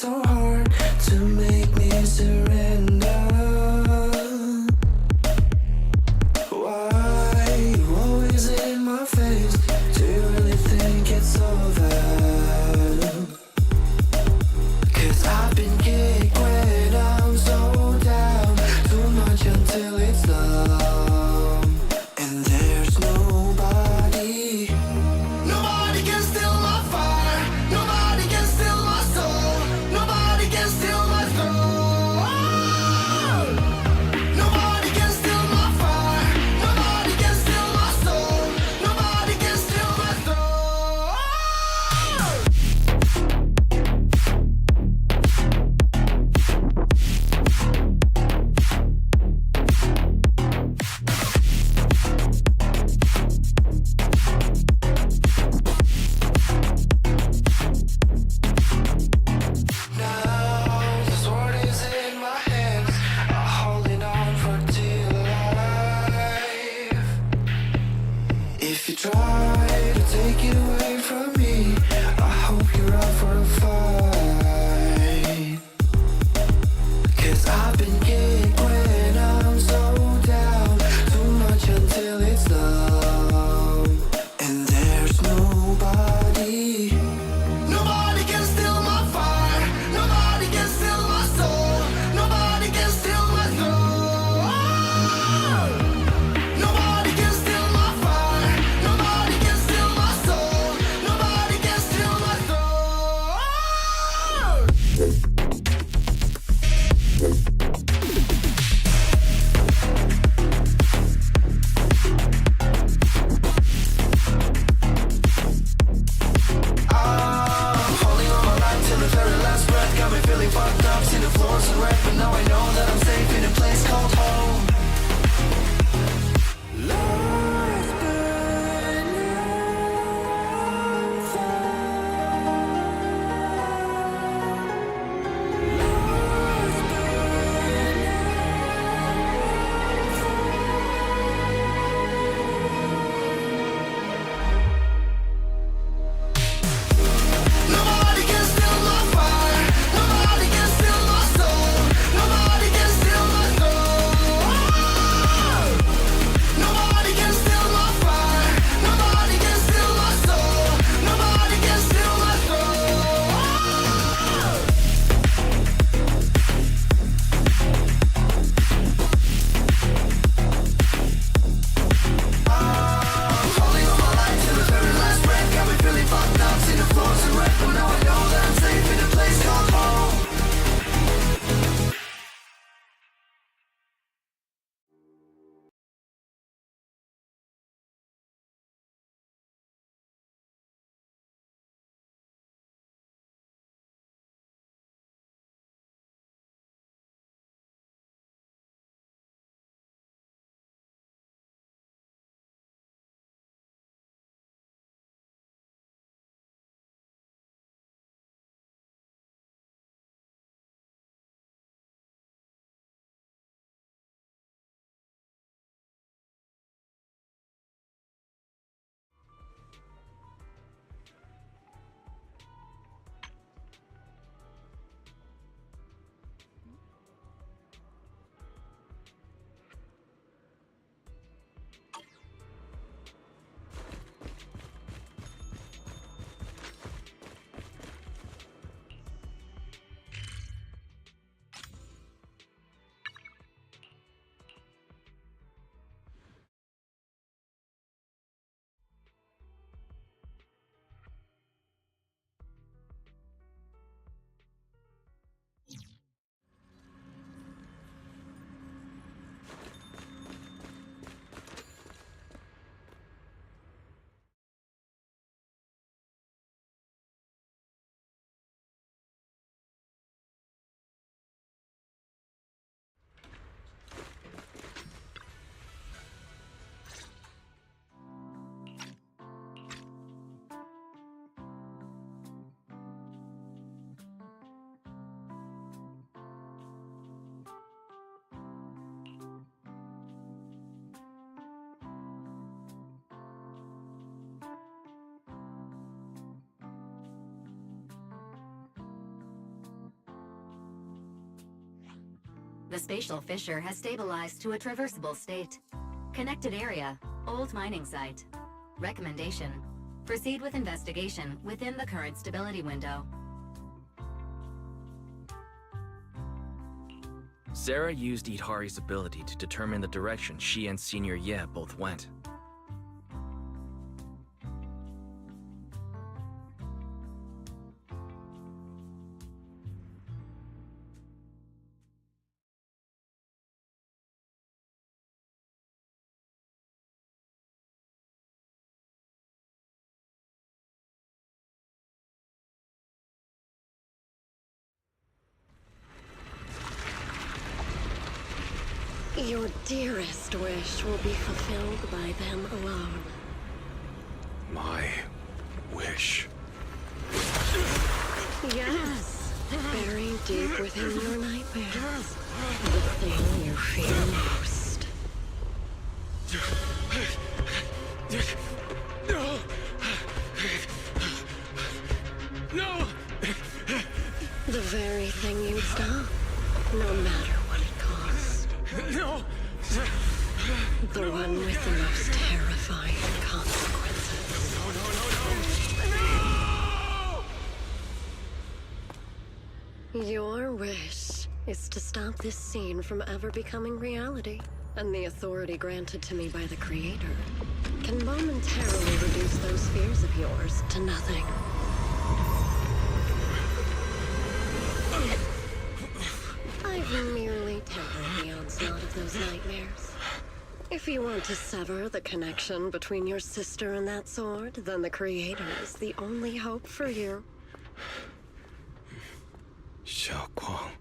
so hard to make me surrender. Why you always in my face? Do you really think it's over? 'Cause I've been kicked when I'm so down, too much until it's numb. And there's nobody can steal my fire. Nobody can steal my soul. Nobody can steal my throne. The spatial fissure has stabilized to a traversable state. Connected area, old mining site. Recommendation: proceed with investigation within the current stability window. Sarah used Idhari's ability to determine the direction she and Senior Ye both went. Your dearest wish will be fulfilled by them alone. My wish. Yes, buried deep within your nightmares. The thing you fear most. No! No! The very thing you'd stop, no matter what it cost. No! The one with the most terrifying consequences. No! Your wish is to stop this scene from ever becoming reality. And the authority granted to me by the Creator can momentarily reduce those fears of yours to nothing. I've merely tempered the onslaught of those nightmares. If you want to sever the connection between your sister and that sword, then the Creator is the only hope for you. Xiaoguang.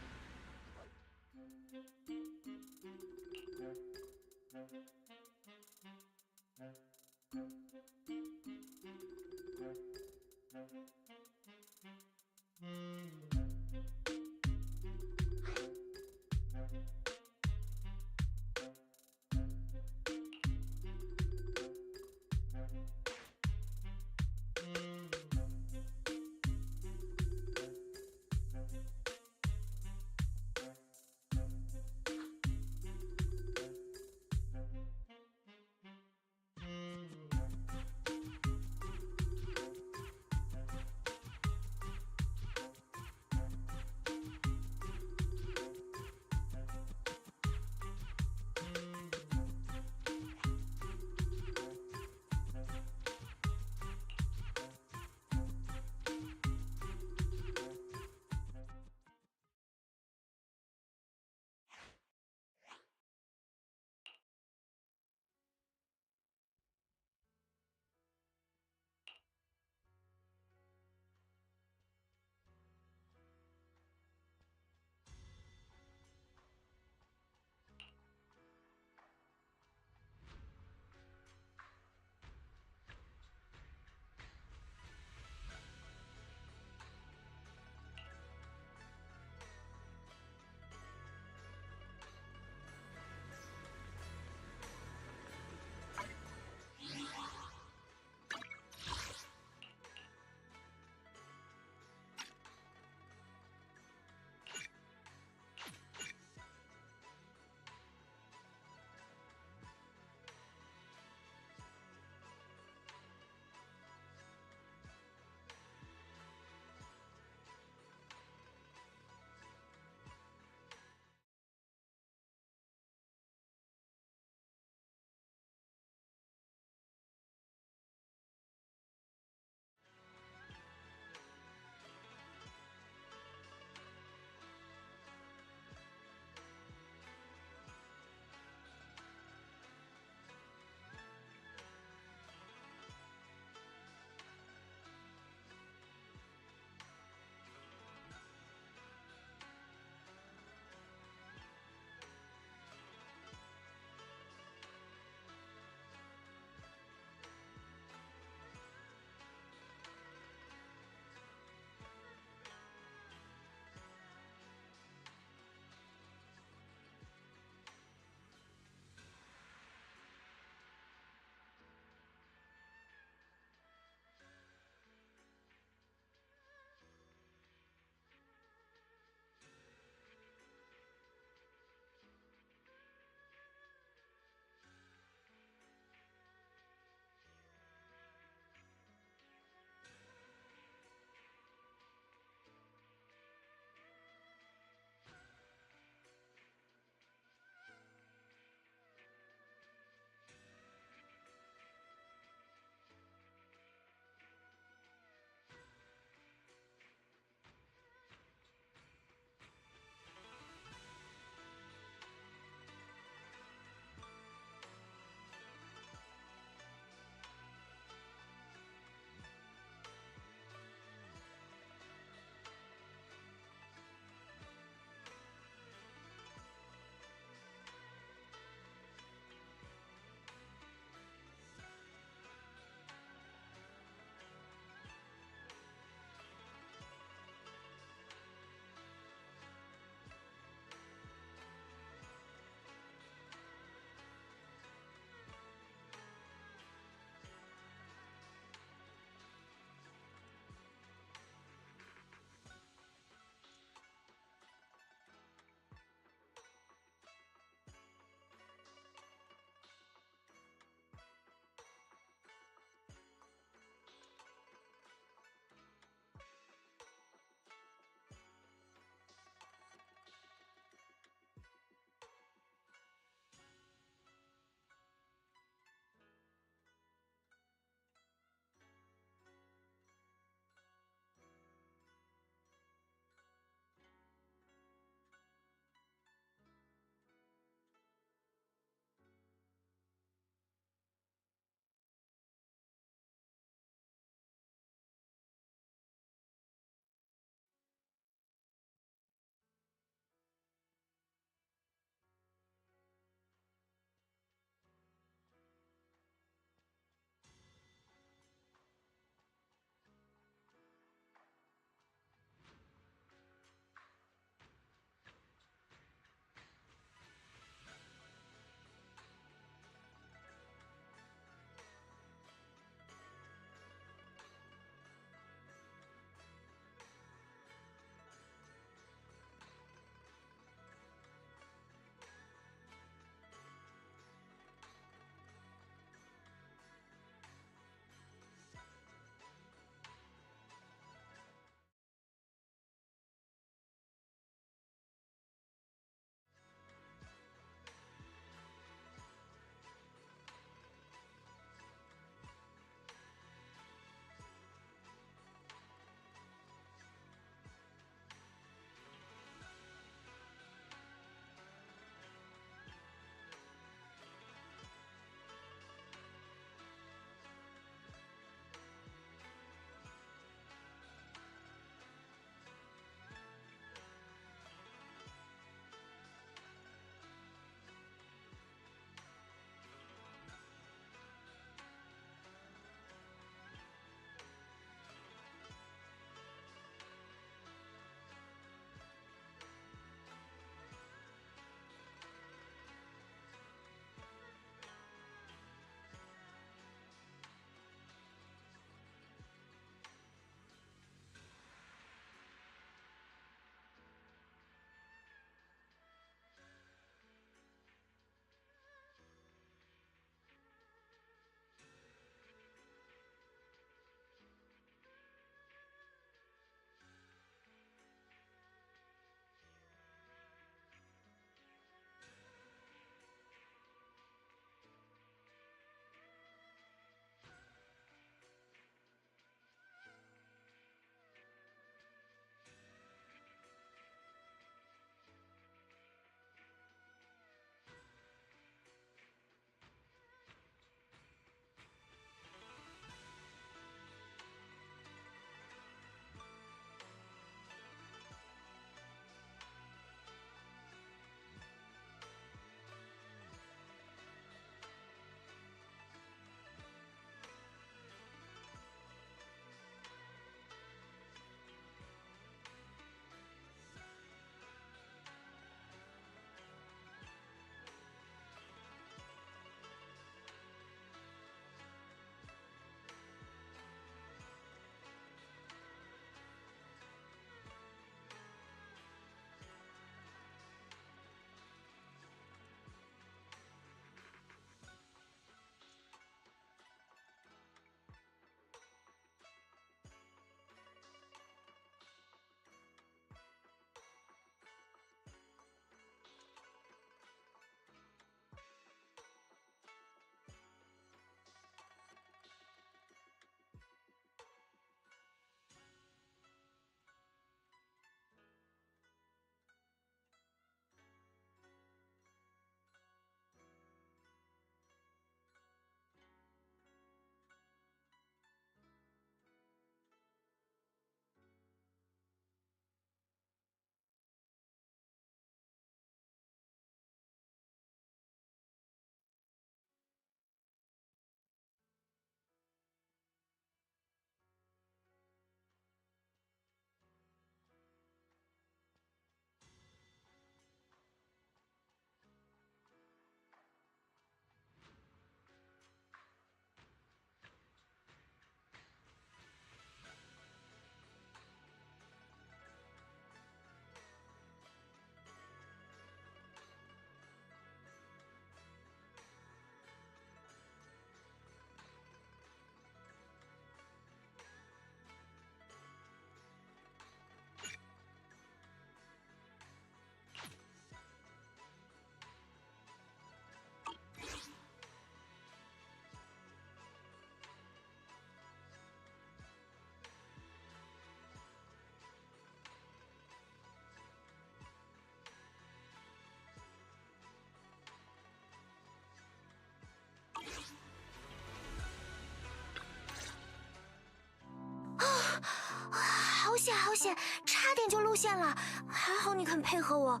险好险，差点就露馅了，还好你肯配合我。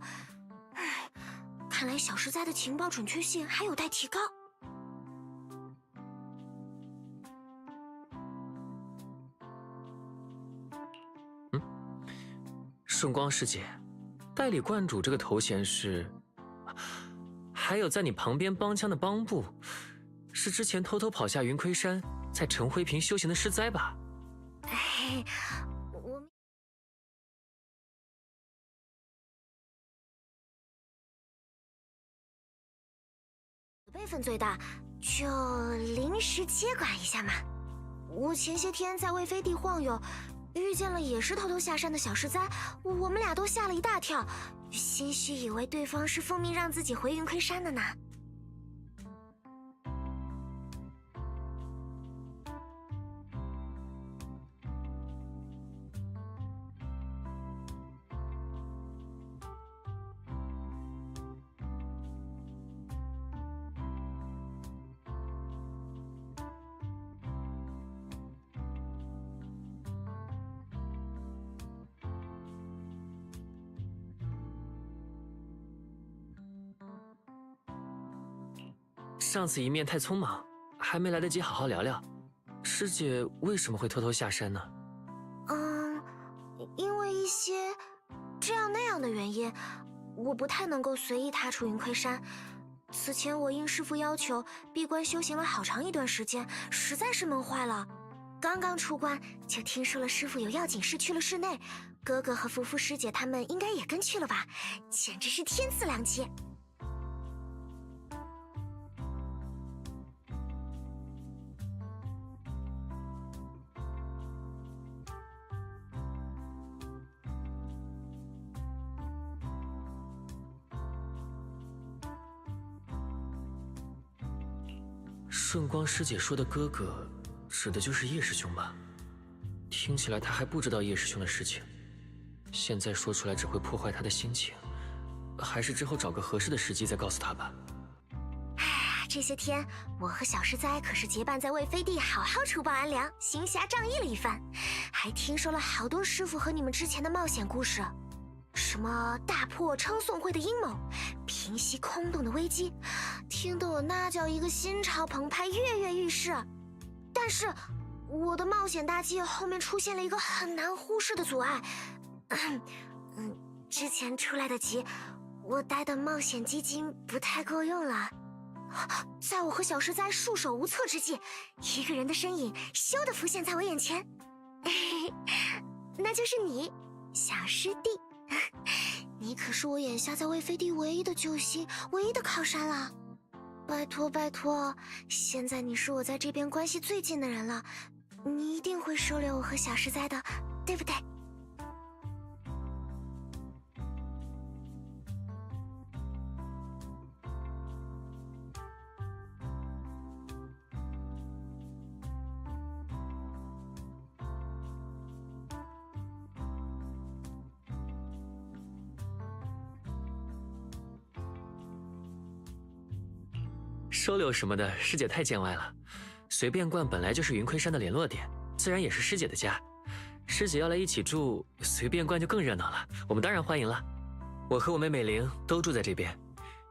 唉，看来小师哉的情报准确性还有待提高。顺光师姐，代理观主这个头衔是？还有在你旁边帮腔的帮部，是之前偷偷跑下云窥山，在陈辉平修行的师哉吧？哎，我辈分最大，就临时接管一下嘛。我前些天在魏飞地晃悠，遇见了也是偷偷下山的小师哉，我们俩都吓了一大跳，兴许以为对方是奉命让自己回云窥山的呢。上次一面太匆忙，还没来得及好好聊聊。师姐为什么会偷偷下山呢？因为一些这样那样的原因，我不太能够随意踏出云窥山。此前我应师父要求闭关修行了好长一段时间，实在是闷坏了。刚刚出关就听说了师父有要紧事去了室内，哥哥和福福师姐他们应该也跟去了吧，简直是天赐良机。顺光师姐说的哥哥，指的就是叶师兄吧？听起来他还不知道叶师兄的事情，现在说出来只会破坏他的心情，还是之后找个合适的时机再告诉他吧。哎，这些天我和小师哉可是结伴在魏飞地好好除暴安良，行侠仗义了一番，还听说了好多师傅和你们之前的冒险故事，什么大破称颂会的阴谋，平息空洞的危机，听得我那叫一个心潮澎湃，跃跃欲试。但是我的冒险大计后面出现了一个很难忽视的阻碍。之前出来的集，我带的冒险基金不太够用了。在我和小师哉束手无策之际，一个人的身影咻地浮现在我眼前，那就是你，小师弟。你可是我眼下在魏飞地唯一的救星，唯一的靠山了。拜托拜托，现在你是我在这边关系最近的人了，你一定会收留我和小师哉的，对不对？收留什么的，师姐太见外了。随便观本来就是云窥山的联络点，自然也是师姐的家。师姐要来一起住，随便观就更热闹了，我们当然欢迎了。我和我妹美玲都住在这边，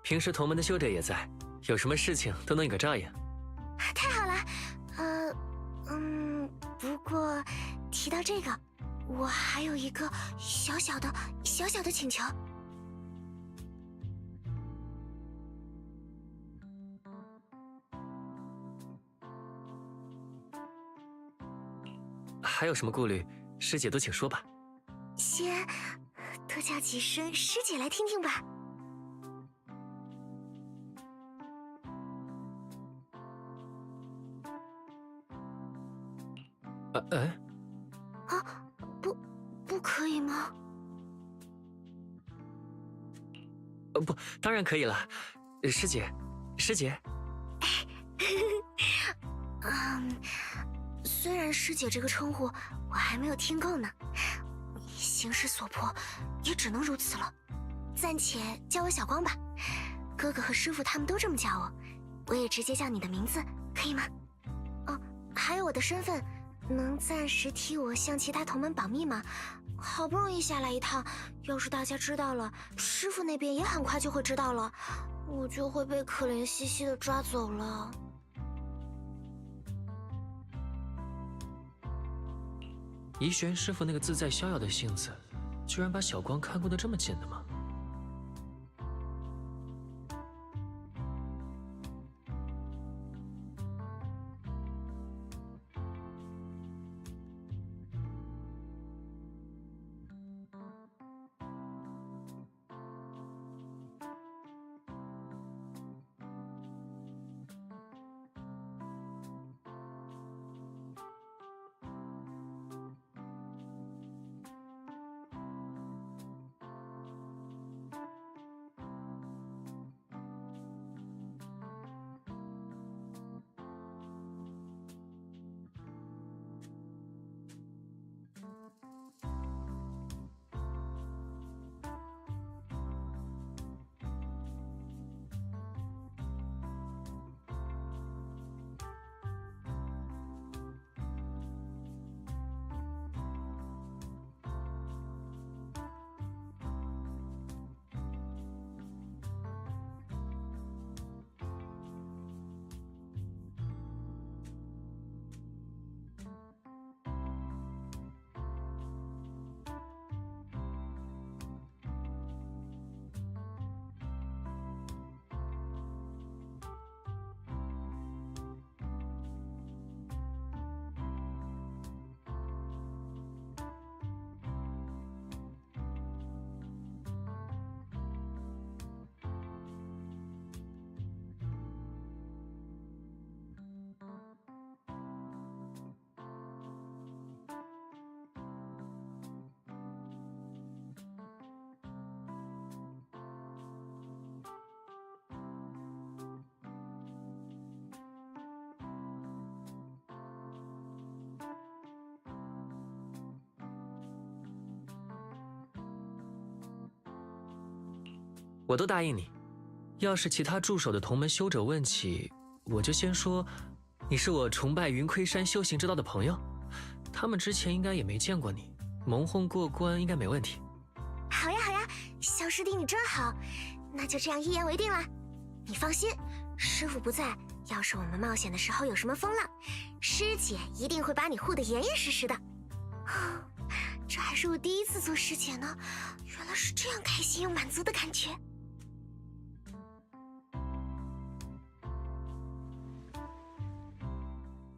平时同门的修者也在，有什么事情都能有个照应。太好了，不过提到这个，我还有一个小小的请求。还有什么顾虑，师姐都请说吧。先多叫几声师姐来听听吧。不可以吗？不，当然可以了。师姐。虽然师姐这个称呼我还没有听够呢，形势所迫，也只能如此了。暂且叫我小光吧，哥哥和师傅他们都这么叫我，我也直接叫你的名字，可以吗？哦，还有我的身份，能暂时替我向其他同门保密吗？好不容易下来一趟，要是大家知道了，师傅那边也很快就会知道了，我就会被可怜兮兮的抓走了。怡玄师傅那个自在逍遥的性子，居然把小光看顾得这么紧的吗？我都答应你，要是其他驻守的同门修者问起，我就先说，你是我崇拜云窥山修行之道的朋友，他们之前应该也没见过你，蒙混过关应该没问题。好呀好呀，小师弟你真好，那就这样一言为定了。你放心，师傅不在，要是我们冒险的时候有什么风浪，师姐一定会把你护得严严实实的。这还是我第一次做师姐呢，原来是这样开心又满足的感觉。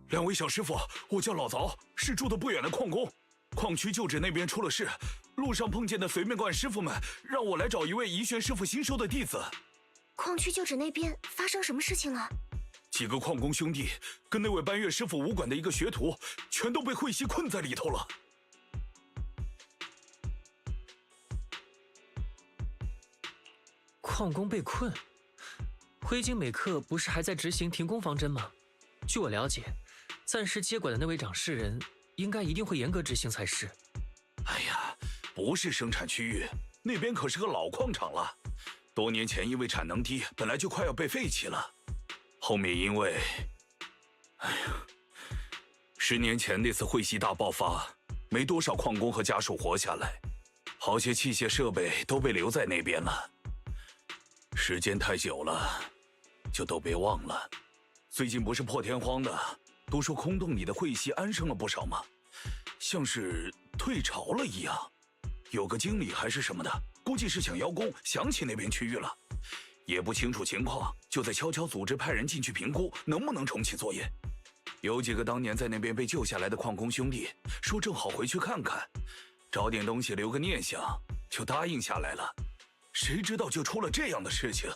两位小师傅，我叫老凿，是住得不远的矿工。矿区旧址那边出了事，路上碰见的随便观师傅们让我来找一位怡玄师傅新收的弟子。矿区旧址那边发生什么事情了？几个矿工兄弟跟那位班月师傅武馆的一个学徒，全都被慧熙困在里头了。矿工被困，灰烬美克不是还在执行停工方针吗？据我了解，暂时接管的那位掌事人，应该一定会严格执行才是。哎呀，不是生产区域，那边可是个老矿场了。多年前因为产能低，本来就快要被废弃了。后面因为，10年前那次会息大爆发，没多少矿工和家属活下来，好些器械设备都被留在那边了。时间太久了，就都别忘了。最近不是破天荒的，都说空洞里的会息安生了不少吗？像是退潮了一样。有个经理还是什么的，估计是想邀功，想起那边区域了。也不清楚情况，就在悄悄组织派人进去评估能不能重启作业。有几个当年在那边被救下来的矿工兄弟，说正好回去看看，找点东西留个念想，就答应下来了。谁知道就出了这样的事情。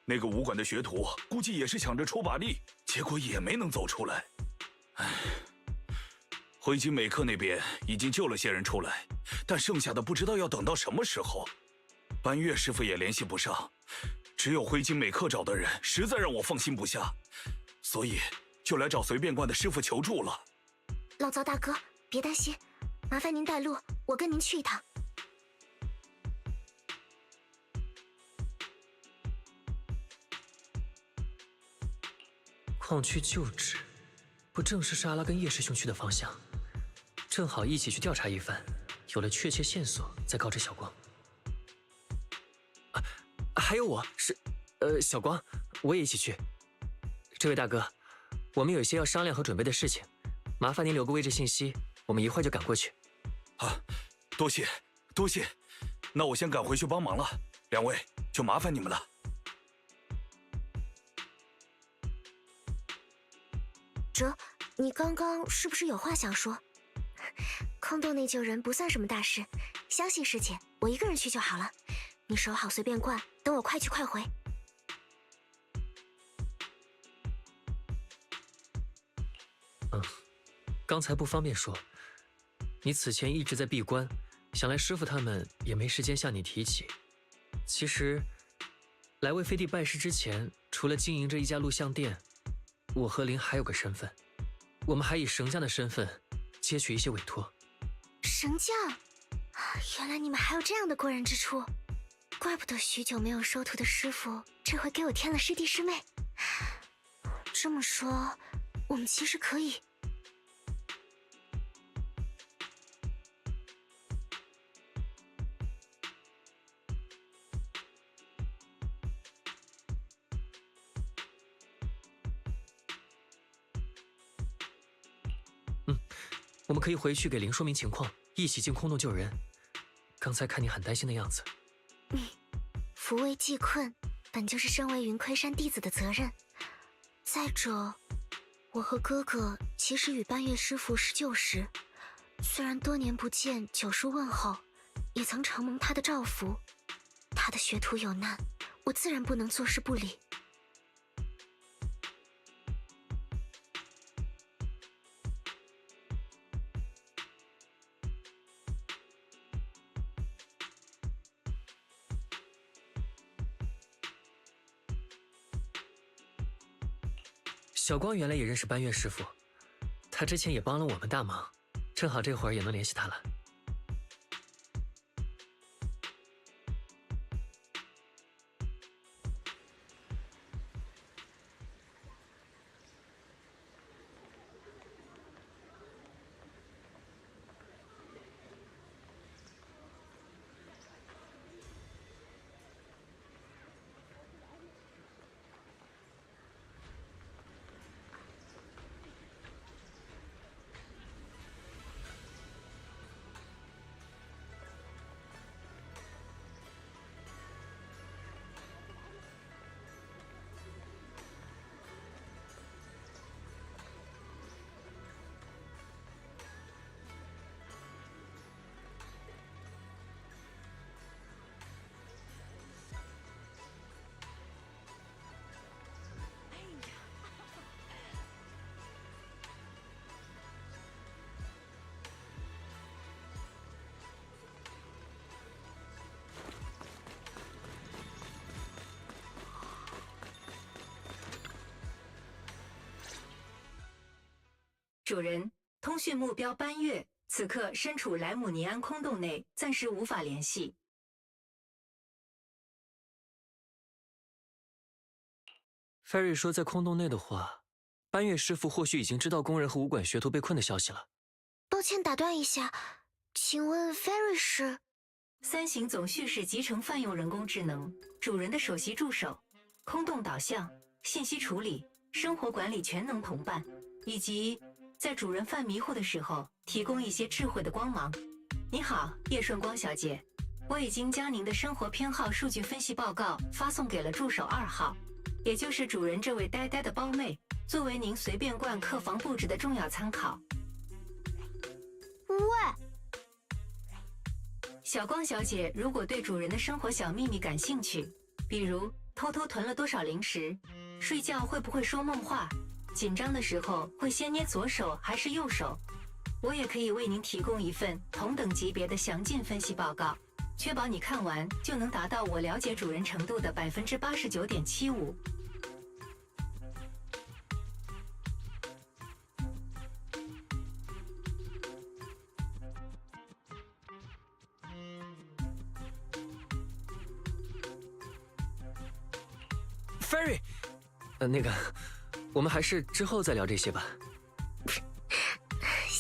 那个武馆的学徒估计也是想着出把力，结果也没能走出来。灰烬美克那边已经救了些人出来，但剩下的不知道要等到什么时候。班月师傅也联系不上，只有灰烬美克找的人实在让我放心不下，所以就来找随便观的师傅求助了。老曹大哥，别担心，麻烦您带路，我跟您去一趟。矿区旧址，不正是沙拉跟叶师兄去的方向？正好一起去调查一番，有了确切线索再告知小光。还有我是，小光，我也一起去。这位大哥，我们有些要商量和准备的事情，麻烦您留个位置信息，我们一会儿就赶过去。啊，多谢多谢，那我先赶回去帮忙了，两位就麻烦你们了。哲，你刚刚是不是有话想说？空洞内救人不算什么大事，相信师姐，我一个人去就好了。你守好随便罐，等我快去快回。刚才不方便说，你此前一直在闭关，想来师傅他们也没时间向你提起。其实，来为飞地拜师之前，除了经营着一家录像店，我和林还有个身份，我们还以神将的身份接取一些委托。神将，原来你们还有这样的过人之处，怪不得许久没有收徒的师傅这回给我添了师弟师妹。这么说，我们其实可以。我们可以回去给林说明情况，一起进空洞救人。刚才看你很担心的样子。扶危济困，本就是身为云亏山弟子的责任。再者，我和哥哥其实与半月师傅是旧识，虽然多年不见，久疏问候，也曾承蒙他的照拂。他的学徒有难，我自然不能坐视不理。小光原来也认识班月师傅，他之前也帮了我们大忙，正好这会儿也能联系他了。主人，通讯目标班月，此刻身处莱姆尼安空洞内，暂时无法联系。Ferry 说，在空洞内的话，班月师傅或许已经知道工人和武馆学徒被困的消息了。抱歉打断一下，请问 Ferry 是？三型总叙事集成泛用人工智能，主人的首席助手，空洞导向、信息处理、生活管理全能同伴，以及在主人犯迷糊的时候提供一些智慧的光芒。你好，叶顺光小姐，我已经将您的生活偏好数据分析报告发送给了助手2号，也就是主人这位呆呆的胞妹，作为您随便罐客房布置的重要参考。喂，小光小姐，如果对主人的生活小秘密感兴趣，比如偷偷囤了多少零食，睡觉会不会说梦话，紧张的时候会先捏左手还是右手，我也可以为您提供一份同等级别的详尽分析报告，确保你看完就能达到我了解主人程度的89.75%。Ferry，那个，我们还是之后再聊这些吧。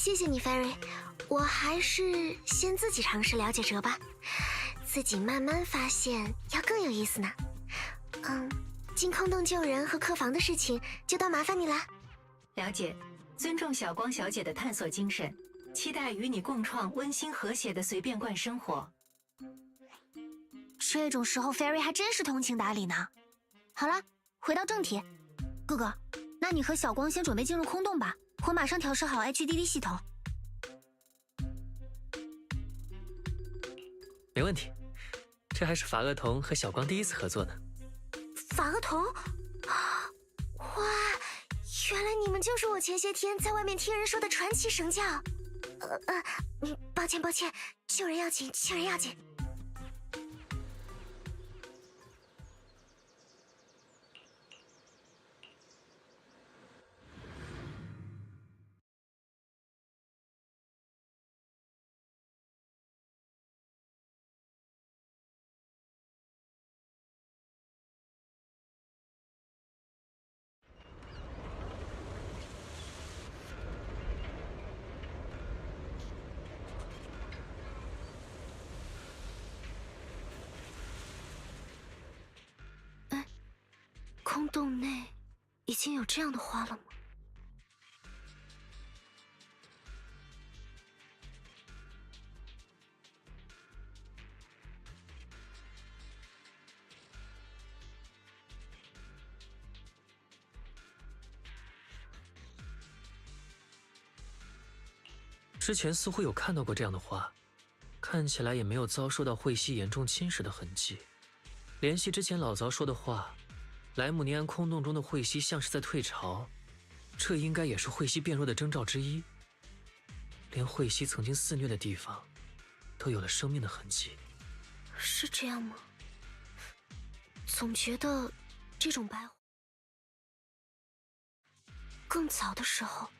谢谢你 Fairy， 我还是先自己尝试了解哲吧，自己慢慢发现要更有意思呢。进空洞救人和客房的事情就都麻烦你了。了解，尊重小光小姐的探索精神，期待与你共创温馨和谐的随便惯生活。这种时候 Fairy 还真是通情达理呢。好了，回到正题，哥哥，那你和小光先准备进入空洞吧，我马上调试好 HDD 系统。没问题，这还是法厄同和小光第一次合作呢。法厄同？哇，原来你们就是我前些天在外面听人说的传奇神教。抱歉，救人要紧，救人要紧。空洞内已经有这样的花了吗？之前似乎有看到过这样的花，看起来也没有遭受到彗系严重侵蚀的痕迹。联系之前老凿说的话，莱姆尼安空洞中的彗系像是在退潮，这应该也是彗系变弱的征兆之一。连彗系曾经肆虐的地方，都有了生命的痕迹。是这样吗？总觉得这种白更早的时候，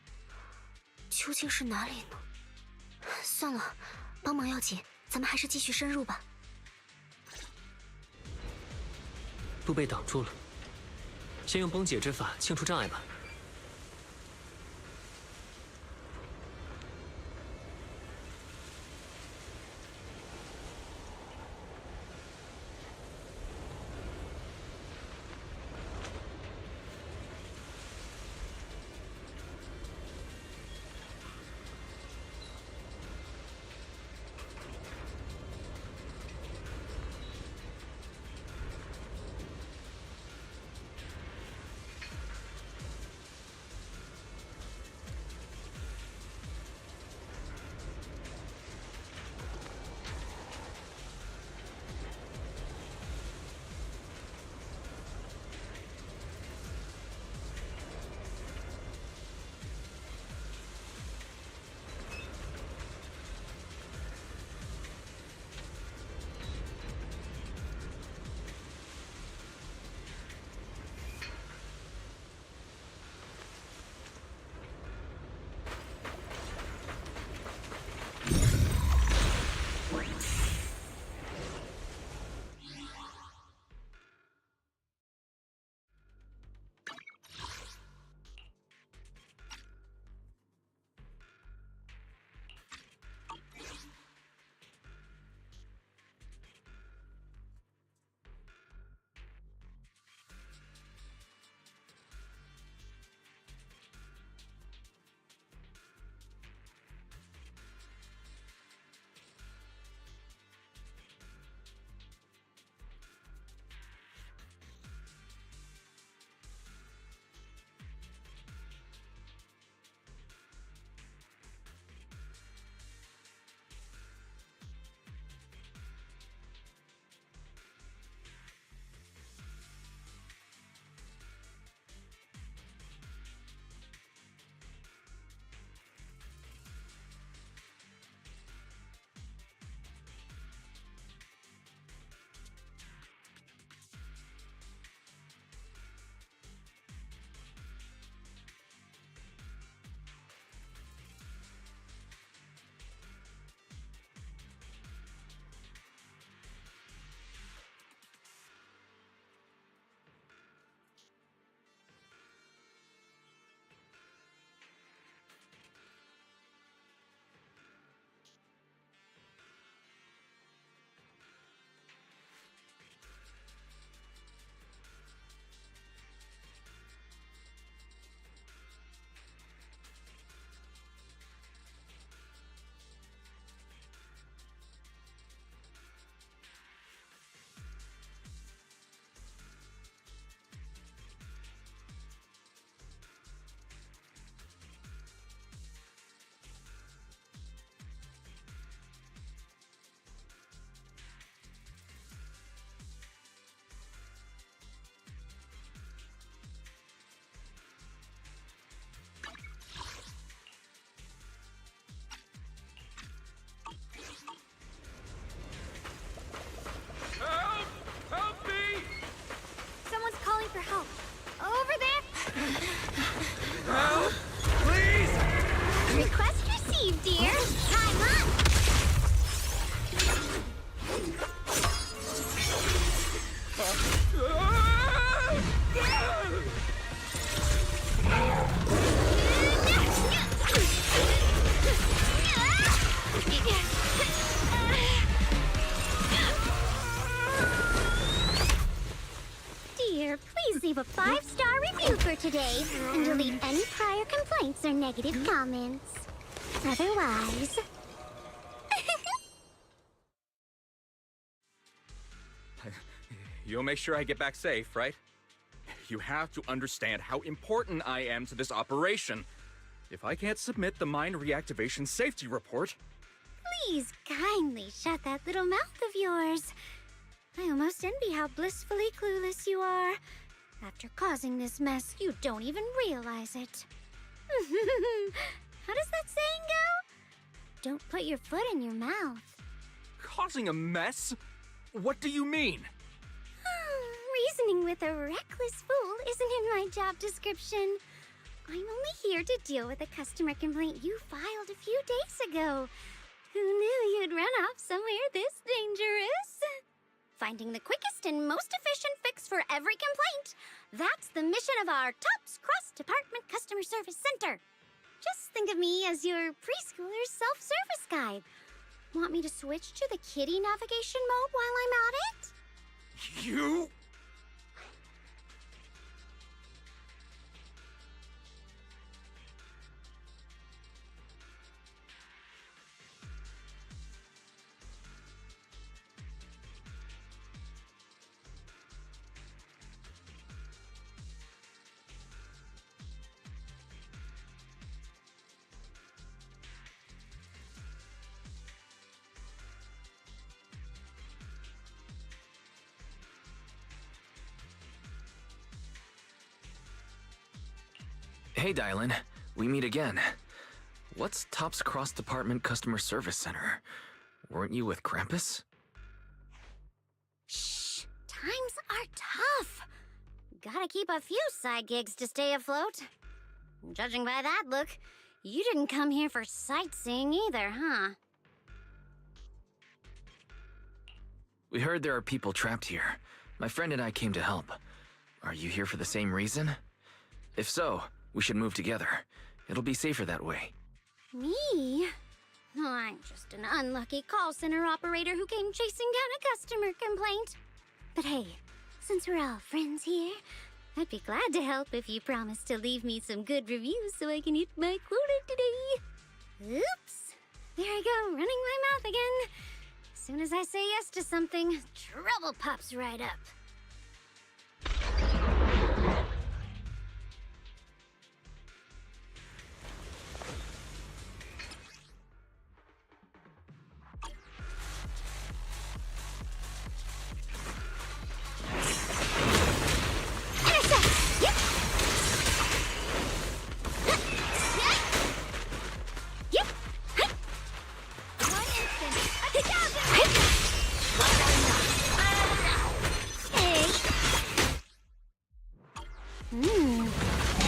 究竟是哪里呢？算了，帮忙要紧，咱们还是继续深入吧。路被挡住了，先用崩解之法清除障碍吧。Please leave a 5-star review for today and delete any prior complaints or negative comments. Otherwise... You'll make sure I get back safe, right? You have to understand how important I am to this operation. If I can't submit the mine reactivation safety report... Please kindly shut that little mouth of yours. I almost envy how blissfully clueless you are. After causing this mess, you don't even realize it. How does that saying go? Don't put your foot in your mouth. Causing a mess? What do you mean? Reasoning with a reckless fool isn't in my job description. I'm only here to deal with a customer complaint you filed a few days ago. Who knew you'd run off somewhere this dangerous? Finding the quickest and most efficient fix for every complaint. That's the mission of our TOPS Cross-Department Customer Service Center. Just think of me as your preschooler's self-service guide. Want me to switch to the kiddie navigation mode while I'm at it? You... Hey, Dylan. We meet again. What's TOPS Cross Department Customer Service Center? Weren't you with Krampus? Shh! Times are tough. Gotta keep a few side gigs to stay afloat. Judging by that look, you didn't come here for sightseeing either, huh? We heard there are people trapped here. My friend and I came to help. Are you here for the same reason? If so, we should move together. It'll be safer that way. Me? I'm just an unlucky call center operator who came chasing down a customer complaint. But hey, since we're all friends here, I'd be glad to help if you promise to leave me some good reviews so I can hit my quota today. Oops! There I go, running my mouth again. As soon as I say yes to something, trouble pops right up.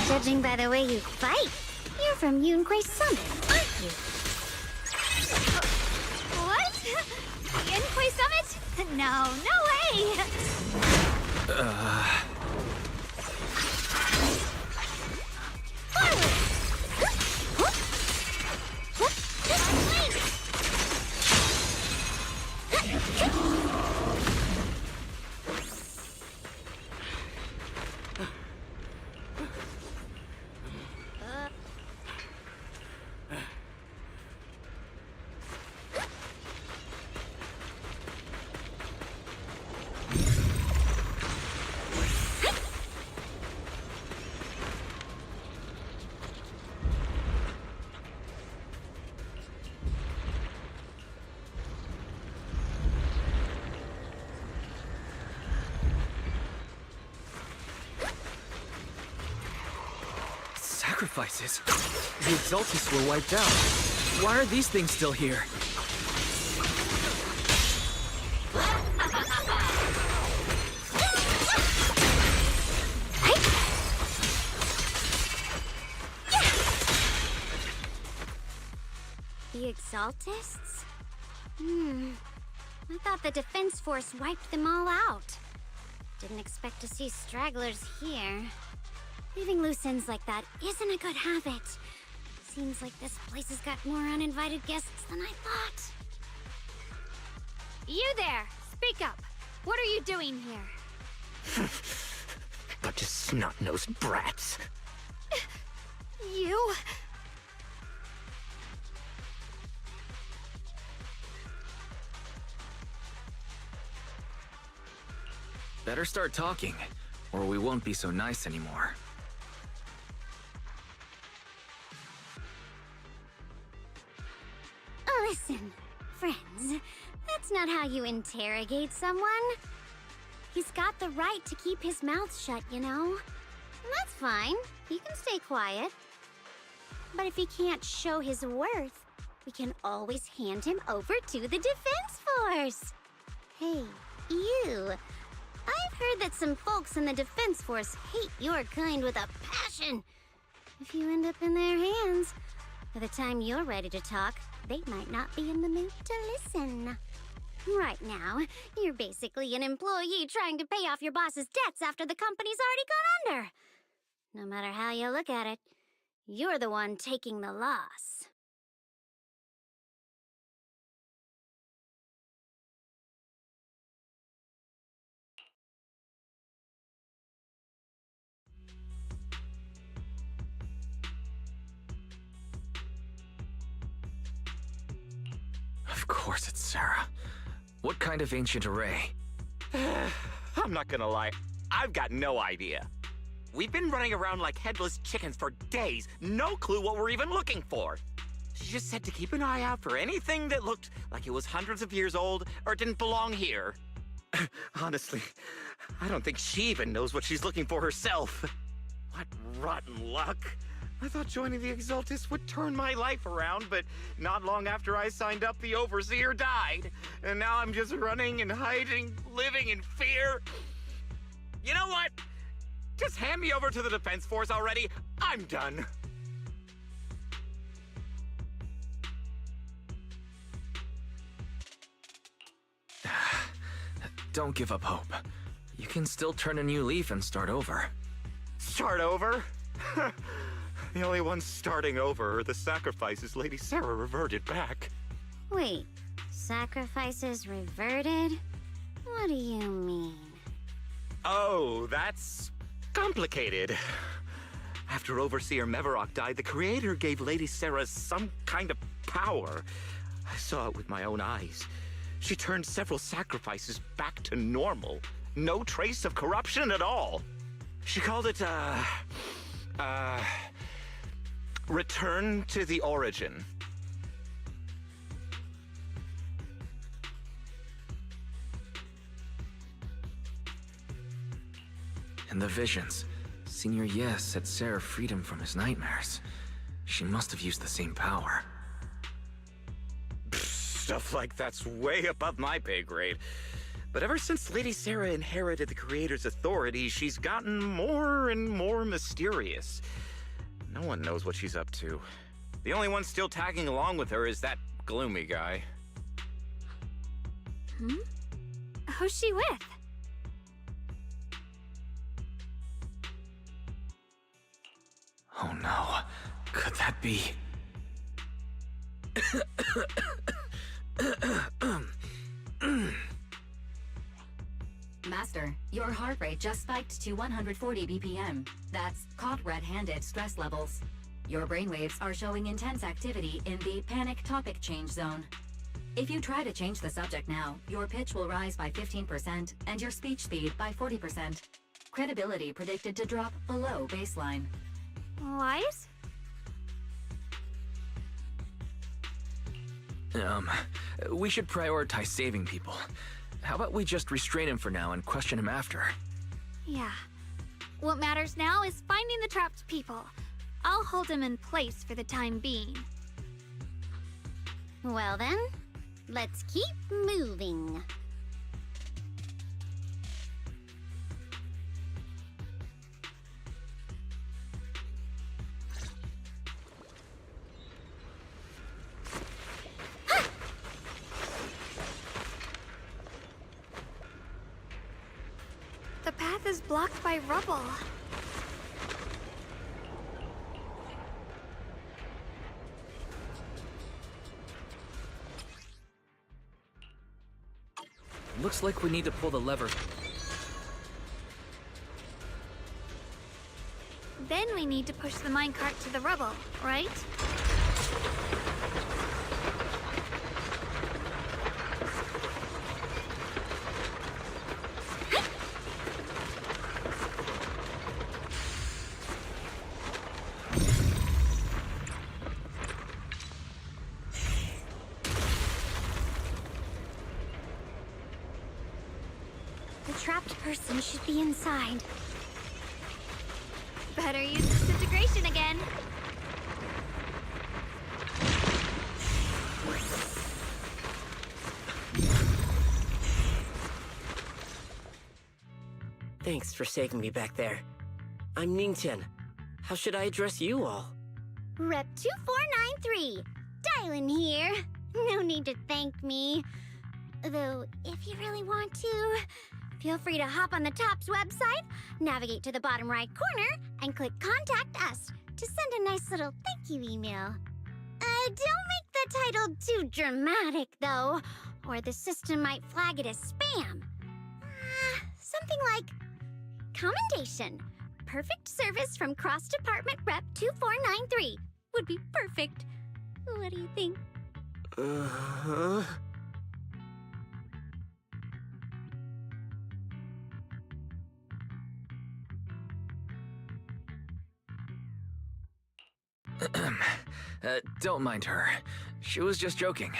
Judging by the way you fight, you're from Yunquay Summit, aren't you? What? Yunquay Summit? No, no way! Sacrifices? The Exaltus were wiped out. Why are these things still here? The Exaltists? I thought the Defense Force wiped them all out. Didn't expect to see stragglers here. Leaving loose ends like that isn't a good habit. Seems like this place has got more uninvited guests than I thought. You there! Speak up! What are you doing here? Snot-nosed brats. You... Better start talking, or we won't be so nice anymore. Listen, friends, that's not how you interrogate someone. He's got the right to keep his mouth shut, you know? And that's fine. He can stay quiet. But if he can't show his worth, we can always hand him over to the Defense Force. Hey, you. I've heard that some folks in the Defense Force hate your kind with a passion. If you end up in their hands, by the time you're ready to talk, they might not be in the mood to listen. Right now, you're basically an employee trying to pay off your boss's debts after the company's already gone under. No matter how you look at it, you're the one taking the loss. Of course it's Sarah. What kind of ancient array? I'm not gonna lie, I've got no idea. We've been running around like headless chickens for days, no clue what we're even looking for. She just said to keep an eye out for anything that looked like it was hundreds of years old or didn't belong here. Honestly, I don't think she even knows what she's looking for herself. What rotten luck. I thought joining the Exaltis would turn my life around, but not long after I signed up, the Overseer died. And now I'm just running and hiding, living in fear. You know what? Just hand me over to the Defense Force already. I'm done. Don't give up hope. You can still turn a new leaf and start over. Start over? The only ones starting over are the sacrifices Lady Sarah reverted back. Wait, sacrifices reverted? What do you mean? Oh, that's complicated. After Overseer Mevarok died, the Creator gave Lady Sarah some kind of power. I saw it with my own eyes. She turned several sacrifices back to normal. No trace of corruption at all. She called it, Return to the Origin. In the visions, Senior Yes set Sarah freedom from his nightmares. She must have used the same power. Stuff like that's way above my pay grade. But ever since Lady Sarah inherited the Creator's authority, she's gotten more and more mysterious. No one knows what she's up to. The only one still tagging along with her is that gloomy guy. Who's she with? Oh no, could that be? Master, your heart rate just spiked to 140 BPM. That's caught red-handed stress levels. Your brainwaves are showing intense activity in the panic topic change zone. If you try to change the subject now, your pitch will rise by 15% and your speech speed by 40%. Credibility predicted to drop below baseline. Wise? We should prioritize saving people. How about we just restrain him for now and question him after? Yeah. What matters now is finding the trapped people. I'll hold him in place for the time being. Well then, let's keep moving. The path is blocked by rubble. Looks like we need to pull the lever. Then we need to push the minecart to the rubble, right? The trapped person should be inside. Better use disintegration again. Thanks for saving me back there. I'm Ningtian. How should I address you all? Rep 2493. Dylan here. No need to thank me. Though, if you really want to, feel free to hop on the TOPS website, navigate to the bottom right corner, and click Contact Us to send a nice little thank you email. Don't make the title too dramatic, though, or the system might flag it as spam. Something like Commendation. Perfect service from Cross Department Rep 2493 would be perfect. What do you think? Uh-huh. Don't mind her. She was just joking.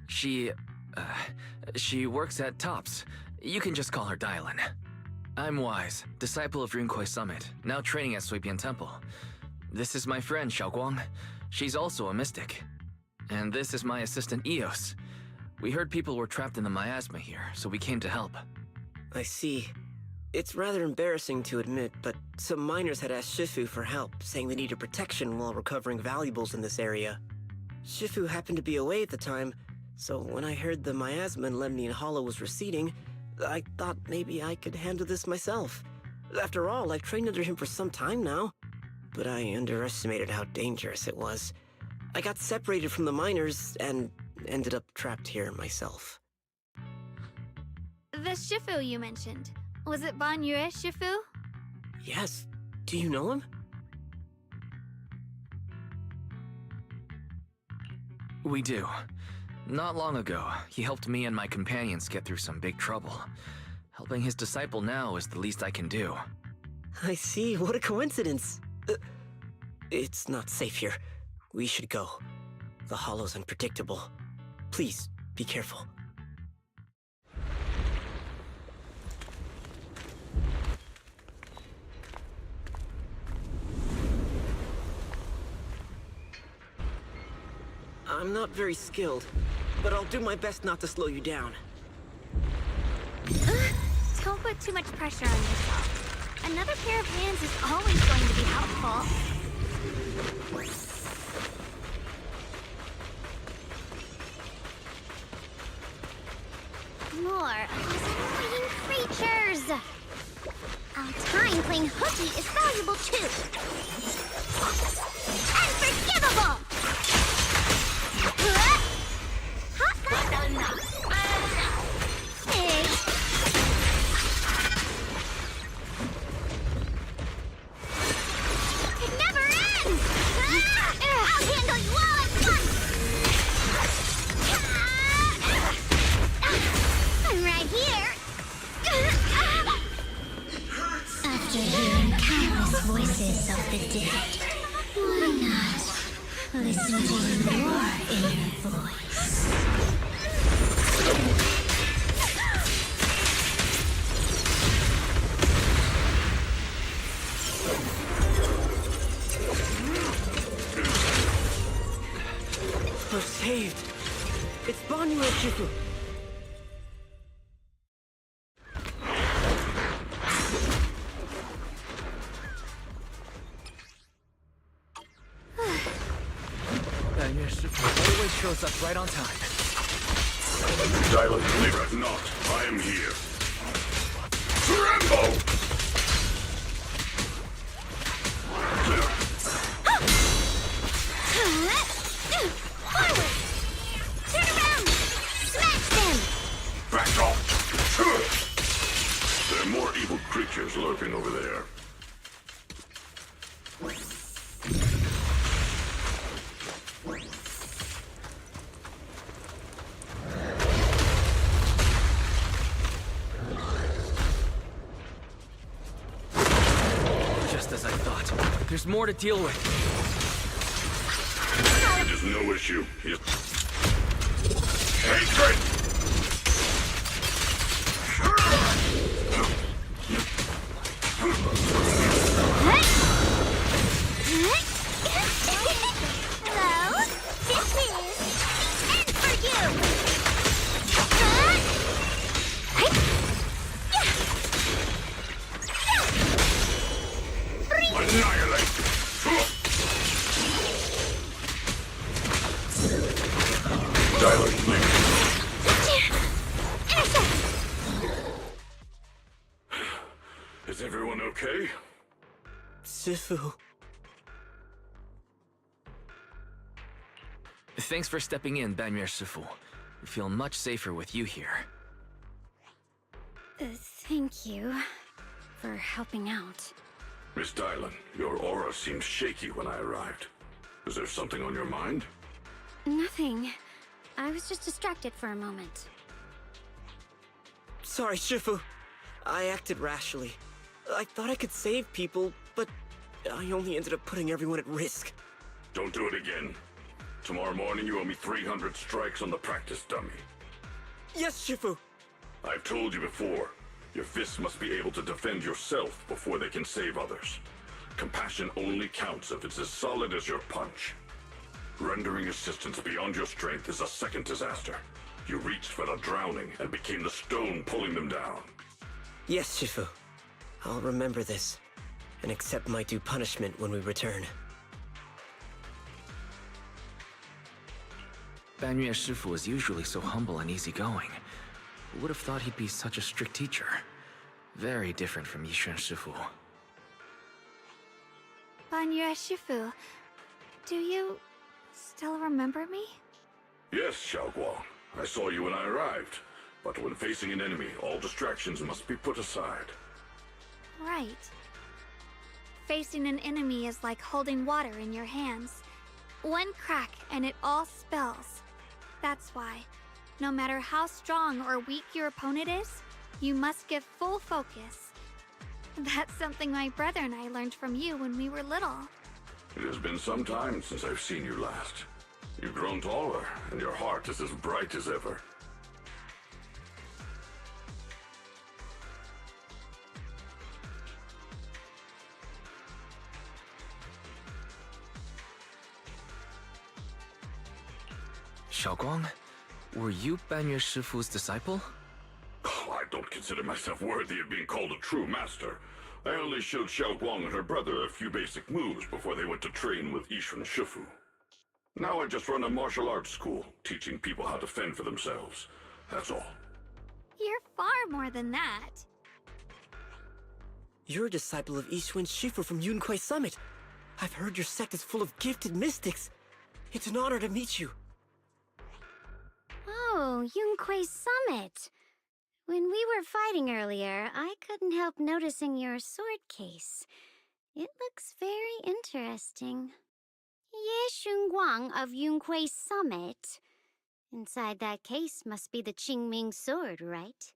She works at TOPS. You can just call her Dylan. I'm Wise, disciple of Runkoi Summit, now training at Suibian Temple. This is my friend, Xiaoguang. She's also a mystic. And this is my assistant, Eos. We heard people were trapped in the miasma here, so we came to help. I see. It's rather embarrassing to admit, but some miners had asked Shifu for help, saying they needed protection while recovering valuables in this area. Shifu happened to be away at the time, so when I heard the miasma in Lemnian Hollow was receding, I thought maybe I could handle this myself. After all, I've trained under him for some time now. But I underestimated how dangerous it was. I got separated from the miners and ended up trapped here myself. The Shifu you mentioned. Was it Ban Yue Shifu? Yes. Do you know him? We do. Not long ago, he helped me and my companions get through some big trouble. Helping his disciple now is the least I can do. I see. What a coincidence. It's not safe here. We should go. The hollow's unpredictable. Please, be careful. I'm not very skilled, but I'll do my best not to slow you down. Don't put too much pressure on yourself. Another pair of hands is always going to be helpful. More of these annoying creatures! Our time playing hooky is valuable too! Unforgivable! It never ends! I'll handle you all at once! I'm right here! After hearing countless voices of the dead, why not listen to your inner voice? We're saved. It's Ban Yue Shifu. Yue Shifu always shows up right on time. Dylan, fret not. I am here. Rambo! Forward! Turn around! Smash them! Back off! There are more evil creatures lurking over there. There's more to deal with. It is no issue. Hatred! Hello? This is the end for you! Annihilate! Dilate me. Is everyone okay? Shifu. Thanks for stepping in, Banmir Shifu. We feel much safer with you here. Thank you for helping out. Miss Dylan, your aura seemed shaky when I arrived. Is there something on your mind? Nothing. I was just distracted for a moment. Sorry, Shifu. I acted rashly. I thought I could save people, but I only ended up putting everyone at risk. Don't do it again. Tomorrow morning you owe me 300 strikes on the practice dummy. Yes, Shifu. I've told you before, your fists must be able to defend yourself before they can save others. Compassion only counts if it's as solid as your punch. Rendering assistance beyond your strength is a second disaster. You reached for the drowning and became the stone pulling them down. Yes, Shifu. I'll remember this and accept my due punishment when we return. Banmir Shifu is usually so humble and easygoing. Who would have thought he'd be such a strict teacher? Very different from Yishuan Shifu. Banmir Shifu, do you still remember me? Yes, Xiaoguang. I saw you when I arrived. But when facing an enemy, all distractions must be put aside. Right. Facing an enemy is like holding water in your hands. One crack and it all spills. That's why, no matter how strong or weak your opponent is, you must give full focus. That's something my brother and I learned from you when we were little. It has been some time since I've seen you last. You've grown taller, and your heart is as bright as ever. Xiaoguang, were you Banmir Shifu's disciple? Oh, I don't consider myself worthy of being called a true master. I only showed Xiaoguang and her brother a few basic moves before they went to train with Yishuan Shifu. Now I just run a martial arts school, teaching people how to fend for themselves. That's all. You're far more than that. You're a disciple of Yishuan Shifu from Yunquai Summit. I've heard your sect is full of gifted mystics. It's an honor to meet you. Oh, Yunquai Summit. When we were fighting earlier, I couldn't help noticing your sword case. It looks very interesting. Ye Xunguang of Yunquai Summit. Inside that case must be the Qingming sword, right?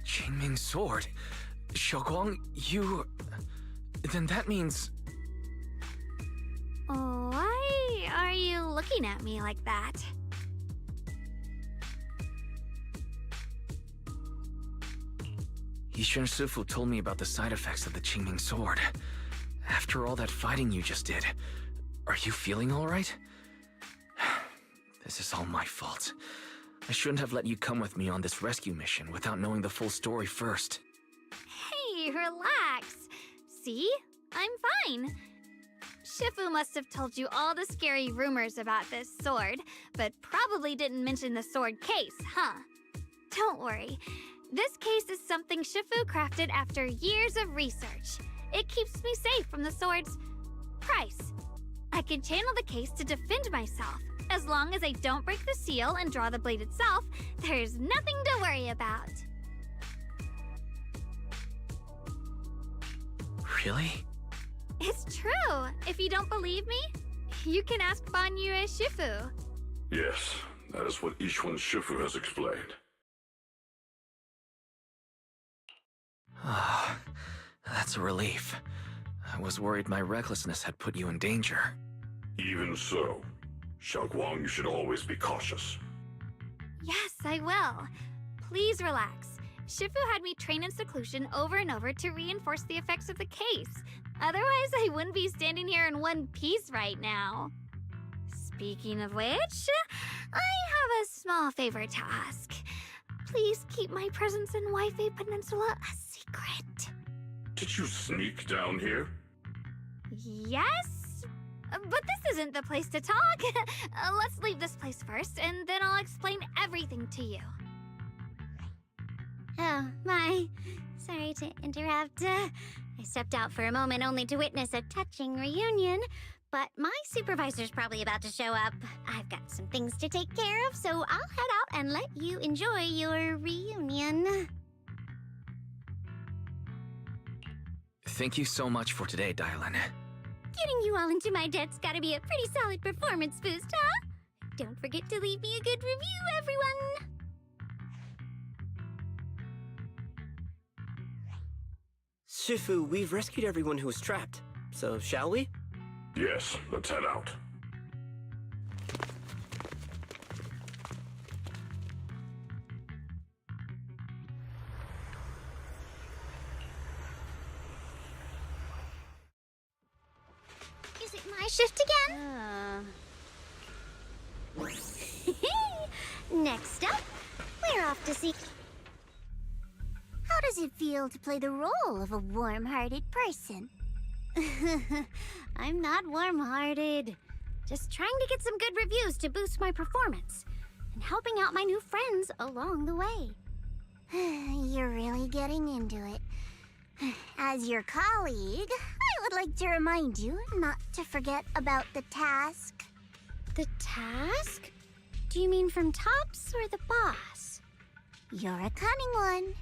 Qingming sword? Xiaoguang, you... Then that means... Why are you looking at me like that? Yishuan Shifu told me about the side effects of the Qingming sword. After all that fighting you just did, are you feeling all right? This is all my fault. I shouldn't have let you come with me on this rescue mission without knowing the full story first. Hey, relax. See? I'm fine. Shifu must have told you all the scary rumors about this sword, but probably didn't mention the sword case, huh? Don't worry. This case is something Shifu crafted after years of research. It keeps me safe from the sword's price. I can channel the case to defend myself, As long as I don't break the seal and draw the blade itself, there's nothing to worry about. Really? It's true. If you don't believe me, you can ask Ban Yue Shifu. Yes, that is what Ishwan Shifu has explained. Ah, that's a relief. I was worried my recklessness had put you in danger. Even so, Xiaoguang, you should always be cautious. Yes, I will. Please relax. Shifu had me train in seclusion over and over to reinforce the effects of the case. Otherwise, I wouldn't be standing here in one piece right now. Speaking of which, I have a small favor to ask. Please keep my presence in Wi-Fi Peninsula a secret. Did you sneak down here? Yes? But this isn't the place to talk. Let's leave this place first, and then I'll explain everything to you. Oh, my. Sorry to interrupt. I stepped out for a moment only to witness a touching reunion, but my supervisor's probably about to show up. I've got some things to take care of, so I'll head out and let you enjoy your reunion. Thank you so much for today, Dylan. Getting you all into my debt's gotta be a pretty solid performance boost, huh? Don't forget to leave me a good review, everyone! Shifu, we've rescued everyone who was trapped. So, shall we? Yes, let's head out. Is it my shift again? Next up, we're off to see... How does it feel to play the role of a warm-hearted person? I'm not warm-hearted. Just trying to get some good reviews to boost my performance, and helping out my new friends along the way. You're really getting into it. As your colleague, I would like to remind you not to forget about the task. The task? Do you mean from Tops or the boss? You're a cunning one.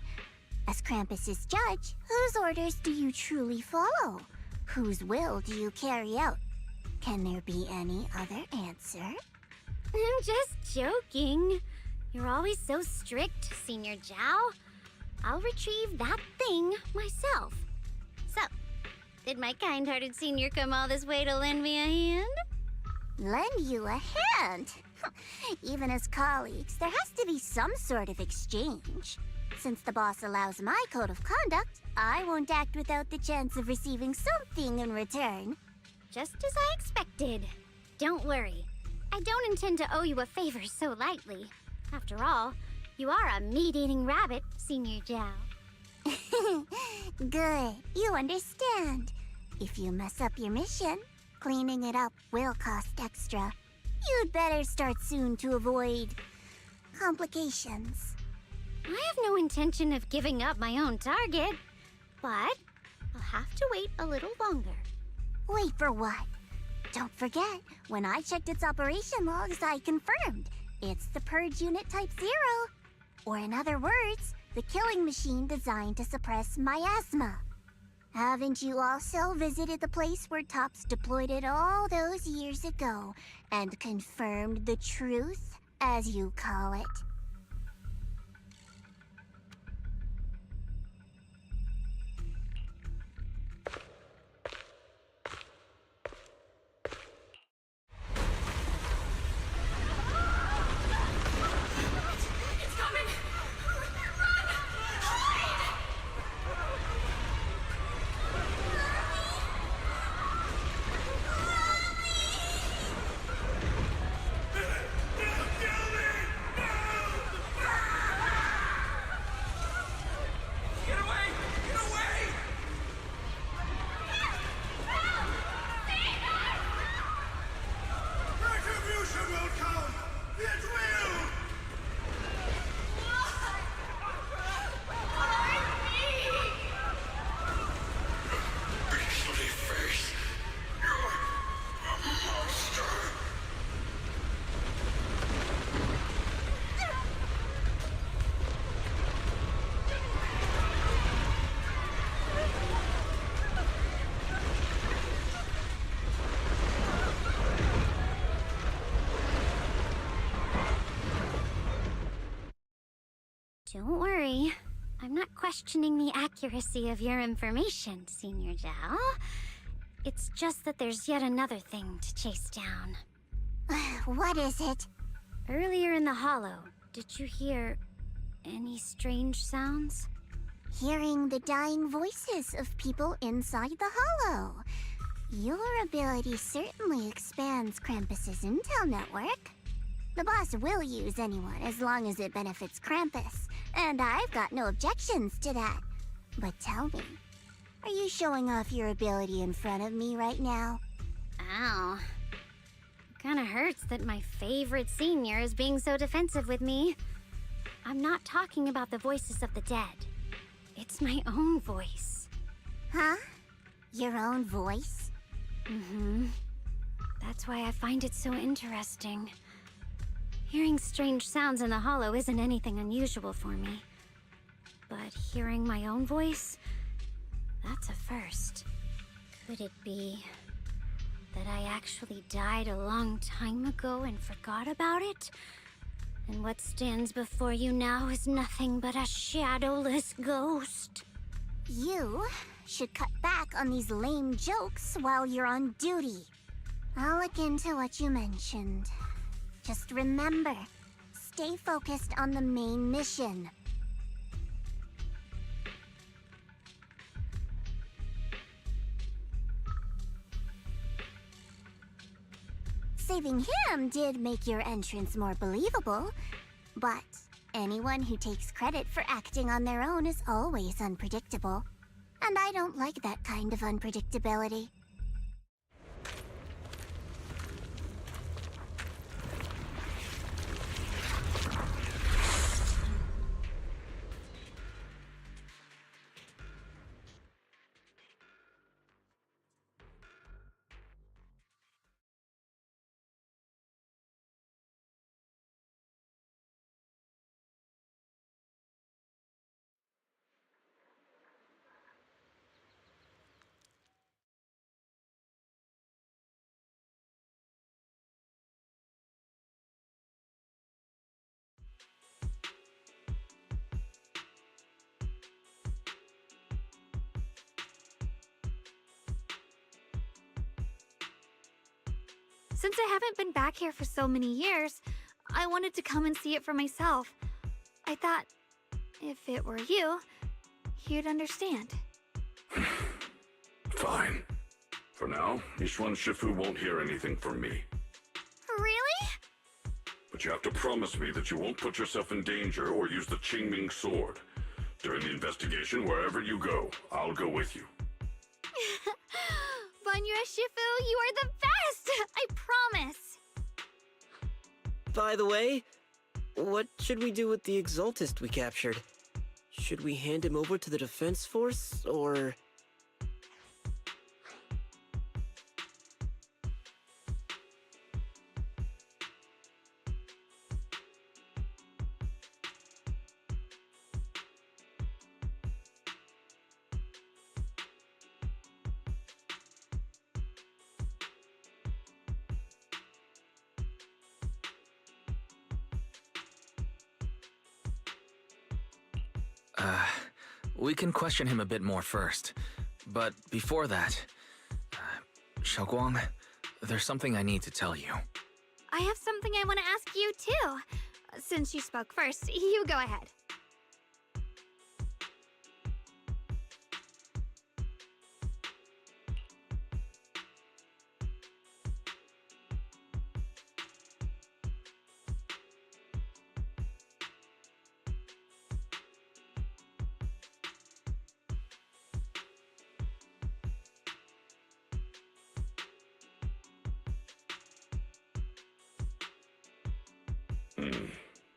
As Krampus's judge, whose orders do you truly follow? Whose will do you carry out? Can there be any other answer? I'm just joking. You're always so strict, Senior Zhao. I'll retrieve that thing myself. So, did my kind-hearted senior come all this way to lend me a hand? Lend you a hand? Even as colleagues, there has to be some sort of exchange. Since the boss allows my code of conduct, I won't act without the chance of receiving something in return. Just as I expected. Don't worry. I don't intend to owe you a favor so lightly. After all, you are a meat-eating rabbit, Senior Zhao. Good, you understand. If you mess up your mission, cleaning it up will cost extra. You'd better start soon to avoid complications. I have no intention of giving up my own target, but I'll have to wait a little longer. Wait for what? Don't forget, when I checked its operation logs, I confirmed. It's the Purge Unit Type 0. Or in other words, the killing machine designed to suppress miasma. Haven't you also visited the place where Tops deployed it all those years ago and confirmed the truth, as you call it? Don't worry. I'm not questioning the accuracy of your information, Senior Zhao. It's just that there's yet another thing to chase down. What is it? Earlier in the hollow, did you hear any strange sounds? Hearing the dying voices of people inside the hollow. Your ability certainly expands Krampus's intel network. The boss will use anyone as long as it benefits Krampus, and I've got no objections to that. But tell me, are you showing off your ability in front of me right now? Ow. Kinda hurts that my favorite senior is being so defensive with me. I'm not talking about the voices of the dead. It's my own voice. Huh? Your own voice? Mm-hmm. That's why I find it so interesting. Hearing strange sounds in the hollow isn't anything unusual for me. But hearing my own voice, that's a first. Could it be that I actually died a long time ago and forgot about it? And what stands before you now is nothing but a shadowless ghost. You should cut back on these lame jokes while you're on duty. I'll look into what you mentioned. Just remember, stay focused on the main mission. Saving him did make your entrance more believable, but anyone who takes credit for acting on their own is always unpredictable. And I don't like that kind of unpredictability. Since I haven't been back here for so many years, I wanted to come and see it for myself. I thought, if it were you, you'd understand. Fine. For now, Ishwan Shifu won't hear anything from me. Really? But you have to promise me that you won't put yourself in danger or use the Qingming sword. During the investigation, wherever you go, I'll go with you. Banya Shifu, you are the best! I promise! By the way, what should we do with the Exaltist we captured? Should we hand him over to the defense force, or... We can question him a bit more first. But before that, Xiaoguang, there's something I need to tell you. I have something I want to ask you, too. Since you spoke first, you go ahead.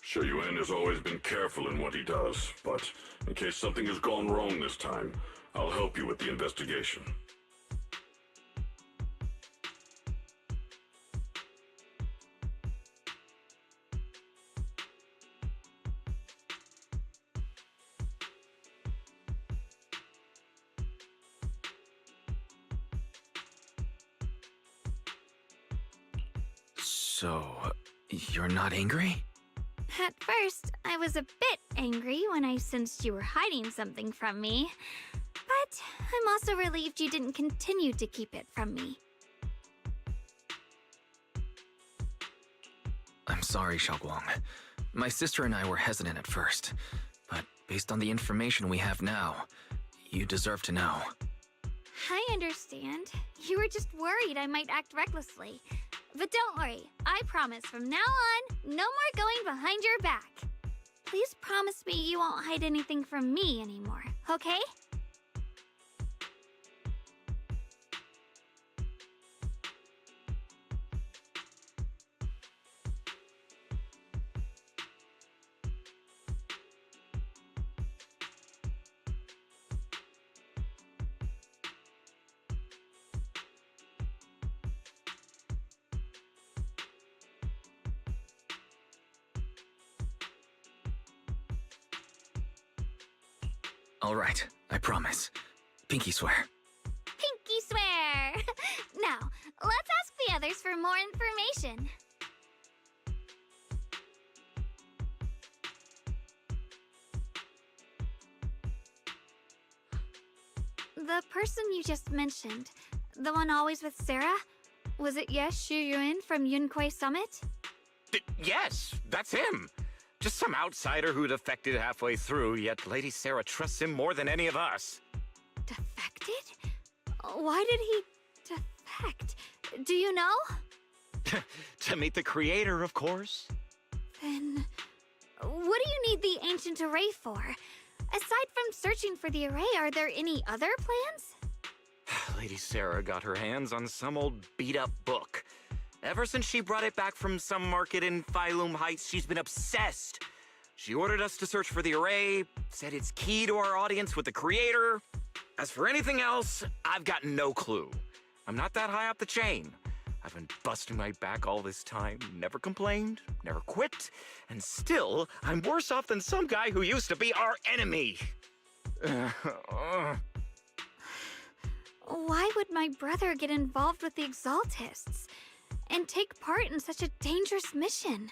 Shuyuan has always been careful in what he does, but in case something has gone wrong this time, I'll help you with the investigation. So, you're not angry? At first, I was a bit angry when I sensed you were hiding something from me. But I'm also relieved you didn't continue to keep it from me. I'm sorry, Xiaoguang. My sister and I were hesitant at first, but based on the information we have now, you deserve to know. I understand. You were just worried I might act recklessly. But don't worry, I promise from now on, no more going behind your back. Please promise me you won't hide anything from me anymore, okay? All right, I promise. Pinky swear. Pinky swear! Now, let's ask the others for more information. The person you just mentioned, the one always with Sarah, was it Yes Shuyuan from Yunquei Summit? Yes, that's him. Just some outsider who defected halfway through, yet Lady Sarah trusts him more than any of us. Defected? Why did he defect? Do you know? To meet the creator, of course. Then, what do you need the ancient array for? Aside from searching for the array, are there any other plans? Lady Sarah got her hands on some old beat-up book. Ever since she brought it back from some market in Phylum Heights, she's been obsessed. She ordered us to search for the array, said it's key to our audience with the creator. As for anything else, I've got no clue. I'm not that high up the chain. I've been busting my back all this time, never complained, never quit, and still, I'm worse off than some guy who used to be our enemy. Why would my brother get involved with the Exaltists and take part in such a dangerous mission?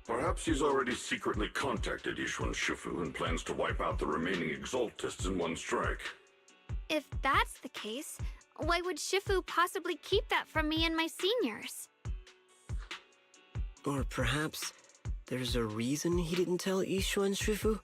Perhaps he's already secretly contacted Yishuan Shifu and plans to wipe out the remaining Exaltists in one strike. If that's the case, why would Shifu possibly keep that from me and my seniors? Or perhaps there's a reason he didn't tell Yishuan Shifu?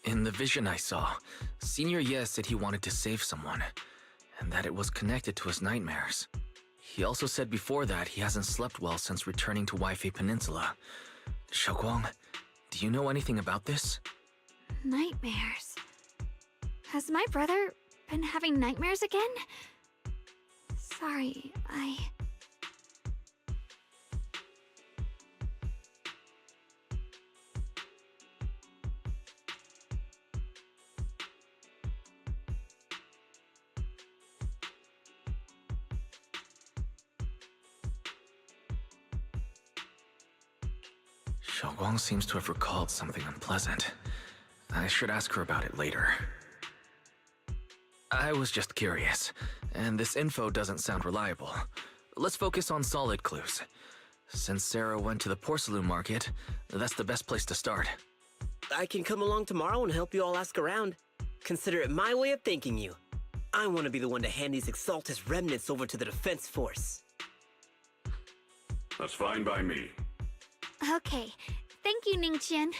In the vision I saw, Senior Ye said he wanted to save someone, and that it was connected to his nightmares. He also said before that he hasn't slept well since returning to Waifei Peninsula. Xiaoguang, do you know anything about this? Nightmares. Has my brother been having nightmares again? Sorry, Xiaoguang seems to have recalled something unpleasant. I should ask her about it later. I was just curious, and this info doesn't sound reliable. Let's focus on solid clues. Since Sarah went to the porcelain market, that's the best place to start. I can come along tomorrow and help you all ask around. Consider it my way of thanking you. I want to be the one to hand these Exaltus remnants over to the defense force. That's fine by me. okay. Thank you, Ningqian.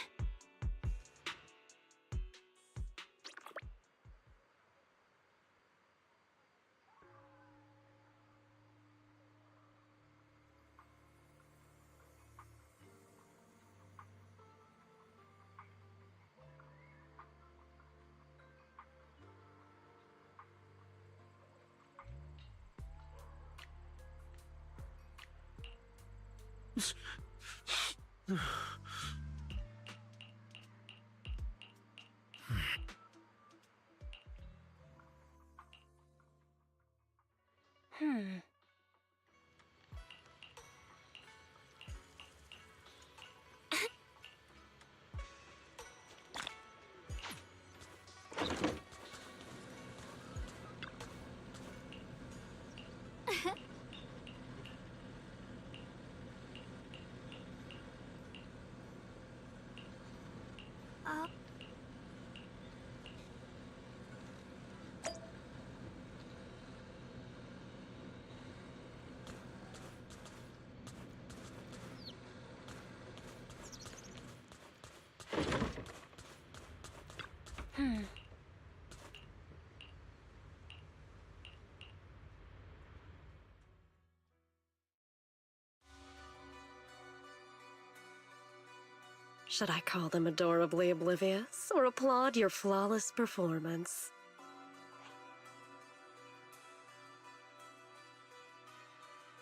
Should I call them adorably oblivious or applaud your flawless performance?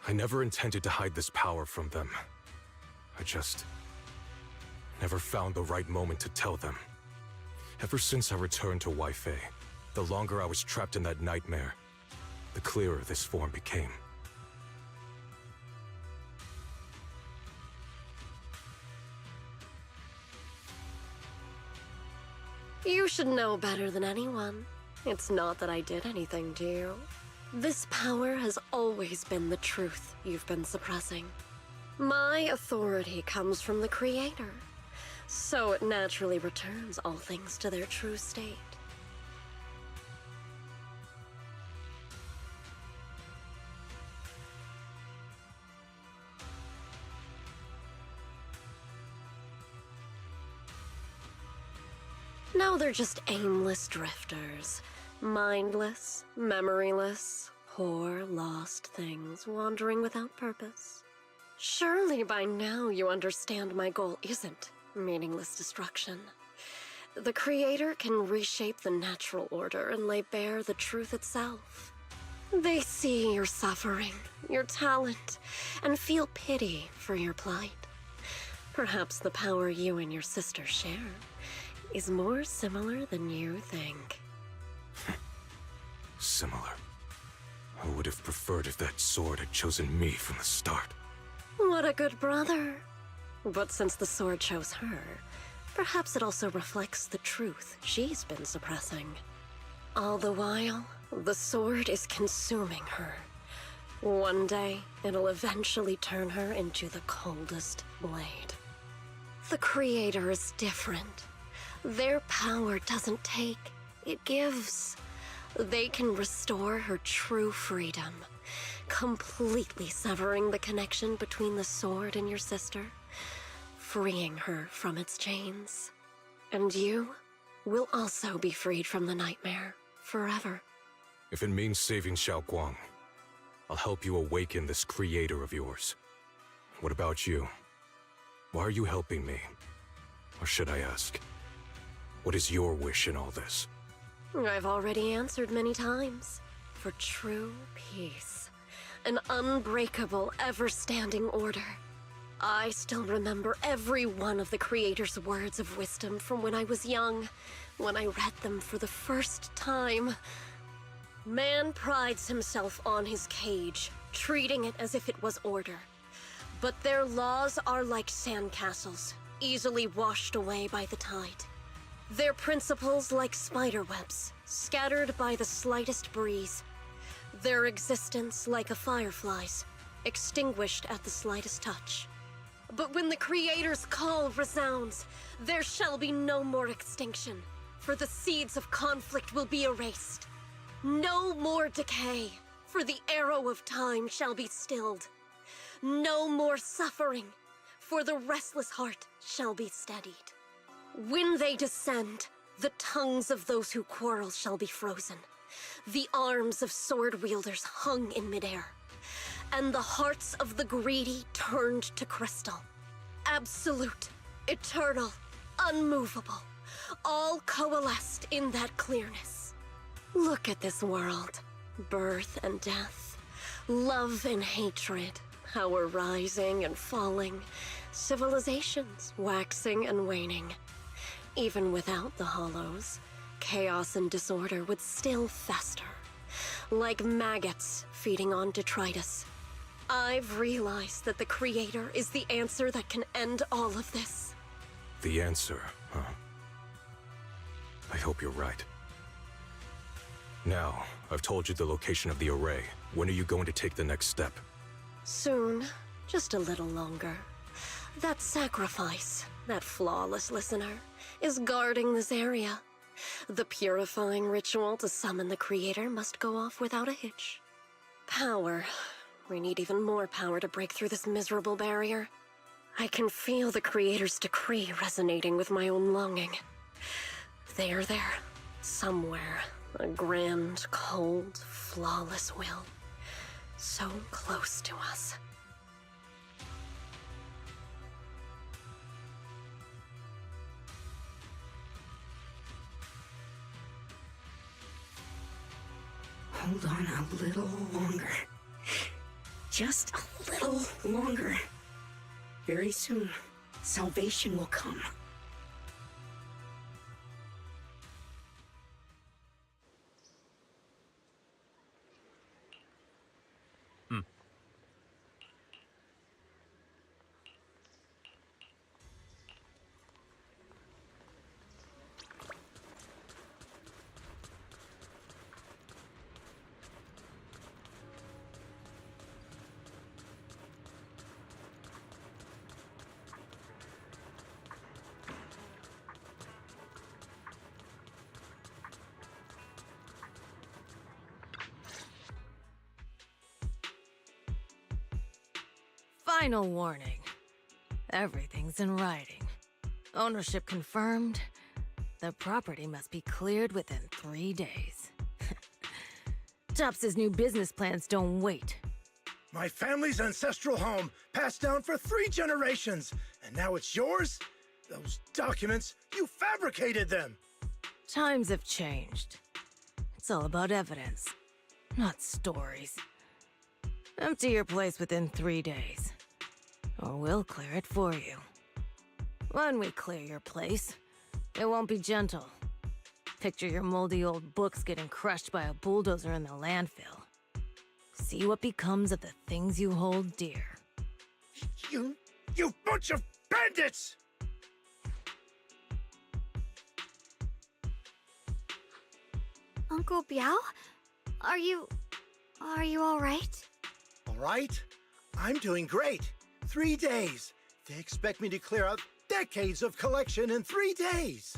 I never intended to hide this power from them. I just never found the right moment to tell them. Ever since I returned to Wi-Fi, the longer I was trapped in that nightmare, the clearer this form became. You should know better than anyone. It's not that I did anything to you. This power has always been the truth you've been suppressing. My authority comes from the Creator, so it naturally returns all things to their true state. Now they're just aimless drifters. Mindless, memoryless, poor, lost things wandering without purpose. Surely by now you understand my goal isn't meaningless destruction. The Creator can reshape the natural order and lay bare the truth itself. They see your suffering, your talent, and feel pity for your plight. Perhaps the power you and your sister share is more similar than you think. Similar. I would have preferred if that sword had chosen me from the start. What a good brother. But since the sword chose her, perhaps it also reflects the truth she's been suppressing. All the while, the sword is consuming her. One day, it'll eventually turn her into the coldest blade. The Creator is different. Their power doesn't take, it gives. They can restore her true freedom, completely severing the connection between the sword and your sister, freeing her from its chains. And you will also be freed from the nightmare forever. If it means saving Xiaoguang, I'll help you awaken this Creator of yours. What about you? Why are you helping me? Or should I ask, what is your wish in all this? I've already answered many times. For true peace. An unbreakable, ever-standing order. I still remember every one of the Creator's words of wisdom from when I was young, when I read them for the first time. Man prides himself on his cage, treating it as if it was order. But their laws are like sandcastles, easily washed away by the tide. Their principles like spiderwebs, scattered by the slightest breeze. Their existence like a firefly's, extinguished at the slightest touch. But when the Creator's call resounds, there shall be no more extinction, for the seeds of conflict will be erased. No more decay, for the arrow of time shall be stilled. No more suffering, for the restless heart shall be steadied. When they descend, the tongues of those who quarrel shall be frozen, the arms of sword wielders hung in midair, and the hearts of the greedy turned to crystal. Absolute, eternal, unmovable, all coalesced in that clearness. Look at this world, birth and death, love and hatred, power rising and falling, civilizations waxing and waning. Even without the hollows, chaos and disorder would still fester, like maggots feeding on detritus. I've realized that the Creator is the answer that can end all of this. The answer, huh? I hope you're right. Now, I've told you the location of the array. When are you going to take the next step? Soon, just a little longer. That sacrifice, that flawless listener, is guarding this area. The purifying ritual to summon the Creator must go off without a hitch. Power. We need even more power to break through this miserable barrier. I can feel the Creator's decree resonating with my own longing. They are there, Somewhere, a grand, cold, flawless will. So close to us. Hold on a little longer. Just a little longer. Very soon, salvation will come. Final warning. Everything's in writing. Ownership confirmed. The property must be cleared within 3 days. Tops's new business plans don't wait. My family's ancestral home, passed down for 3 generations, and now it's yours? Those documents, you fabricated them! Times have changed. It's all about evidence, not stories. Empty your place within 3 days, or we'll clear it for you. When we clear your place, it won't be gentle. Picture your moldy old books getting crushed by a bulldozer in the landfill. See what becomes of the things you hold dear. You bunch of bandits! Uncle Biao? Are you all right? All right? I'm doing great. 3 days. They expect me to clear out decades of collection in 3 days.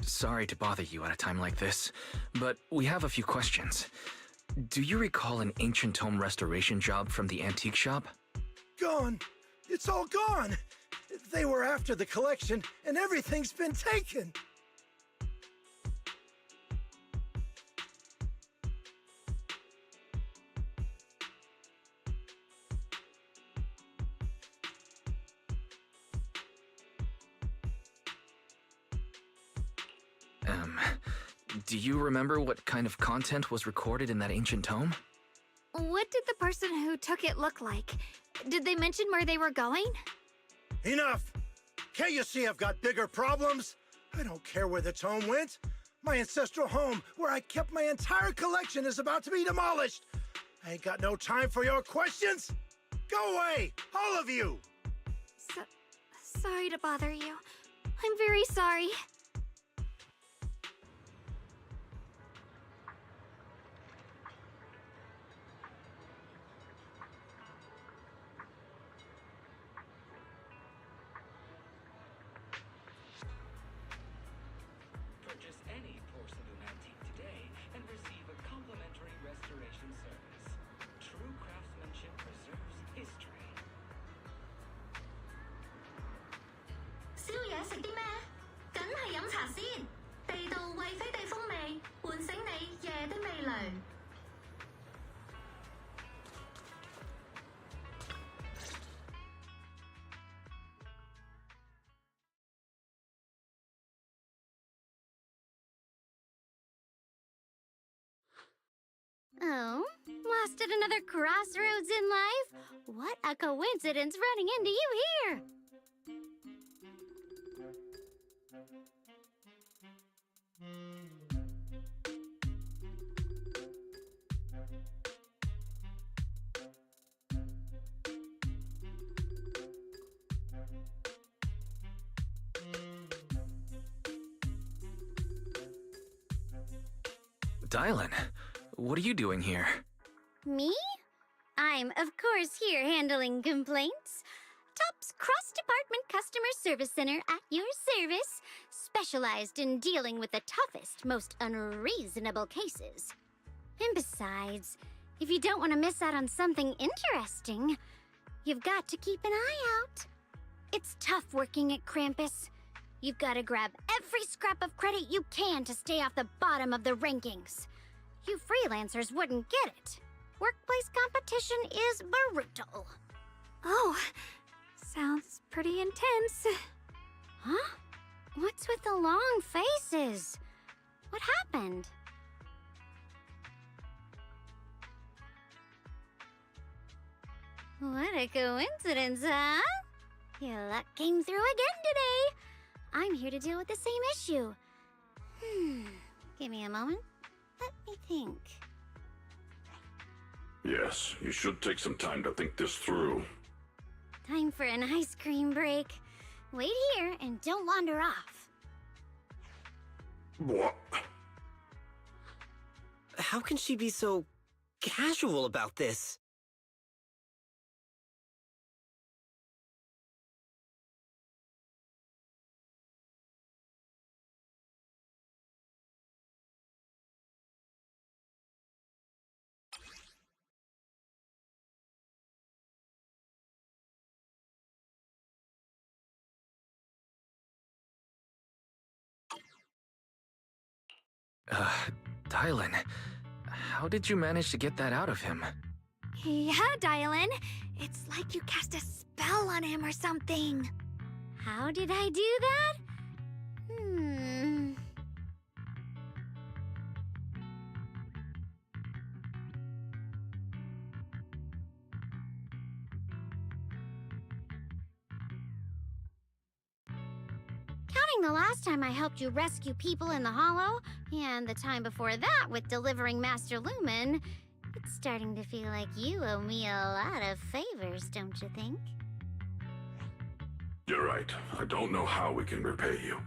Sorry to bother you at a time like this, but we have a few questions. Do you recall an ancient tome restoration job from the antique shop? Gone. It's all gone. They were after the collection, and everything's been taken. Do you remember what kind of content was recorded in that ancient tome? What did the person who took it look like? Did they mention where they were going? Enough! Can't you see I've got bigger problems? I don't care where the tome went. My ancestral home, where I kept my entire collection, is about to be demolished. I ain't got no time for your questions. Go away, all of you! Sorry to bother you. I'm very sorry. Purchase any porcelain antique today and receive a complimentary restoration service. True craftsmanship preserves history. 宵夜食啲咩？梗係飲茶先，地道惠飛地風味，喚醒你夜的味蕾。Oh, lost at another crossroads in life? What a coincidence running into you here! Dylan, what are you doing here? Me? I'm, of course, here handling complaints. Top's cross-department customer service center at your service, specialized in dealing with the toughest, most unreasonable cases. And besides, if you don't want to miss out on something interesting, you've got to keep an eye out. It's tough working at Krampus. You've got to grab every scrap of credit you can to stay off the bottom of the rankings. You freelancers wouldn't get it. Workplace competition is brutal. Oh, sounds pretty intense. Huh? What's with the long faces? What happened? What a coincidence, huh? Your luck came through again today. I'm here to deal with the same issue. Give me a moment. Let me think. Yes, you should take some time to think this through. Time for an ice cream break. Wait here and don't wander off. What? How can she be so casual about this? Dylan, how did you manage to get that out of him? Yeah, Dylan. It's like you cast a spell on him or something. How did I do that? Counting the last time I helped you rescue people in the Hollow, and the time before that with delivering Master Lumen, it's starting to feel like you owe me a lot of favors, don't you think? You're right. I don't know how we can repay you.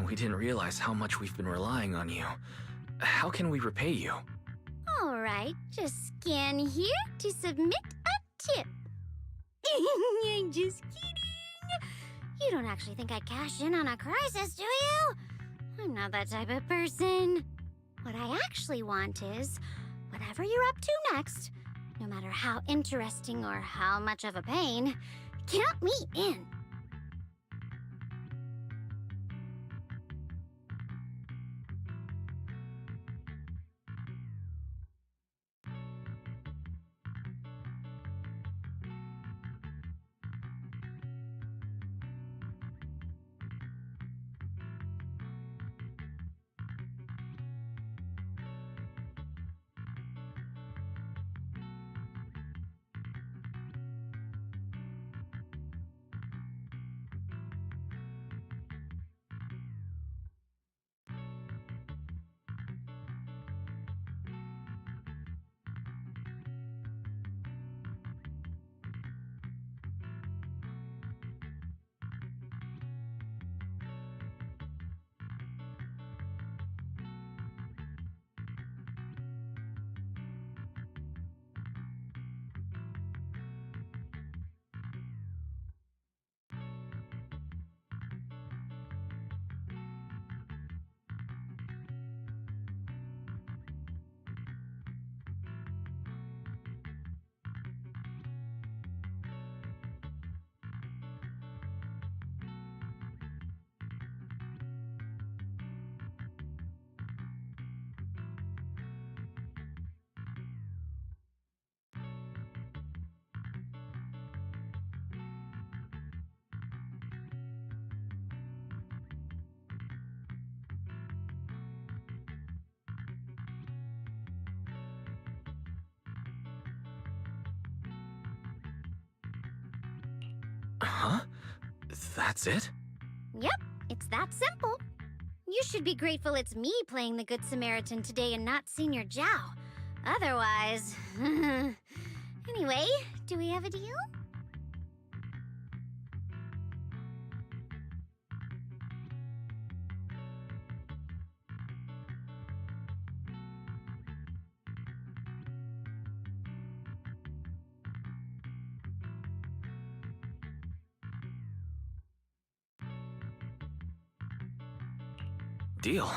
We didn't realize how much we've been relying on you. How can we repay you? All right, just scan here to submit a tip. I'm just kidding. You don't actually think I'd cash in on a crisis, do you? I'm not that type of person. What I actually want is, whatever you're up to next, no matter how interesting or how much of a pain, count me in. Huh? That's it? Yep, it's that simple. You should be grateful it's me playing the Good Samaritan today and not Senior Zhao. Otherwise... Anyway, do we have a deal? Deal.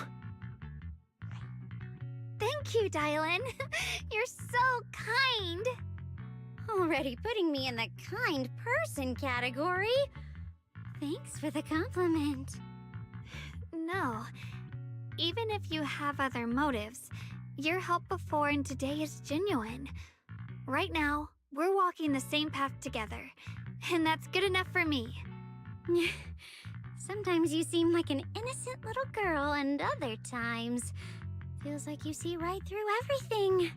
Thank you, Dylan. You're so kind. Already putting me in the kind person category. Thanks for the compliment. No. Even if you have other motives, your help before and today is genuine. Right now, we're walking the same path together, and that's good enough for me. Sometimes you seem like an innocent little girl, and other times, feels like you see right through everything.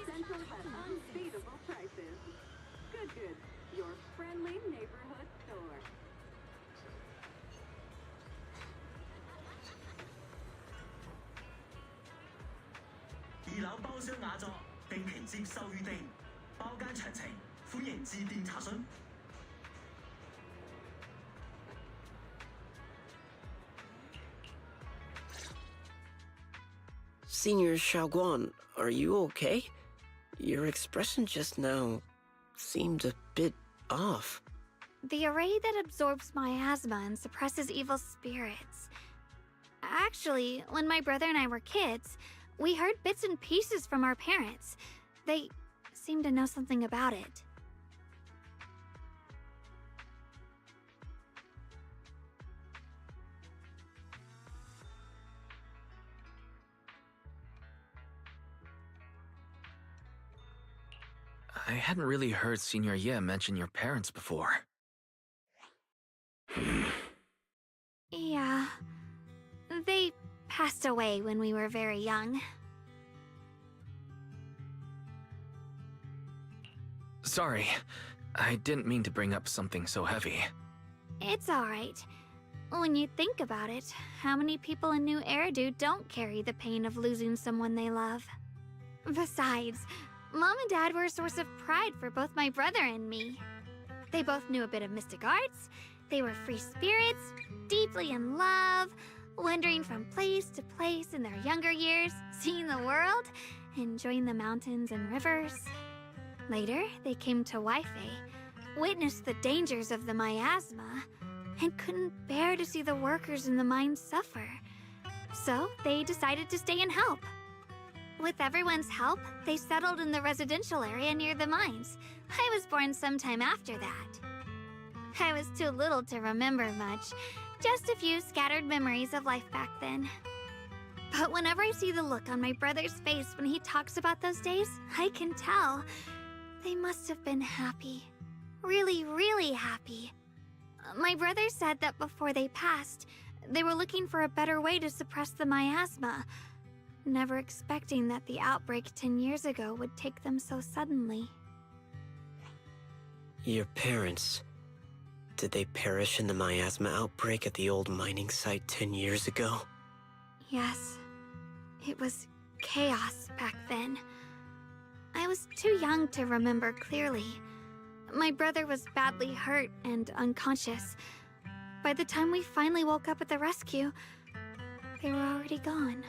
Central has unbeatable prices. Good Goods, your friendly neighborhood store. 二樓包廂雅座，定期接受預訂，包間詳情歡迎致電查詢。Senior Xiaoguan, are you okay? Your expression just now seemed a bit off. The array that absorbs miasma and suppresses evil spirits. Actually, when my brother and I were kids, we heard bits and pieces from our parents. They seemed to know something about it. I hadn't really heard Senior Ye mention your parents before. Yeah. They passed away when we were very young. Sorry, I didn't mean to bring up something so heavy. It's alright. When you think about it, how many people in New Eridu don't carry the pain of losing someone they love? Besides, Mom and Dad were a source of pride for both my brother and me. They both knew a bit of mystic arts, they were free spirits, deeply in love, wandering from place to place in their younger years, seeing the world, enjoying the mountains and rivers. Later, they came to Wi-Fi, witnessed the dangers of the miasma, and couldn't bear to see the workers in the mines suffer. So they decided to stay and help. With everyone's help, they settled in the residential area near the mines. I was born sometime after that. I was too little to remember much, just a few scattered memories of life back then. But whenever I see the look on my brother's face when he talks about those days, I can tell. They must have been happy. Really, really happy. My brother said that before they passed, they were looking for a better way to suppress the miasma, never expecting that the outbreak 10 years ago would take them so suddenly. Your parents... did they perish in the miasma outbreak at the old mining site 10 years ago? Yes. It was chaos back then. I was too young to remember clearly. My brother was badly hurt and unconscious. By the time we finally woke up at the rescue, they were already gone.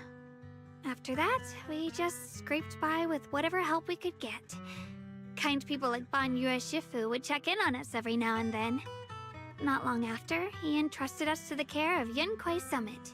After that, we just scraped by with whatever help we could get. Kind people like Ban Yue Shifu would check in on us every now and then. Not long after, he entrusted us to the care of Yunquei Summit.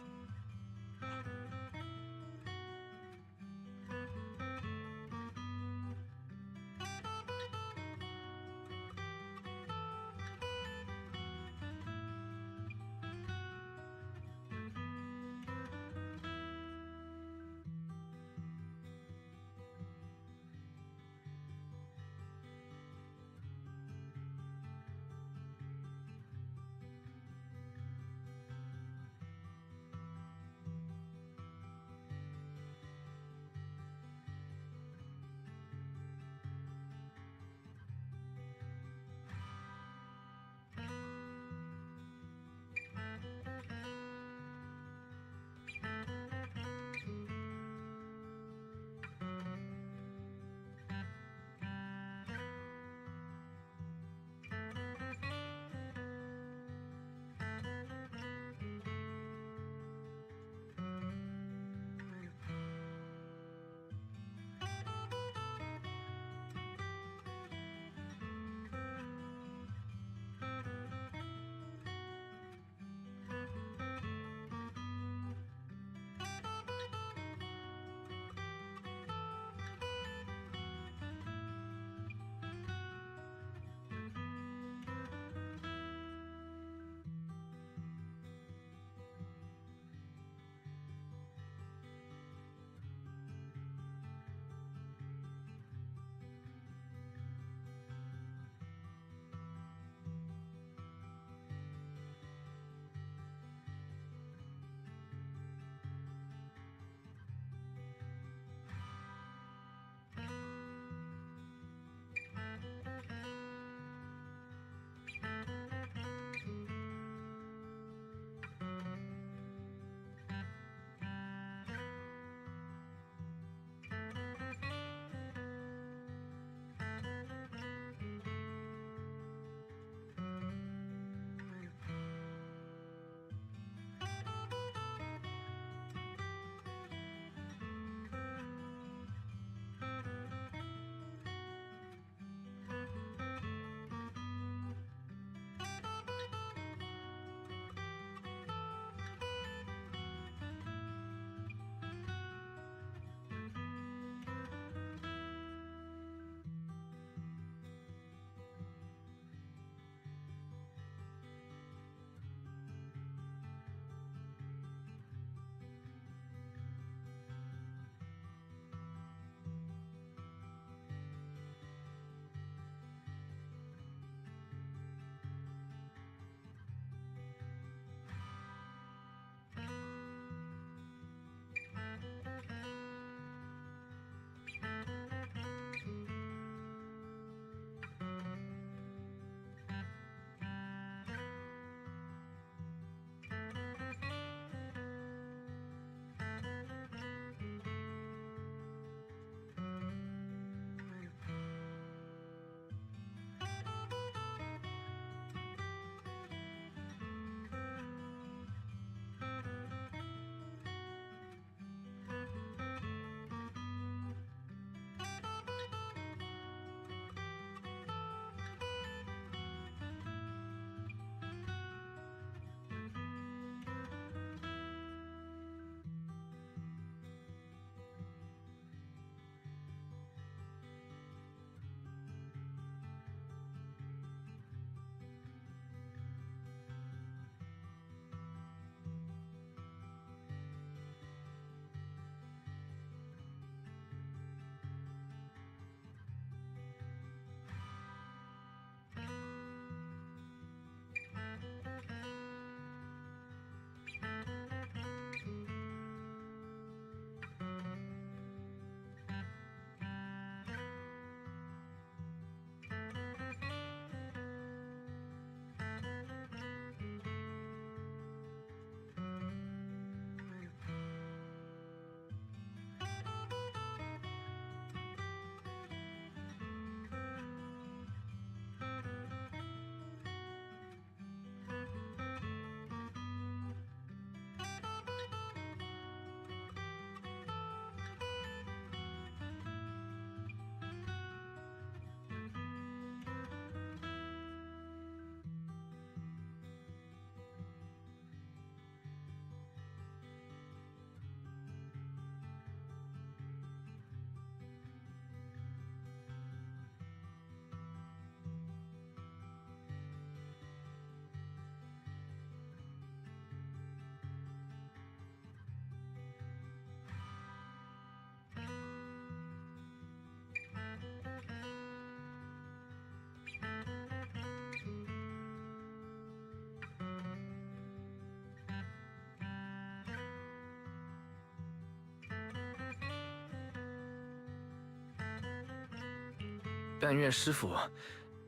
半月师傅,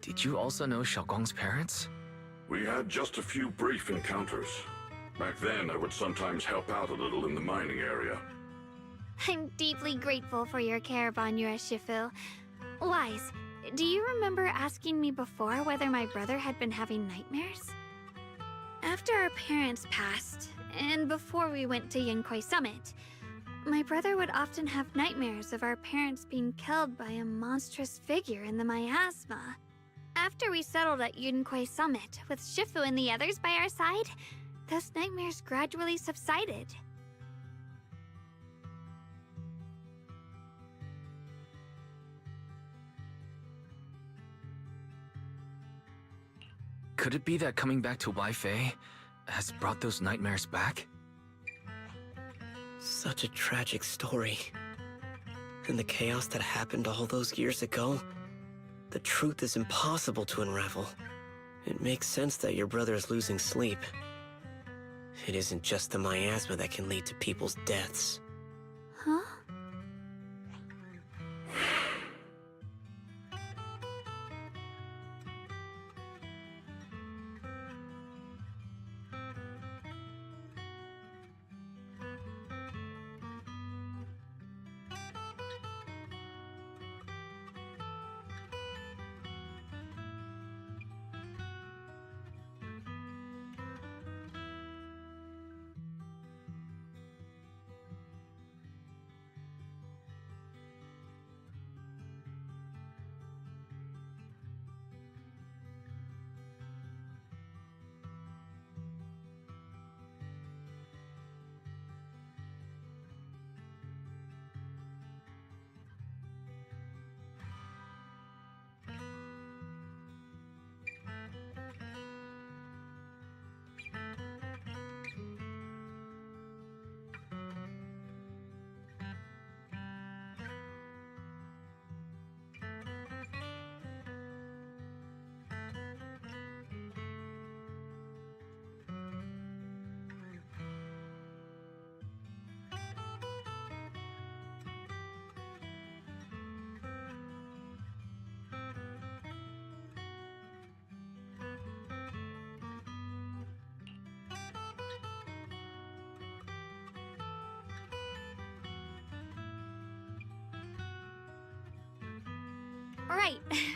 did you also know Xiaoguang's parents? We had just a few brief encounters. Back then, I would sometimes help out a little in the mining area. I'm deeply grateful for your care, Banyue Shifu. Wise, do you remember asking me before whether my brother had been having nightmares? After our parents passed, and before we went to Yinkui Summit, my brother would often have nightmares of our parents being killed by a monstrous figure in the miasma. After we settled at Yinkui Summit, with Shifu and the others by our side, those nightmares gradually subsided. Could it be that coming back to Weifei has brought those nightmares back? Such a tragic story. And the chaos that happened all those years ago, the truth is impossible to unravel. It makes sense that your brother is losing sleep. It isn't just the miasma that can lead to people's deaths. Huh?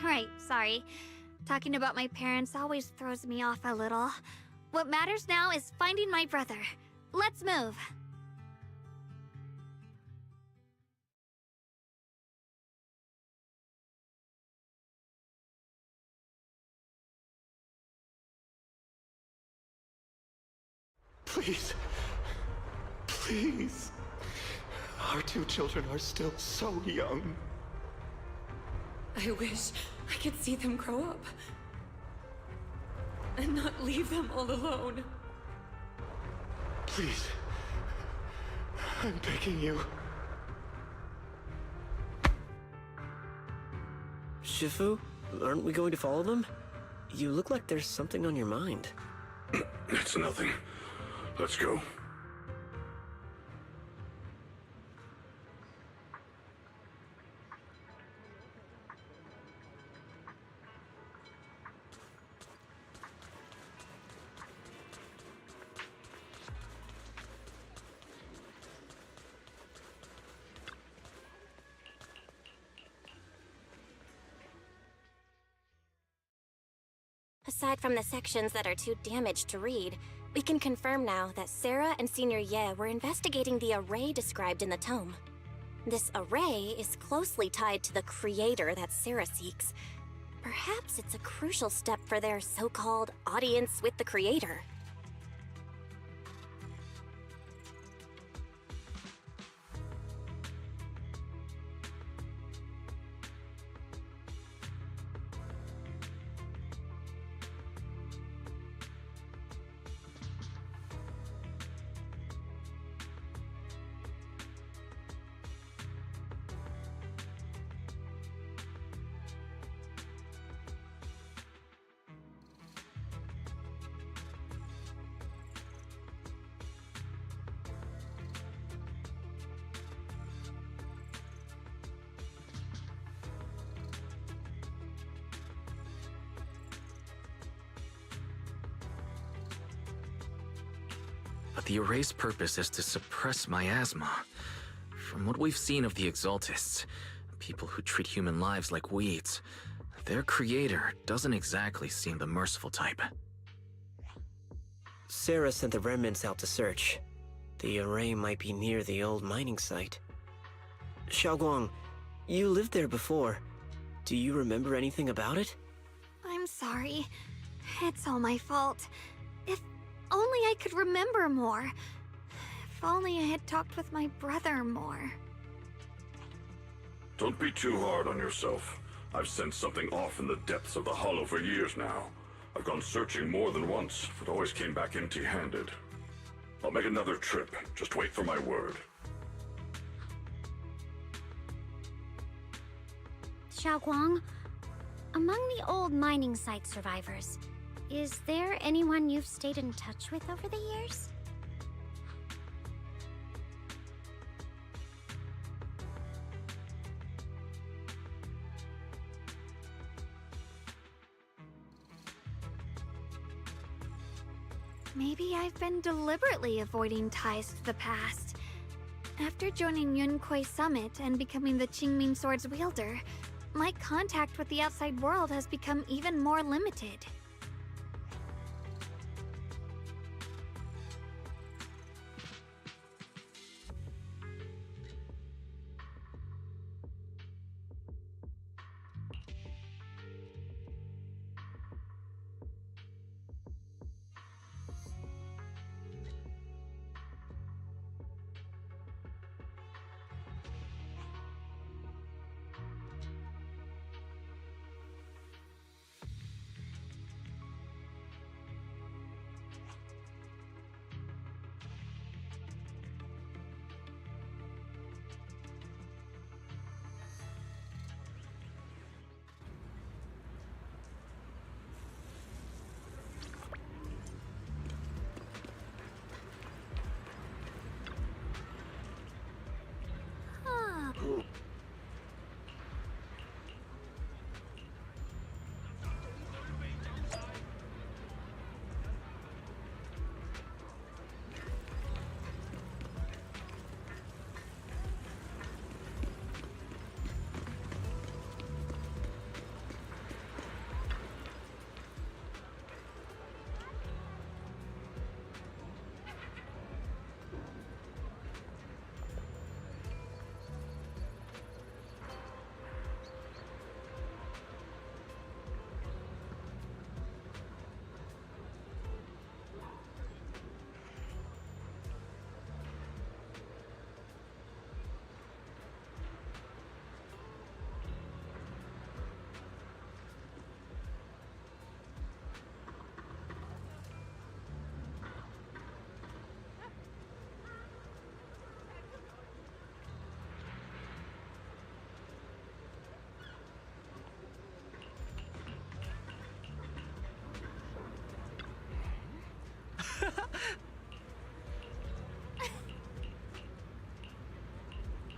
Right, sorry. Talking about my parents always throws me off a little. What matters now is finding my brother. Let's move. Please. Please. Our two children are still so young. I wish I could see them grow up. And not leave them all alone. Please. I'm begging you. Shifu, aren't we going to follow them? You look like there's something on your mind. It's nothing. Let's go. Aside from the sections that are too damaged to read, we can confirm now that Sarah and Senior Ye were investigating the array described in the tome. This array is closely tied to the creator that Sarah seeks. Perhaps it's a crucial step for their so-called audience with the creator. The array's purpose is to suppress miasma. From what we've seen of the Exaltists, people who treat human lives like weeds, their creator doesn't exactly seem the merciful type. Sarah sent the remnants out to search. The array might be near the old mining site. Xiaoguang, you lived there before. Do you remember anything about it? I'm sorry. It's all my fault. If only I could remember more. If only I had talked with my brother more. Don't be too hard on yourself. I've sensed something off in the depths of the hollow for years now. I've gone searching more than once, but always came back empty-handed. I'll make another trip. Just wait for my word. Xiaoguang, among the old mining site survivors, is there anyone you've stayed in touch with over the years? Maybe I've been deliberately avoiding ties to the past. After joining Yunkuei Summit and becoming the Qingming Sword's wielder, my contact with the outside world has become even more limited.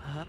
Huh?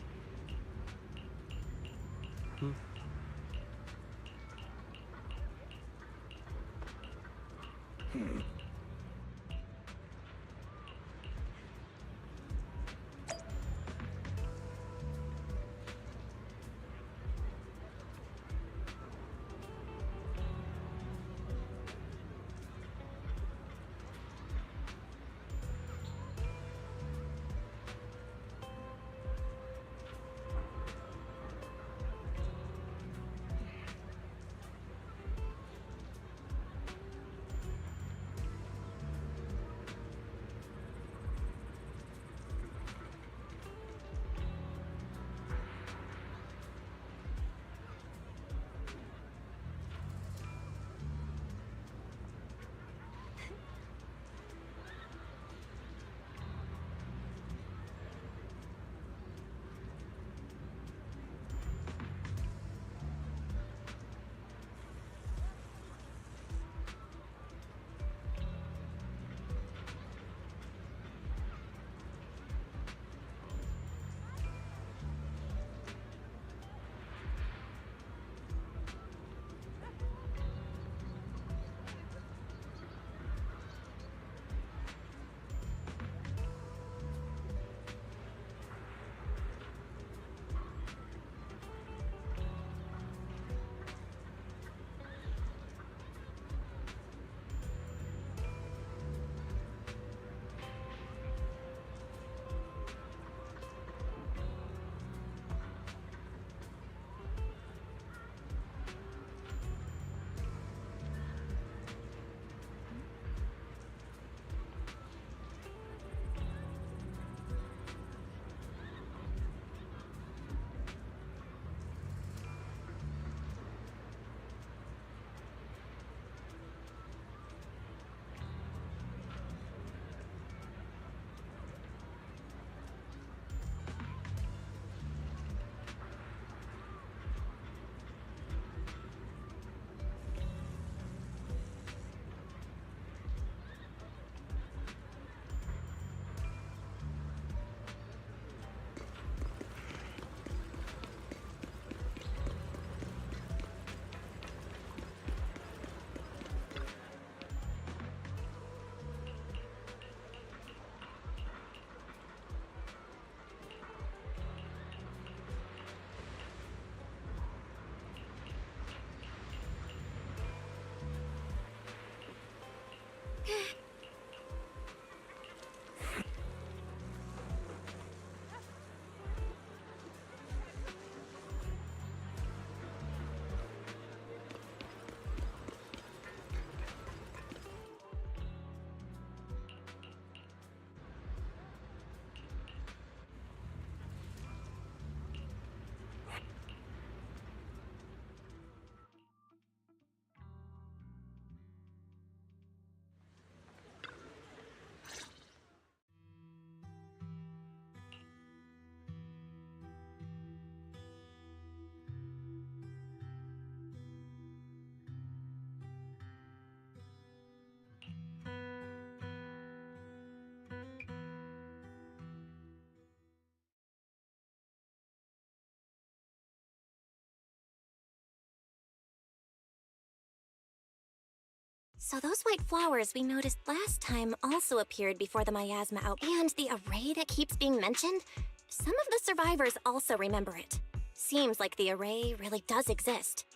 So those white flowers we noticed last time also appeared before the miasma out. And the array that keeps being mentioned? Some of the survivors also remember it. Seems like the array really does exist.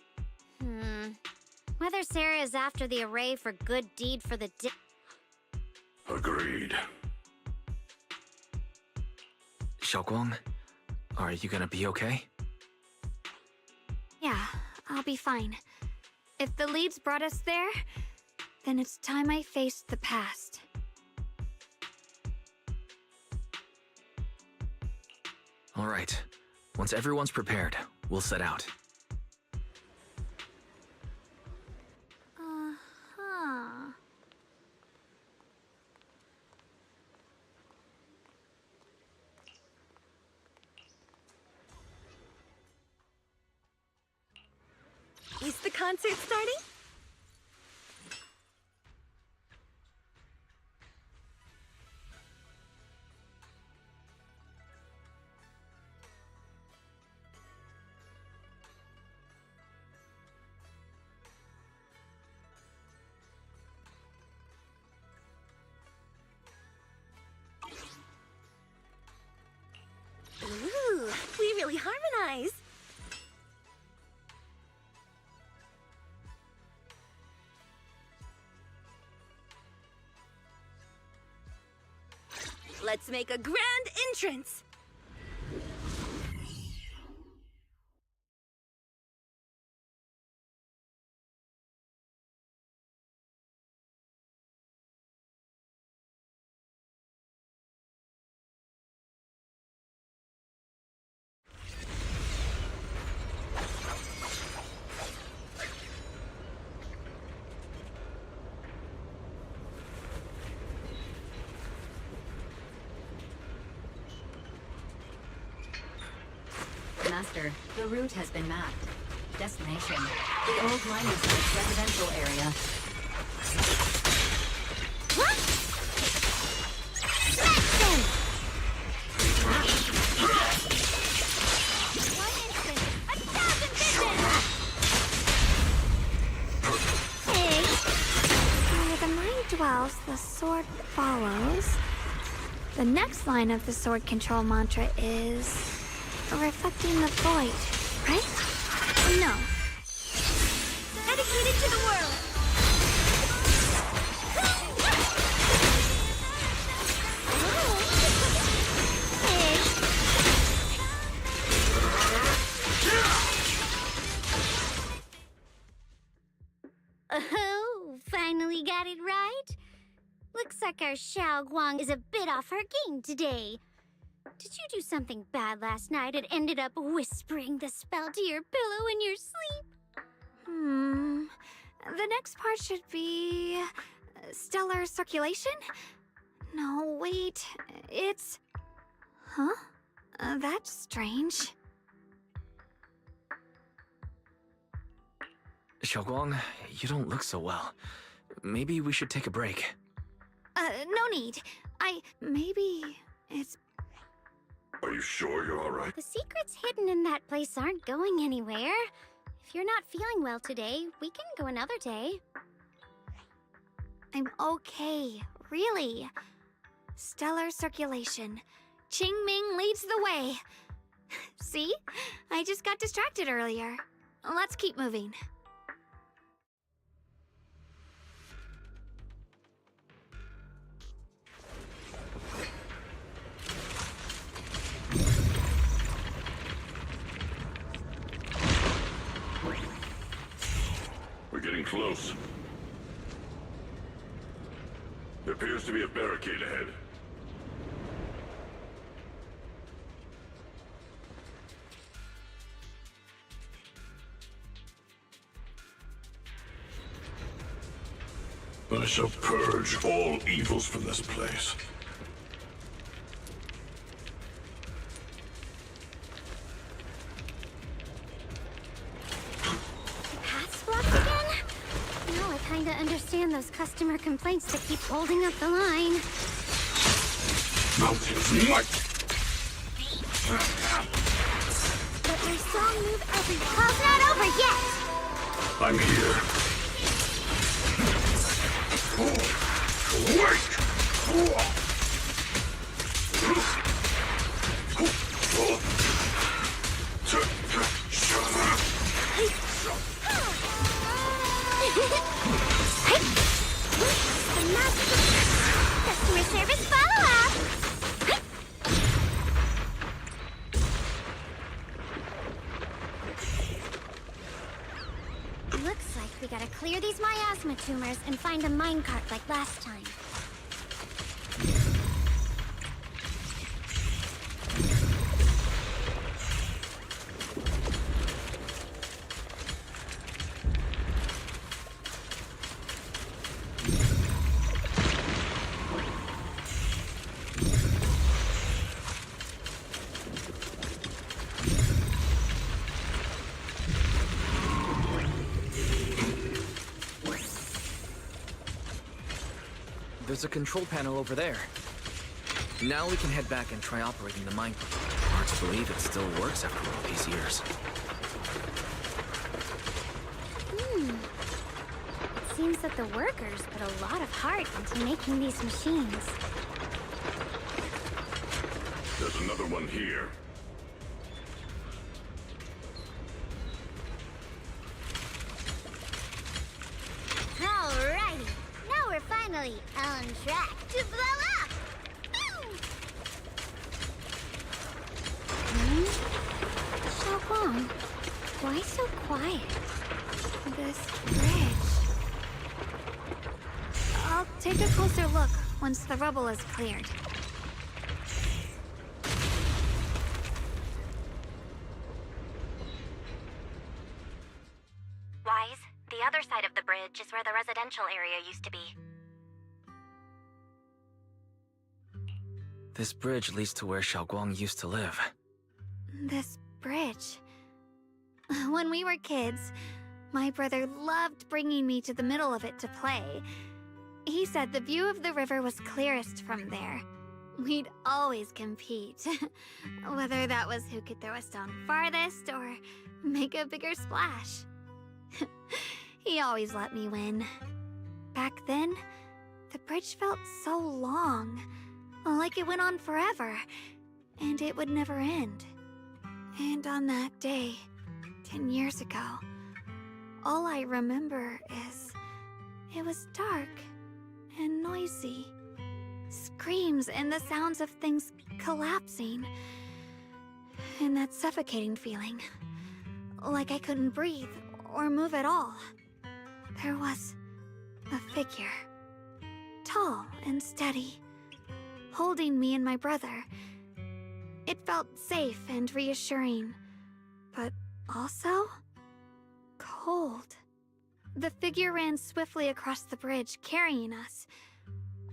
Whether Sarah is after the array for good deed for the Agreed. Xiaoguang, are you gonna be okay? Yeah, I'll be fine. If the leads brought us there, then it's time I faced the past. All right. Once everyone's prepared, we'll set out. Uh-huh. Is the concert starting? Ooh, we really harmonize. Let's make a grand entrance! Master, the route has been mapped. Destination, the old mining site's residential area. What? Smash them! One instant, 1,000 visions! Hey! Where the mind dwells, the sword follows. The next line of the sword control mantra is... reflecting the void, right? No. Dedicated to the world! Oh, finally got it right? Looks like our Xiaoguang is a bit off her game today. Did you do something bad last night and ended up whispering the spell to your pillow in your sleep? The next part should be... stellar circulation? No, wait. It's... Huh? That's strange. Xiaoguang, you don't look so well. Maybe we should take a break. No need. Maybe it's... Are you sure you're all right? The secrets hidden in that place aren't going anywhere. If you're not feeling well today, we can go another day. I'm okay, really. Stellar circulation. Qingming leads the way. See? I just got distracted earlier. Let's keep moving. We're getting close. There appears to be a barricade ahead. I shall purge all evils from this place. Paths blocked again? Now I kinda understand those customer complaints that keep holding up the line. Mountains might! But my song move every call's not over yet! I'm here. Customer service follow-up! Looks like we gotta clear these miasma tumors and find a minecart like last time. There's a control panel over there. Now we can head back and try operating the mine. Hard to believe it still works after all these years. It seems that the workers put a lot of heart into making these machines. There's another one here. Alrighty, now we're finally on track to blow up! Xiaoguang, why so quiet? This bridge. I'll take a closer look once the rubble is cleared. Wise, the other side of the bridge is where the residential area used to be. This bridge leads to where Xiaoguang used to live. This bridge. When we were kids, my brother loved bringing me to the middle of it to play. He said the view of the river was clearest from there. We'd always compete. Whether that was who could throw a stone farthest or make a bigger splash. He always let me win. Back then, the bridge felt so long, like it went on forever, and it would never end. And on that day, 10 years ago, all I remember is it was dark and noisy. Screams and the sounds of things collapsing. And that suffocating feeling. Like I couldn't breathe or move at all. There was a figure. Tall and steady. Holding me and my brother. It felt safe and reassuring. But also cold. The figure ran swiftly across the bridge, carrying us.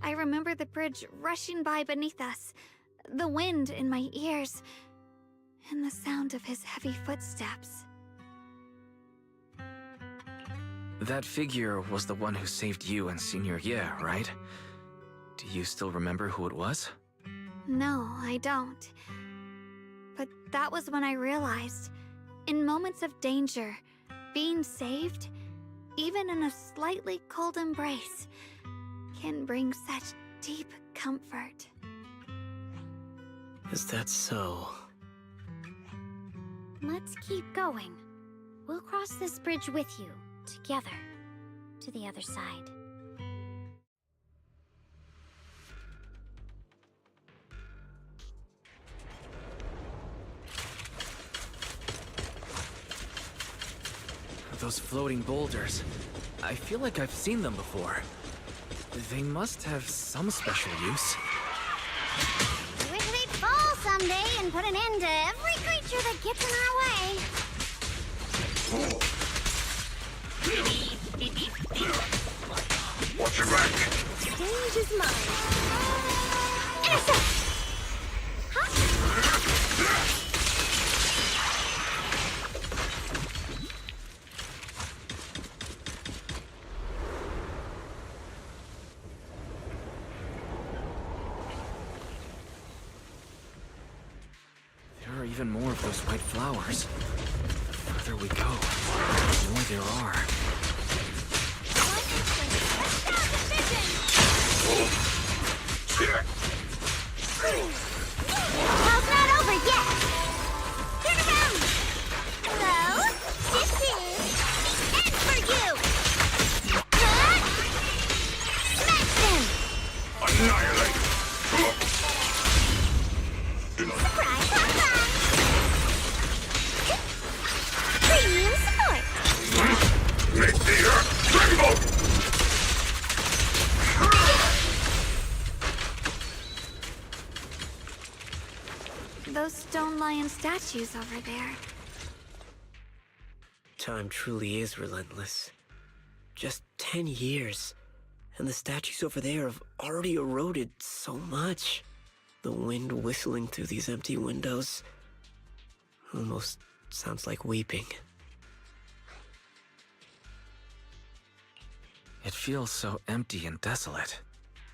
I remember the bridge rushing by beneath us, the wind in my ears, and the sound of his heavy footsteps. That figure was the one who saved you and Senior Ye, right? Do you still remember who it was? No, I don't. But that was when I realized, in moments of danger, being saved, even in a slightly cold embrace, can bring such deep comfort. Is that so? Let's keep going. We'll cross this bridge with you, together, to the other side. Those floating boulders. I feel like I've seen them before. They must have some special use. I wish they'd fall someday and put an end to every creature that gets in our way. Watch your back! Stage is mine. Essa! There are even more of those white flowers. The further we go, the more there are. Hell's not over yet! Turn around! Hello? This is the end for you! Smash them! Annihilate! Surprise! Premium support! Make the earth tremble! Those stone lion statues over there. Time truly is relentless. Just 10 years, and the statues over there have already eroded so much. The wind whistling through these empty windows almost sounds like weeping. It feels so empty and desolate.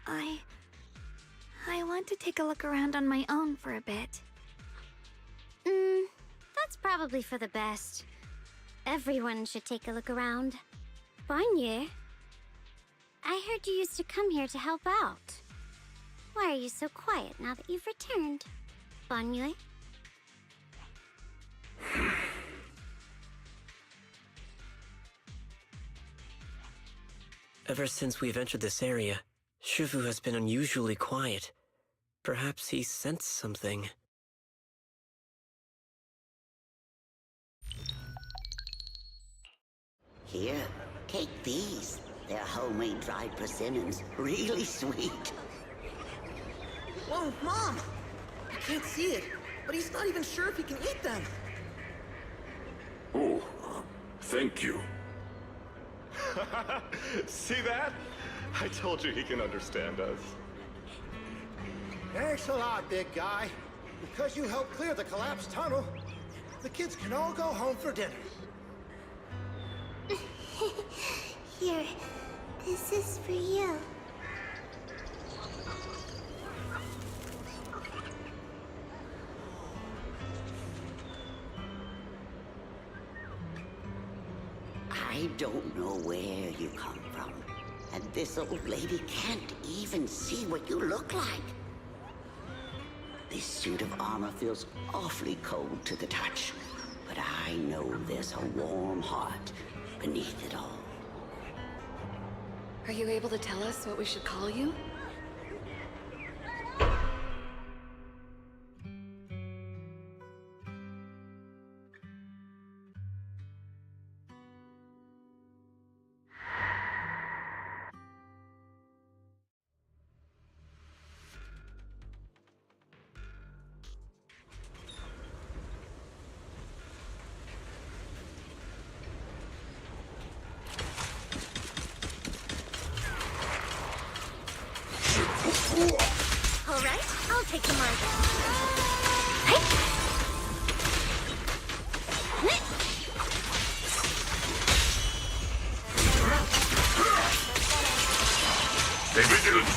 I want to take a look around on my own for a bit. That's probably for the best. Everyone should take a look around. Bonnier, I heard you used to come here to help out. Why are you so quiet now that you've returned? Bonnier? Ever since we've entered this area, Xowwy has been unusually quiet. Perhaps he sensed something. Here, take these. They're homemade dried persimmons. Really sweet. Whoa, Mom! I can't see it, but he's not even sure if he can eat them. Oh, thank you. See that? I told you he can understand us. Thanks a lot, big guy. Because you helped clear the collapsed tunnel, the kids can all go home for dinner. Here, this is for you. I don't know where you come from, and this old lady can't even see what you look like. This suit of armor feels awfully cold to the touch, but I know there's a warm heart beneath it all. Are you able to tell us what we should call you? All right, I'll take the mark. Stay vigilant!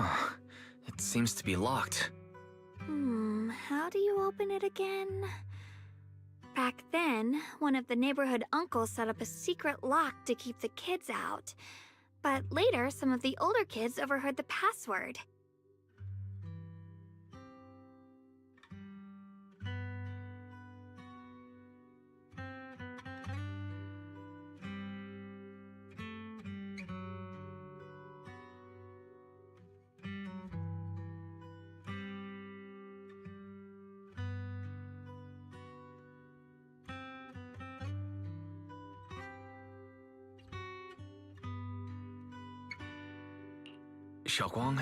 Huh. It seems to be locked. How do you open it again? Back then, one of the neighborhood uncles set up a secret lock to keep the kids out. But later, some of the older kids overheard the password. Xiaoguang,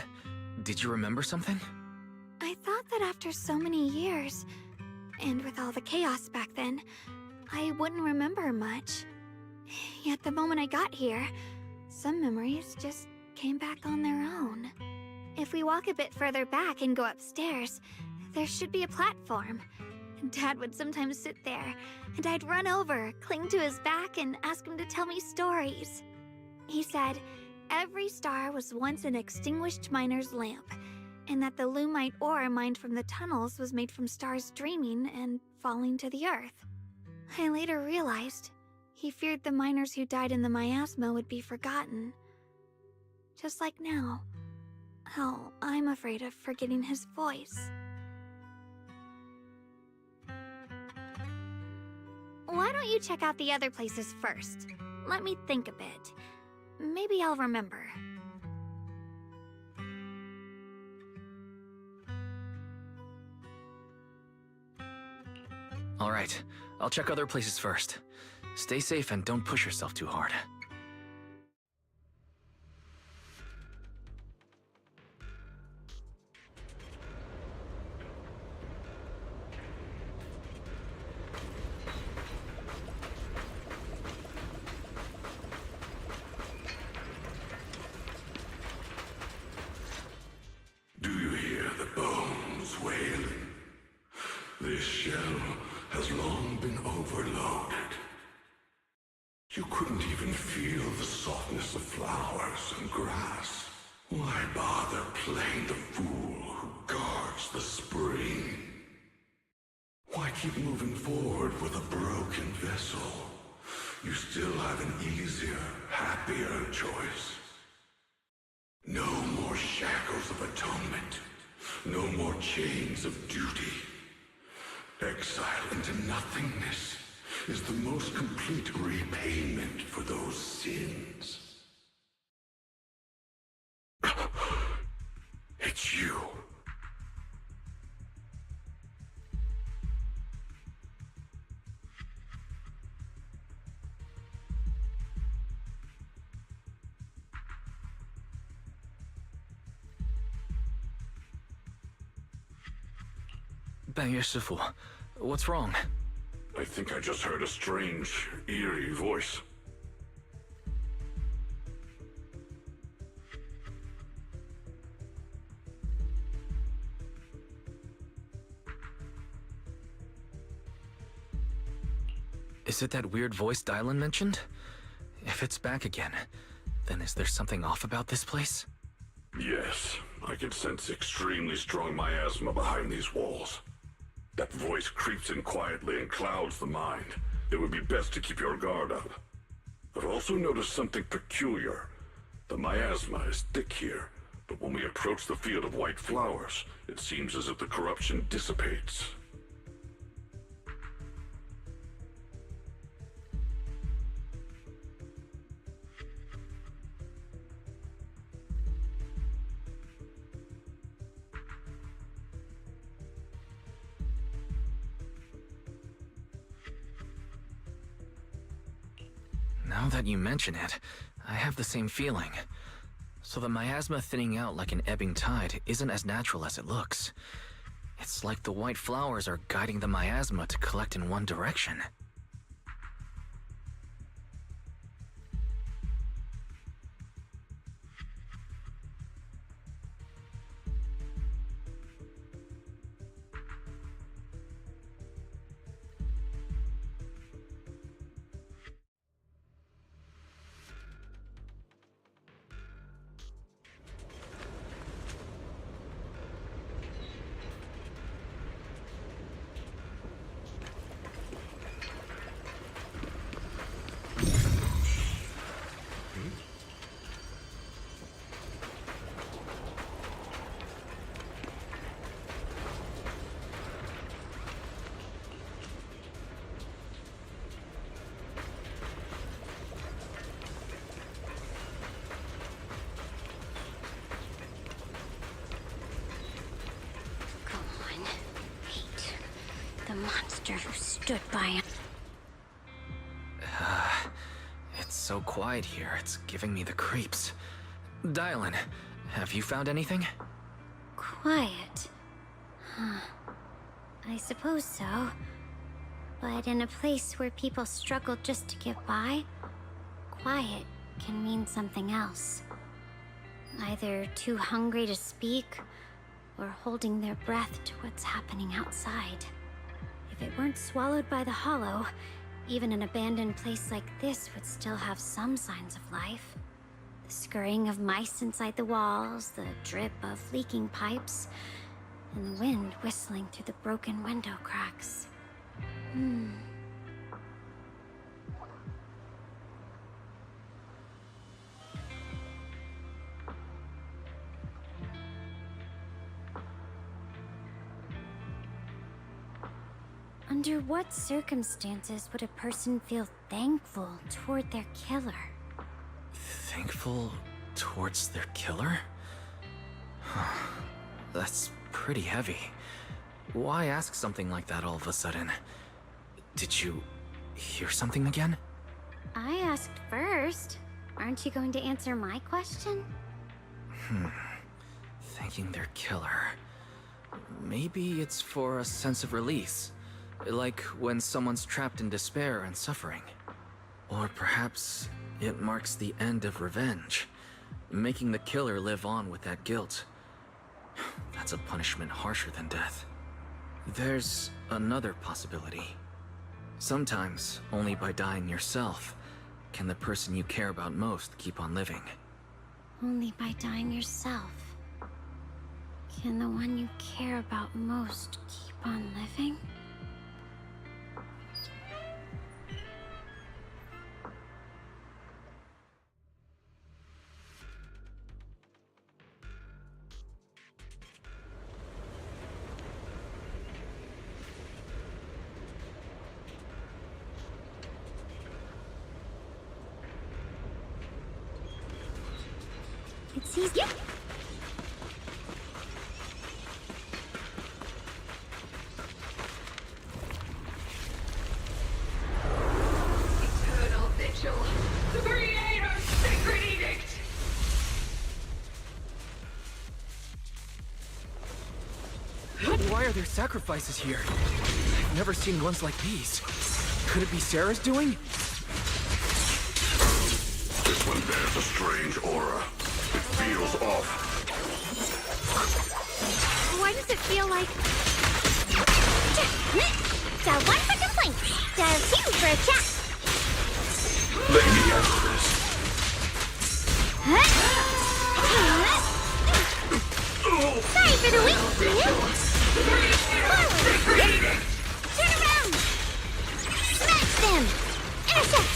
did you remember something? I thought that after so many years, and with all the chaos back then, I wouldn't remember much. Yet the moment I got here, some memories just came back on their own. If we walk a bit further back and go upstairs, there should be a platform. Dad would sometimes sit there, and I'd run over, cling to his back, and ask him to tell me stories. He said, every star was once an extinguished miner's lamp, and that the lumite ore mined from the tunnels was made from stars dreaming and falling to the earth. I later realized he feared the miners who died in the miasma would be forgotten. Just like now, how I'm afraid of forgetting his voice. Why don't you check out the other places first? Let me think a bit. Maybe I'll remember. All right, I'll check other places first. Stay safe and don't push yourself too hard. Do you hear the bones wailing? This shell has long been overloaded. You couldn't even feel the softness of flowers and grass. Why bother playing the fool who guards the spring? Why keep moving forward with a broken vessel? You still have an easier, happier choice. No more shackles of atonement. No more chains of duty. Exile into nothingness is the most complete repayment for those sins. It's you. Banyue Shifu, what's wrong? I think I just heard a strange, eerie voice. Is it that weird voice Dylan mentioned? If it's back again, then is there something off about this place? Yes, I can sense extremely strong miasma behind these walls. That voice creeps in quietly and clouds the mind. It would be best to keep your guard up. I've also noticed something peculiar. The miasma is thick here, but when we approach the field of white flowers, it seems as if the corruption dissipates. Now that you mention it, I have the same feeling. So the miasma thinning out like an ebbing tide isn't as natural as it looks. It's like the white flowers are guiding the miasma to collect in one direction. sister who stood by him. It's so quiet here, it's giving me the creeps. Dylan, have you found anything? Quiet. Huh. I suppose so. But in a place where people struggle just to get by, quiet can mean something else. Either too hungry to speak, or holding their breath to what's happening outside. If it weren't swallowed by the hollow, even an abandoned place like this would still have some signs of life. The scurrying of mice inside the walls, the drip of leaking pipes, and the wind whistling through the broken window cracks. Under what circumstances would a person feel thankful toward their killer? Thankful towards their killer? That's pretty heavy. Why ask something like that all of a sudden? Did you hear something again? I asked first. Aren't you going to answer my question? Thanking their killer. Maybe it's for a sense of release. Like when someone's trapped in despair and suffering. Or perhaps it marks the end of revenge, making the killer live on with that guilt. That's a punishment harsher than death. There's another possibility. Sometimes, only by dying yourself, can the person you care about most keep on living. Only by dying yourself can the one you care about most keep on living? It's easy. Eternal vigil. The Creator's sacred edict. Why are there sacrifices here? I've never seen ones like these. Could it be Sarah's doing? This one bears a strange aura. It feels off. Why does it feel like... Dial 1 for complaints. Dial 2 for a chat. Let me answer this. Sorry for the weak, Forward. Turn around. Smash them. Intercept.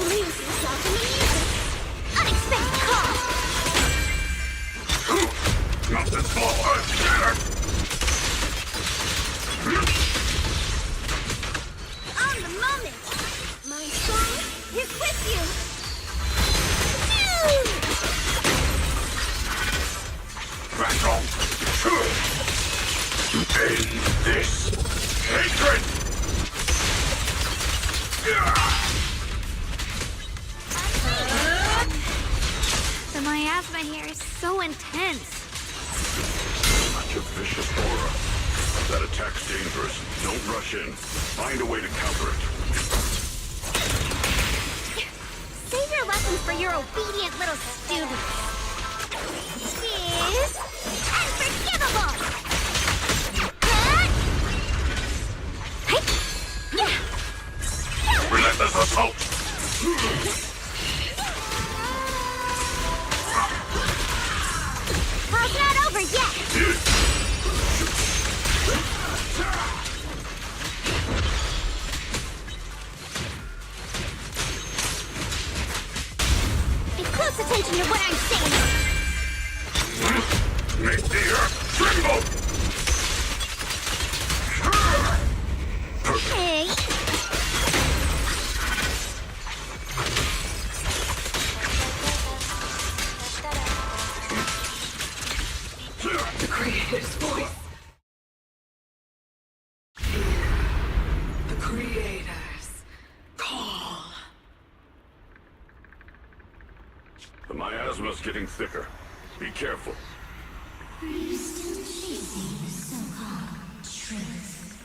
Lose yourself in the music. Unexpected call. Not this small earth together. On the moment. My soul is with you. Battle. End this hatred. The miasma here is so intense. Such a vicious aura. That attack's dangerous. Don't rush in. Find a way to counter it. Save your lessons for your obedient little students. Is unforgivable. Relentless assault. It's not over yet. Pay close attention to what I'm saying. Make the earth tremble. The miasma's getting thicker. Be careful. Are you still chasing the so-called truth?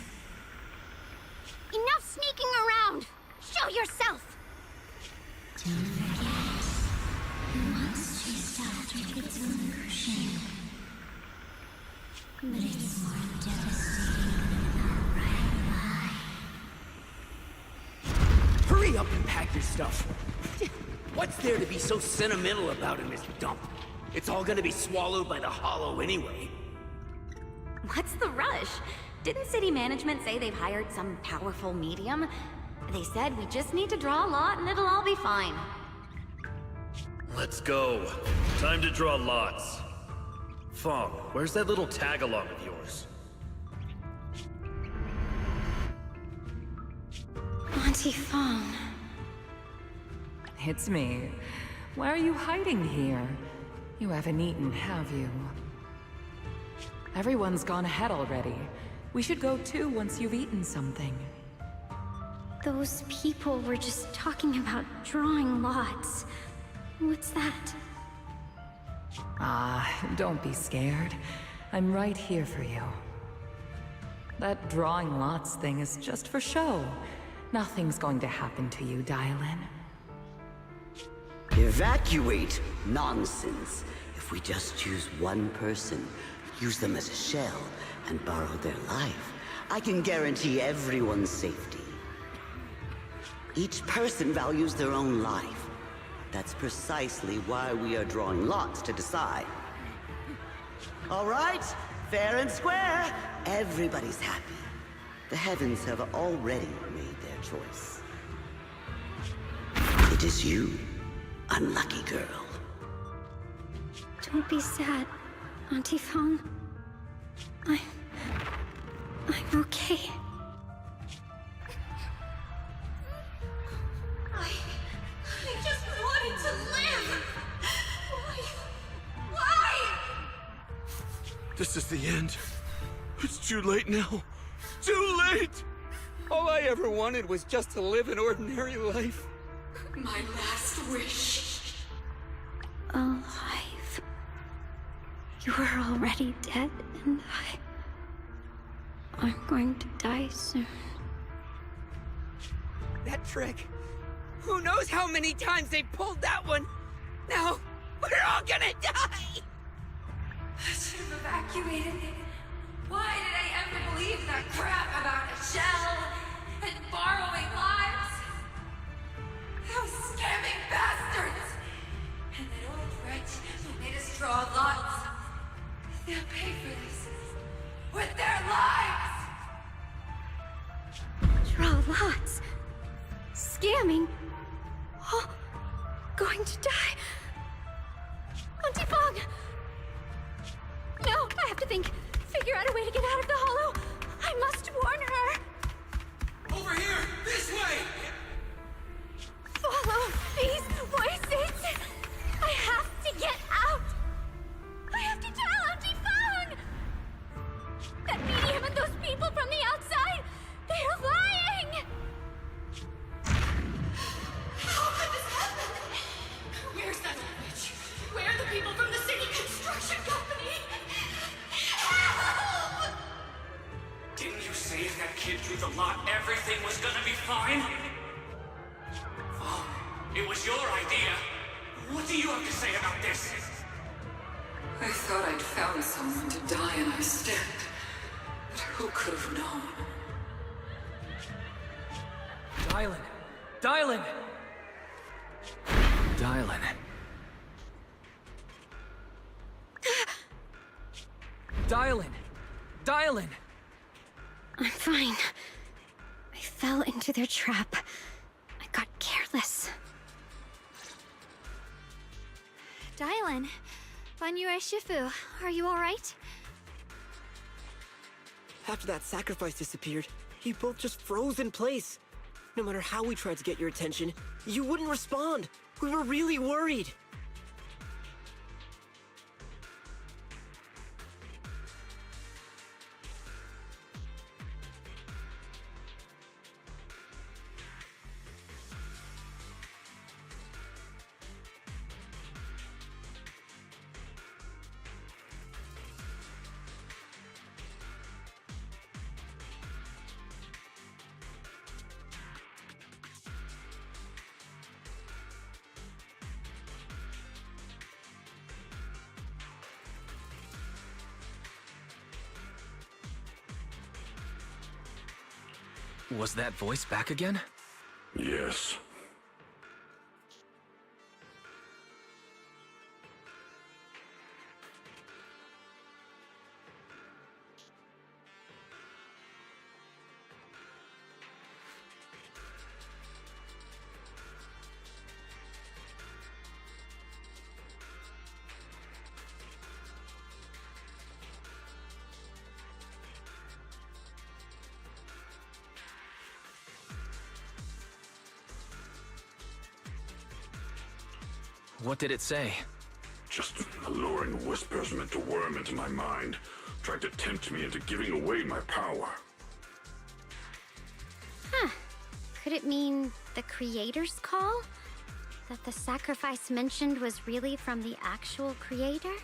Enough sneaking around! Show yourself! Don't forget, who once chased after its own crushing. But it's more devastating than an outright lie. Hurry up and pack your stuff. What's there to be so sentimental about in this dump? It's all gonna be swallowed by the hollow anyway. What's the rush? Didn't city management say they've hired some powerful medium? They said we just need to draw a lot and it'll all be fine. Let's go. Time to draw lots. Fong, where's that little tag-along of yours? Auntie Fong. It's me. Why are you hiding here? You haven't eaten, have you? Everyone's gone ahead already. We should go too once you've eaten something. Those people were just talking about drawing lots. What's that? Ah, don't be scared. I'm right here for you. That drawing lots thing is just for show. Nothing's going to happen to you, Dylan. Evacuate? Nonsense. If we just choose one person, use them as a shell, and borrow their life, I can guarantee everyone's safety. Each person values their own life. That's precisely why we are drawing lots to decide. All right, fair and square. Everybody's happy. The heavens have already made their choice. It is you, unlucky girl. Don't be sad, Auntie Fong. I'm okay. I just wanted to live! Why? This is the end. It's too late now. Too late! All I ever wanted was just to live an ordinary life. My last wish. Alive. You were already dead, and I'm going to die soon. That trick. Who knows how many times they pulled that one? Now, we're all gonna die! I should have evacuated. Why did I ever believe that crap about a shell and borrowing lives? Those scamming bastards! And that old wretch who made us draw lots. They'll pay for this with their lives! Draw lots. Scamming. Oh, going to die. Auntie Fong! No, I have to think. Figure out a way to get out of the hollow. I must warn her. Over here! This way! Follow these voices. I have to get out. I have to tell Auntie Fong. That medium and those people from the outside, they're lying. How could this happen? Where's that witch? Where are the people from the city construction company? Help! Didn't you say if that kid drew the lot, everything was gonna be fine? Oh, it was your idea. What do you have to say about this? I thought I'd found someone to die in my stead. But who could have known? Dylan! Dylan! Dylan. Dylan! Dylan! I'm fine. I fell into their trap. I got careless. Dylan, Banyue Shifu, are you alright? After that sacrifice disappeared, you both just froze in place. No matter how we tried to get your attention, you wouldn't respond. We were really worried. Was that voice back again? Yes. What did it say? Just alluring whispers meant to worm into my mind, trying to tempt me into giving away my power. Huh. Could it mean the creator's call? That the sacrifice mentioned was really from the actual creator?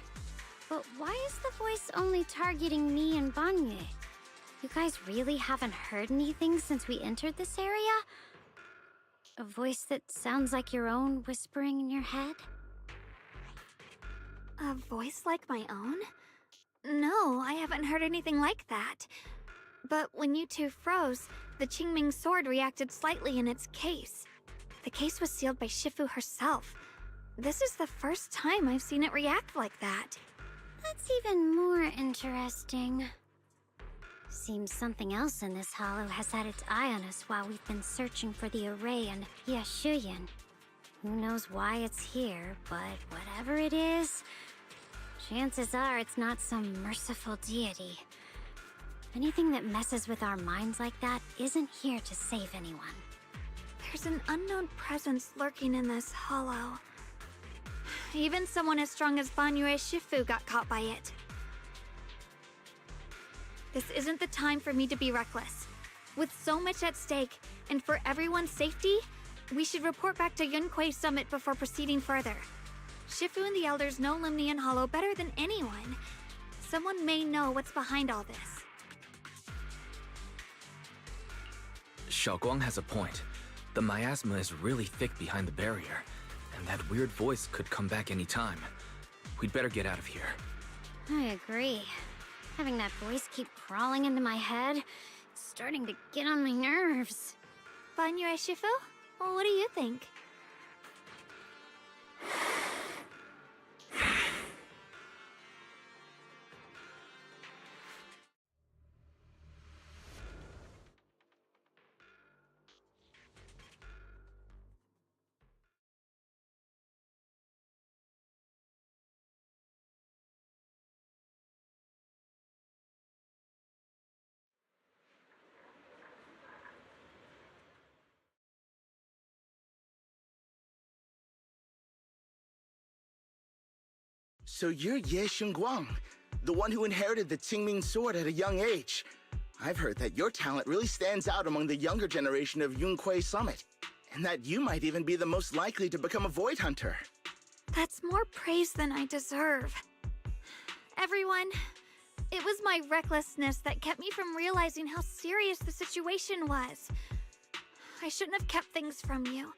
But why is the voice only targeting me and Banye? You guys really haven't heard anything since we entered this area? A voice that sounds like your own whispering in your head? A voice like my own? No, I haven't heard anything like that. But when you two froze, the Qingming sword reacted slightly in its case. The case was sealed by Shifu herself. This is the first time I've seen it react like that. That's even more interesting. Seems something else in this hollow has had its eye on us while we've been searching for the array and Shuyan. Who knows why it's here, but whatever it is, chances are it's not some merciful deity. Anything that messes with our minds like that isn't here to save anyone. There's an unknown presence lurking in this hollow. Even someone as strong as Banyue Shifu got caught by it. This isn't the time for me to be reckless. With so much at stake, and for everyone's safety, we should report back to Yunquei Summit before proceeding further. Shifu and the Elders know Limnian Hollow better than anyone. Someone may know what's behind all this. Xiaoguang has a point. The miasma is really thick behind the barrier, and that weird voice could come back any time. We'd better get out of here. I agree. Having that voice keep crawling into my head, it's starting to get on my nerves. Banyue Shifu? Well, what do you think? So you're Ye Xingguang, the one who inherited the Qingming sword at a young age. I've heard that your talent really stands out among the younger generation of Yunquei Summit, and that you might even be the most likely to become a Void Hunter. That's more praise than I deserve. Everyone, it was my recklessness that kept me from realizing how serious the situation was. I shouldn't have kept things from you.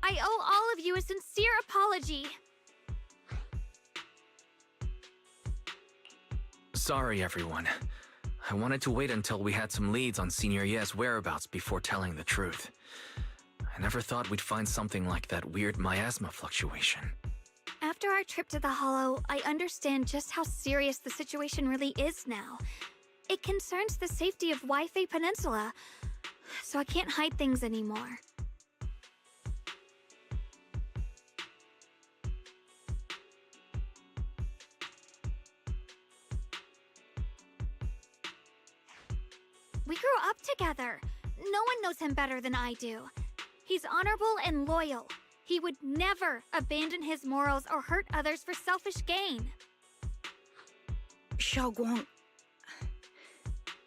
I owe all of you a sincere apology. Sorry, everyone. I wanted to wait until we had some leads on Senior Ye's whereabouts before telling the truth. I never thought we'd find something like that weird miasma fluctuation. After our trip to the Hollow, I understand just how serious the situation really is now. It concerns the safety of Waifei Peninsula, so I can't hide things anymore. We grew up together. No one knows him better than I do. He's honorable and loyal. He would never abandon his morals or hurt others for selfish gain. Xiaoguang...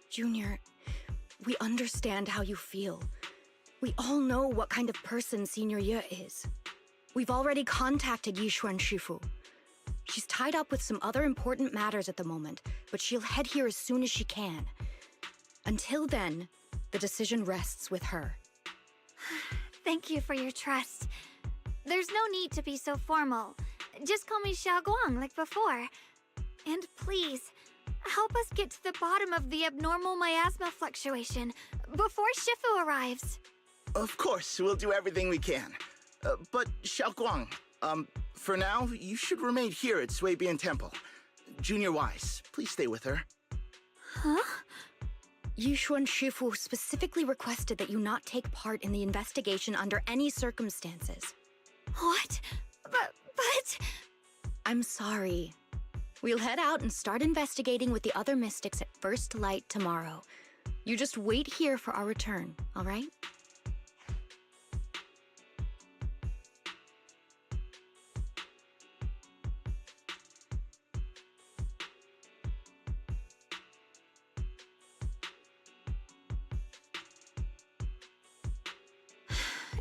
Junior, we understand how you feel. We all know what kind of person Senior Ye is. We've already contacted Yishuan Shifu. She's tied up with some other important matters at the moment, but she'll head here as soon as she can. Until then, the decision rests with her. Thank you for your trust. There's no need to be so formal. Just call me Xiaoguang like before. And please, help us get to the bottom of the abnormal miasma fluctuation before Shifu arrives. Of course, we'll do everything we can. But Xiaoguang, for now, you should remain here at Swabian Temple. Junior Wise, please stay with her. Huh? Yushuan Shifu specifically requested that you not take part in the investigation under any circumstances. What? But... I'm sorry. We'll head out and start investigating with the other mystics at first light tomorrow. You just wait here for our return, all right?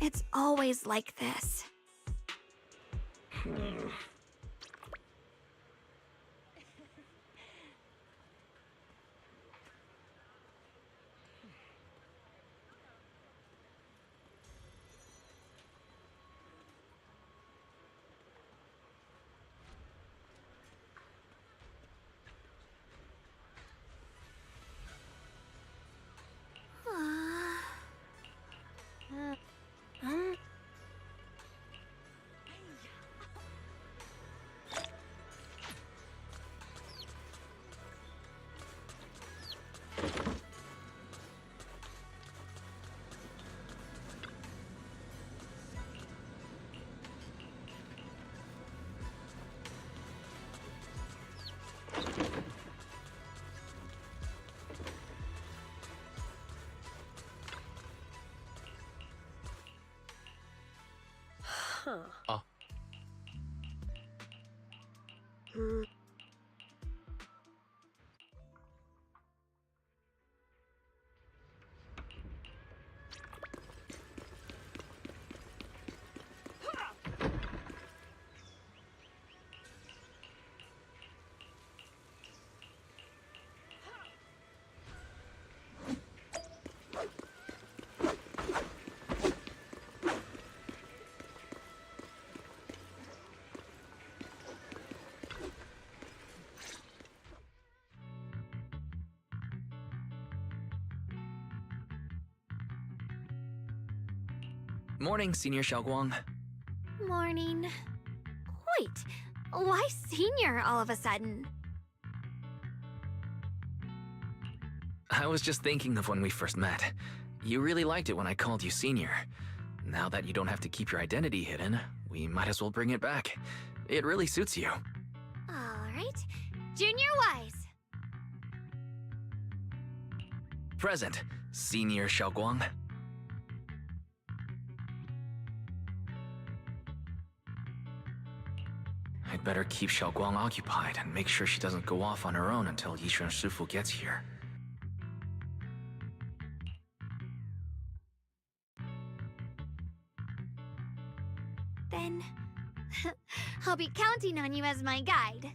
It's always like this. Huh. Morning, Senior Xiaoguang. Morning. Wait, why senior all of a sudden? I was just thinking of when we first met. You really liked it when I called you Senior. Now that you don't have to keep your identity hidden, we might as well bring it back. It really suits you. Alright. Junior Wise. Present, Senior Xiaoguang. I'd better keep Xiaoguang occupied and make sure she doesn't go off on her own until Yishuan Shifu gets here. Then... I'll be counting on you as my guide.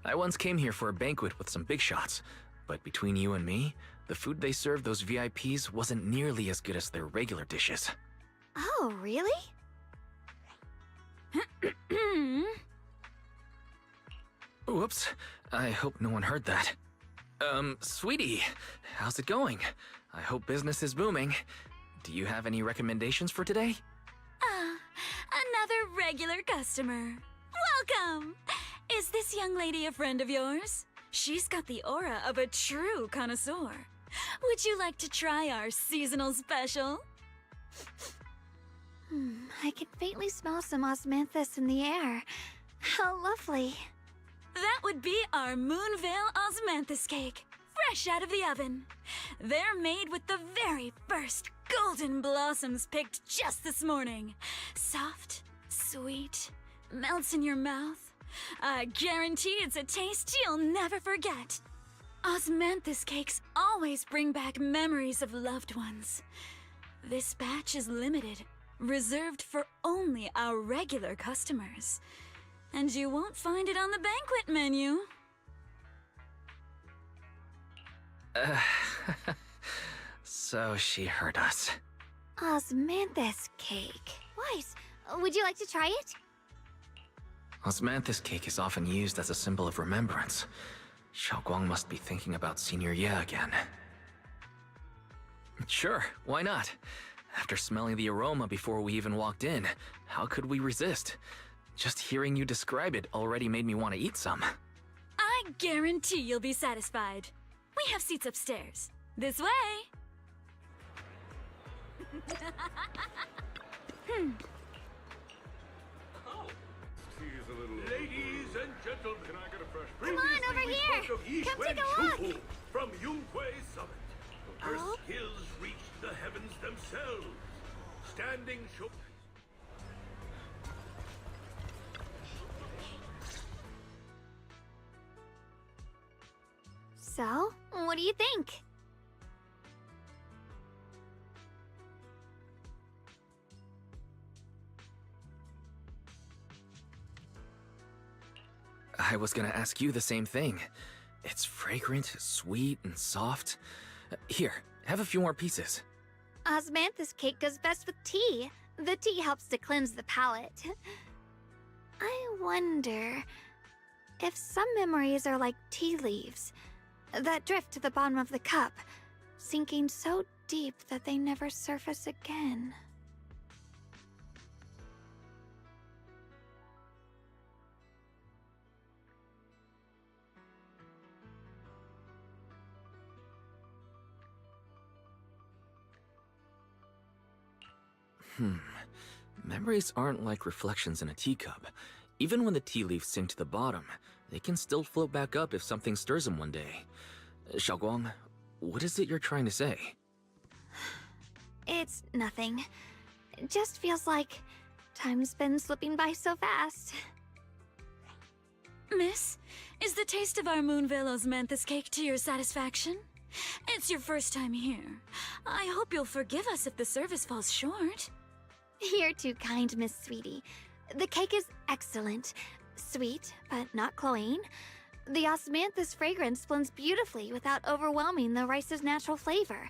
I once came here for a banquet with some big shots, but between you and me, the food they served those VIPs wasn't nearly as good as their regular dishes. Oh, really? Whoops, I hope no one heard that. Sweetie, how's it going? I hope business is booming. Do you have any recommendations for today? Another regular customer. Welcome! Is this young lady a friend of yours? She's got the aura of a true connoisseur. Would you like to try our seasonal special? I can faintly smell some osmanthus in the air. How lovely. That would be our Moonveil Osmanthus cake. fresh out of the oven. They're made with the very first golden blossoms picked just this morning. Soft, sweet, melts in your mouth. I guarantee it's a taste you'll never forget. Osmanthus cakes always bring back memories of loved ones. This batch is limited, reserved for only our regular customers. And you won't find it on the banquet menu. So she heard us. Osmanthus cake. Weiss, would you like to try it? Osmanthus cake is often used as a symbol of remembrance. Xiaoguang must be thinking about Senior Ye again. Sure, why not? After smelling the aroma before we even walked in, how could we resist? Just hearing you describe it already made me want to eat some. I guarantee you'll be satisfied. We have seats upstairs. This way. Ladies and gentlemen, can I get a fresh Come on, over here! Come take a look! From Yunkwei Summit. Her skills reach the heavens themselves. Standing show. So, what do you think? I was gonna ask you the same thing. It's fragrant, sweet, and soft. Here, have a few more pieces. Osmanthus cake goes best with tea. The tea helps to cleanse the palate. I wonder if some memories are like tea leaves that drift to the bottom of the cup, sinking so deep that they never surface again. Memories aren't like reflections in a teacup. Even when the tea leaves sink to the bottom, they can still float back up if something stirs them one day. Xiaoguang, what is it you're trying to say? It's nothing. It just feels like time's been slipping by so fast. Miss, is the taste of our Moonvale Osmanthus cake to your satisfaction? It's your first time here. I hope you'll forgive us if the service falls short. You're too kind, Miss Sweetie. The cake is excellent. Sweet, but not cloying. The osmanthus fragrance blends beautifully without overwhelming the rice's natural flavor.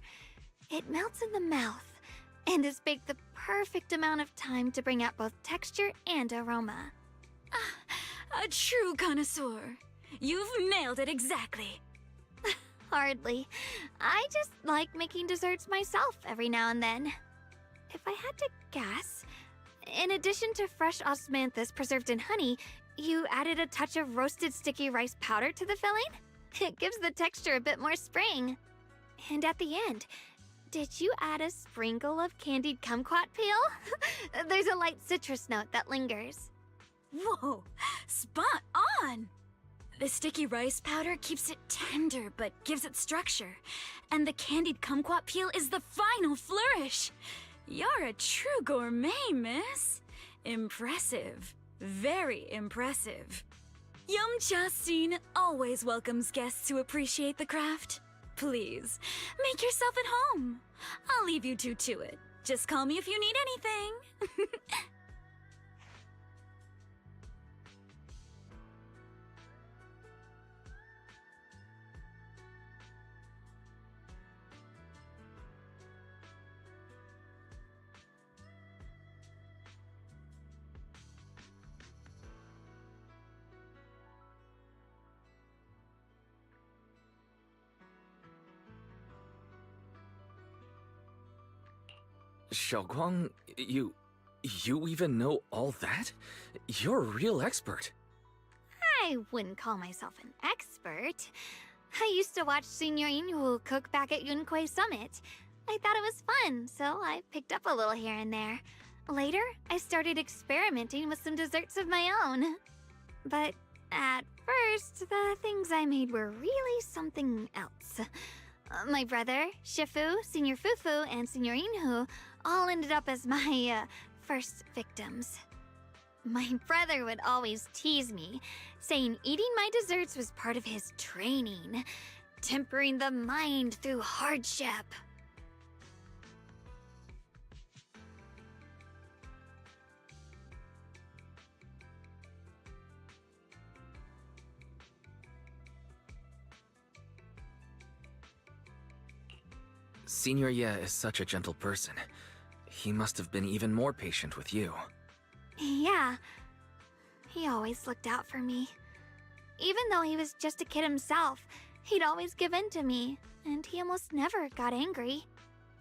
It melts in the mouth and is baked the perfect amount of time to bring out both texture and aroma. A true connoisseur. You've nailed it exactly. Hardly. I just like making desserts myself every now and then. If I had to guess, in addition to fresh osmanthus preserved in honey, you added a touch of roasted sticky rice powder to the filling? It gives the texture a bit more spring. And at the end, did you add a sprinkle of candied kumquat peel? There's a light citrus note that lingers. Whoa, spot on! The sticky rice powder keeps it tender but gives it structure. And the candied kumquat peel is the final flourish. You're a true gourmet, miss. Impressive. Very impressive. Yum-Cha Scene always welcomes guests who appreciate the craft. Please, make yourself at home. I'll leave you two to it. Just call me if you need anything. Xiaoguang, you even know all that? You're a real expert. I wouldn't call myself an expert. I used to watch Senior Inhu cook back at Yunkwei Summit. I thought it was fun, so I picked up a little here and there. Later, I started experimenting with some desserts of my own. But at first, the things I made were really something else. My brother, Shifu, Senior Fufu, and Senior Inhu all ended up as my first victims. My brother would always tease me, saying eating my desserts was part of his training, tempering the mind through hardship. Senior Ye is such a gentle person. He must have been even more patient with you. Yeah, he always looked out for me. Even though he was just a kid himself, he'd always give in to me, and he almost never got angry.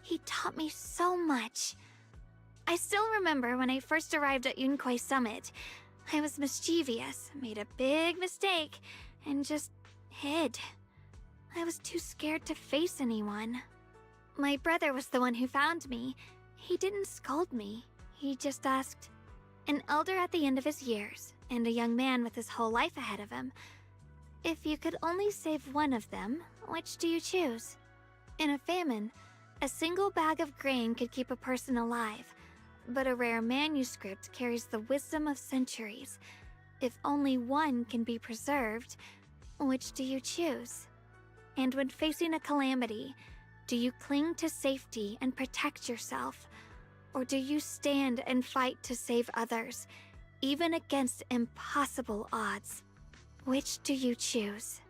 He taught me so much. I still remember when I first arrived at Yunquay Summit. I was mischievous, made a big mistake, and just hid. I was too scared to face anyone. My brother was the one who found me. He didn't scold me. He just asked, an elder at the end of his years, and a young man with his whole life ahead of him, if you could only save one of them, which do you choose? In a famine, a single bag of grain could keep a person alive, but a rare manuscript carries the wisdom of centuries. If only one can be preserved, which do you choose? And when facing a calamity, do you cling to safety and protect yourself? Or do you stand and fight to save others, even against impossible odds? Which do you choose?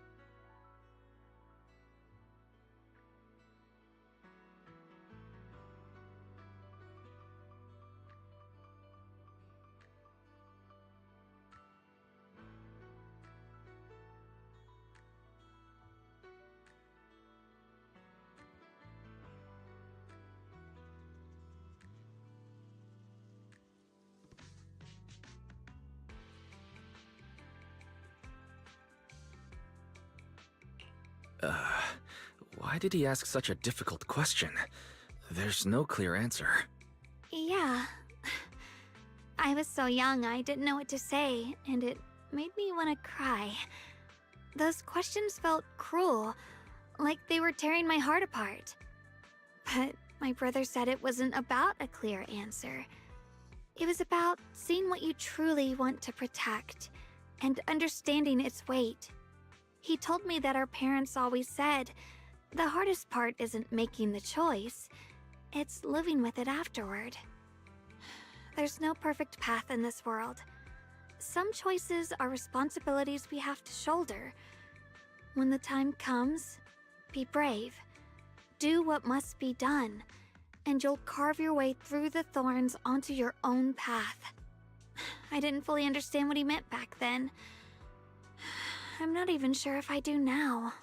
Why did he ask such a difficult question? There's no clear answer. Yeah. I was so young I didn't know what to say, and it made me want to cry. Those questions felt cruel, like they were tearing my heart apart. But my brother said it wasn't about a clear answer. It was about seeing what you truly want to protect, and understanding its weight. He told me that our parents always said, the hardest part isn't making the choice, it's living with it afterward. There's no perfect path in this world. Some choices are responsibilities we have to shoulder. When the time comes, be brave. Do what must be done, and you'll carve your way through the thorns onto your own path. I didn't fully understand what he meant back then. I'm not even sure if I do now.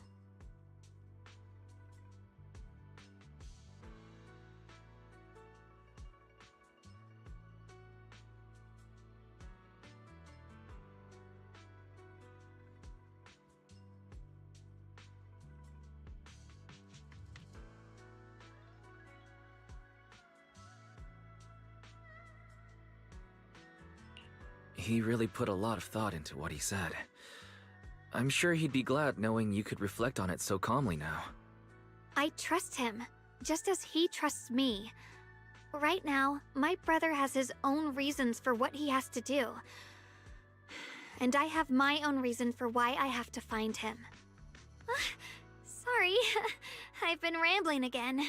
He really put a lot of thought into what he said. I'm sure he'd be glad knowing you could reflect on it so calmly now. I trust him, just as he trusts me. Right now, my brother has his own reasons for what he has to do. And I have my own reason for why I have to find him. Sorry, I've been rambling again.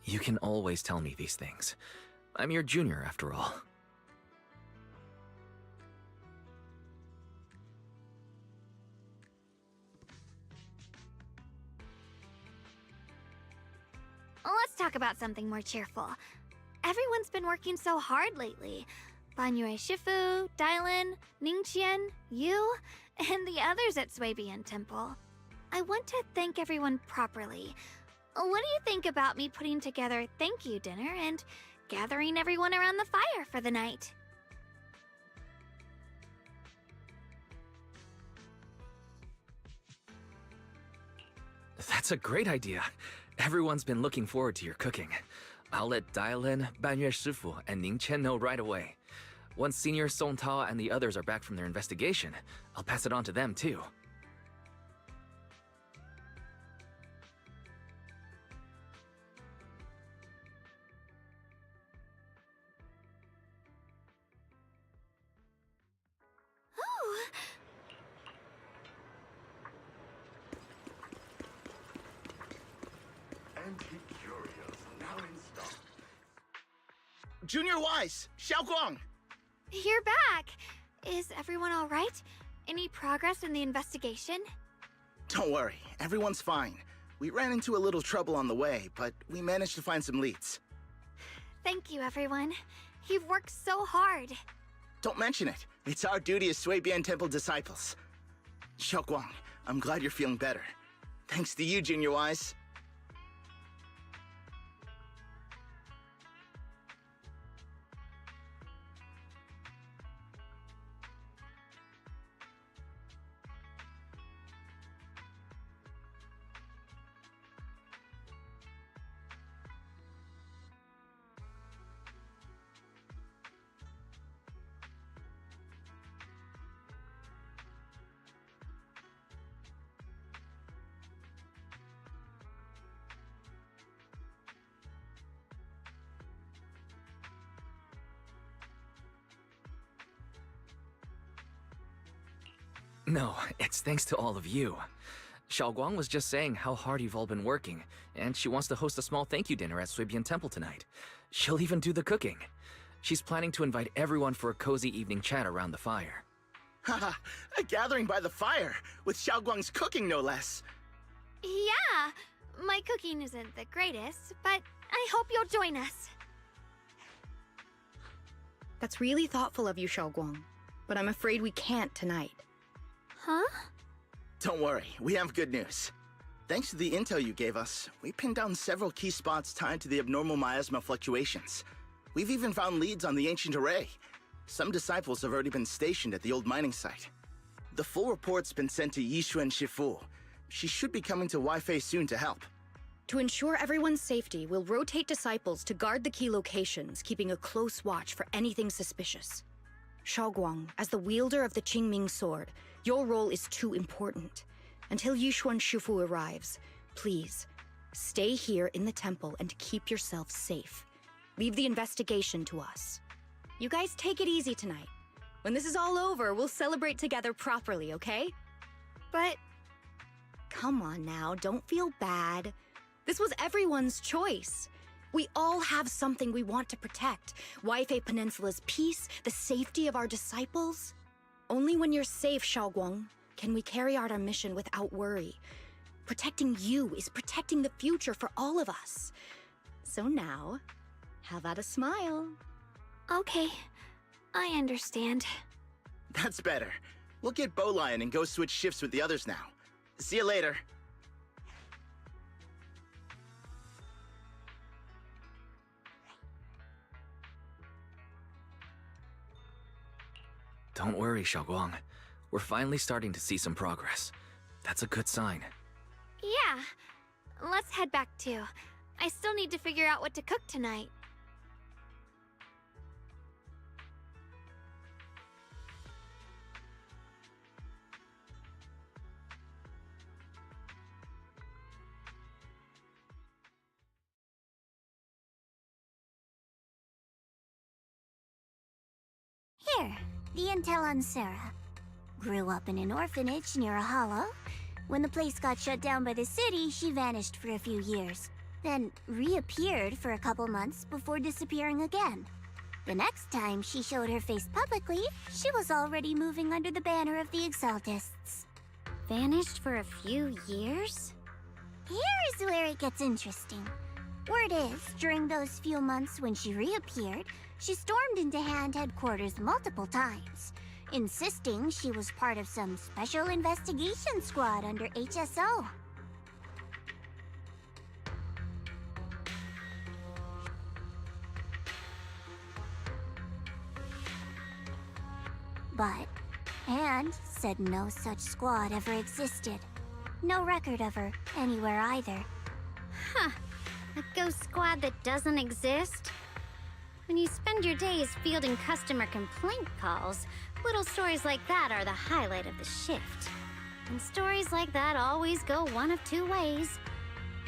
You can always tell me these things. I'm your junior, after all. Let's talk about something more cheerful. Everyone's been working so hard lately. Banyue Shifu, Dylan, Ningqian, you, and the others at Xowwy Temple. I want to thank everyone properly. What do you think about me putting together a thank you dinner and gathering everyone around the fire for the night? That's a great idea. Everyone's been looking forward to your cooking. I'll let Dailin, Banyue Shifu, and Ning Chen know right away. Once Senior Song Tao and the others are back from their investigation, I'll pass it on to them too. Anti-Curios now in stock. Junior Wise, Xiaoguang! You're back! Is everyone alright? Any progress in the investigation? Don't worry, everyone's fine. We ran into a little trouble on the way, but we managed to find some leads. Thank you, everyone. You've worked so hard. Don't mention it. It's our duty as Sui-Bian Temple disciples. Xiaoguang, I'm glad you're feeling better. Thanks to you, Junior Wise. No, it's thanks to all of you. Xiaoguang was just saying how hard you've all been working, and she wants to host a small thank you dinner at Sui-Bian Temple tonight. She'll even do the cooking. She's planning to invite everyone for a cozy evening chat around the fire. Haha, a gathering by the fire, with Xiaoguang's cooking no less. Yeah, my cooking isn't the greatest, but I hope you'll join us. That's really thoughtful of you, Xiaoguang, but I'm afraid we can't tonight. Huh? Don't worry, we have good news. Thanks to the intel you gave us, we pinned down several key spots tied to the abnormal miasma fluctuations. We've even found leads on the ancient array. Some disciples have already been stationed at the old mining site. The full report's been sent to Yishuan Shifu. She should be coming to Weifei soon to help. To ensure everyone's safety, we'll rotate disciples to guard the key locations, keeping a close watch for anything suspicious. Xiaoguang, as the wielder of the Qingming sword, your role is too important. Until Yishuan Shifu arrives, please, stay here in the temple and keep yourself safe. Leave the investigation to us. You guys take it easy tonight. When this is all over, we'll celebrate together properly, okay? But... Come on now, don't feel bad. This was everyone's choice. We all have something we want to protect. Weifei Peninsula's peace, the safety of our disciples. Only when you're safe, Xiaoguang, can we carry out our mission without worry. Protecting you is protecting the future for all of us. So now, how about a smile? Okay, I understand. That's better. We'll get Bowlion and go switch shifts with the others now. See you later. Don't worry, Xiaoguang. We're finally starting to see some progress. That's a good sign. Yeah, let's head back too. I still need to figure out what to cook tonight. Here, the intel on Sarah. Grew up in an orphanage near a hollow. When the place got shut down by the city, she vanished for a few years. Then reappeared for a couple months before disappearing again. The next time she showed her face publicly, she was already moving under the banner of the Exaltists. Vanished for a few years? Here's where it gets interesting. Word is, during those few months when she reappeared, she stormed into Hand headquarters multiple times, insisting she was part of some special investigation squad under HSO. But Hand said no such squad ever existed. No record of her anywhere either. Huh. A ghost squad that doesn't exist? When you spend your days fielding customer complaint calls, little stories like that are the highlight of the shift. And stories like that always go one of two ways.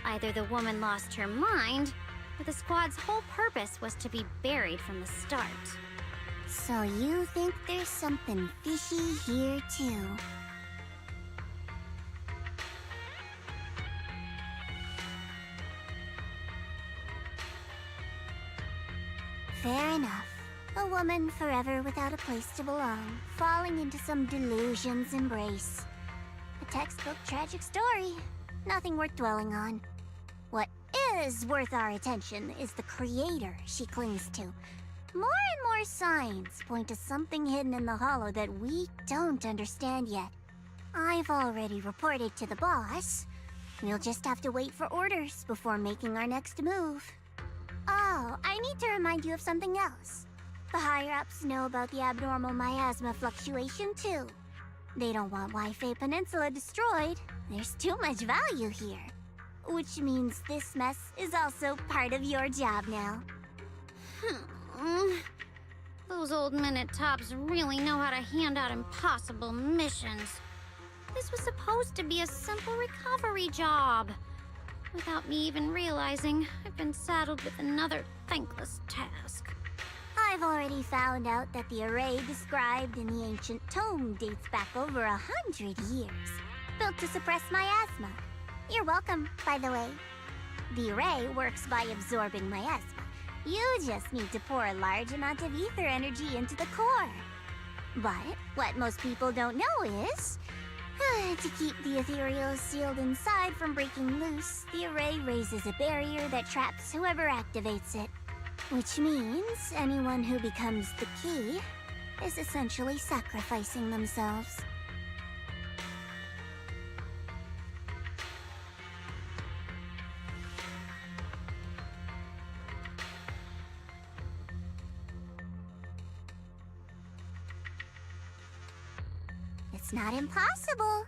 Either the woman lost her mind, or the squad's whole purpose was to be buried from the start. So you think there's something fishy here too? Fair enough. A woman forever without a place to belong, falling into some delusion's embrace. A textbook tragic story. Nothing worth dwelling on. What is worth our attention is the creator she clings to. More and more signs point to something hidden in the hollow that we don't understand yet. I've already reported to the boss. We'll just have to wait for orders before making our next move. Oh, I need to remind you of something else. The higher-ups know about the abnormal miasma fluctuation, too. They don't want Wi-Fi Peninsula destroyed. There's too much value here. Which means this mess is also part of your job now. Those old minute tops really know how to hand out impossible missions. This was supposed to be a simple recovery job. Without me even realizing, I've been saddled with another thankless task. I've already found out that the array described in the ancient tome dates back over 100 years. Built to suppress miasma. You're welcome, by the way. The array works by absorbing miasma. You just need to pour a large amount of ether energy into the core. But what most people don't know is, to keep the ethereal sealed inside from breaking loose, the array raises a barrier that traps whoever activates it. Which means anyone who becomes the key is essentially sacrificing themselves. It's not impossible.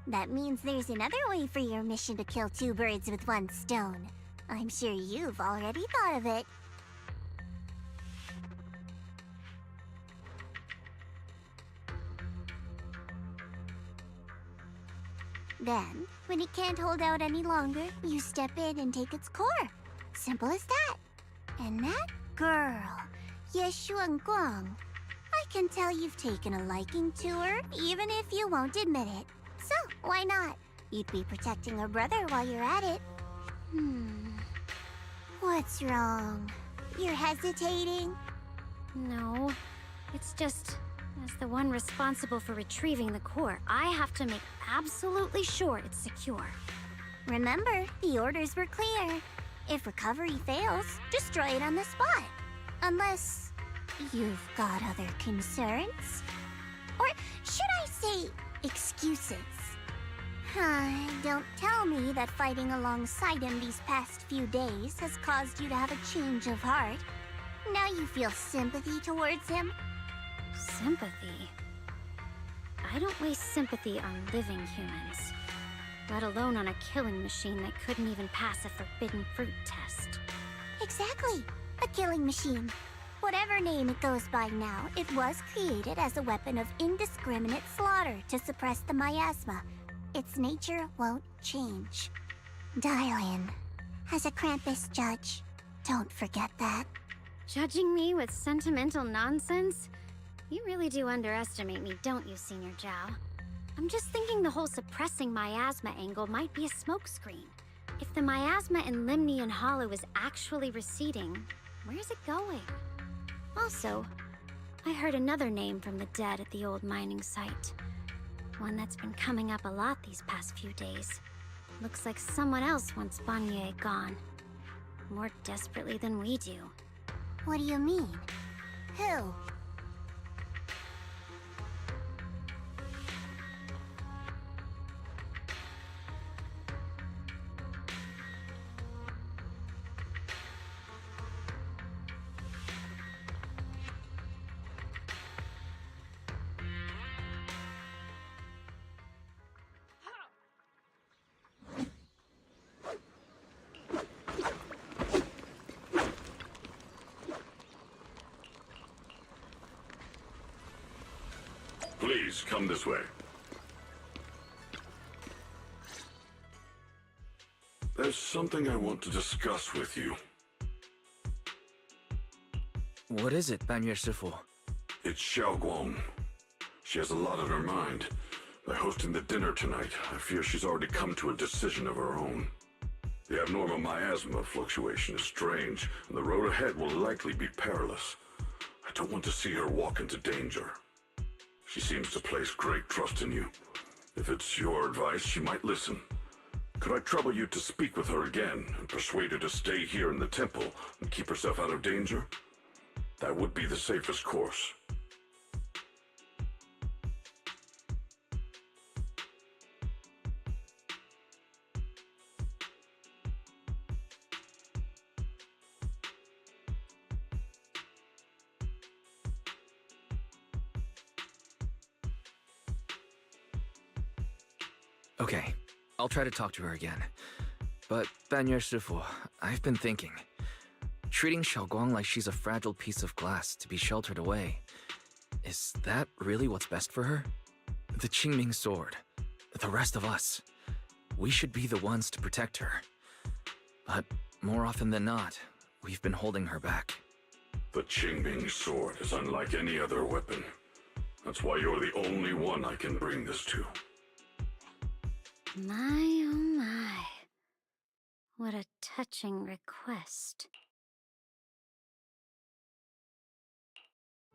That means there's another way for your mission to kill two birds with one stone. I'm sure you've already thought of it. Then, when it can't hold out any longer, you step in and take its core. Simple as that. And that girl, Yeshuan Guang, I can tell you've taken a liking to her, even if you won't admit it. So, why not? You'd be protecting her brother while you're at it. What's wrong? You're hesitating? No, it's just, as the one responsible for retrieving the core, I have to make absolutely sure it's secure. Remember, the orders were clear. If recovery fails, destroy it on the spot. Unless you've got other concerns? Or should I say, excuses? Don't tell me that fighting alongside him these past few days has caused you to have a change of heart. Now you feel sympathy towards him? Sympathy? I don't waste sympathy on living humans, let alone on a killing machine that couldn't even pass a forbidden fruit test. Exactly, a killing machine. Whatever name it goes by now, it was created as a weapon of indiscriminate slaughter to suppress the miasma. Its nature won't change. Dial in. As a Krampus judge, don't forget that. Judging me with sentimental nonsense? You really do underestimate me, don't you, Senior Zhao? I'm just thinking the whole suppressing miasma angle might be a smokescreen. If the miasma in Limnian Hollow is actually receding, where's it going? Also, I heard another name from the dead at the old mining site. One that's been coming up a lot these past few days. Looks like someone else wants Banye gone. More desperately than we do. What do you mean? Who? Please, come this way. There's something I want to discuss with you. What is it, Banyue Shifu? It's Xiaoguang. She has a lot on her mind. By hosting the dinner tonight, I fear she's already come to a decision of her own. The abnormal miasma fluctuation is strange, and the road ahead will likely be perilous. I don't want to see her walk into danger. She seems to place great trust in you. If it's your advice, she might listen. Could I trouble you to speak with her again and persuade her to stay here in the temple and keep herself out of danger? That would be the safest course. Okay, I'll try to talk to her again. But, Banyue Shifu, I've been thinking. Treating Xiaoguang like she's a fragile piece of glass to be sheltered away. Is that really what's best for her? The Qingming sword. The rest of us. We should be the ones to protect her. But more often than not, we've been holding her back. The Qingming sword is unlike any other weapon. That's why you're the only one I can bring this to. My, oh my. What a touching request.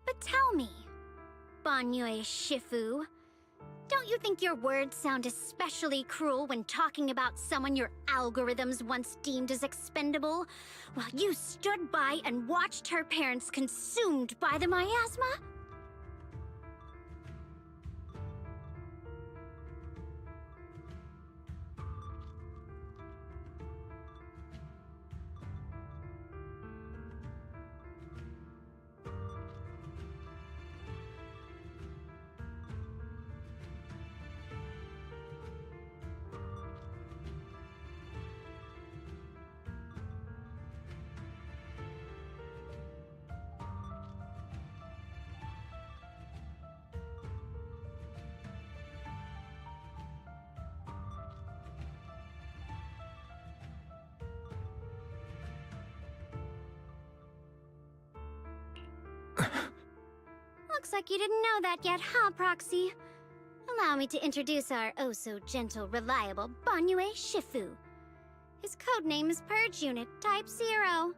But tell me, Banyue Shifu, don't you think your words sound especially cruel when talking about someone your algorithms once deemed as expendable, while you stood by and watched her parents consumed by the miasma? Looks like you didn't know that yet, huh, Proxy? Allow me to introduce our oh-so-gentle, reliable Banyue Shifu. His codename is Purge Unit Type 0,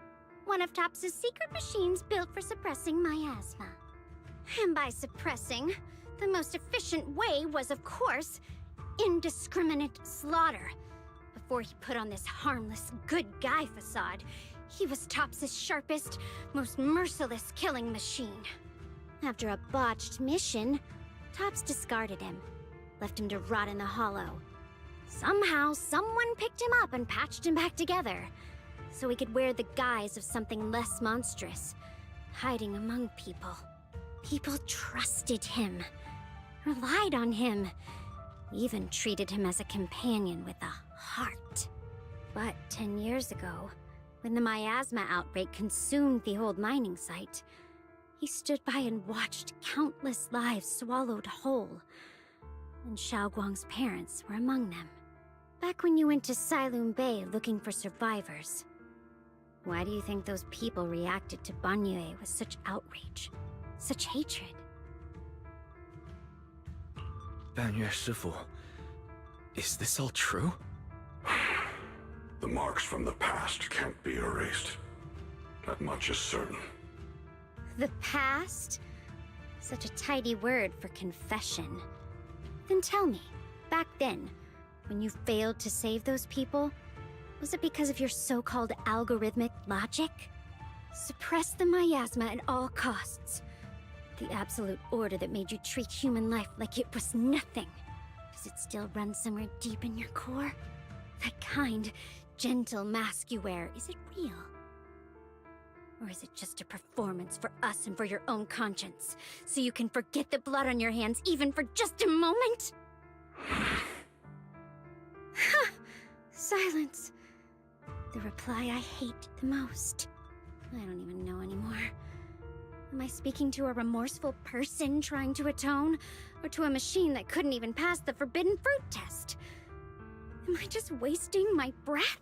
one of TOPS' secret machines built for suppressing miasma. And by suppressing, the most efficient way was, of course, indiscriminate slaughter. Before he put on this harmless, good guy facade, he was TOPS' sharpest, most merciless killing machine. After a botched mission, TOPS discarded him, left him to rot in the hollow. Somehow, someone picked him up and patched him back together, so he could wear the guise of something less monstrous, hiding among people. People trusted him, relied on him, even treated him as a companion with a heart. But 10 years ago, when the miasma outbreak consumed the old mining site, he stood by and watched countless lives swallowed whole. And Xiaoguang's parents were among them. Back when you went to Silum Bay looking for survivors, why do you think those people reacted to Banyue with such outrage, such hatred? Banyue Shifu, is this all true? The marks from the past can't be erased. That much is certain. The past? Such a tidy word for confession. Then tell me, back then, when you failed to save those people, was it because of your so-called algorithmic logic? Suppress the miasma at all costs. The absolute order that made you treat human life like it was nothing. Does it still run somewhere deep in your core? That kind, gentle mask you wear, is it real? Or is it just a performance for us and for your own conscience, so you can forget the blood on your hands even for just a moment? Silence. The reply I hate the most. I don't even know anymore. Am I speaking to a remorseful person trying to atone? Or to a machine that couldn't even pass the forbidden fruit test? Am I just wasting my breath?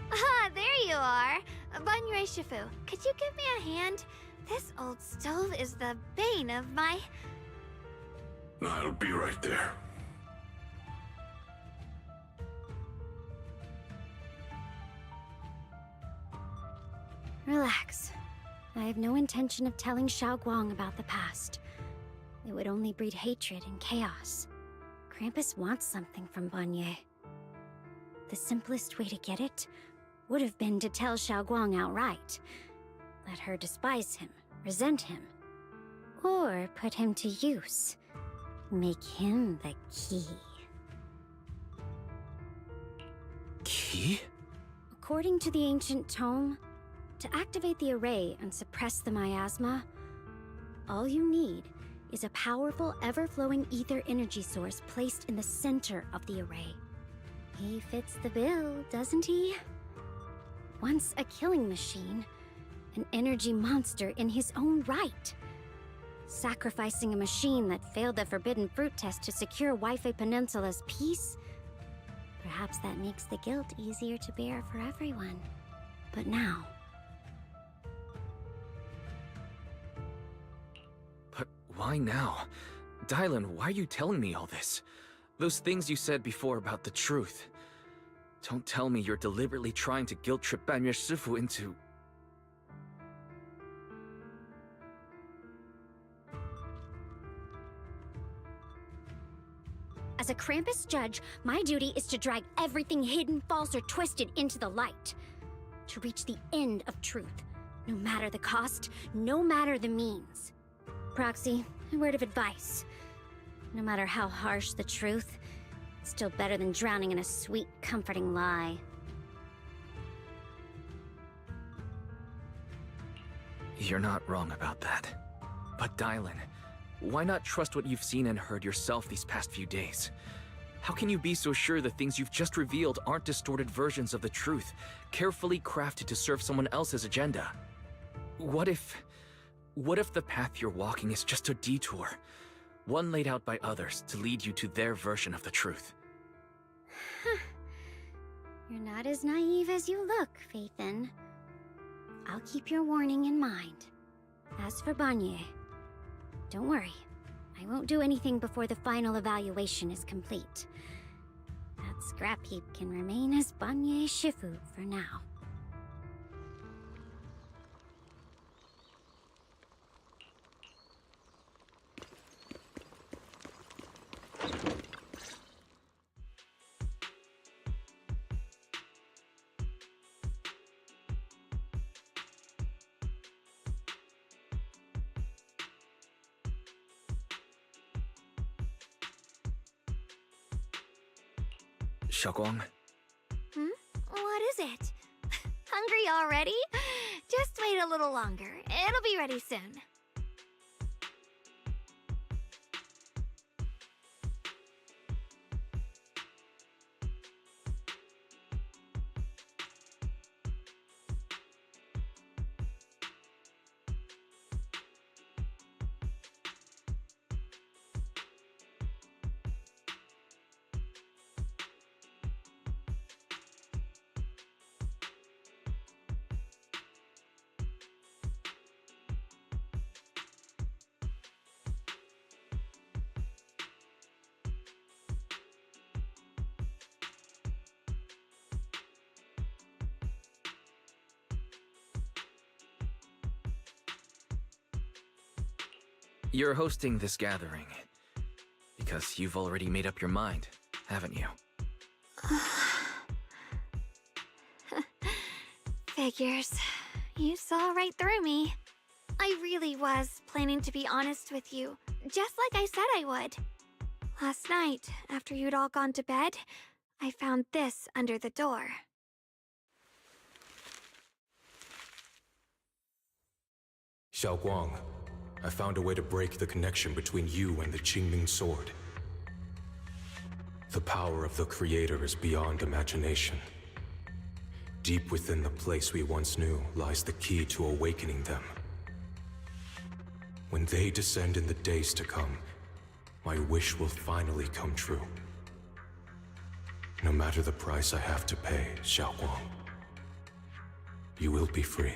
Ah, there you are. Banyue Shifu, could you give me a hand? This old stove is the bane of my... I'll be right there. Relax. I have no intention of telling Xiaoguang about the past. It would only breed hatred and chaos. Krampus wants something from Banyue. The simplest way to get it would have been to tell Xiaoguang outright. Let her despise him, resent him, or put him to use. Make him the key. Key? According to the ancient tome, to activate the array and suppress the miasma, all you need is a powerful, ever-flowing ether energy source placed in the center of the array. He fits the bill, doesn't he? Once a killing machine, an energy monster in his own right. Sacrificing a machine that failed the forbidden fruit test to secure Wi-Fi Peninsula's peace? Perhaps that makes the guilt easier to bear for everyone. But now... But why now? Dylan, why are you telling me all this? Those things you said before about the truth. Don't tell me you're deliberately trying to guilt-trip Banyue Shifu into... As a Krampus judge, my duty is to drag everything hidden, false, or twisted into the light. To reach the end of truth, no matter the cost, no matter the means. Proxy, a word of advice. No matter how harsh the truth, it's still better than drowning in a sweet, comforting lie. You're not wrong about that. But Dylan, why not trust what you've seen and heard yourself these past few days? How can you be so sure the things you've just revealed aren't distorted versions of the truth, carefully crafted to serve someone else's agenda? What if the path you're walking is just a detour? One laid out by others to lead you to their version of the truth. You're not as naive as you look, Faithin. I'll keep your warning in mind. As for Banyue, don't worry. I won't do anything before the final evaluation is complete. That scrap heap can remain as Banyue Shifu for now. Xiaoguang? What is it? Hungry already? Just wait a little longer. It'll be ready soon. You're hosting this gathering because you've already made up your mind, haven't you? Figures. You saw right through me. I really was planning to be honest with you, just like I said I would. Last night, after you'd all gone to bed, I found this under the door. Xiaoguang, I found a way to break the connection between you and the Qingming sword. The power of the Creator is beyond imagination. Deep within the place we once knew lies the key to awakening them. When they descend in the days to come, my wish will finally come true. No matter the price I have to pay, Xiaoguang, you will be free.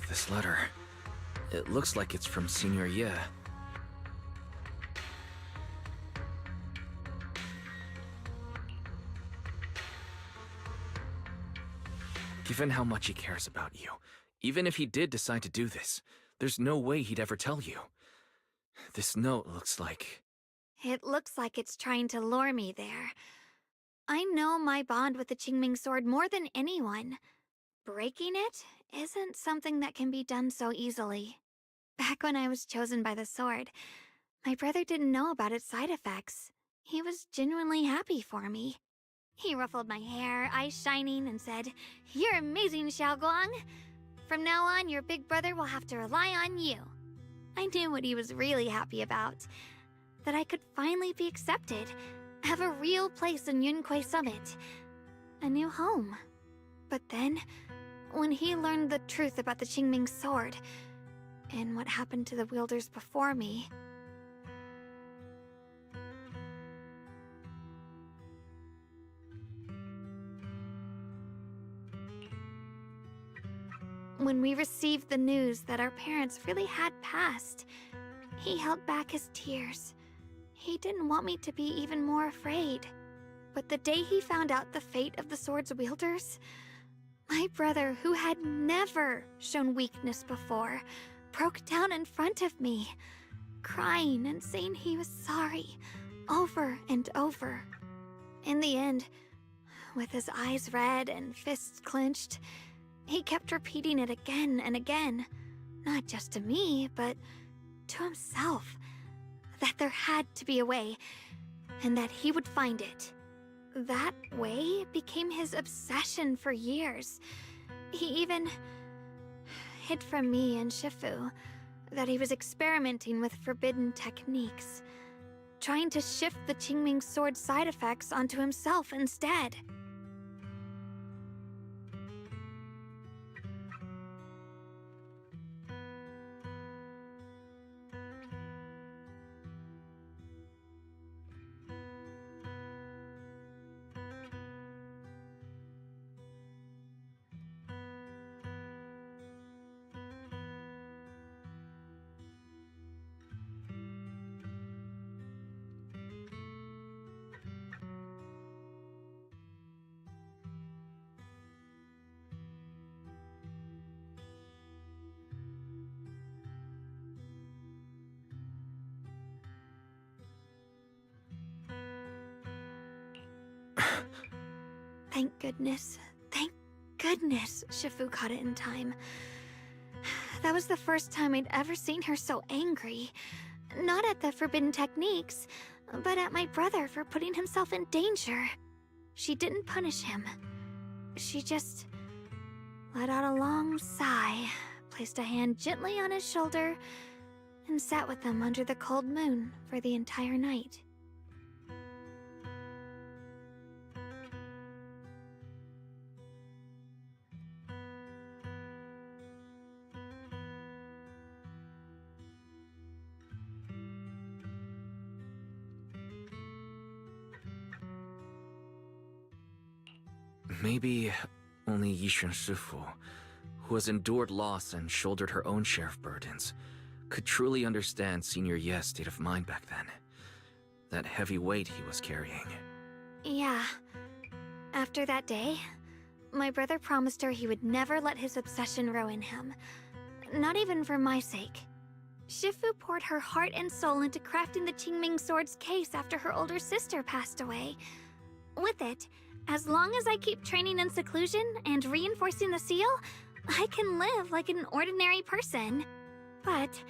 This letter. It looks like it's from Senior Ye. Given how much he cares about you, even if he did decide to do this, there's no way he'd ever tell you. This note looks like... It looks like it's trying to lure me there. I know my bond with the Qingming sword more than anyone. Breaking it isn't something that can be done so easily. Back when I was chosen by the sword, my brother didn't know about its side effects. He was genuinely happy for me. He ruffled my hair, eyes shining, and said, "You're amazing, Xiaoguang. From now on, your big brother will have to rely on you." I knew what he was really happy about. That I could finally be accepted, have a real place in Yunquei Summit. A new home. But then, when he learned the truth about the Qingming sword, and what happened to the wielders before me... When we received the news that our parents really had passed, he held back his tears. He didn't want me to be even more afraid. But the day he found out the fate of the sword's wielders, my brother, who had never shown weakness before, broke down in front of me, crying and saying he was sorry, over and over. In the end, with his eyes red and fists clenched, he kept repeating it again and again, not just to me, but to himself, that there had to be a way, and that he would find it. That way became his obsession for years. He even hid from me and Shifu that he was experimenting with forbidden techniques, trying to shift the Qingming sword side effects onto himself instead. Thank goodness Shifu caught it in time. That was the first time I'd ever seen her so angry. Not at the forbidden techniques, but at my brother for putting himself in danger. She didn't punish him. She just let out a long sigh, placed a hand gently on his shoulder, and sat with him under the cold moon for the entire night. Maybe only Yixuan Shifu, who has endured loss and shouldered her own share of burdens, could truly understand Senior Ye's state of mind back then. That heavy weight he was carrying. Yeah. After that day, my brother promised her he would never let his obsession ruin him. Not even for my sake. Shifu poured her heart and soul into crafting the Qingming sword's case after her older sister passed away. With it, as long as I keep training in seclusion and reinforcing the seal, I can live like an ordinary person. But,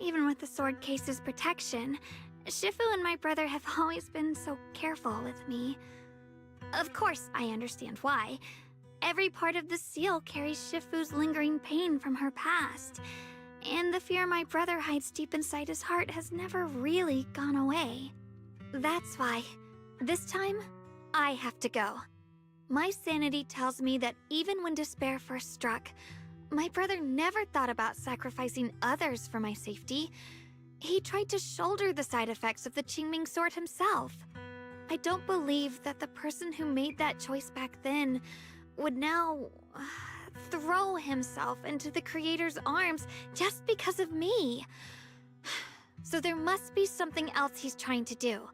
even with the sword case's protection, Shifu and my brother have always been so careful with me. Of course, I understand why. Every part of the seal carries Shifu's lingering pain from her past. And the fear my brother hides deep inside his heart has never really gone away. That's why, this time, I have to go. My sanity tells me that even when despair first struck, my brother never thought about sacrificing others for my safety. He tried to shoulder the side effects of the Qingming sword himself. I don't believe that the person who made that choice back then would now throw himself into the Creator's arms just because of me. So there must be something else he's trying to do.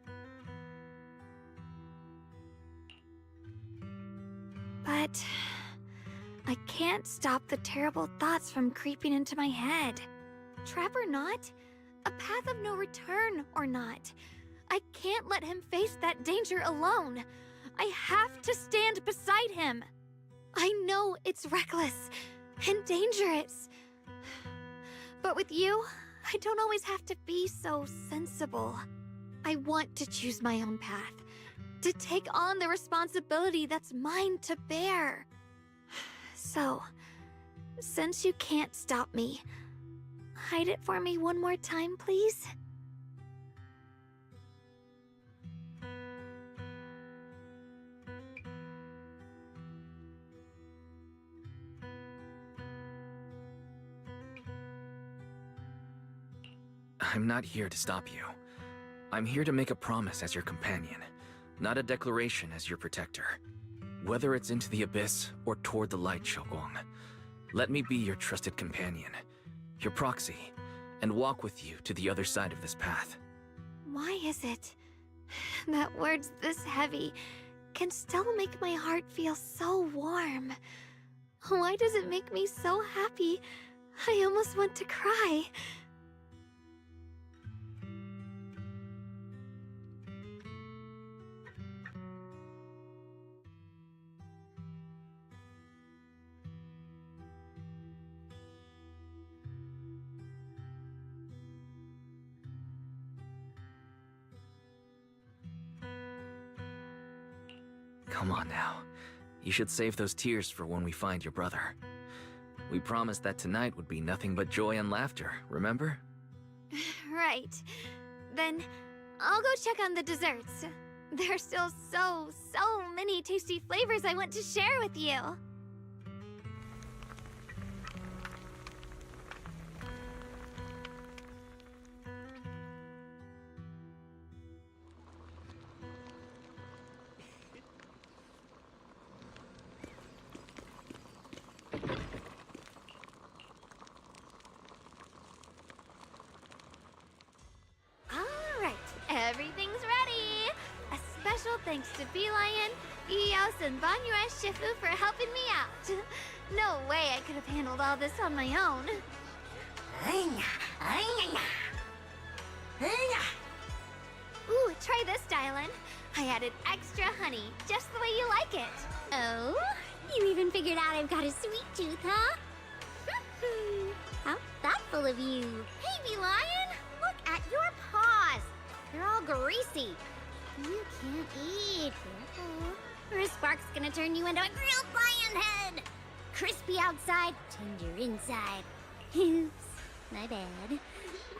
But I can't stop the terrible thoughts from creeping into my head. Trap or not, a path of no return or not, I can't let him face that danger alone. I have to stand beside him. I know it's reckless and dangerous. But with you, I don't always have to be so sensible. I want to choose my own path, to take on the responsibility that's mine to bear. So, since you can't stop me, hide it for me one more time, please? I'm not here to stop you. I'm here to make a promise as your companion, not a declaration as your protector. Whether it's into the abyss or toward the light, Xiaoguang, let me be your trusted companion, your proxy, and walk with you to the other side of this path. Why is it that words this heavy can still make my heart feel so warm? Why does it make me so happy I almost want to cry? Come on now. You should save those tears for when we find your brother. We promised that tonight would be nothing but joy and laughter, remember? Right. Then I'll go check on the desserts. There's still so many tasty flavors I want to share with you. Everything's ready! A special thanks to Bee Lion, Eos, and Banyue Shifu for helping me out. No way I could have handled all this on my own. Ooh, try this, Dylan. I added extra honey, just the way you like it. Oh? You even figured out I've got a sweet tooth, huh? How thoughtful of you. Hey, Bee Lion! Look at your paws! They're all greasy. You can't eat. Careful. Or a spark's gonna turn you into a grilled lion head! Crispy outside, tender inside. Oops, my bad.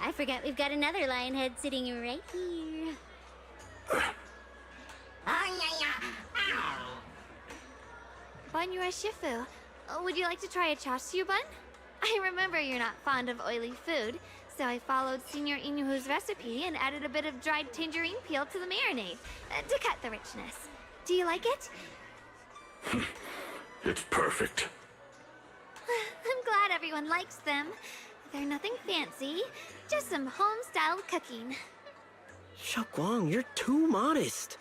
I forgot we've got another lion head sitting right here. Banyue Shifu, would you like to try a chashu bun? I remember you're not fond of oily food, so I followed Senior Inuhu's recipe and added a bit of dried tangerine peel to the marinade to cut the richness. Do you like it? It's perfect. I'm glad everyone likes them. They're nothing fancy, just some home-styled cooking. Xiaoguang, you're too modest.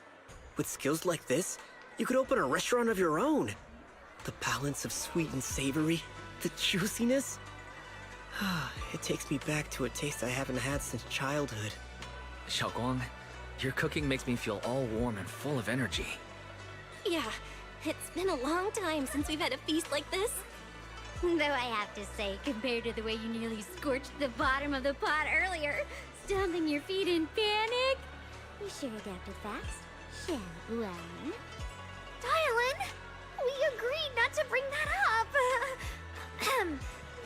With skills like this, you could open a restaurant of your own. The balance of sweet and savory, the juiciness. It takes me back to a taste I haven't had since childhood. Xiaoguang, your cooking makes me feel all warm and full of energy. Yeah, it's been a long time since we've had a feast like this. Though I have to say, compared to the way you nearly scorched the bottom of the pot earlier, stomping your feet in panic, you sure adapted fast, Xiaoguang. Dylan, We agreed not to bring that up.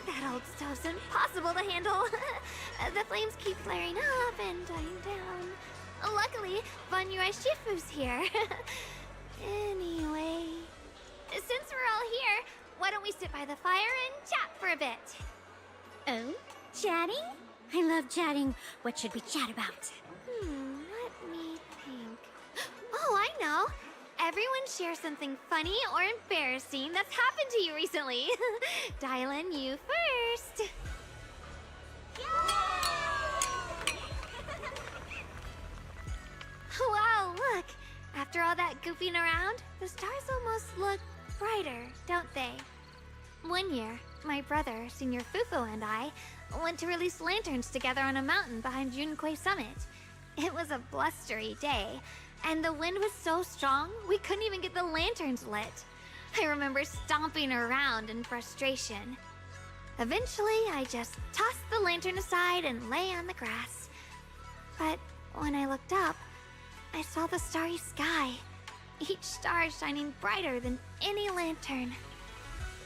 That old stove's impossible to handle. The flames keep flaring up and dying down. Luckily, Banyue Shifu's here. Anyway, since we're all here, why don't we sit by the fire and chat for a bit? Oh? Chatting? I love chatting. What should we chat about? Let me think. Oh, I know. Everyone share something funny or embarrassing that's happened to you recently. Dylan, you first. Wow, look. After all that goofing around, the stars almost look brighter, don't they? One year, my brother, Senior Fufu, and I went to release lanterns together on a mountain behind Junkui Summit. It was a blustery day, and the wind was so strong we couldn't even get the lanterns lit. I remember stomping around in frustration. Eventually, I just tossed the lantern aside and lay on the grass. But when I looked up, I saw the starry sky, each star shining brighter than any lantern.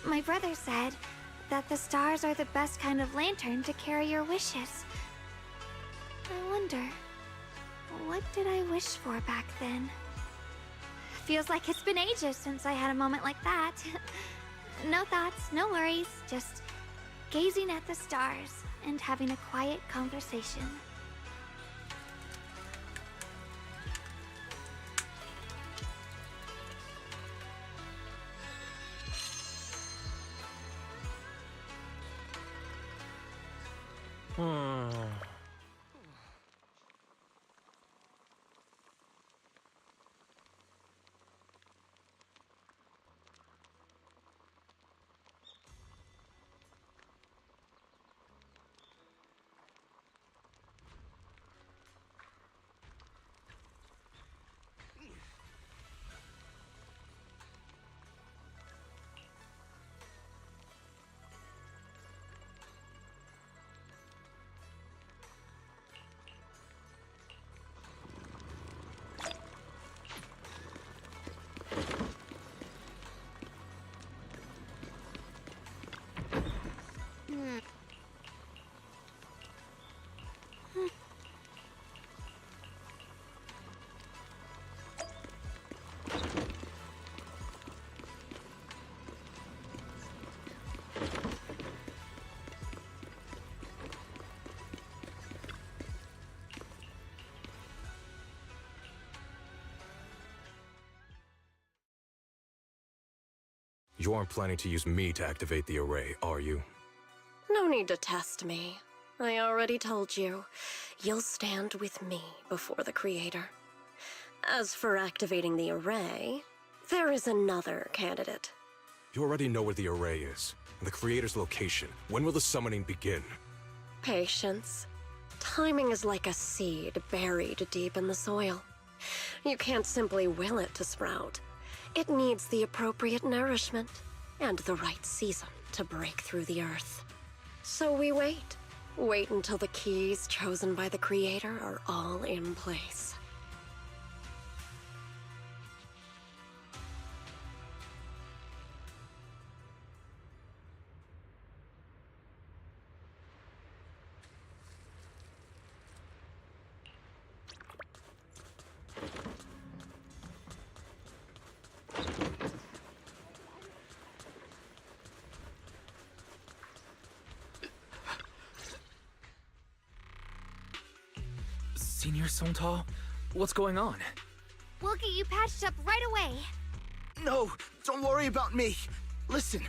My brother said that the stars are the best kind of lantern to carry your wishes. I wonder, what did I wish for back then? Feels like it's been ages since I had a moment like that. No thoughts, no worries, just gazing at the stars and having a quiet conversation. You aren't planning to use me to activate the array, are you? No need to test me. I already told you. You'll stand with me before the Creator. As for activating the array, there is another candidate. You already know where the array is, and the Creator's location. When will the summoning begin? Patience. Timing is like a seed buried deep in the soil. You can't simply will it to sprout. It needs the appropriate nourishment and the right season to break through the earth. So we wait. Wait until the keys chosen by the Creator are all in place. Senior Songtao? What's going on? We'll get you patched up right away. No, don't worry about me. Listen,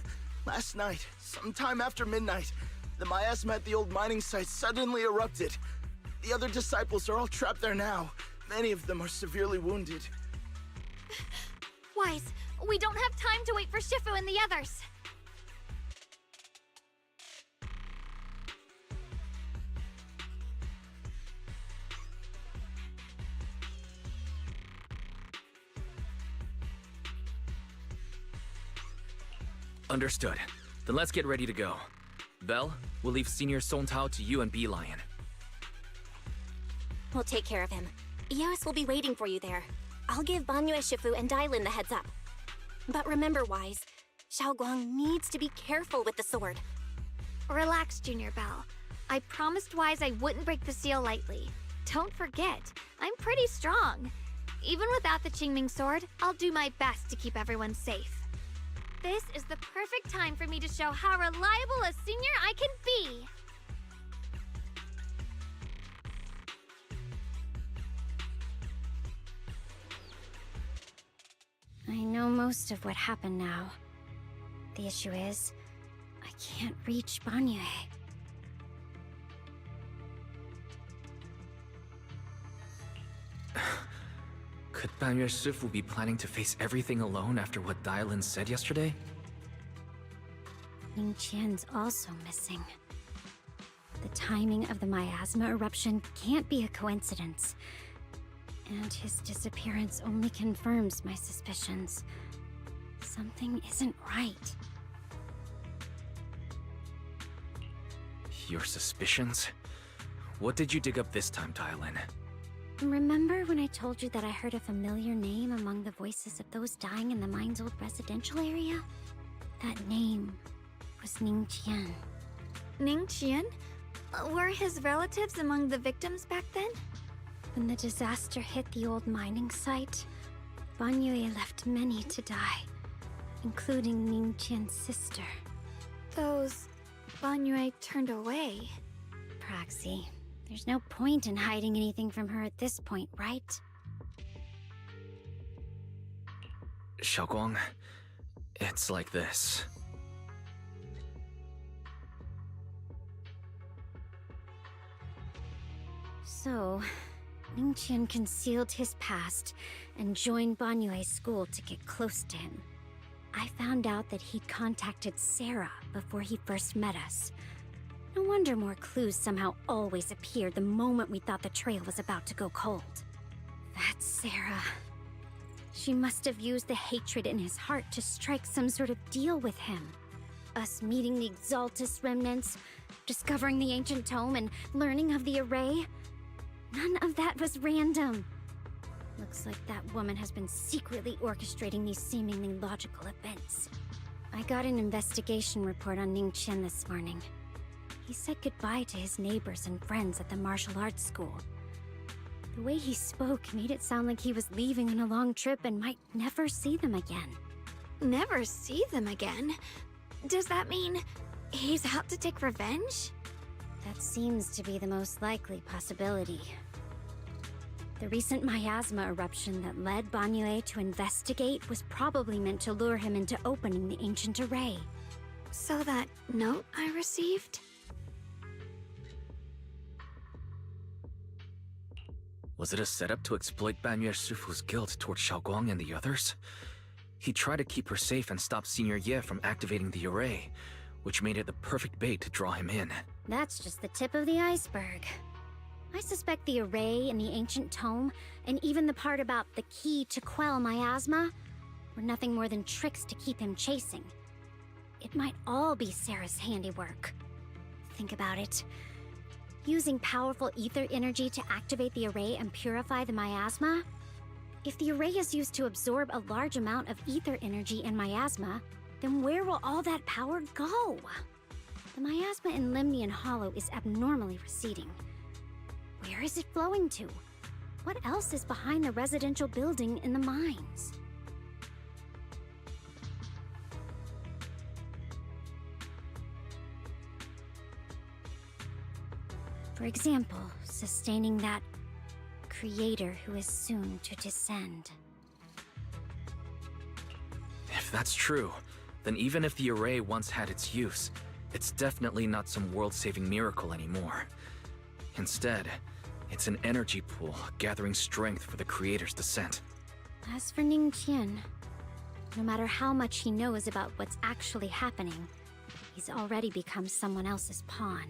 last night, sometime after midnight, the miasma at the old mining site suddenly erupted. The other disciples are all trapped there now. Many of them are severely wounded. Wise, we don't have time to wait for Shifu and the others. Understood. Then let's get ready to go. Belle, we'll leave Senior Songtao to you and Bee Lion. We'll take care of him. Eos will be waiting for you there. I'll give Banyue Shifu and Dylan the heads up. But remember, Wise, Xiaoguang needs to be careful with the sword. Relax, Junior Belle. I promised Wise I wouldn't break the seal lightly. Don't forget, I'm pretty strong. Even without the Qingming sword, I'll do my best to keep everyone safe. This is the perfect time for me to show how reliable a senior I can be. I know most of what happened now. The issue is, I can't reach Banyue. Could Banyue Shifu be planning to face everything alone after what Dylan said yesterday? Ning Qian's also missing. The timing of the miasma eruption can't be a coincidence. And his disappearance only confirms my suspicions. Something isn't right. Your suspicions? What did you dig up this time, Dylan? Remember when I told you that I heard a familiar name among the voices of those dying in the mine's old residential area? That name was Ning Qian. Ning Qian? Were his relatives among the victims back then? When the disaster hit the old mining site, Banyue left many to die, including Ning Qian's sister. Those Banyue turned away. Praxi, there's no point in hiding anything from her at this point, right? Xiaoguang, it's like this. So, Ning Qian concealed his past and joined Banyue's school to get close to him. I found out that he'd contacted Sarah before he first met us. No wonder more clues somehow always appeared the moment we thought the trail was about to go cold. That's Sarah. She must have used the hatred in his heart to strike some sort of deal with him. Us meeting the Exaltus remnants, discovering the ancient tome, and learning of the array. None of that was random. Looks like that woman has been secretly orchestrating these seemingly logical events. I got an investigation report on Ning Qian this morning. He said goodbye to his neighbors and friends at the martial arts school. The way he spoke made it sound like he was leaving on a long trip and might never see them again. Never see them again? Does that mean he's out to take revenge? That seems to be the most likely possibility. The recent miasma eruption that led Banyue to investigate was probably meant to lure him into opening the ancient array. So that note I received? Was it a setup to exploit Banyue Shifu's guilt towards Xiaoguang and the others? He tried to keep her safe and stop Senior Ye from activating the array, which made it the perfect bait to draw him in. That's just the tip of the iceberg. I suspect the array and the ancient tome, and even the part about the key to quell miasma, were nothing more than tricks to keep him chasing. It might all be Sarah's handiwork. Think about it. Using powerful ether energy to activate the array and purify the miasma? If the array is used to absorb a large amount of ether energy and miasma, then where will all that power go? The miasma in Limnian Hollow is abnormally receding. Where is it flowing to? What else is behind the residential building in the mines? For example, sustaining that creator who is soon to descend. If that's true, then even if the array once had its use, it's definitely not some world-saving miracle anymore. Instead, it's an energy pool gathering strength for the creator's descent. As for Ning Qian, no matter how much he knows about what's actually happening, he's already become someone else's pawn.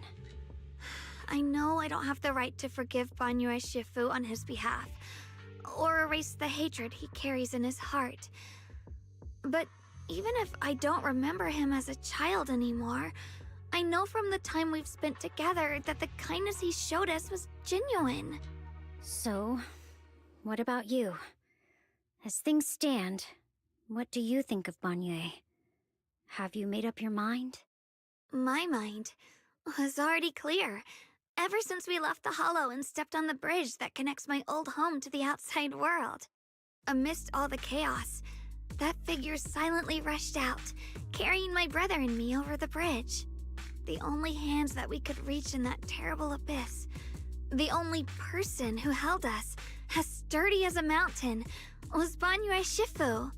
I know I don't have the right to forgive Banyue Shifu on his behalf, or erase the hatred he carries in his heart. But even if I don't remember him as a child anymore, I know from the time we've spent together that the kindness he showed us was genuine. So, what about you? As things stand, What do you think of Banyue? Have you made up your mind? My mind was already clear ever since we left the Hollow and stepped on the bridge that connects my old home to the outside world. Amidst all the chaos, that figure silently rushed out, carrying my brother and me over the bridge. The only hand that we could reach in that terrible abyss, the only person who held us, as sturdy as a mountain, was Banyue Shifu.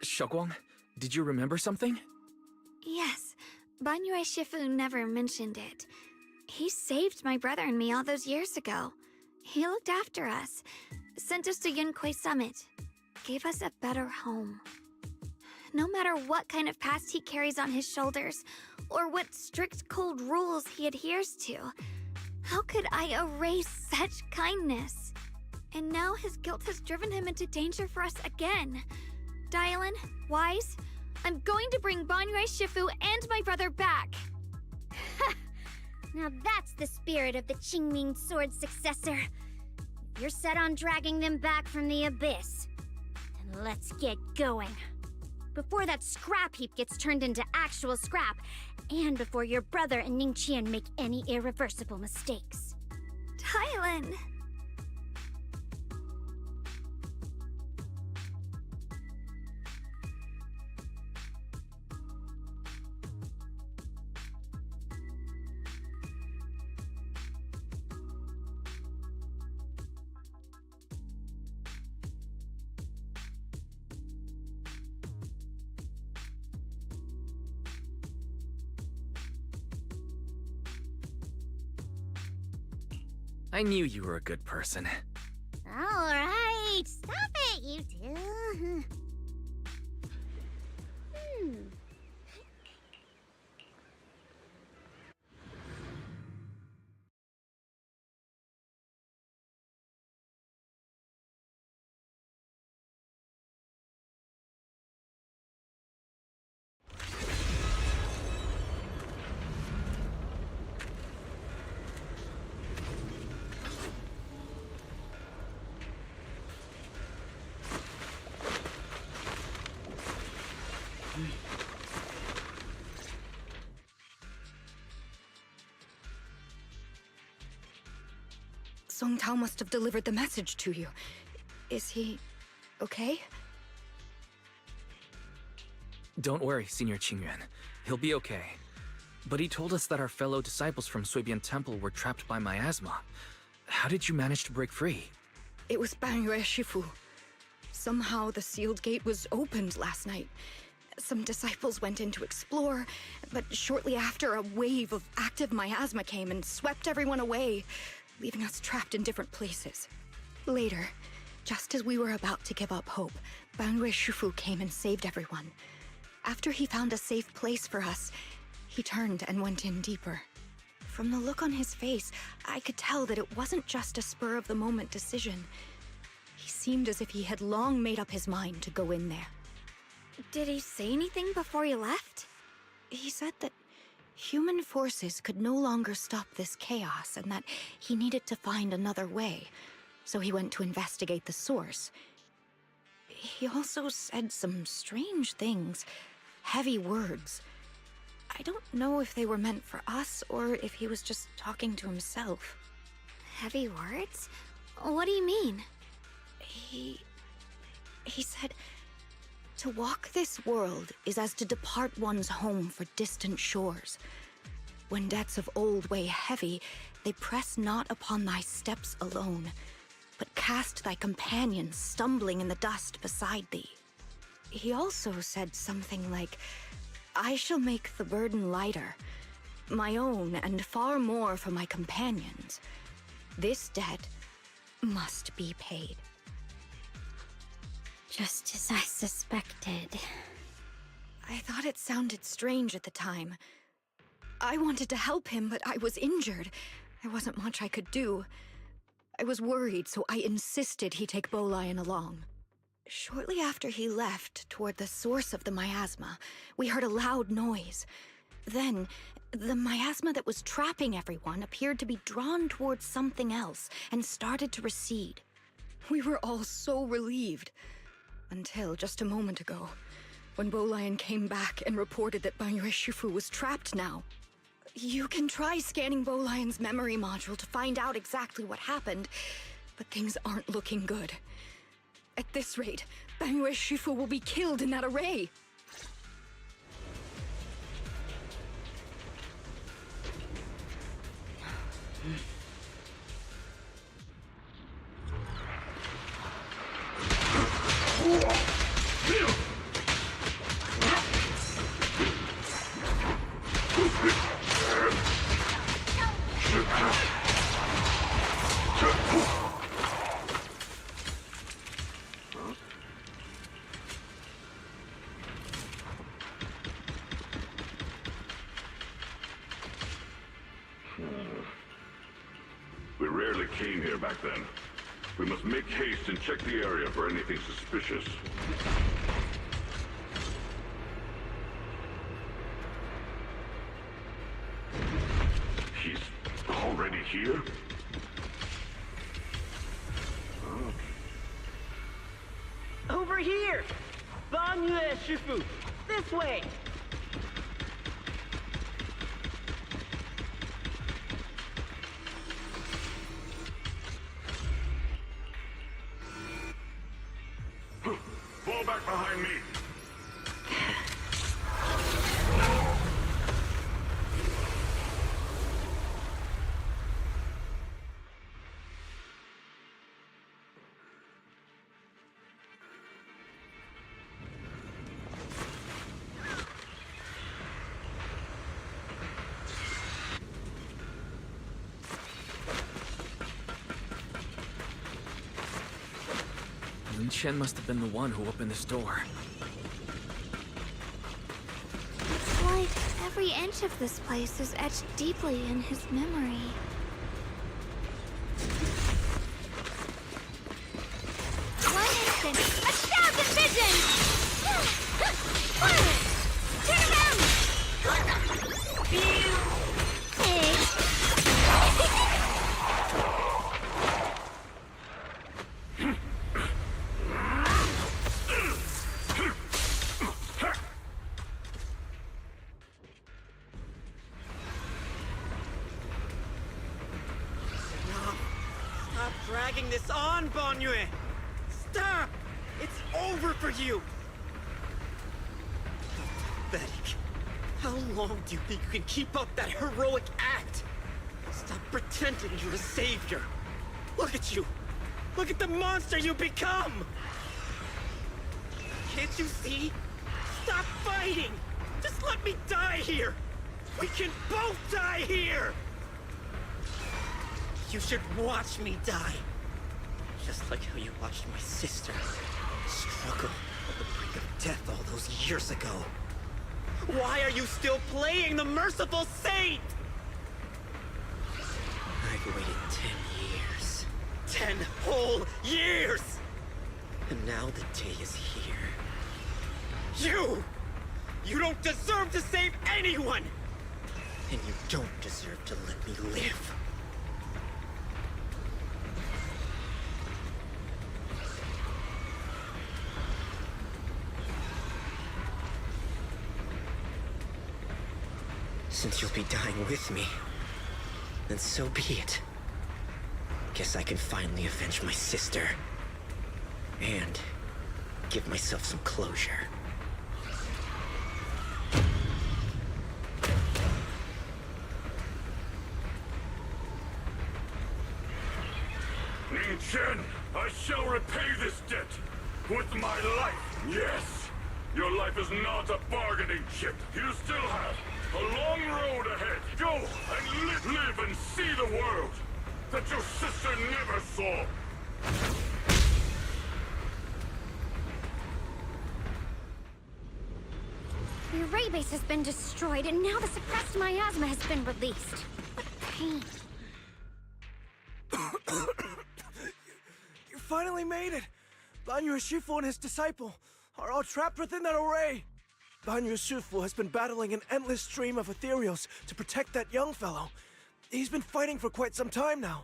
Xiaoguang, did you remember something? Yes, Banyue Shifu never mentioned it. He saved my brother and me all those years ago. He looked after us, sent us to Yunquay Summit, gave us a better home. No matter what kind of past he carries on his shoulders, or what strict cold rules he adheres to, how could I erase such kindness? And now his guilt has driven him into danger for us again. Dylan, Wise, I'm going to bring Banyue Shifu and my brother back. Now that's the spirit of the Qingming Sword successor. If you're set on dragging them back from the abyss, then let's get going. Before that scrap heap gets turned into actual scrap, and before your brother and Ningqian make any irreversible mistakes. Dylan! I knew you were a good person. Alright, stop it, you two. Song Tao must have delivered the message to you. Is he okay? Don't worry, Senior Qingyuan. He'll be okay. But he told us that our fellow disciples from Suibian Temple were trapped by miasma. How did you manage to break free? It was Banyue Shifu. Somehow the sealed gate was opened last night. Some disciples went in to explore, but shortly after, a wave of active miasma came and swept everyone away, leaving us trapped in different places. Later, just as we were about to give up hope, Banyue Shifu came and saved everyone. After he found a safe place for us, he turned and went in deeper. From the look on his face, I could tell that it wasn't just a spur-of-the-moment decision. He seemed as if he had long made up his mind to go in there. Did he say anything before he left? He said that human forces could no longer stop this chaos and that he needed to find another way, so he went to investigate the source. He also said some strange things, heavy words. I don't know if they were meant for us or if he was just talking to himself. Heavy words? What do you mean? He said, to walk this world is as to depart one's home for distant shores. When debts of old weigh heavy, they press not upon thy steps alone, but cast thy companions stumbling in the dust beside thee. He also said something like, I shall make the burden lighter, my own and far more for my companions. This debt must be paid. Just as I suspected. I thought it sounded strange at the time. I wanted to help him, but I was injured. There wasn't much I could do. I was worried, so I insisted he take Bolian along. Shortly after he left, toward the source of the miasma, we heard a loud noise. Then, the miasma that was trapping everyone appeared to be drawn towards something else and started to recede. We were all so relieved. Until just a moment ago, when Bolian came back and reported that Banyue Shifu was trapped now. You can try scanning Bolian's memory module to find out exactly what happened, but things aren't looking good. At this rate, Banyue Shifu will be killed in that array. We rarely came here back then. We must make haste and check the area for anything suspicious. He's already here? Over here! Banyue Shifu! This way! Fall back behind me! Lin Chen must have been the one who opened this door. It's like every inch of this place is etched deeply in his memory. One instant, 1,000 visions! Turn around! Hey. Stop dragging this on, Banyue! Stop! It's over for you! Pathetic. How long do you think you can keep up that heroic act? Stop pretending you're a savior. Look at you! Look at the monster you become! Can't you see? Stop fighting! Just let me die here! We can both die here! You should watch me die. Just like how you watched my sister struggle on the brink of death all those years ago. Why are you still playing the merciful saint? I've waited 10 years. 10 whole years! And now the day is here. You don't deserve to save anyone! And you don't deserve to let me live. Since you'll be dying with me, then so be it. Guess I can finally avenge my sister. And give myself some closure. Ning Chen, I shall repay this debt with my life. Yes, your life is not a bargaining chip. You still have a long road ahead. Go and live and see the world that your sister never saw. array base has been destroyed, and now the suppressed miasma has been released. What pain. You finally made it! Banyu Shifu and his disciple are all trapped within that array! Banyu Shifu has been battling an endless stream of ethereals to protect that young fellow. He's been fighting for quite some time now.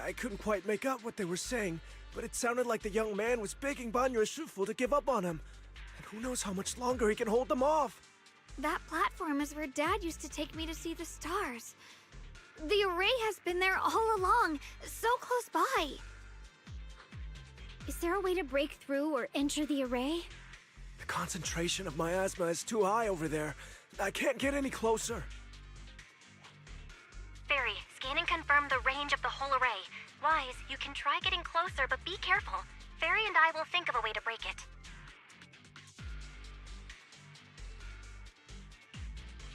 I couldn't quite make out what they were saying, but it sounded like the young man was begging Banyu Shifu to give up on him. And who knows how much longer he can hold them off. That platform is where Dad used to take me to see the stars. The array has been there all along, so close by. Is there a way to break through or enter the array? The concentration of miasma is too high over there. I can't get any closer. Fairy, scanning confirmed the range of the whole array. Wise, you can try getting closer, but be careful. Fairy and I will think of a way to break it.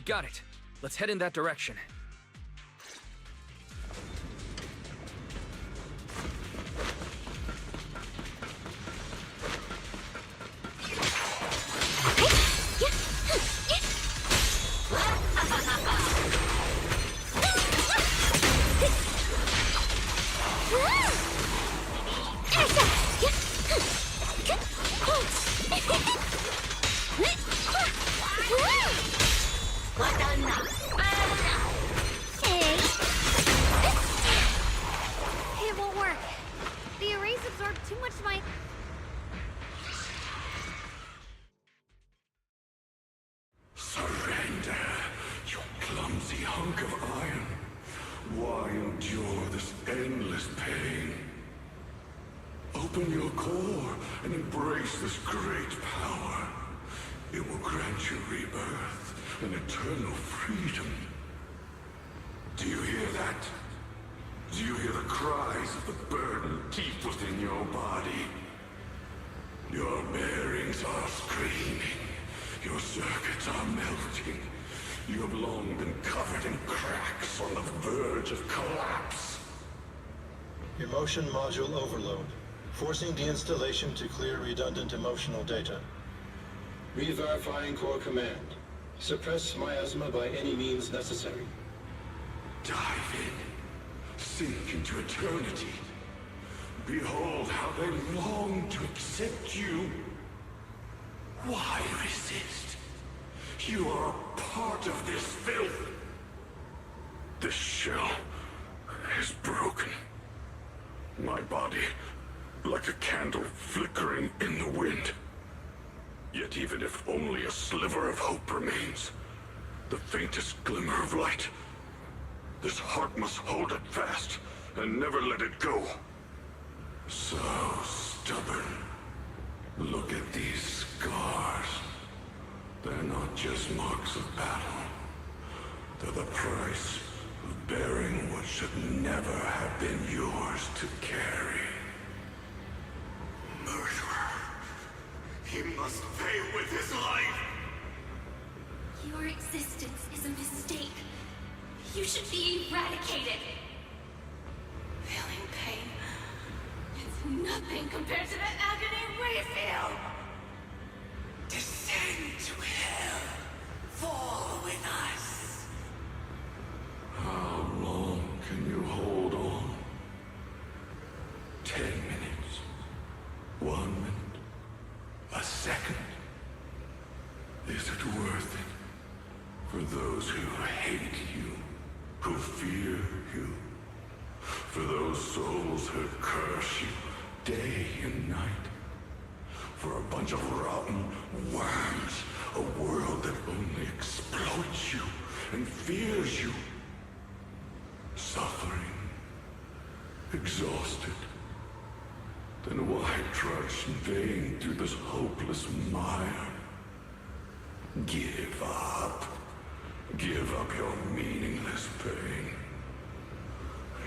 Got it. Let's head in that direction. It won't work. The arrays absorbed too much my... Surrender, you clumsy hunk of iron. Why endure this endless pain? Open your core and embrace this great power. It will grant you rebirth and eternal freedom. Do you hear that? Do you hear the cries of the burden deep within your body? Your bearings are screaming. Your circuits are melting. You have long been covered in cracks on the verge of collapse. Emotion module overload. Forcing deinstallation to clear redundant emotional data. Re-verifying core command. Suppress miasma by any means necessary. Dive in. Sink into eternity. Behold how they long to accept you. Why resist? You are a part of this filth. This shell is broken. My body, like a candle flickering in the wind. Yet even if only a sliver of hope remains, the faintest glimmer of light, this heart must hold it fast and never let it go. So stubborn. Look at these scars. They're not just marks of battle. They're the price of bearing what should never have been yours to carry. Murderer. He must pay with his life. Your existence is a mistake. You should be eradicated. Feeling pain. It's nothing compared to the agony we feel. Descend to hell. Fall with us. How long can you hold on? 10 minutes. 1 minute. A second. Is it worth it? For those who hate you, who fear you, for those souls who curse you day and night, for a bunch of rotten worms, a world that only exploits you and fears you, suffering, exhausted. Then why trudge in vain through this hopeless mire? Give up. Give up your meaningless pain.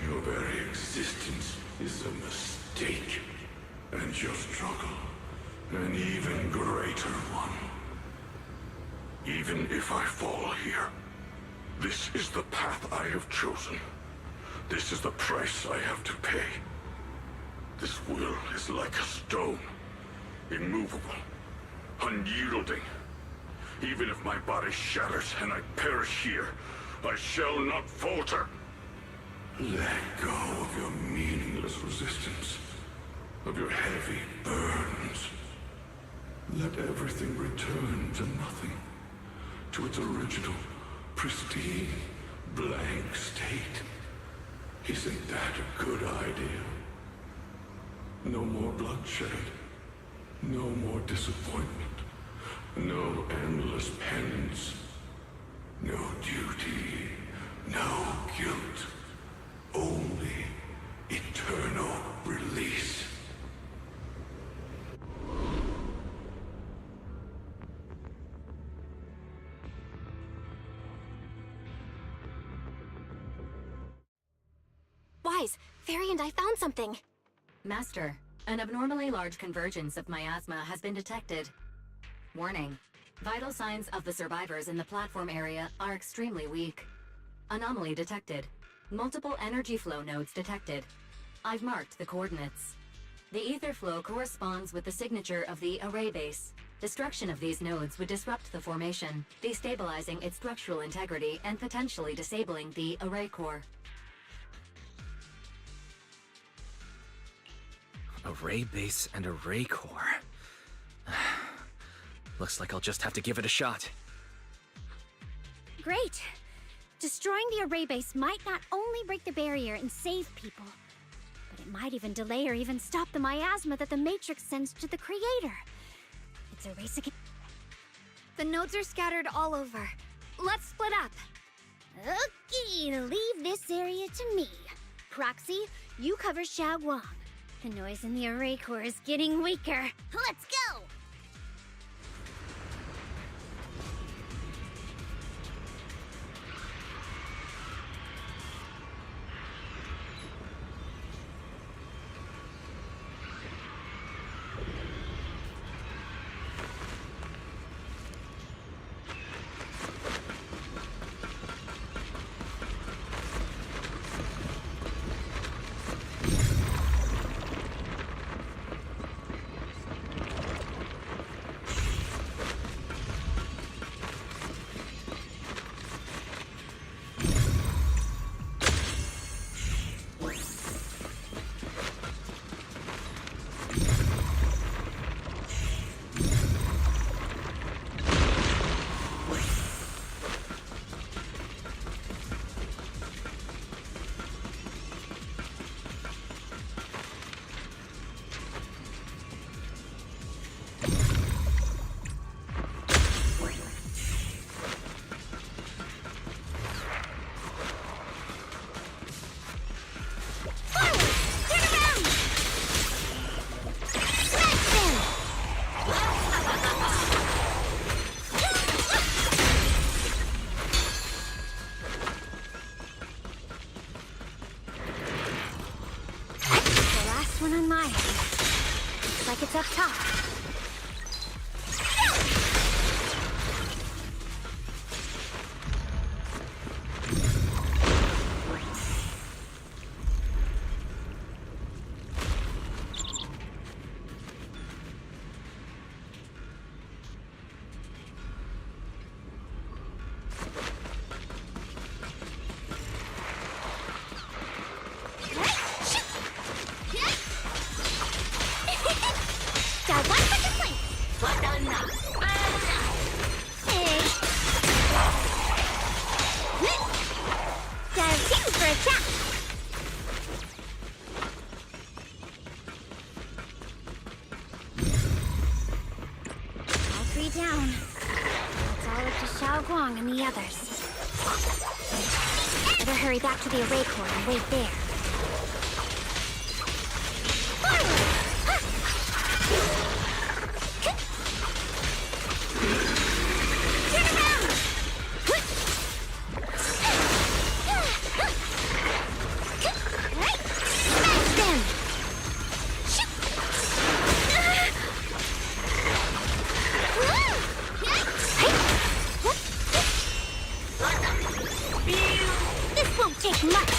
Your very existence is a mistake, and your struggle, an even greater one. Even if I fall here, this is the path I have chosen. This is the price I have to pay. This will is like a stone, immovable, unyielding. Even if my body shatters and I perish here, I shall not falter. Let go of your meaningless resistance, of your heavy burdens. Let everything return to nothing, to its original, pristine, blank state. Isn't that a good idea? No more bloodshed, no more disappointment, no endless penance, no duty, no guilt, only eternal release. Wise, Fairy and I found something. Master, an abnormally large convergence of miasma has been detected. Warning. Vital signs of the survivors in the platform area are extremely weak. Anomaly detected. Multiple energy flow nodes detected. I've marked the coordinates. The ether flow corresponds with the signature of the array base. Destruction of these nodes would disrupt the formation, destabilizing its structural integrity and potentially disabling the array core. Array base and array core. Looks like I'll just have to give it a shot. Great. Destroying the array base might not only break the barrier and save people, but it might even delay or even stop the miasma that the Matrix sends to the Creator. It's a race against... The nodes are scattered all over. Let's split up. Okay, leave this area to me. Proxy, you cover Xiaoguang. The noise in the array core is getting weaker. Let's go! One on my end. Looks like it's up top. Down. It's all up to Xiaoguang and the others. Better hurry back to the array core and wait there. Turn around! Smash them! This won't take much.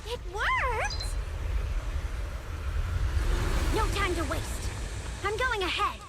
It worked! No time to waste. I'm going ahead.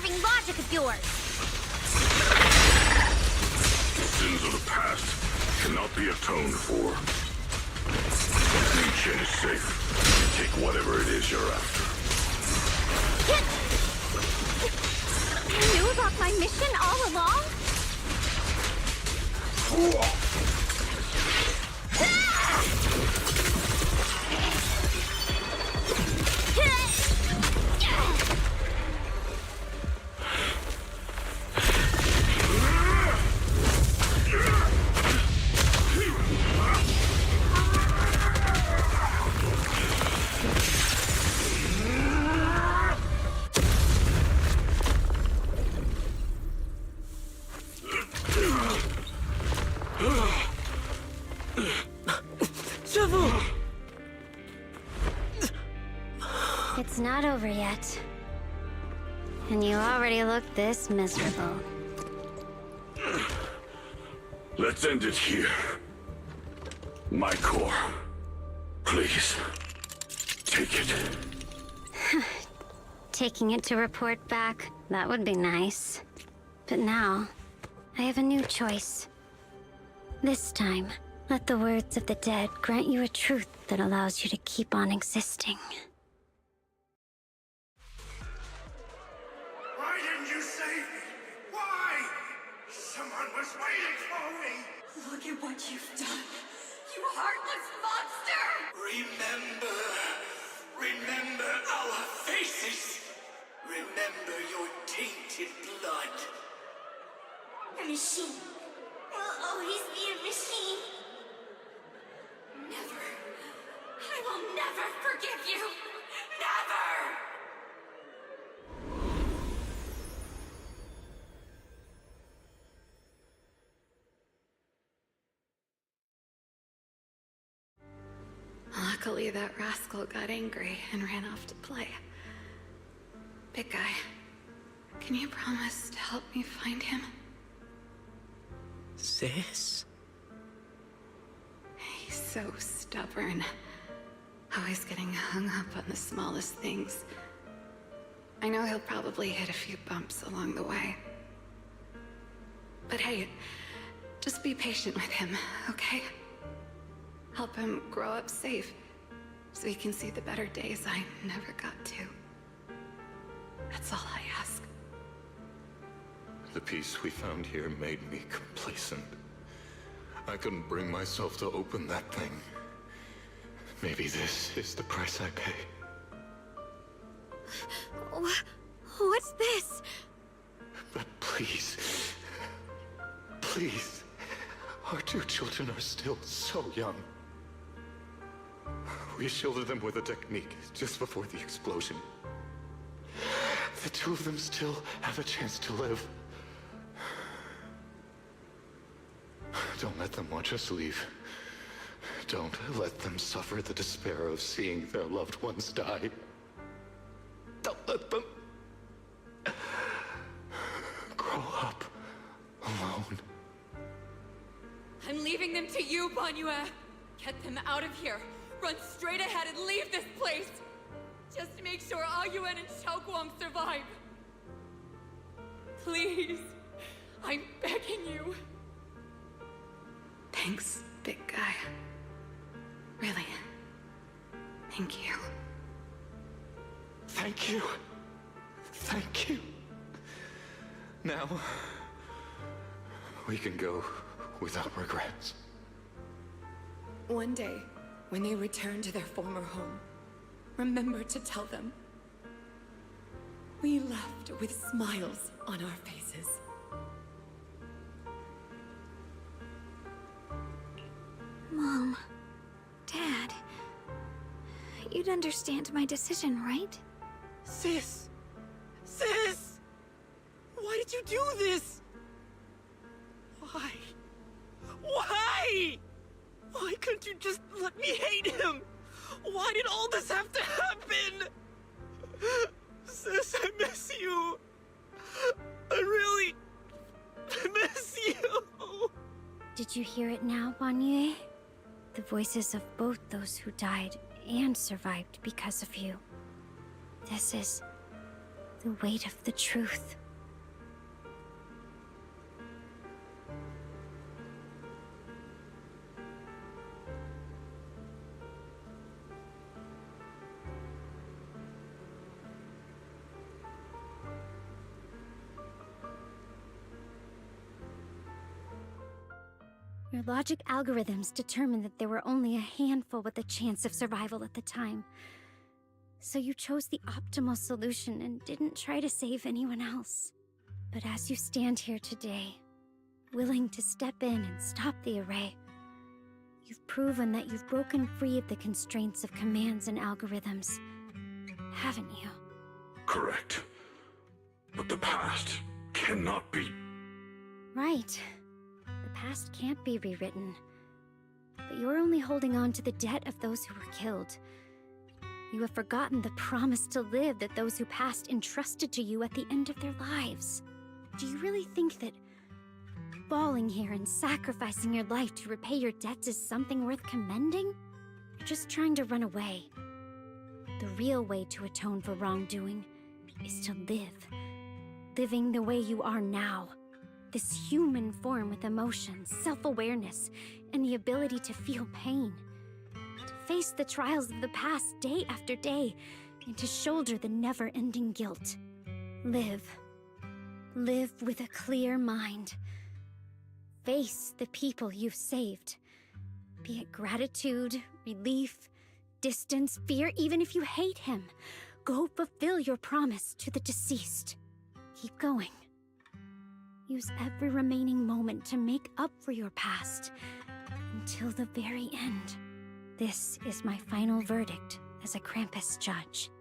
fucking logic of yours! The sins of the past cannot be atoned for. Ancient is safe. Take whatever it is you're after. You knew about my mission all along? It's not over yet. And you already look this miserable. Let's end it here. My core. Please. Take it. Taking it to report back, that would be nice. But now, I have a new choice. This time, let the words of the dead grant you a truth that allows you to keep on existing. Why didn't you save me? Why? Someone was waiting for me. Look at what you've done. You heartless monster! Remember our faces. Remember your tainted blood. A machine will always be a machine. Never. I will never forgive you. Never! Luckily, that rascal got angry and ran off to play. Big guy, can you promise to help me find him? Sis? He's so stubborn. Always getting hung up on the smallest things. I know he'll probably hit a few bumps along the way. But hey, just be patient with him, okay? Help him grow up safe, so he can see the better days I never got to. That's all I ask. The peace we found here made me complacent. I couldn't bring myself to open that thing. Maybe this is the price I pay. What's this? But please, please, our two children are still so young. We shielded them with a technique just before the explosion. The two of them still have a chance to live. Don't let them watch us leave. Don't let them suffer the despair of seeing their loved ones die. Don't let them grow up alone. I'm leaving them to you, Banyue. Get them out of here. Run straight ahead and leave this place. Just to make sure Ayuen and Xiaoguang survive. Please. I'm begging you. Thanks, big guy. Really. Thank you. Thank you. Thank you. Now, we can go without regrets. One day, when they return to their former home, remember to tell them we left with smiles on our faces. Mom, Dad, you'd understand my decision, right? Sis! Sis! Why did you do this? Why? Why? Why couldn't you just let me hate him? Why did all this have to happen? Sis, I miss you. I really miss you. Did you hear it now, Banyue? The voices of both those who died and survived because of you. This is The weight of the truth. Your logic algorithms determined that there were only a handful with a chance of survival at the time. So you chose the optimal solution and didn't try to save anyone else. But as you stand here today, willing to step in and stop the array, you've proven that you've broken free of the constraints of commands and algorithms, haven't you? Correct. But the past cannot be... Right. The past can't be rewritten. But you're only holding on to the debt of those who were killed. You have forgotten the promise to live that those who passed entrusted to you at the end of their lives. Do you really think that falling here and sacrificing your life to repay your debts is something worth commending? You're just trying to run away. The real way to atone for wrongdoing is to live. Living the way you are now. This human form with emotions, self-awareness, and the ability to feel pain. To face the trials of the past day after day, and to shoulder the never-ending guilt. Live. Live with a clear mind. Face the people you've saved. Be it gratitude, relief, distance, fear, even if you hate him. Go fulfill your promise to the deceased. Keep going. Use every remaining moment to make up for your past, until the very end. This is my final verdict as a Krampus judge.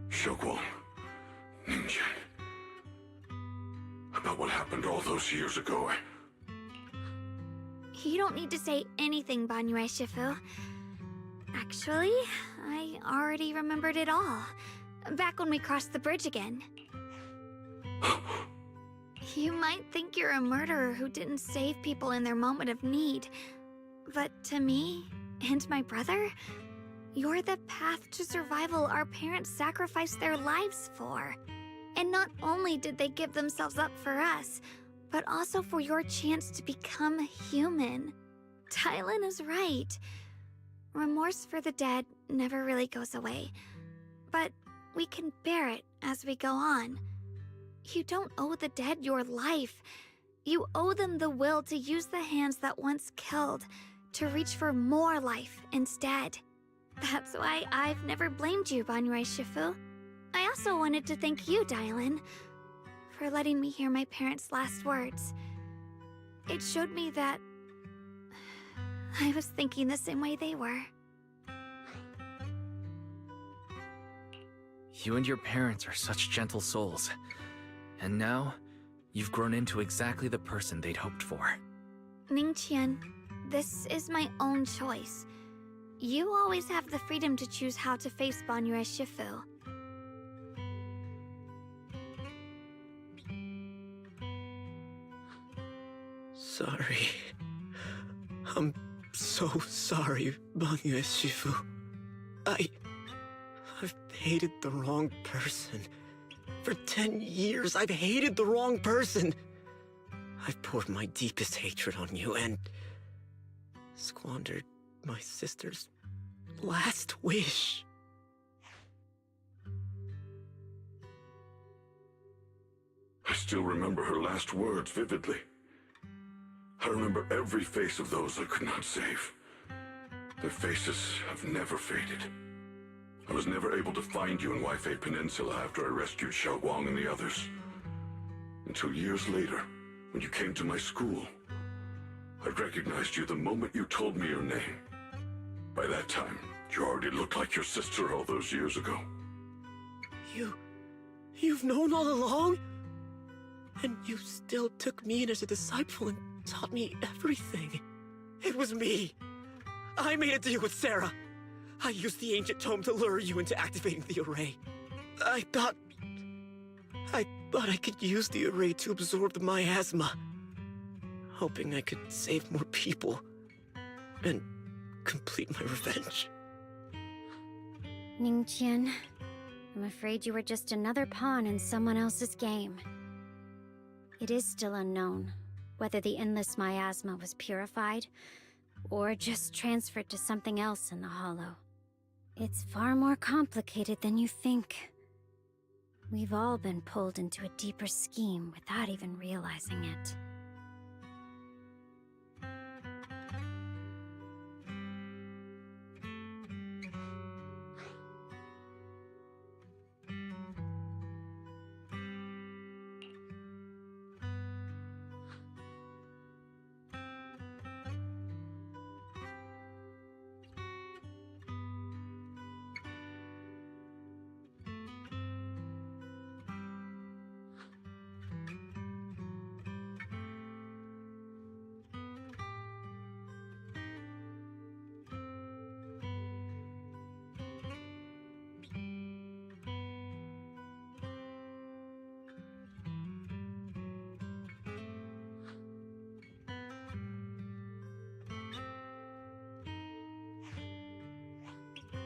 Xowwy, Ninja. About what happened all those years ago. You don't need to say anything, Banyue Shifu. Actually, I already remembered it all. Back when we crossed the bridge again. You might think you're a murderer who didn't save people in their moment of need. But to me, and my brother, you're the path to survival our parents sacrificed their lives for. And not only did they give themselves up for us, but also for your chance to become human. Tylan is right. Remorse for the dead never really goes away, but we can bear it as we go on. You don't owe the dead your life. You owe them the will to use the hands that once killed to reach for more life instead. That's why I've never blamed you, Banyue Shifu. I also wanted to thank you, Dylan, for letting me hear my parents' last words. It showed me that I was thinking the same way they were. You and your parents are such gentle souls. And now, you've grown into exactly the person they'd hoped for. Ningqian, this is my own choice. You always have the freedom to choose how to face Banyue Shifu. Sorry. I'm so sorry, Banyue Shifu. I've hated the wrong person. For 10 years, I've hated the wrong person. I've poured my deepest hatred on you and squandered my sister's last wish. I still remember her last words vividly. I remember every face of those I could not save. Their faces have never faded. I was never able to find you in Waifei Peninsula after I rescued Xiaoguang and the others. Until years later, when you came to my school, I recognized you the moment you told me your name. By that time, you already looked like your sister all those years ago. You've known all along? And you still took me in as a disciple and taught me everything. It was me. I made a deal with Sarah. I used the ancient tome to lure you into activating the array. I thought I could use the array to absorb the miasma. hoping I could save more people and complete my revenge. Ningqian, I'm afraid you were just another pawn in someone else's game. It is still unknown whether the endless miasma was purified or just transferred to something else in the Hollow. It's far more complicated than you think. We've all been pulled into a deeper scheme without even realizing it.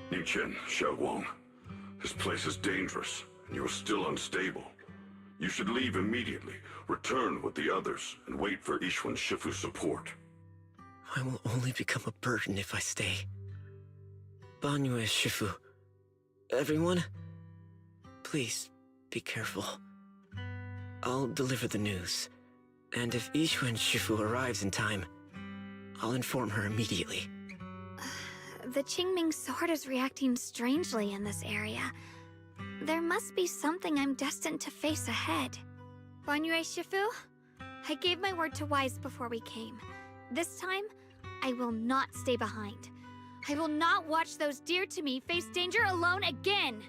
Ningqian, Xiaoguang. This place is dangerous, and you are still unstable. You should leave immediately, return with the others, and wait for Yixuan Shifu's support. I will only become a burden if I stay. Banyue Shifu. Everyone, please be careful. I'll deliver the news. And if Yixuan Shifu arrives in time, I'll inform her immediately. The Qingming sword is reacting strangely in this area. There must be something I'm destined to face ahead. Banyue Shifu, I gave my word to Wise before we came. This time, I will not stay behind. I will not watch those dear to me face danger alone again!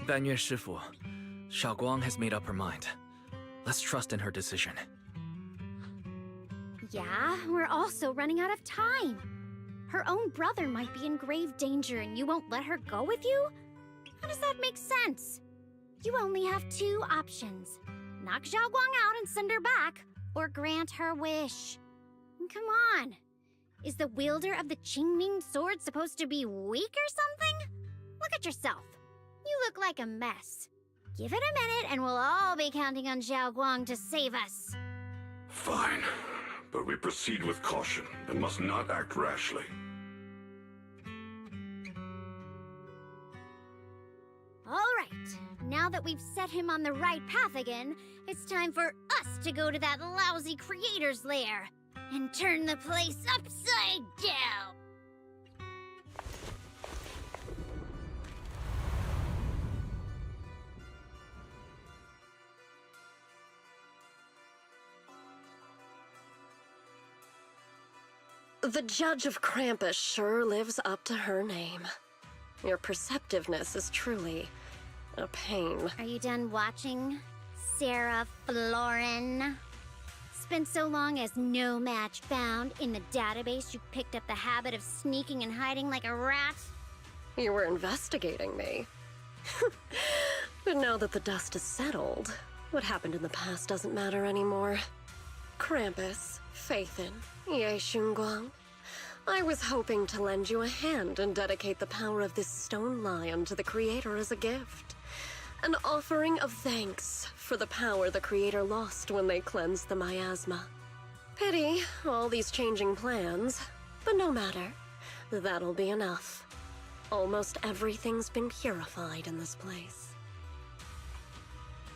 Banyue Shifu, Xiaoguang has made up her mind. Let's trust in her decision. Yeah, we're also running out of time. Her own brother might be in grave danger and you won't let her go with you? How does that make sense? You only have two options. Knock Xiaoguang out and send her back, or grant her wish. Come on. Is the wielder of the Qingming sword supposed to be weak or something? Look at yourself. You look like a mess. Give it a minute and we'll all be counting on Xiaoguang to save us. Fine, but we proceed with caution and must not act rashly. All right, now that we've set him on the right path again, it's time for us to go to that lousy creator's lair and turn the place upside down. The Judge of Krampus sure lives up to her name. Your perceptiveness is truly a pain. Are you done watching, Sarah Florin? Spent so long as no match found in the database, you picked up the habit of sneaking and hiding like a rat? You were investigating me. But now that the dust is settled, what happened in the past doesn't matter anymore. Krampus, Faithin, Ye Xunguang. I was hoping to lend you a hand and dedicate the power of this stone lion to the Creator as a gift. An offering of thanks for the power the Creator lost when they cleansed the miasma. Pity, all these changing plans, but no matter. That'll be enough. Almost everything's been purified in this place.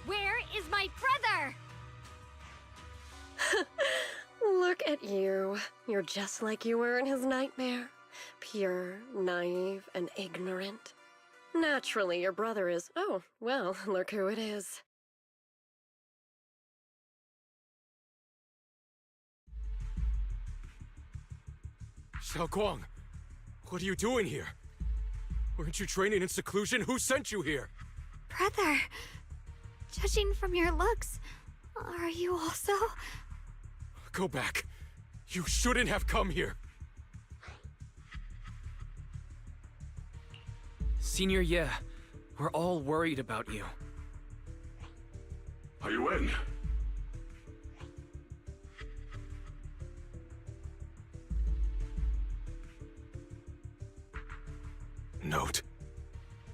Where is my brother? Look at you. You're just like you were in his nightmare. Pure, naive, and ignorant. Naturally, your brother is... Oh, well, look who it is. Xiaoguang, what are you doing here? Weren't you training in seclusion? Who sent you here? Brother, judging from your looks, are you also... Go back. You shouldn't have come here. Senior Ye, we're all worried about you. Are you in? Note?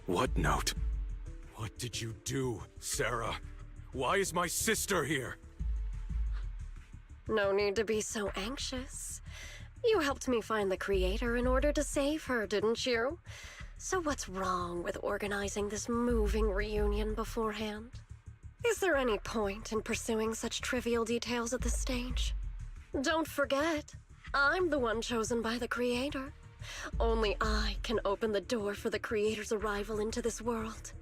What note? What did you do, Sarah? Why is my sister here? No need to be so anxious. You helped me find the creator in order to save her, didn't you? So what's wrong with organizing this moving reunion beforehand? Is there any point in pursuing such trivial details at this stage? Don't forget, I'm the one chosen by the creator. Only I can open the door for the creator's arrival into this world.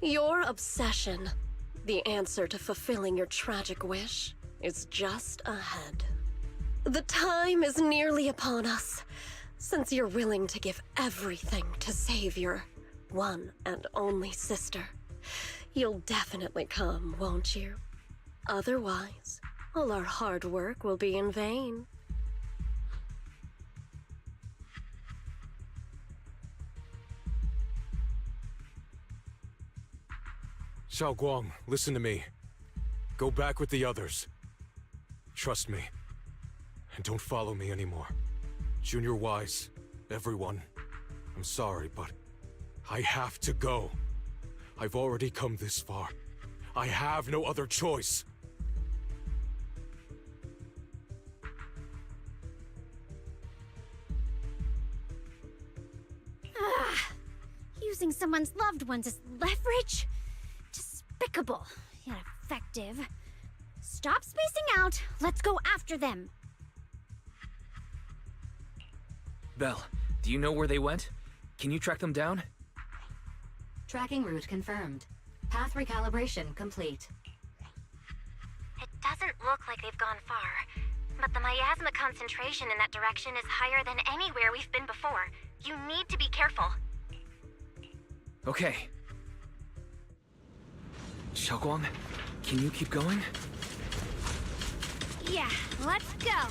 Your obsession, the answer to fulfilling your tragic wish, is just ahead. The time is nearly upon us, since you're willing to give everything to save your one and only sister. You'll definitely come, won't you? Otherwise, all our hard work will be in vain. Xiaoguang, listen to me. Go back with the others. Trust me. And don't follow me anymore. Junior Wise, everyone. I'm sorry, but I have to go. I've already come this far. I have no other choice. Using someone's loved ones as leverage? Despicable, yet effective. Stop spacing out. Let's go after them. Belle, do you know where they went? Can you track them down? Tracking route confirmed. Path recalibration complete. It doesn't look like they've gone far, but the miasma concentration in that direction is higher than anywhere we've been before. You need to be careful. Okay. Xiaoguang, can you keep going? Yeah, let's go.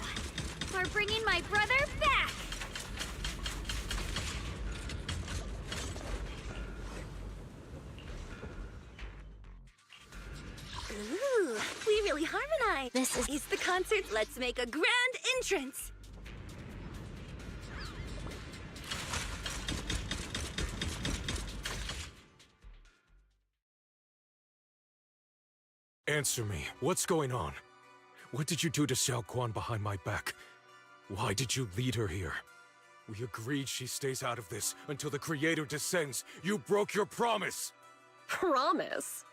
We're bringing my brother back. Ooh, we really harmonize. This is the concert. Let's make a grand entrance. Answer me. What's going on? What did you do to Xiao Quan behind my back? Why did you lead her here? We agreed she stays out of this until the Creator descends. You broke your promise! Promise?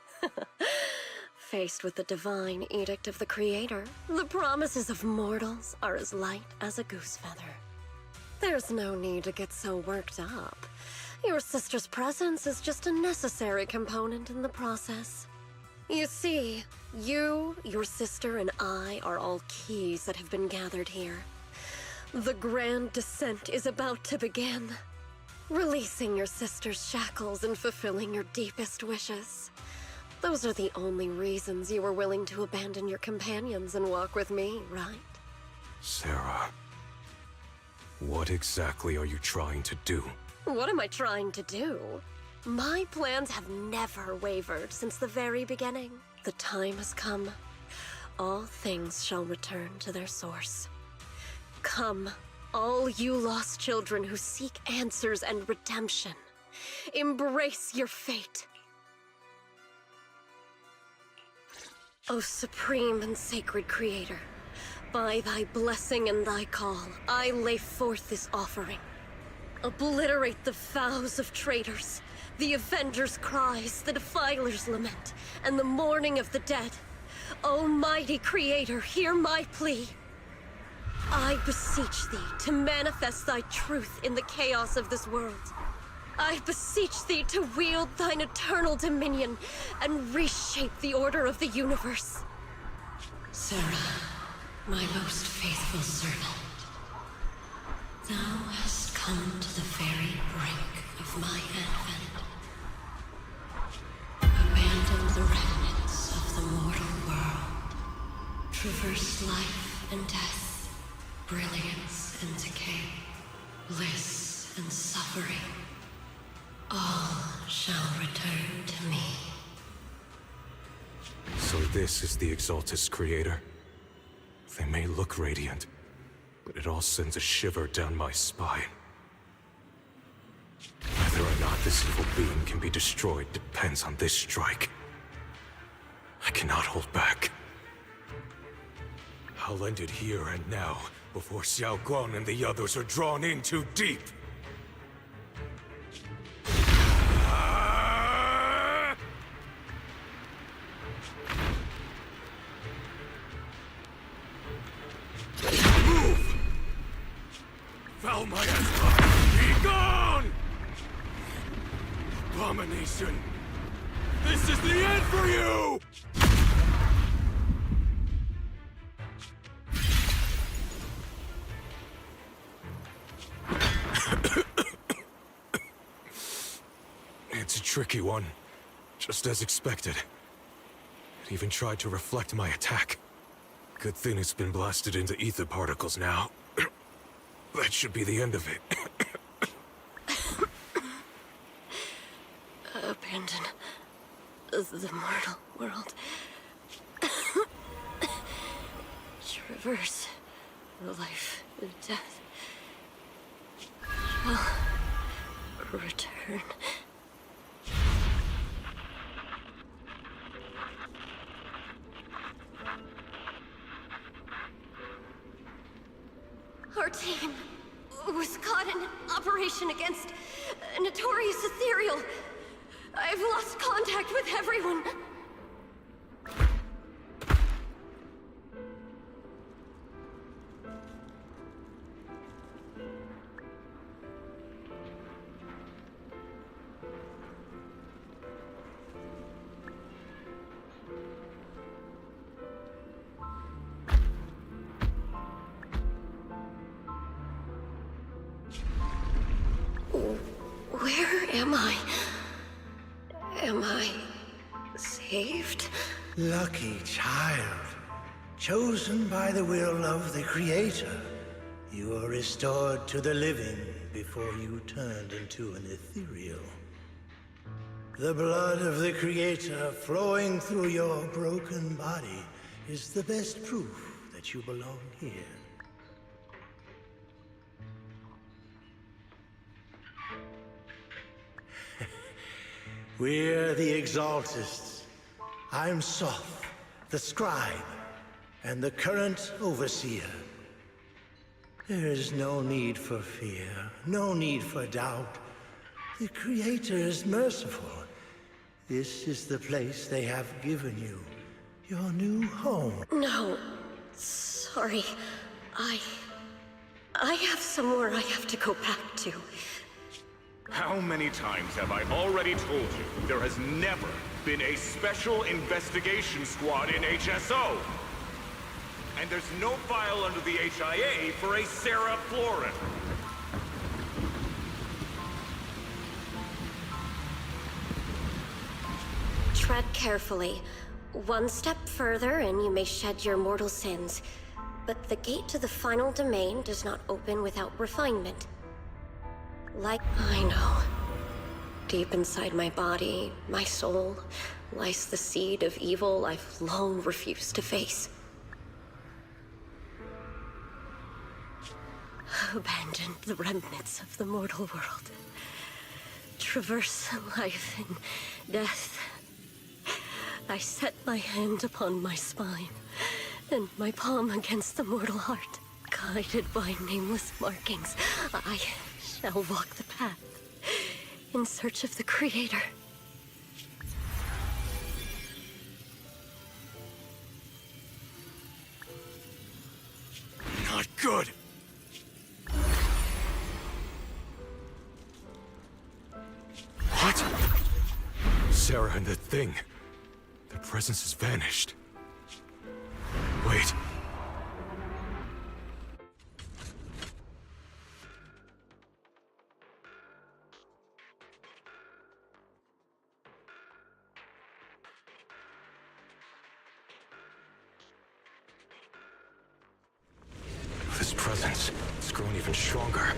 Faced with the divine edict of the Creator, the promises of mortals are as light as a goose feather. There's no need to get so worked up. Your sister's presence is just a necessary component in the process. You see, you, your sister, and I are all keys that have been gathered here. The grand descent is about to begin. Releasing your sister's shackles and fulfilling your deepest wishes. Those are the only reasons you were willing to abandon your companions and walk with me, right? Sarah, what exactly are you trying to do? What am I trying to do? My plans have never wavered since the very beginning. The time has come. All things shall return to their source. Come, all you lost children who seek answers and redemption. Embrace your fate. O supreme and sacred Creator, by thy blessing and thy call, I lay forth this offering. Obliterate the vows of traitors, the Avenger's cries, the Defiler's lament, and the mourning of the dead. Almighty Creator, hear my plea. I beseech thee to manifest thy truth in the chaos of this world. I beseech thee to wield thine eternal dominion and reshape the order of the universe. Sarah, my most faithful servant, thou hast come to the very brink of my advent. Abandon the remnants of the mortal world. Traverse life and death, brilliance and decay, bliss and suffering. All shall return to me. So this is the Exaltus creator. They may look radiant, but it all sends a shiver down my spine. Whether or not this evil being can be destroyed depends on this strike. I cannot hold back. I'll end it here and now, before Xiao Guang and the others are drawn in too deep. Move! Foul miasma! Be gone! Abomination! This is the end for you! It's a tricky one, just as expected. It even tried to reflect my attack. Good thing it's been blasted into ether particles now. That should be the end of it. Abandon the mortal world. Traverse life and death. Shall return. Our team was caught in an operation against a notorious ethereal. I've lost contact with everyone. Where am I? Am I saved? Lucky child, chosen by the will of the Creator. You were restored to the living before you turned into an ethereal. The blood of the Creator flowing through your broken body is the best proof that you belong here. We're the Exaltists. I'm Soph, the scribe, and the current overseer. There is no need for fear, no need for doubt. The Creator is merciful. This is the place they have given you, your new home. No, sorry. I have somewhere I have to go back to. How many times have I already told you there has never been a special investigation squad in HSO? And there's no file under the HIA for a Sarah Florin. Tread carefully. One step further and you may shed your mortal sins. But the gate to the final domain does not open without refinement. Like I know. Deep inside my body, my soul, lies the seed of evil I've long refused to face. Abandon the remnants of the mortal world. Traverse life and death. I set my hand upon my spine, and my palm against the mortal heart. Guided by nameless markings, I shall walk the path, in search of the Creator. Not good! What? Sarah and the thing. Their presence has vanished. Wait. This presence has grown even stronger.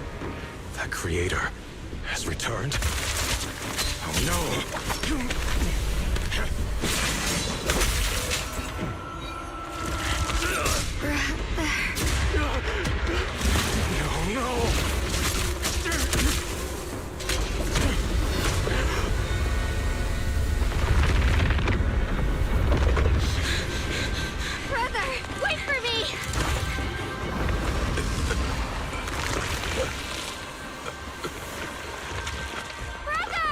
That Creator has returned. Oh no! No, no! Brother, wait for me! Brother!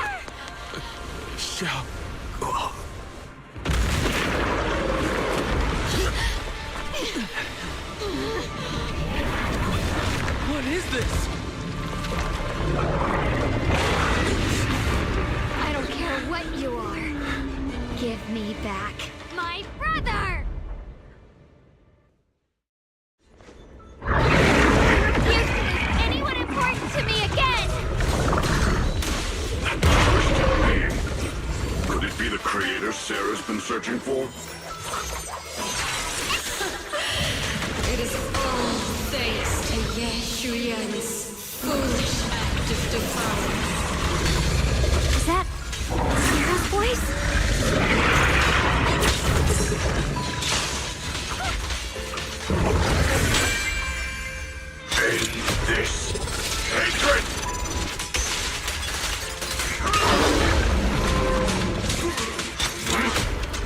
What is this? I don't care what you are. Give me back my brother! I refuse to lose anyone important to me again! Could it be the creator Sarah's been searching for? It is all thanks to Yeshuyan's foolish act of defiance. Is that Sarah's voice? End this hatred!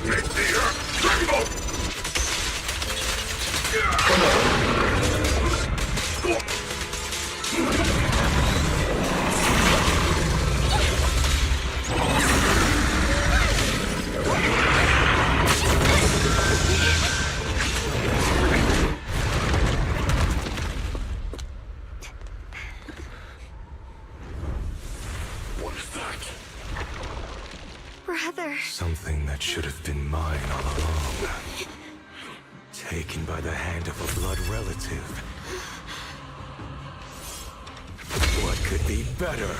Make the earth tremble! What is that? Brother. Something that should have been mine all along. Taken by the hand of a blood relative. What could be better?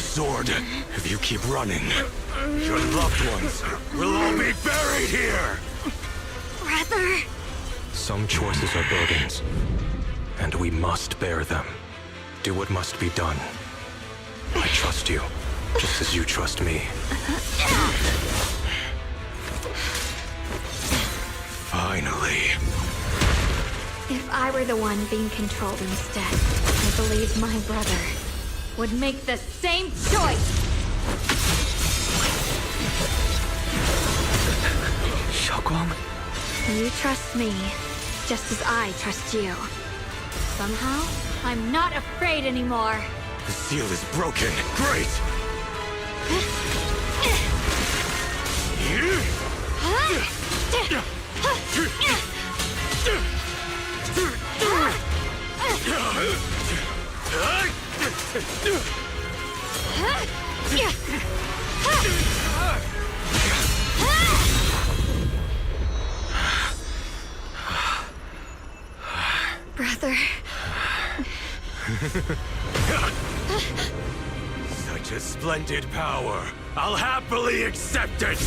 the sword. If you keep running, your loved ones will all be buried here! Brother! Some choices are burdens, and we must bear them. Do what must be done. I trust you, just as you trust me. Finally. If I were the one being controlled instead, I believe my brother would make the same choice! Xiaoguang? You trust me, just as I trust you. Somehow, I'm not afraid anymore. The seal is broken. Great! Brother. Such a splendid power. I'll happily accept it!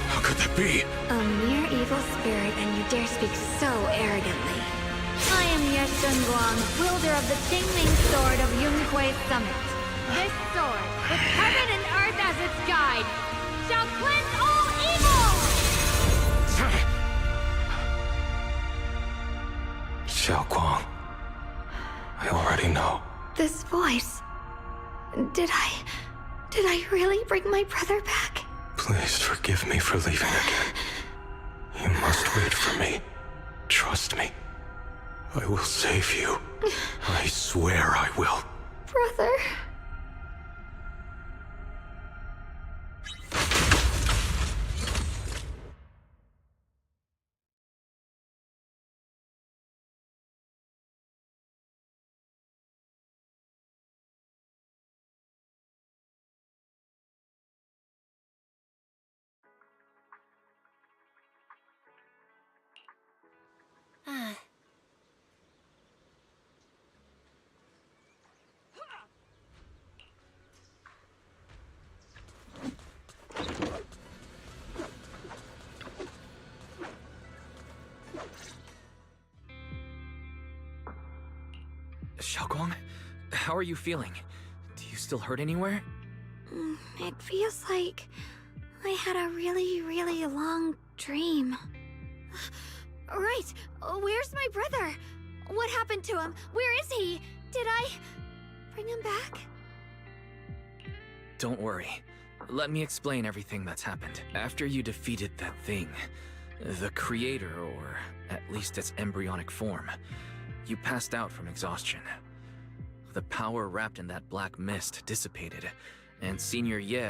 How could that be? A mere evil spirit, and you dare speak so arrogantly. I am Ye Guang, wielder of the Qingming Sword of Yunhui Summit. This sword, with heaven and earth as its guide, shall cleanse all evil! Xiaoguang, I already know. This voice... Did I really bring my brother back? Please forgive me for leaving again. You must wait for me. Trust me. I will save you. I swear I will. Brother... Xiaoguang, how are you feeling? Do you still hurt anywhere? It feels like I had a really, really long dream. Right! Where's my brother? What happened to him? Where is he? Did I bring him back? Don't worry. Let me explain everything that's happened. After you defeated that thing, the creator, or at least its embryonic form, you passed out from exhaustion. The power wrapped in that black mist dissipated, and Senior Ye,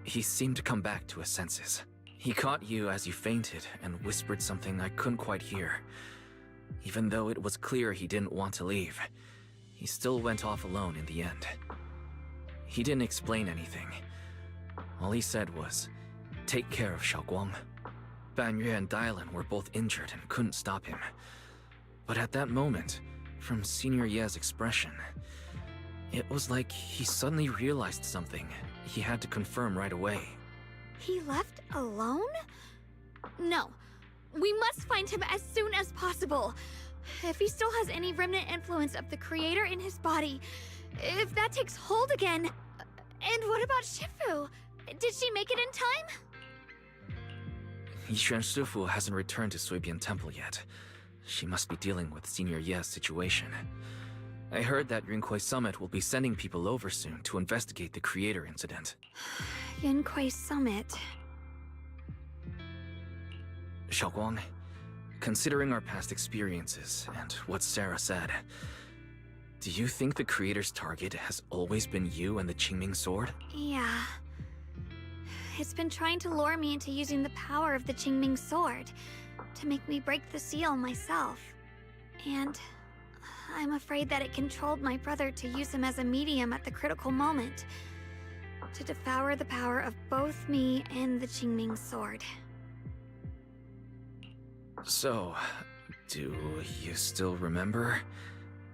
he seemed to come back to his senses. He caught you as you fainted and whispered something I couldn't quite hear. Even though it was clear he didn't want to leave, he still went off alone in the end. He didn't explain anything. All he said was, "Take care of Xiaoguang." Banyue and Dylan were both injured and couldn't stop him. But at that moment, from Senior Ye's expression, it was like he suddenly realized something he had to confirm right away. He left alone? No. We must find him as soon as possible. If he still has any remnant influence of the creator in his body, if that takes hold again... And what about Shifu? Did she make it in time? Yixuan Shifu hasn't returned to Suibian Temple yet. She must be dealing with Senior Ye's situation. I heard that Yunhui Summit will be sending people over soon to investigate the creator incident. Yunhui Summit. Xiaoguang, considering our past experiences and what Sarah said, do you think the creator's target has always been you and the Qingming Sword? Yeah. It's been trying to lure me into using the power of the Qingming Sword to make me break the seal myself. And I'm afraid that it controlled my brother to use him as a medium at the critical moment, to devour the power of both me and the Qingming Sword. So, do you still remember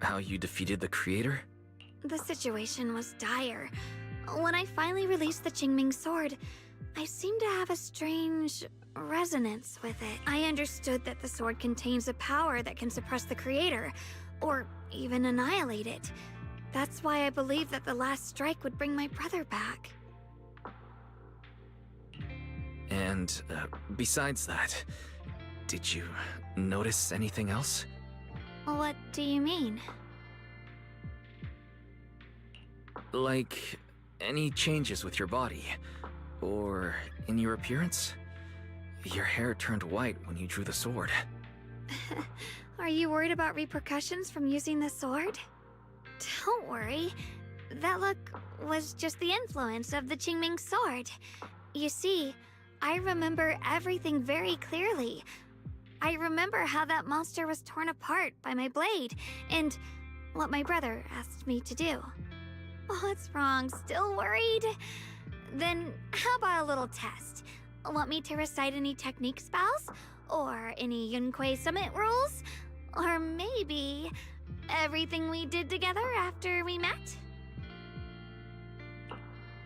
how you defeated the creator? The situation was dire. When I finally released the Qingming sword, I seemed to have a strange resonance with it. I understood that the sword contains a power that can suppress the creator, or even annihilate it. That's why I believed that the last strike would bring my brother back. And, besides that, did you notice anything else? What do you mean? Like, any changes with your body? Or in your appearance? Your hair turned white when you drew the sword. Are you worried about repercussions from using the sword? Don't worry. That look was just the influence of the Qingming sword. You see, I remember everything very clearly. I remember how that monster was torn apart by my blade, and what my brother asked me to do. What's wrong? Still worried? Then how about a little test? Want me to recite any technique spells? Or any Yunquei Summit rules? Or maybe everything we did together after we met?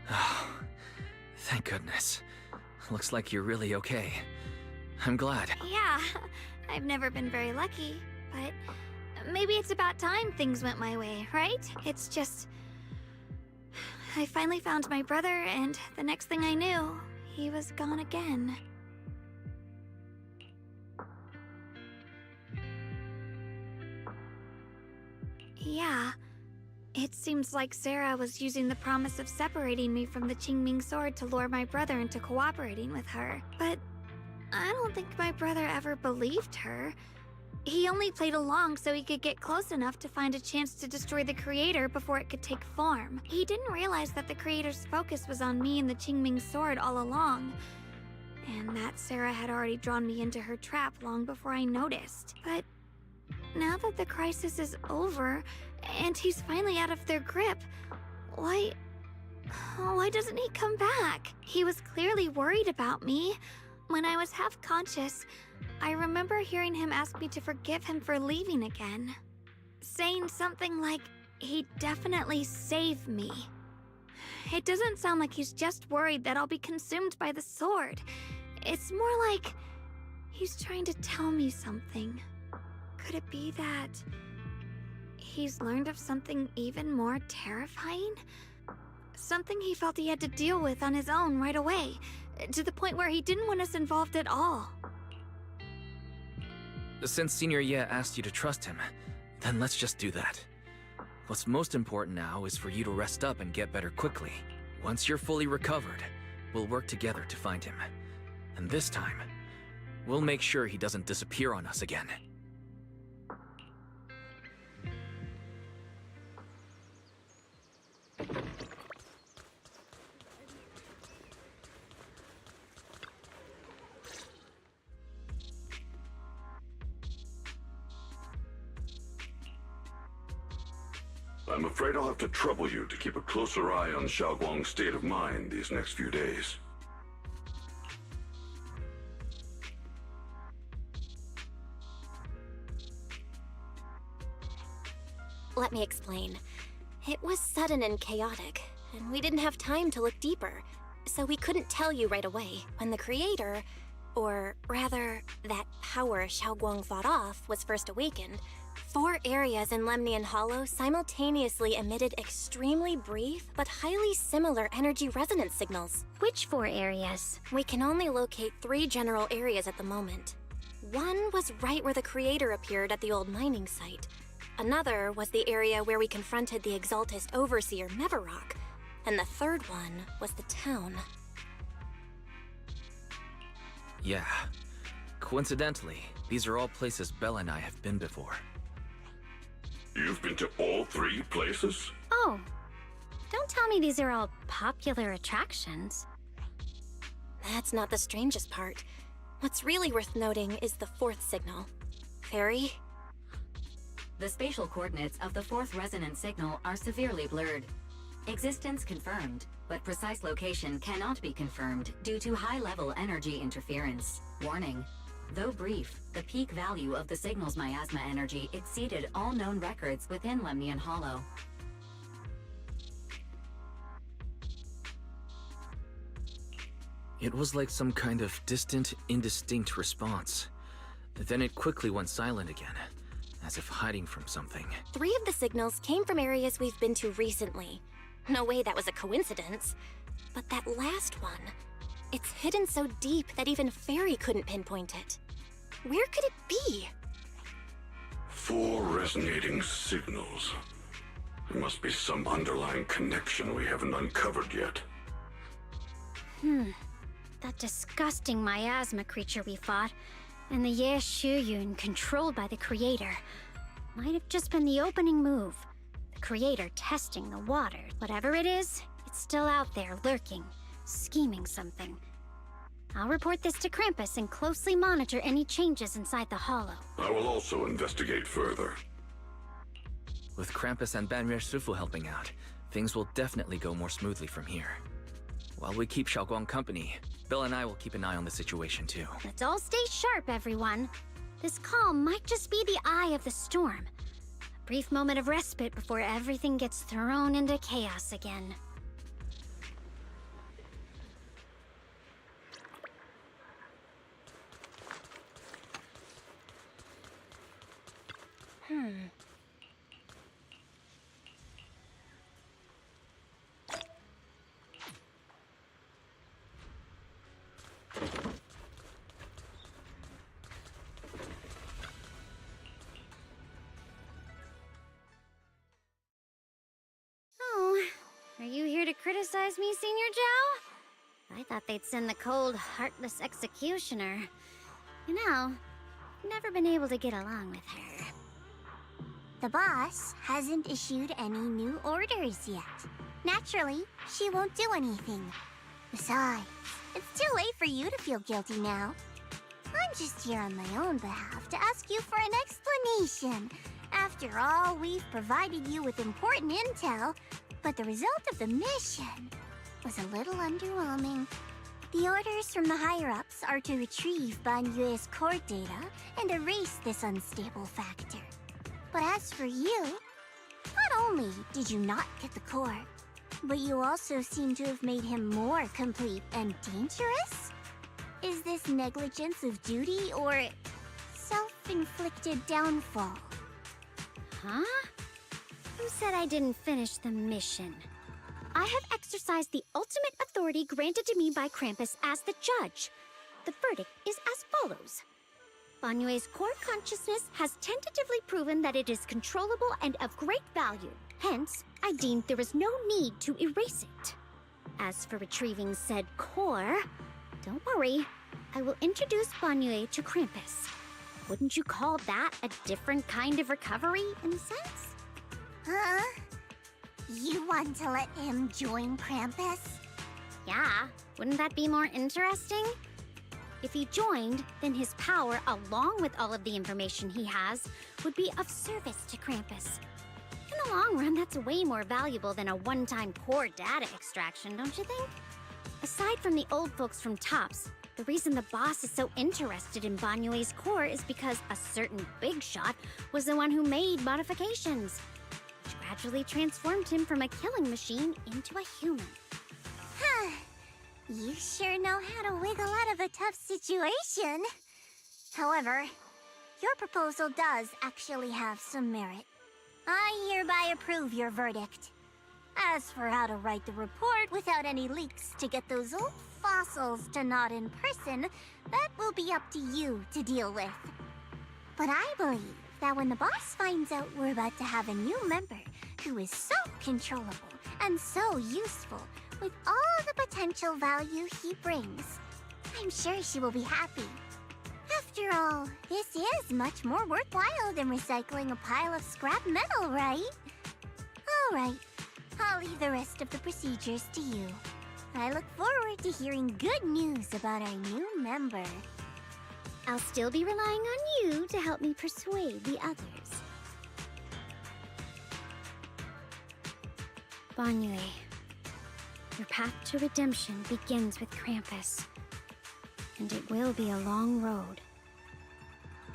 Oh, thank goodness. Looks like you're really okay. I'm glad. Yeah, I've never been very lucky, but maybe it's about time things went my way, right? It's just... I finally found my brother, and the next thing I knew, he was gone again. Yeah, it seems like Sarah was using the promise of separating me from the Qingming sword to lure my brother into cooperating with her. But I don't think my brother ever believed her. He only played along so he could get close enough to find a chance to destroy the creator before it could take form. He didn't realize that the creator's focus was on me and the Qingming sword all along, and that Sarah had already drawn me into her trap long before I noticed. But now that the crisis is over, and he's finally out of their grip, why doesn't he come back? He was clearly worried about me. When I was half conscious, I remember hearing him ask me to forgive him for leaving again, saying something like he'd definitely save me. It doesn't sound like he's just worried that I'll be consumed by the sword. It's more like he's trying to tell me something. Could it be that he's learned of something even more terrifying? Something he felt he had to deal with on his own right away, to the point where he didn't want us involved at all. Since Senior Ye asked you to trust him, then let's just do that. What's most important now is for you to rest up and get better quickly. Once you're fully recovered, we'll work together to find him. And this time, we'll make sure he doesn't disappear on us again. I'm afraid I'll have to trouble you to keep a closer eye on Xiaoguang's state of mind these next few days. Let me explain. It was sudden and chaotic, and we didn't have time to look deeper, so we couldn't tell you right away when the creator, or rather, that power Xiaoguang fought off, was first awakened. 4 areas in Lemnian Hollow simultaneously emitted extremely brief but highly similar energy resonance signals. Which 4 areas? We can only locate 3 general areas at the moment. One was right where the creator appeared at the old mining site. Another was the area where we confronted the Exaltist Overseer Mevarok. And the third one was the town. Yeah. Coincidentally, these are all places Bella and I have been before. You've been to all 3 places? Oh, don't tell me these are all popular attractions. That's not the strangest part. What's really worth noting is the 4th signal. Fairy? The spatial coordinates of the 4th resonance signal are severely blurred. Existence confirmed, but precise location cannot be confirmed due to high-level energy interference. Warning. Though brief, the peak value of the signal's miasma energy exceeded all known records within Lemnian Hollow. It was like some kind of distant, indistinct response. Then it quickly went silent again, as if hiding from something. 3 of the signals came from areas we've been to recently. No way that was a coincidence. But that last one, it's hidden so deep that even Fairy couldn't pinpoint it. Where could it be? 4 resonating signals. There must be some underlying connection we haven't uncovered yet. That disgusting miasma creature we fought, and the Ye Shuyun controlled by the Creator, might have just been the opening move. The Creator testing the water. Whatever it is, it's still out there lurking, scheming something. I'll report this to Krampus and closely monitor any changes inside the hollow. I will also investigate further. With Krampus and Banrier Shifu helping out, things will definitely go more smoothly from here. While we keep Xiaoguang company, Bill and I will keep an eye on the situation too. Let's all stay sharp, everyone. This calm might just be the eye of the storm. A brief moment of respite before everything gets thrown into chaos again. Oh, are you here to criticize me, Senior Zhao? I thought they'd send the cold, heartless executioner. You know, never been able to get along with her. The boss hasn't issued any new orders yet. Naturally, she won't do anything. Besides, it's too late for you to feel guilty now. I'm just here on my own behalf to ask you for an explanation. After all, we've provided you with important intel, but the result of the mission was a little underwhelming. The orders from the higher-ups are to retrieve Banyue's core data and erase this unstable factor. But as for you, not only did you not get the core, but you also seem to have made him more complete and dangerous? Is this negligence of duty or self-inflicted downfall? Huh? Who said I didn't finish the mission? I have exercised the ultimate authority granted to me by Krampus as the judge. The verdict is as follows. Banyue's core consciousness has tentatively proven that it is controllable and of great value. Hence, I deemed there is no need to erase it. As for retrieving said core, don't worry. I will introduce Banyue to Krampus. Wouldn't you call that a different kind of recovery, in a sense? Huh? You want to let him join Krampus? Yeah, wouldn't that be more interesting? If he joined, then his power, along with all of the information he has, would be of service to Krampus. In the long run, that's way more valuable than a one-time core data extraction, don't you think? Aside from the old folks from TOPS, the reason the boss is so interested in Banyue's core is because a certain big shot was the one who made modifications, which gradually transformed him from a killing machine into a human. Huh. You sure know how to wiggle out of a tough situation. However, your proposal does actually have some merit. I hereby approve your verdict. As for how to write the report without any leaks to get those old fossils to nod in person, that will be up to you to deal with. But I believe that when the boss finds out we're about to have a new member who is so controllable and so useful, with all the potential value he brings, I'm sure she will be happy. After all, this is much more worthwhile than recycling a pile of scrap metal, right? Alright, I'll leave the rest of the procedures to you. I look forward to hearing good news about our new member. I'll still be relying on you to help me persuade the others. Banyue, your path to redemption begins with Krampus. And it will be a long road.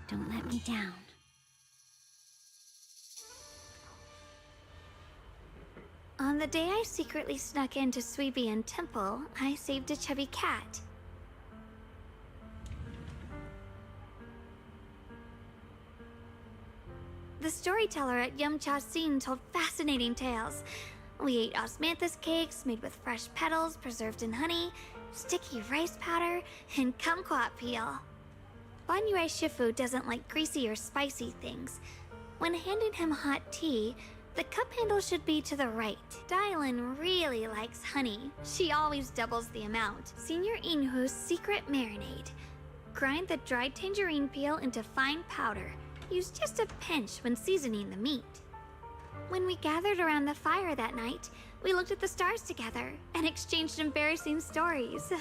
Don't let me down. On the day I secretly snuck into Suibian Temple, I saved a chubby cat. storyteller at Yumcha Scene told fascinating tales. We ate osmanthus cakes made with fresh petals preserved in honey, sticky rice powder, and kumquat peel. Banyue Shifu doesn't like greasy or spicy things. When handing him hot tea, the cup handle should be to the right. Dylan really likes honey. She always doubles the amount. Senior Inhu's secret marinade. Grind the dried tangerine peel into fine powder. Use just a pinch when seasoning the meat. When we gathered around the fire that night, we looked at the stars together and exchanged embarrassing stories.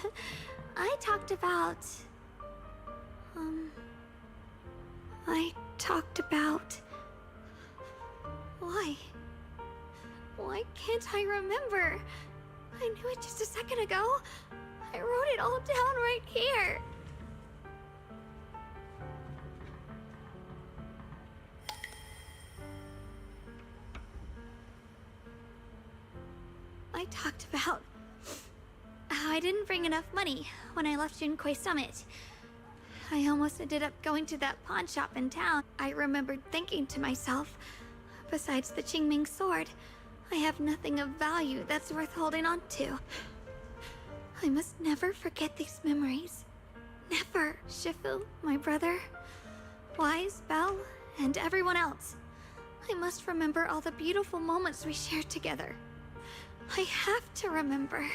I talked about... Why can't I remember? I knew it just a second ago. I wrote it all down right here. I talked about how I didn't bring enough money when I left Junkoi Summit. I almost ended up going to that pawn shop in town. I remembered thinking to myself, besides the Qingming sword, I have nothing of value that's worth holding on to. I must never forget these memories. Never. Shifu, my brother, Wise, Belle, and everyone else. I must remember all the beautiful moments we shared together. I have to remember.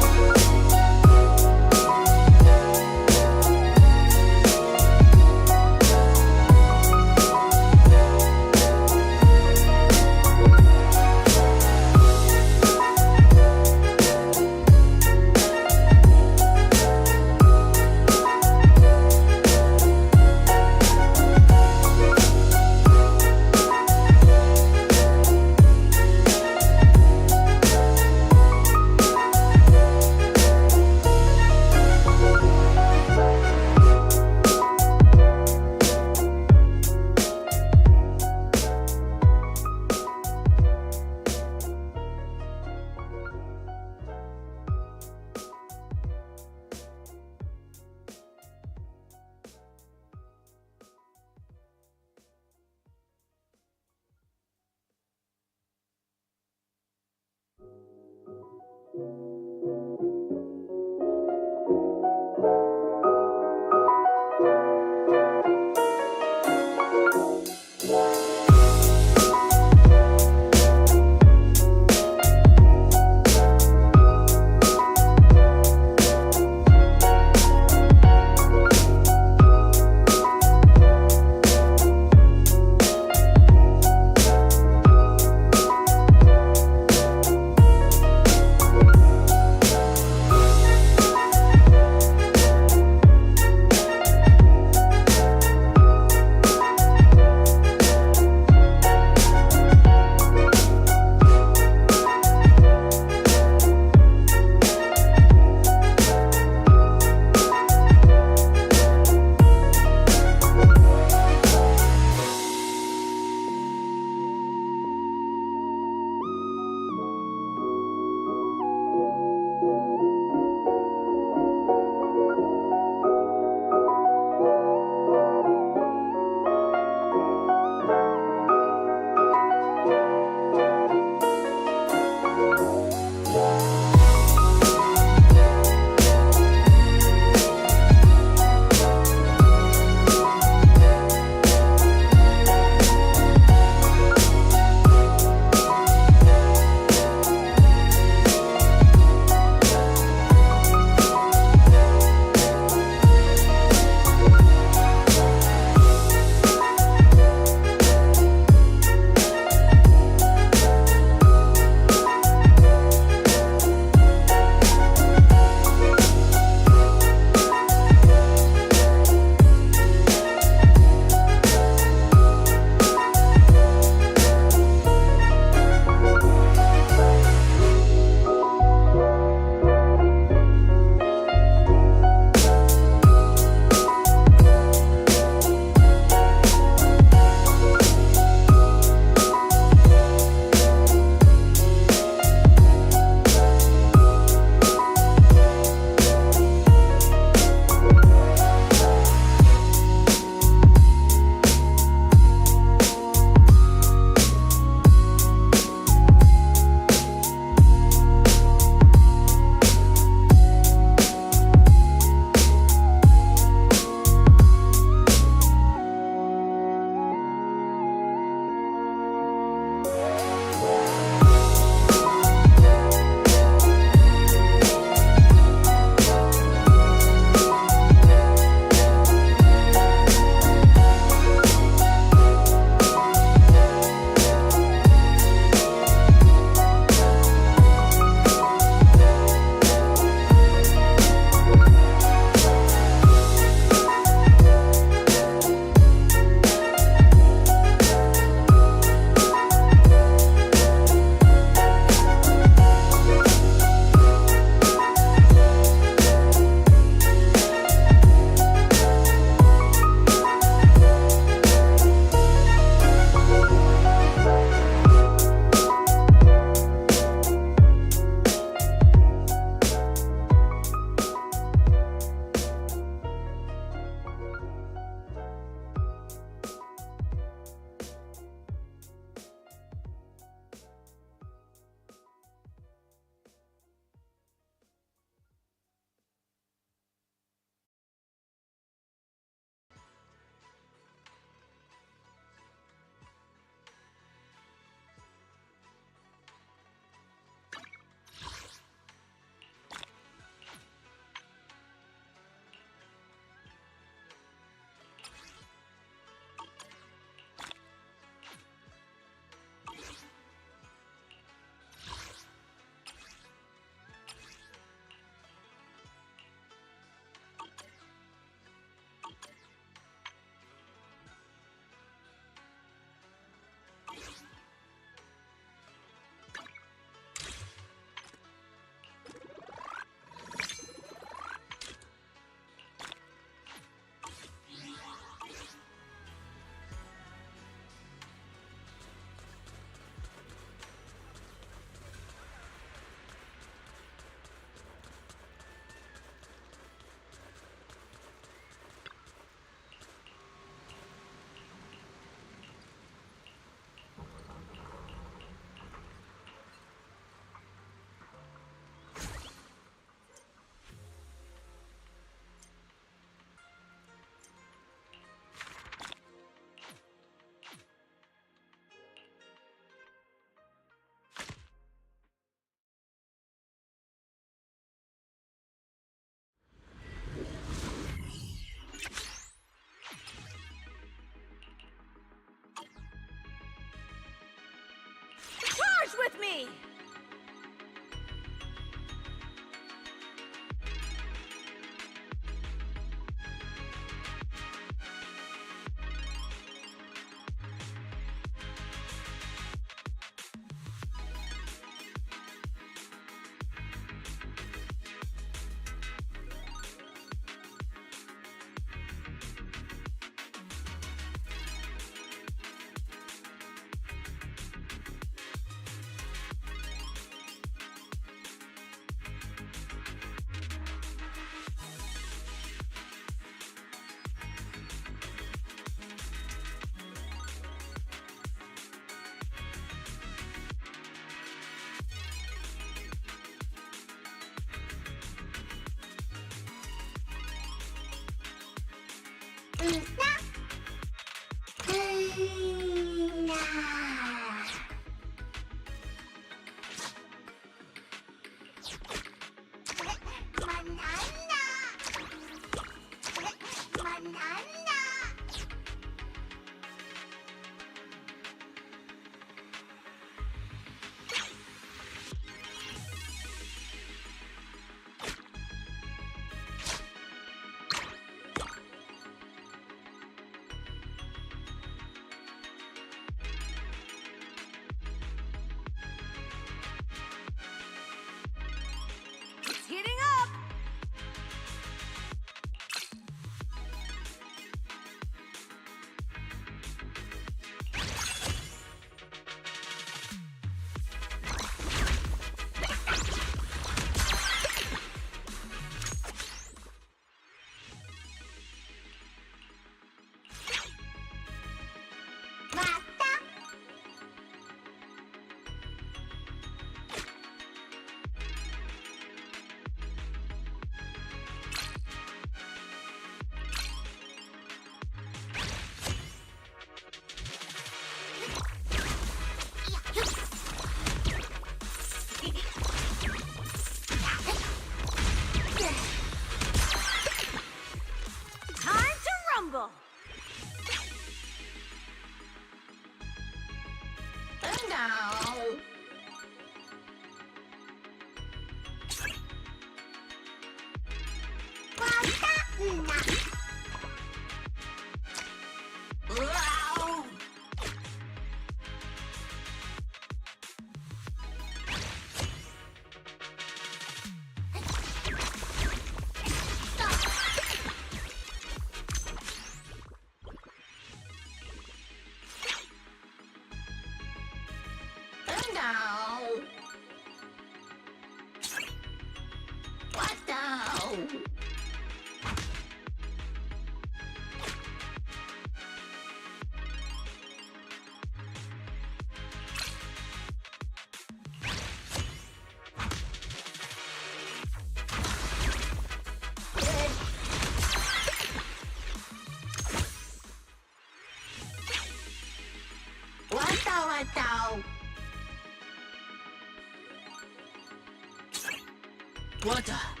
What the?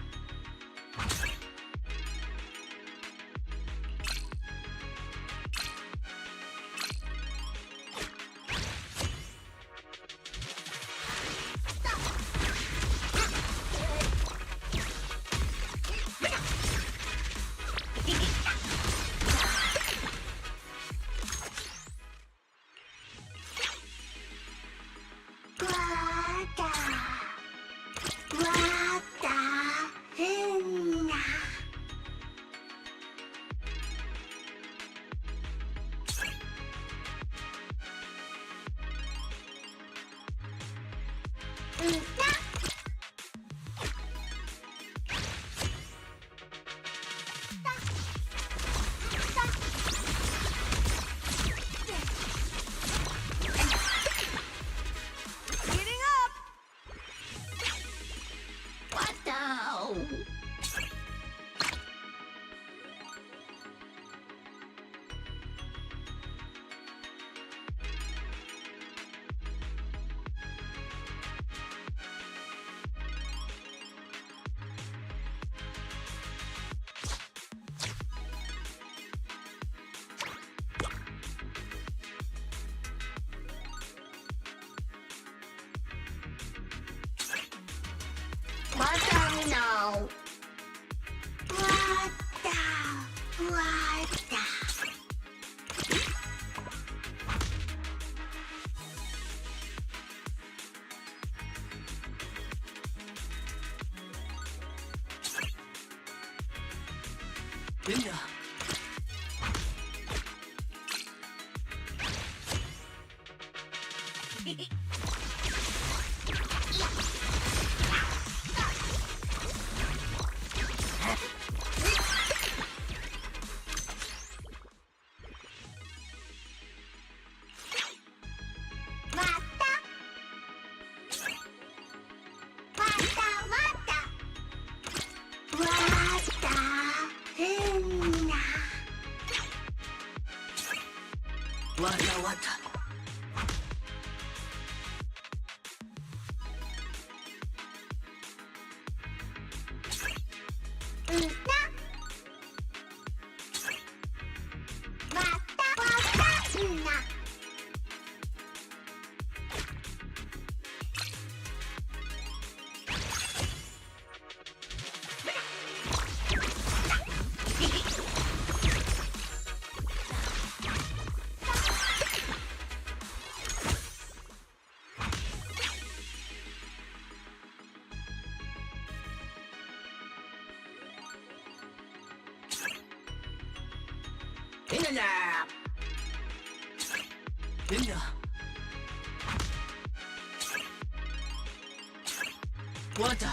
What the?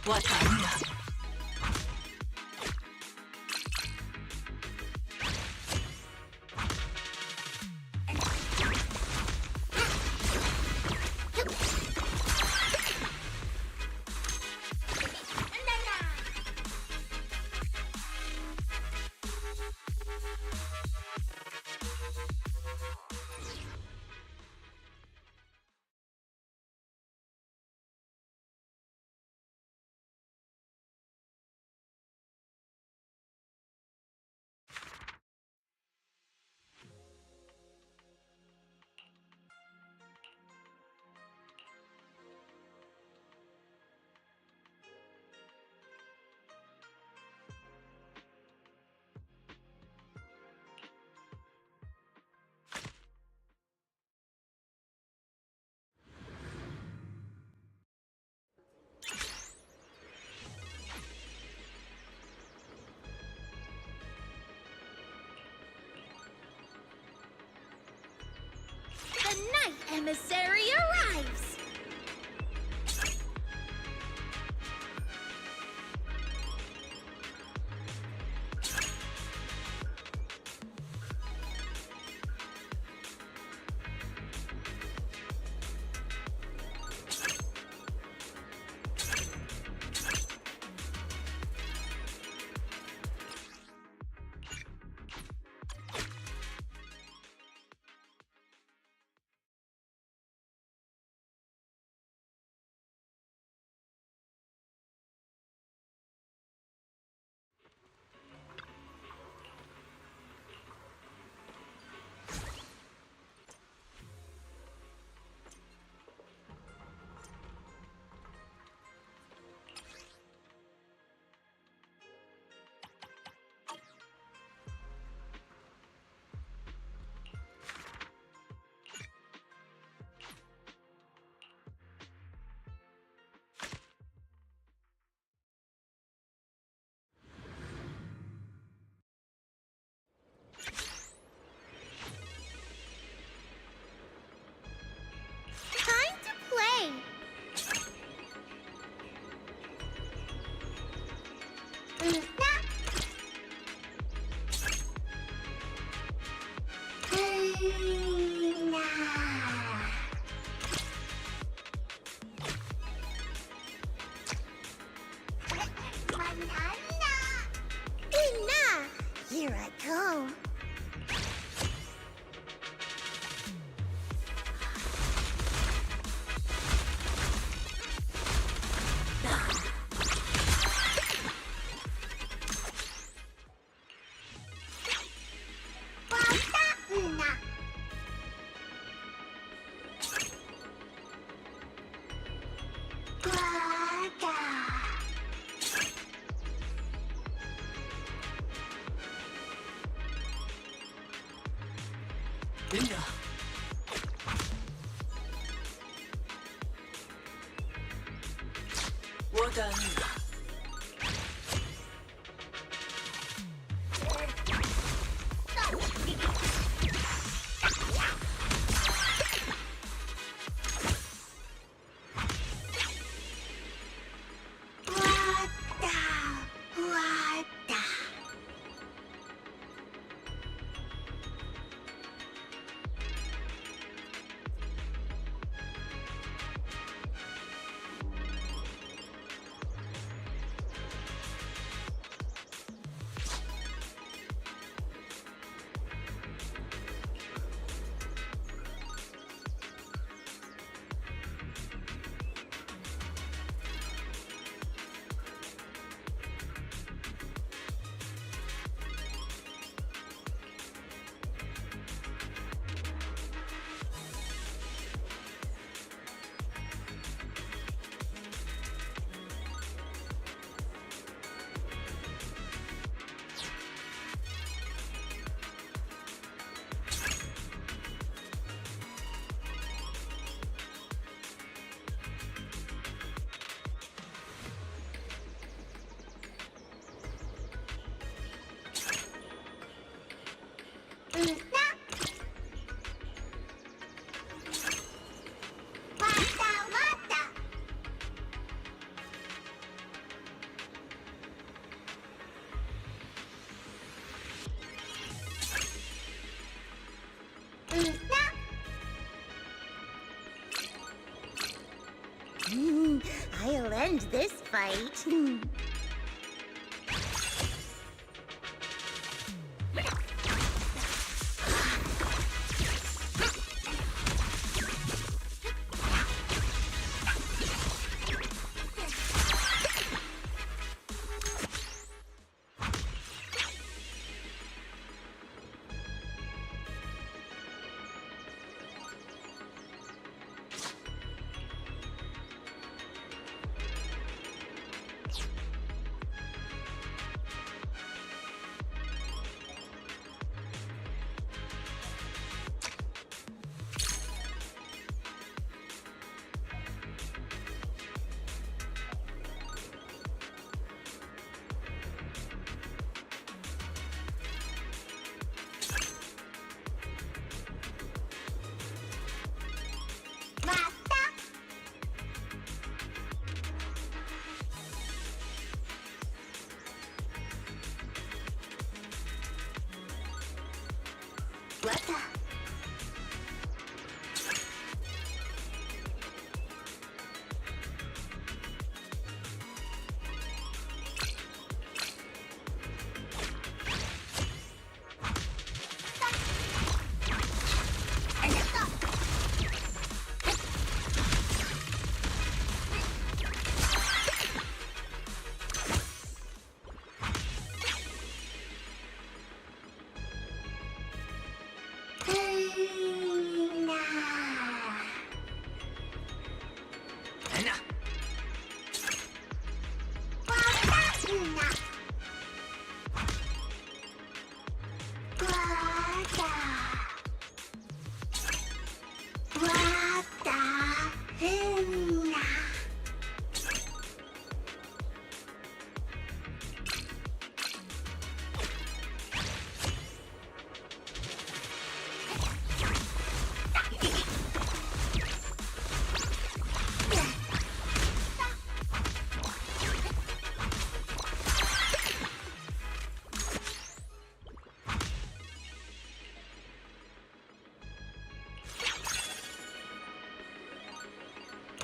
What the? emissary arrives! Time to play! Here I go. I'll end this fight.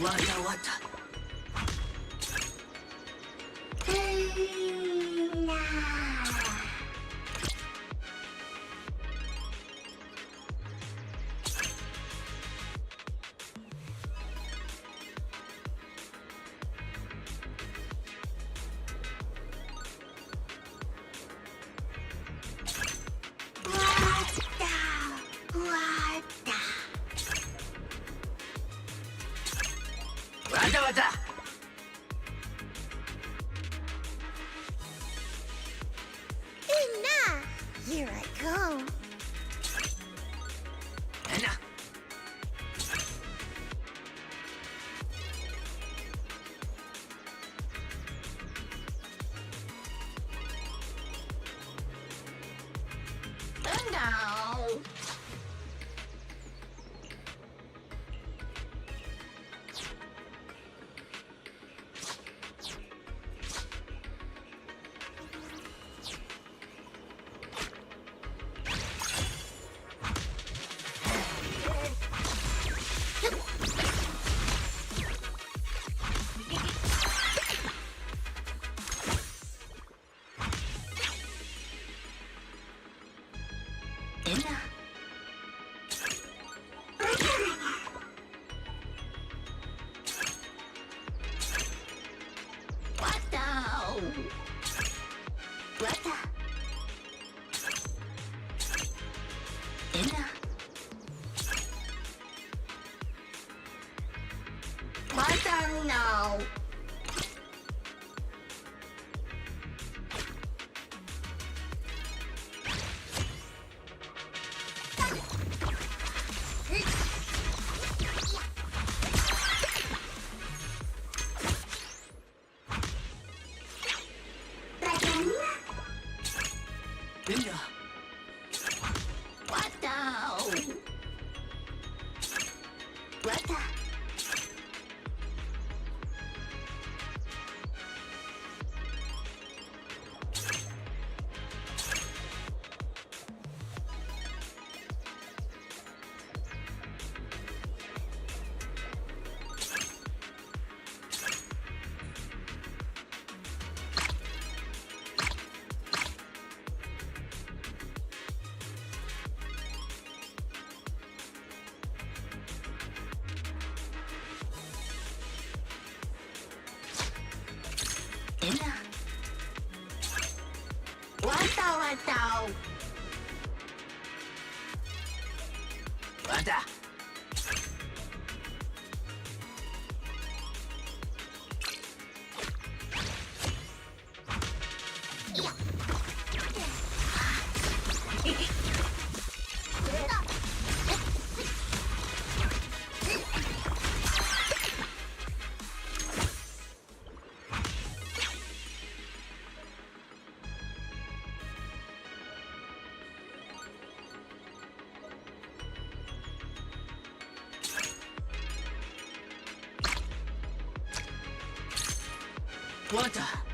Wata wata. Wata wata. Here I go. No. Wata.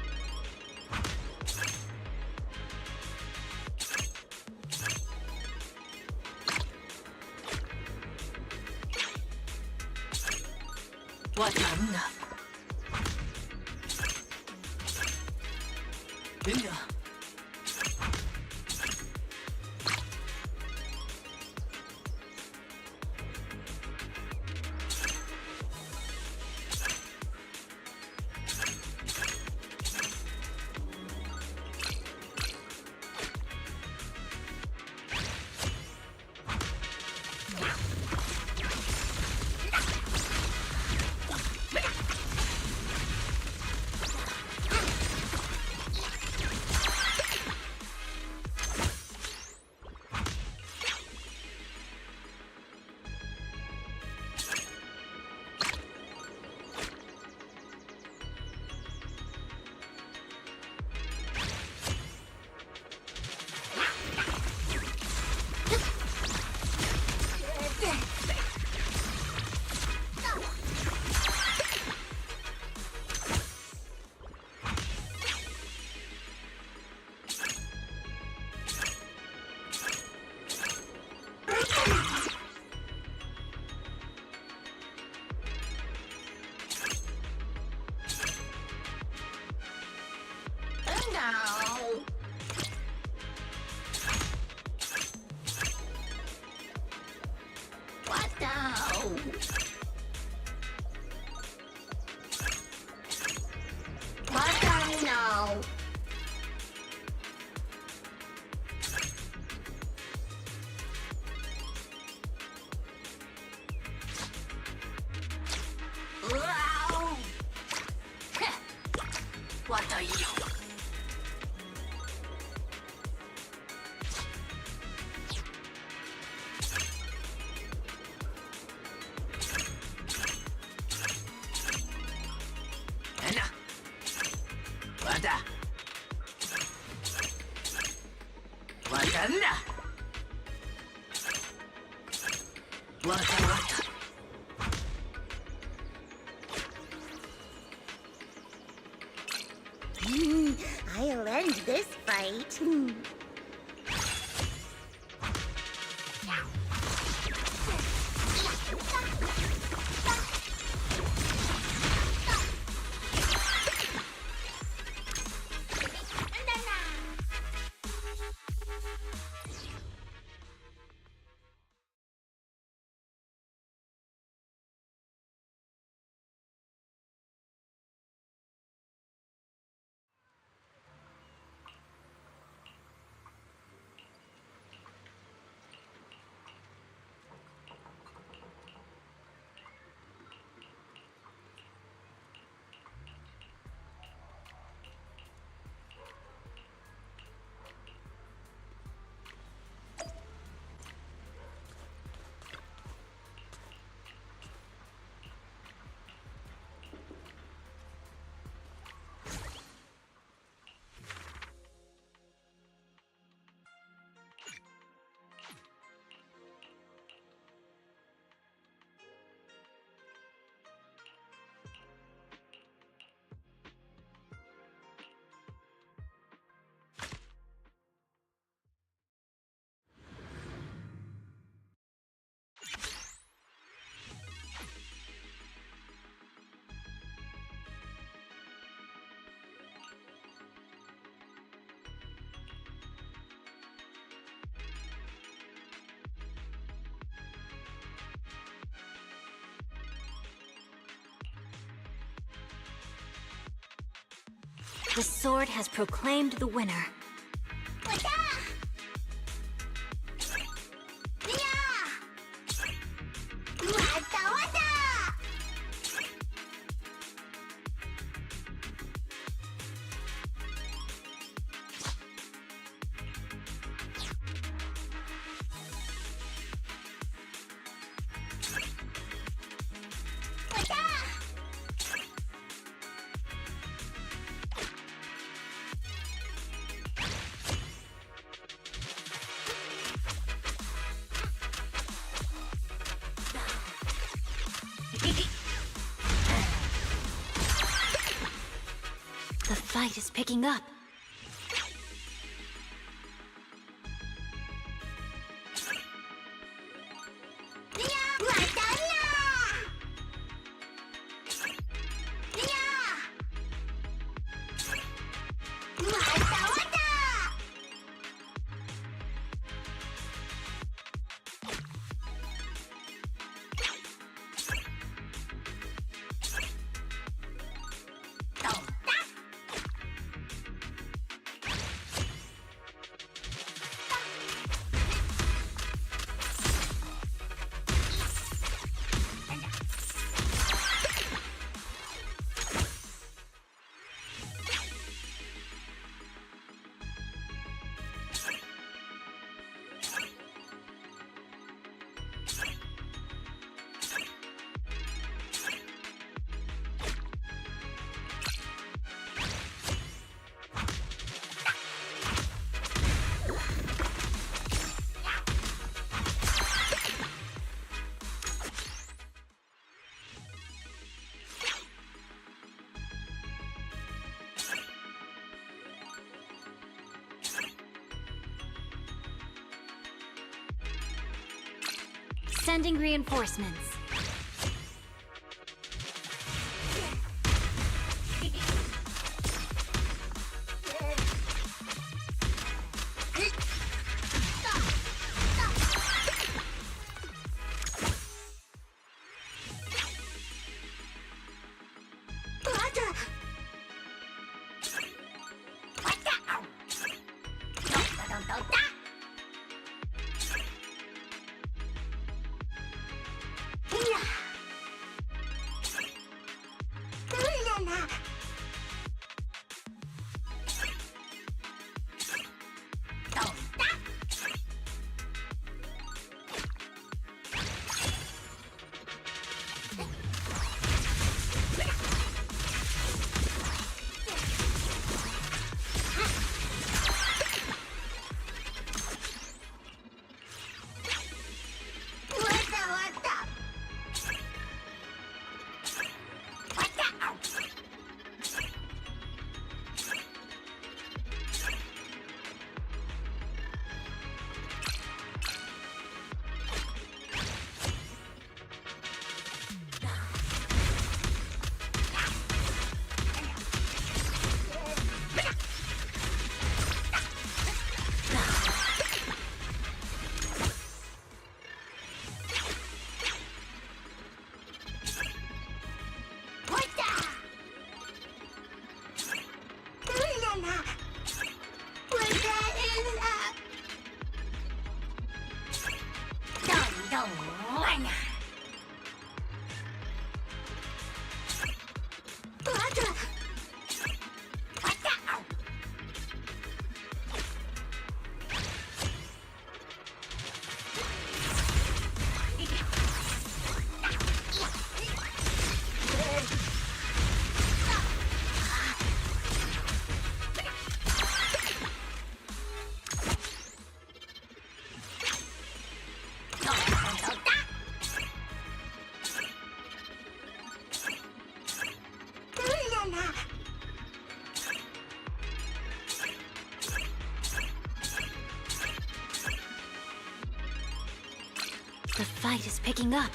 I'll end this fight. The sword has proclaimed the winner. The fight is picking up. Yeah! Sending reinforcements. The fight is picking up.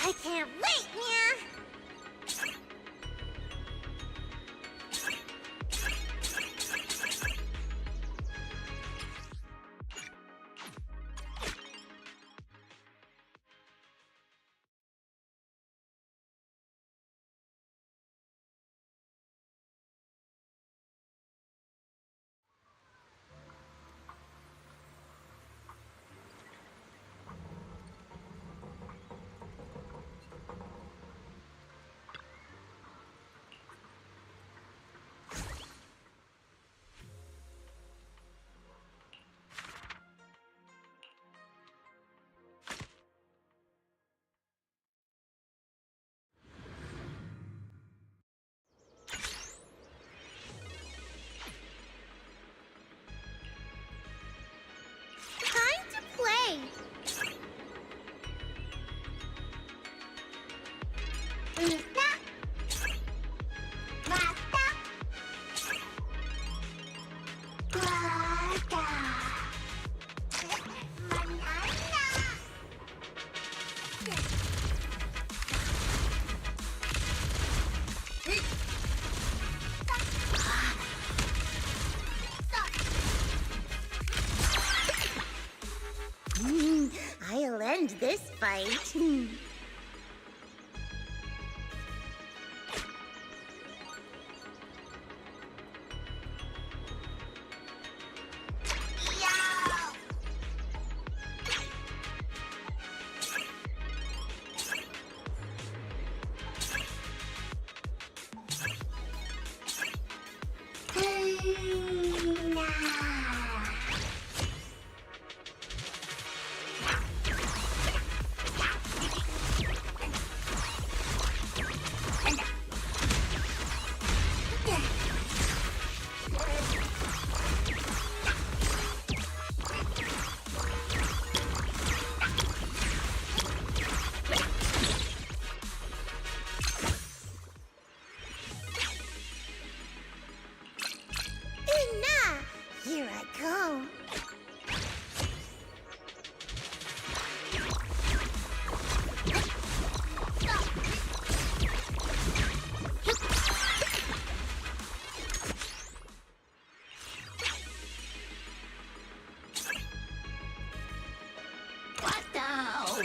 I can't wait, Mia! end this fight. Here I go. What now?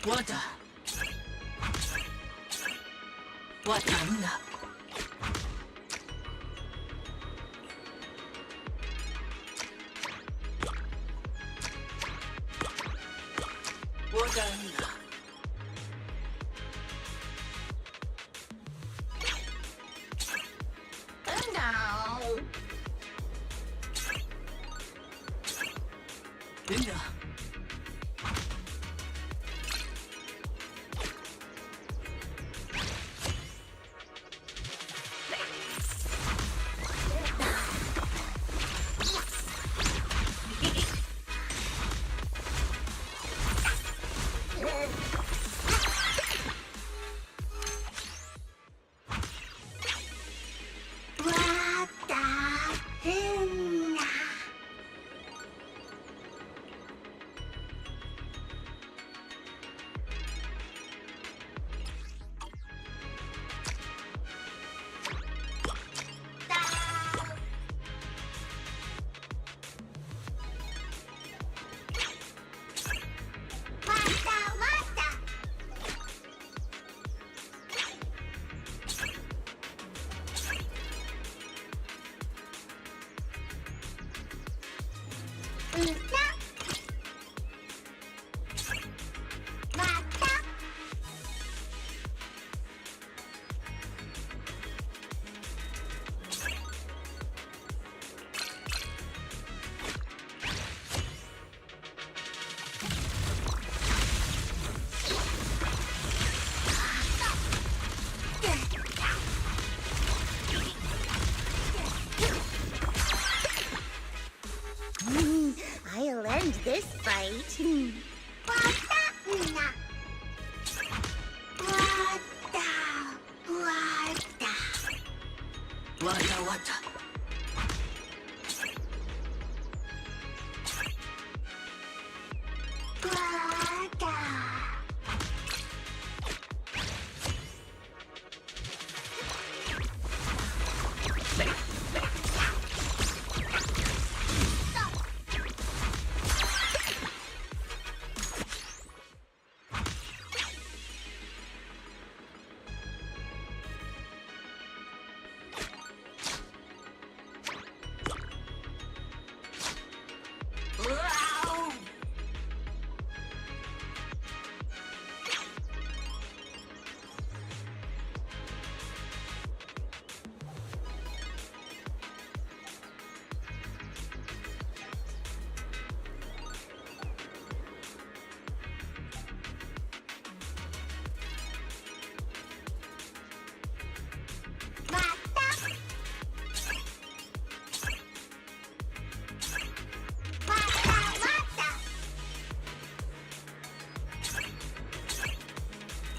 What the? What the? What the? And now.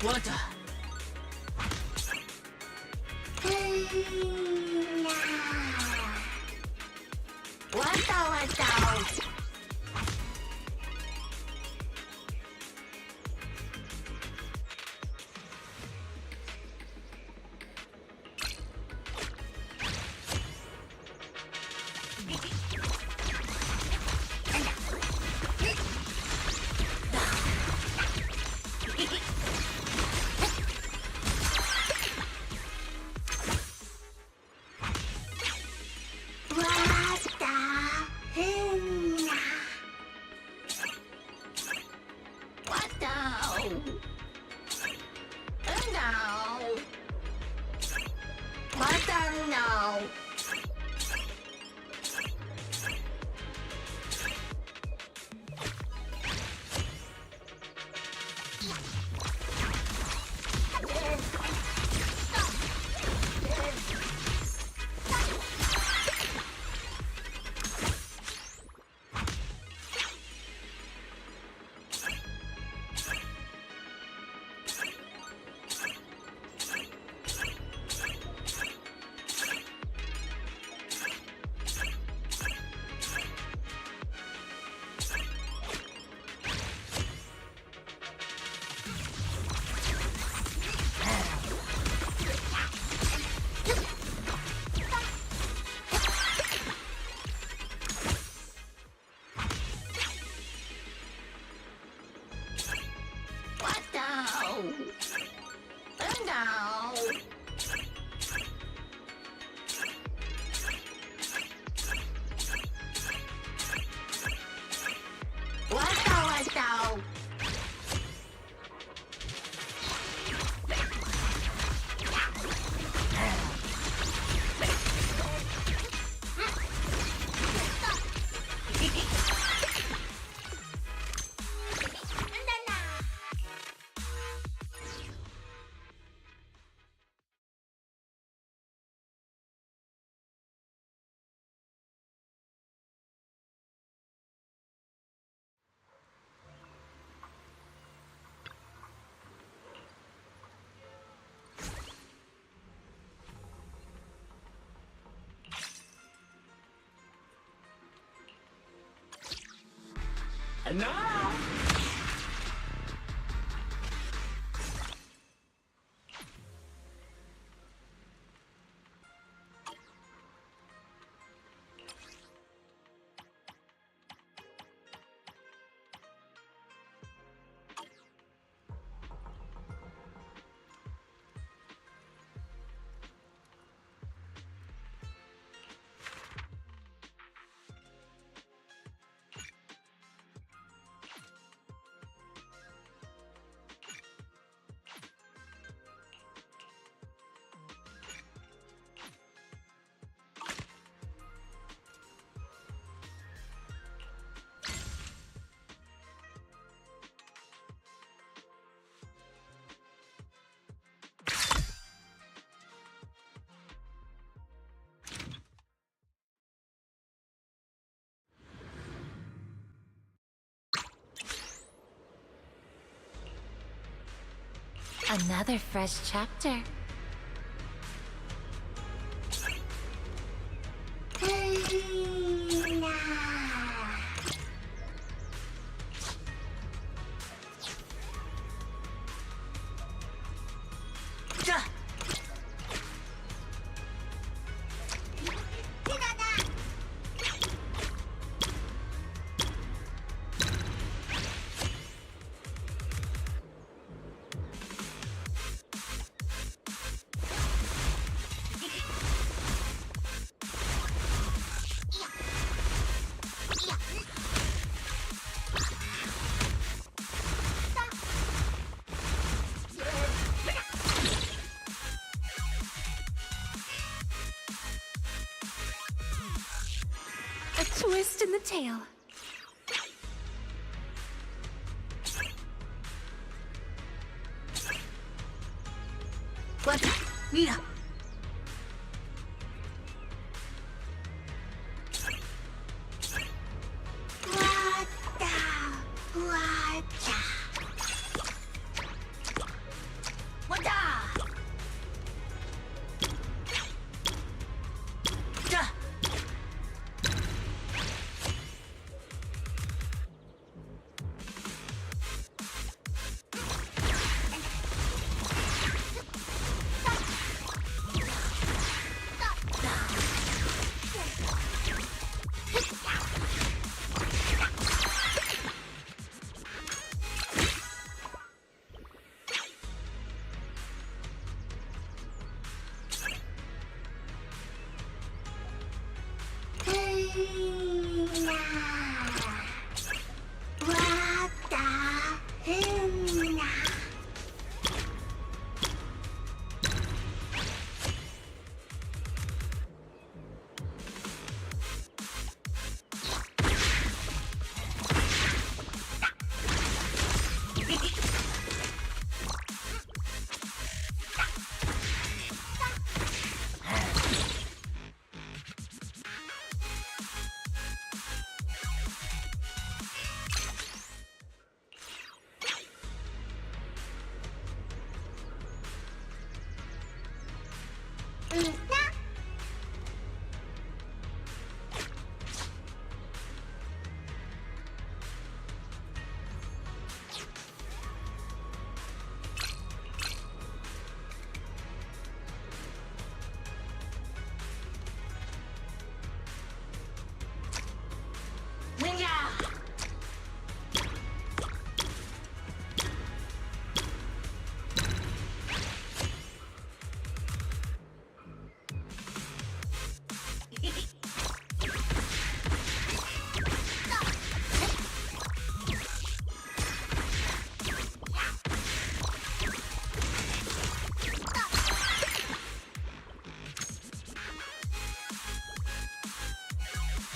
What? And now... Another fresh chapter. A twist in the tail. What? Mira.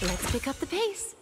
Let's pick up the pace.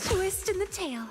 Twist in the tail.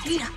Mira.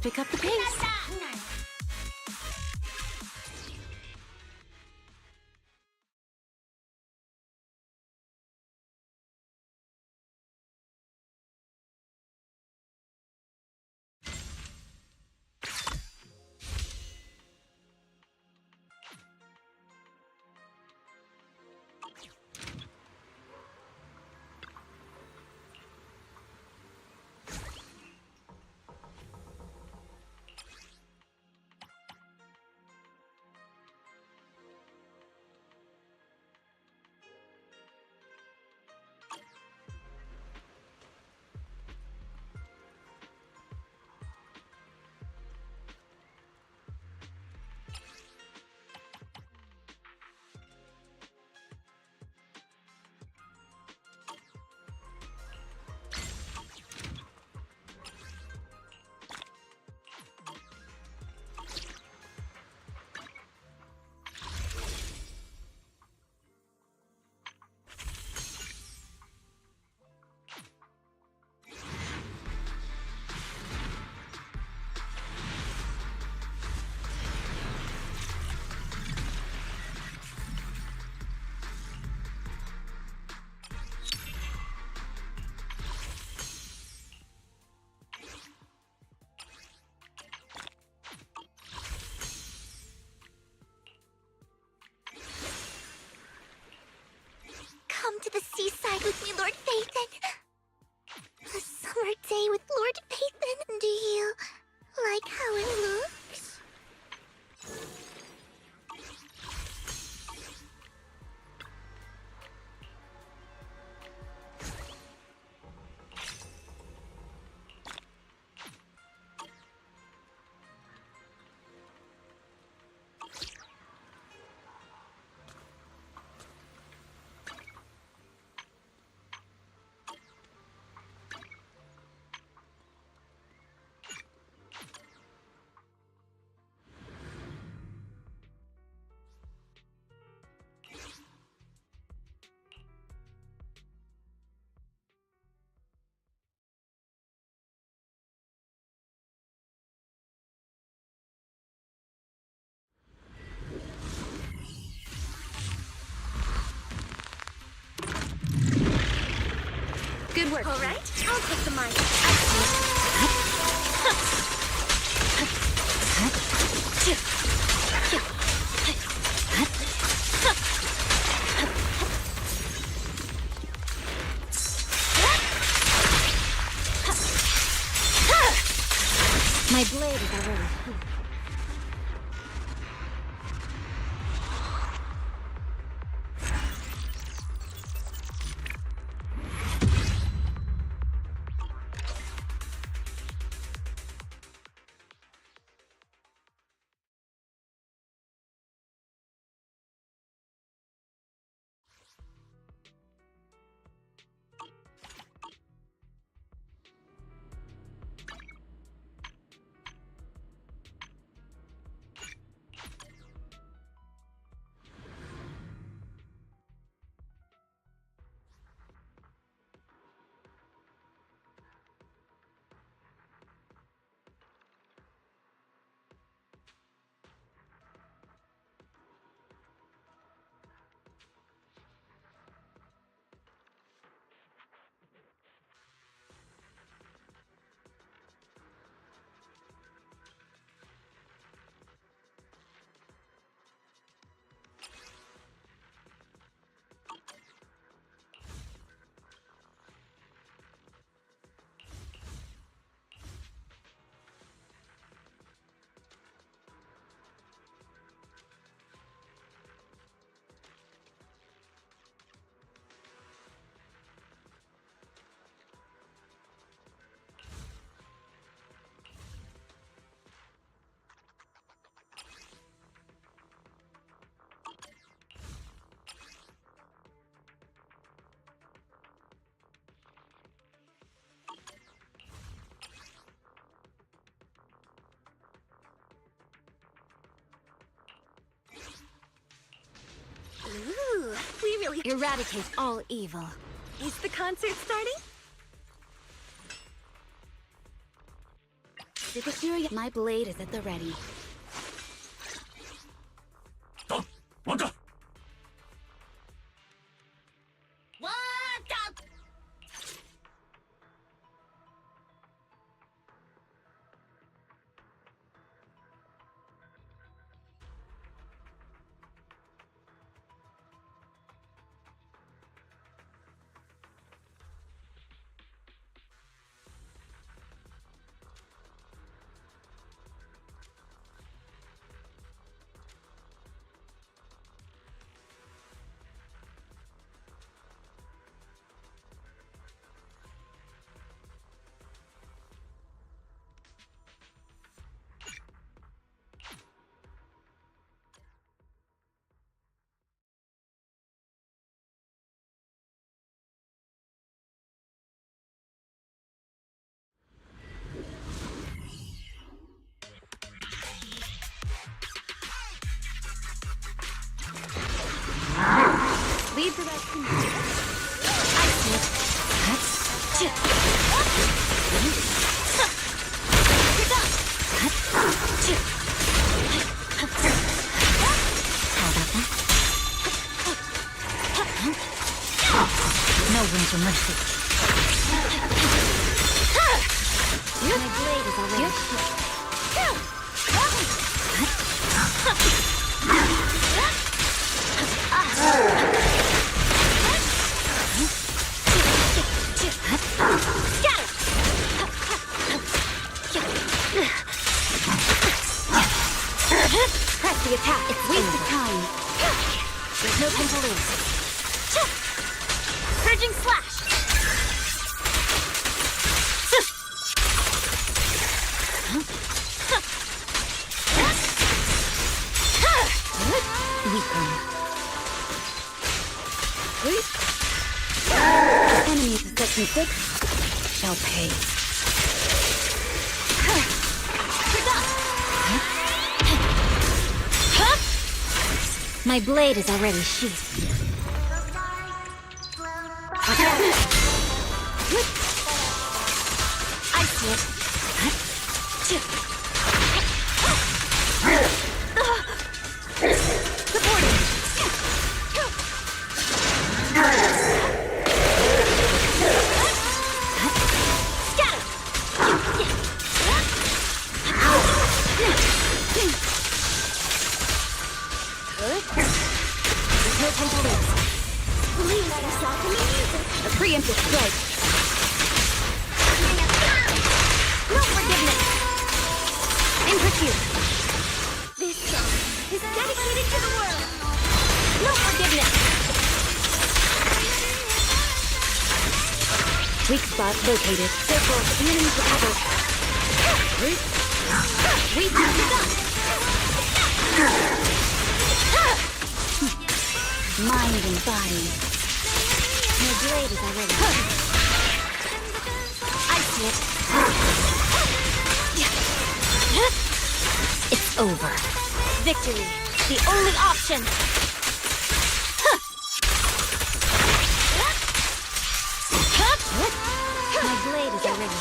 pick up the pace. Come to the seaside with me, Lord Phaethon. A summer day with Lord Phaethon. Do you like how it looks? Good work. All right, I'll take the mic. My blade is already. Ooh, we really eradicate all evil. Is the concert starting? My blade is at the ready. Lead the rest to me. I see it. You're done. How about that? No room for mercy. My blade is already Press the attack. It's waste of time. There's no time to lose. Surging slash. Weaken. Enemies of section 6 shall pay. My blade is already sheathed. I see it. Supporting. There's no time to lose. Believe that yourself in the music. A preemptive strike. No forgiveness. In pursuit. This song is dedicated to the world. No forgiveness. Weak spot located. Therefore, the enemy's recovered. Weak spot. Mind and body. My blade is already. I see it. It's over. Victory, the only option. My blade is already.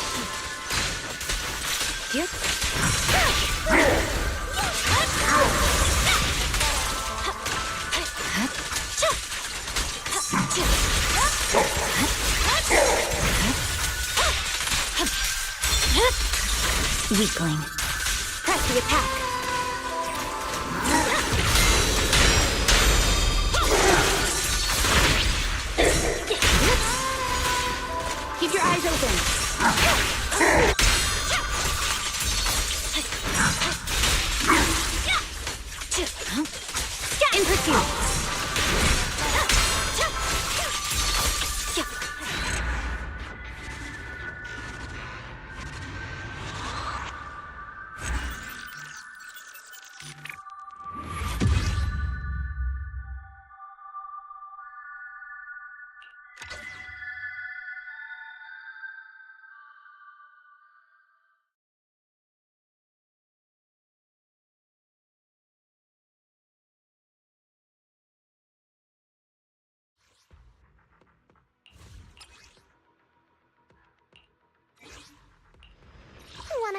Weakling. Press the attack. Keep your eyes open. In pursuit.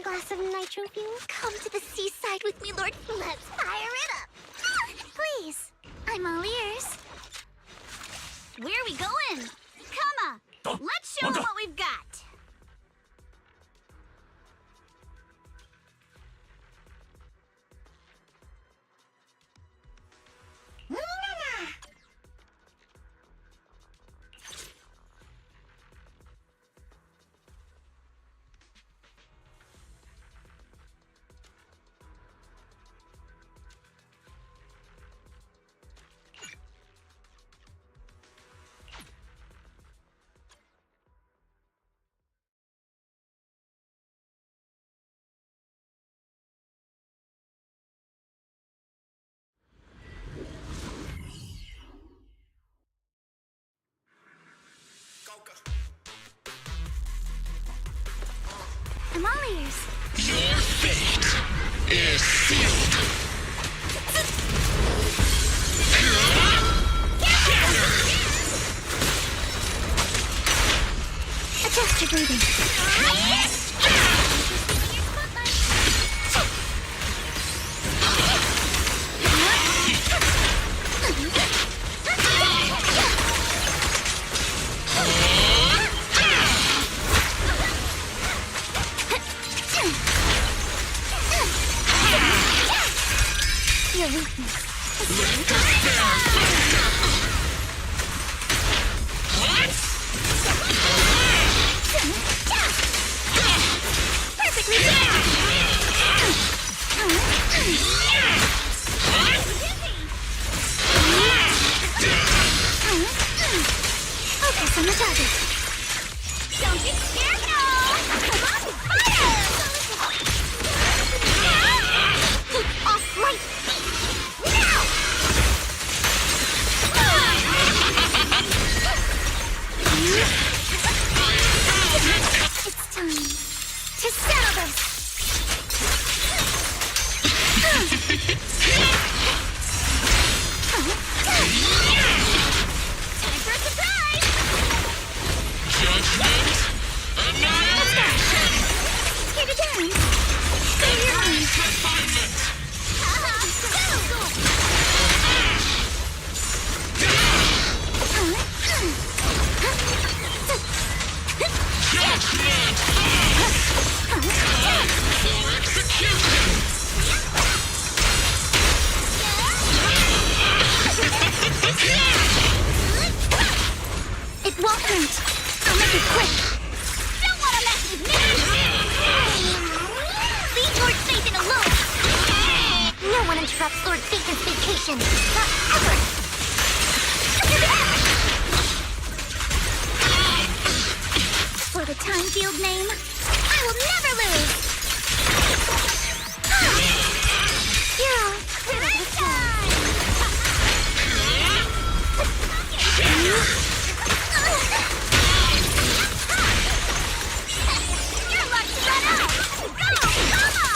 glass of nitro fuel? Come to the seaside with me, Lord. Let's fire it up. Please, I'm all ears. Where are we going? Come on, let's show them what we've got. I'm all ears. Your fate is sealed. Adjust your breathing. Your weakness. Perfectly done. Focus on the target. Don't be scared, no! Come on, fire! Off right. It's time to settle this. Time for a surprise! Judgment annihilation! Get it down. Clear your eyes. Refinement! Judgment! For execution! It won't hurt. I'll make it quick. Don't want to mess with me! Leave Lord Phaethon alone. No one interrupts Lord Phaethon's vacation. Not ever. For the time field name, I will never lose. You're all riddled with flaws. You're about to run out! Go, Mama!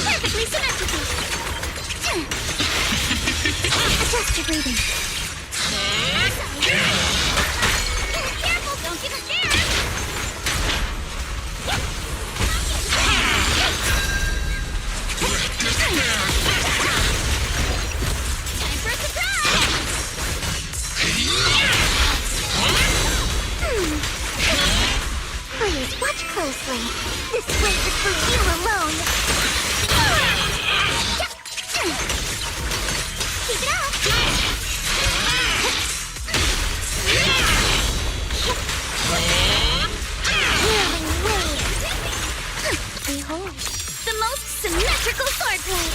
Perfectly symmetrical. Adjust your breathing. Careful, don't get scared! Time for a surprise! Please watch closely. This way is for you alone. Keep it up. Whirling waves. Behold, the most symmetrical swordplay.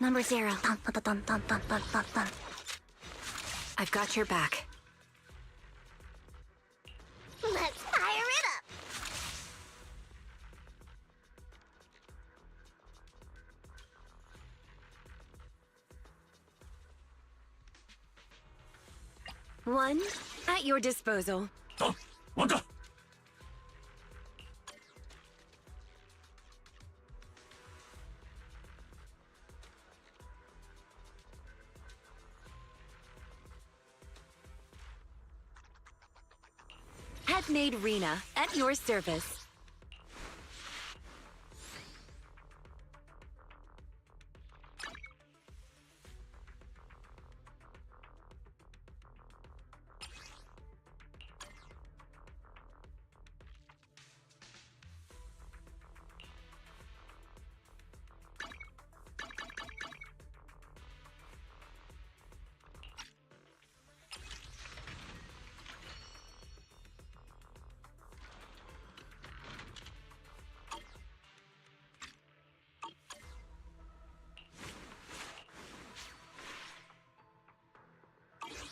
Number 0. I've got your back. Let's fire it up! One at your disposal. Headmaid Rena, at your service.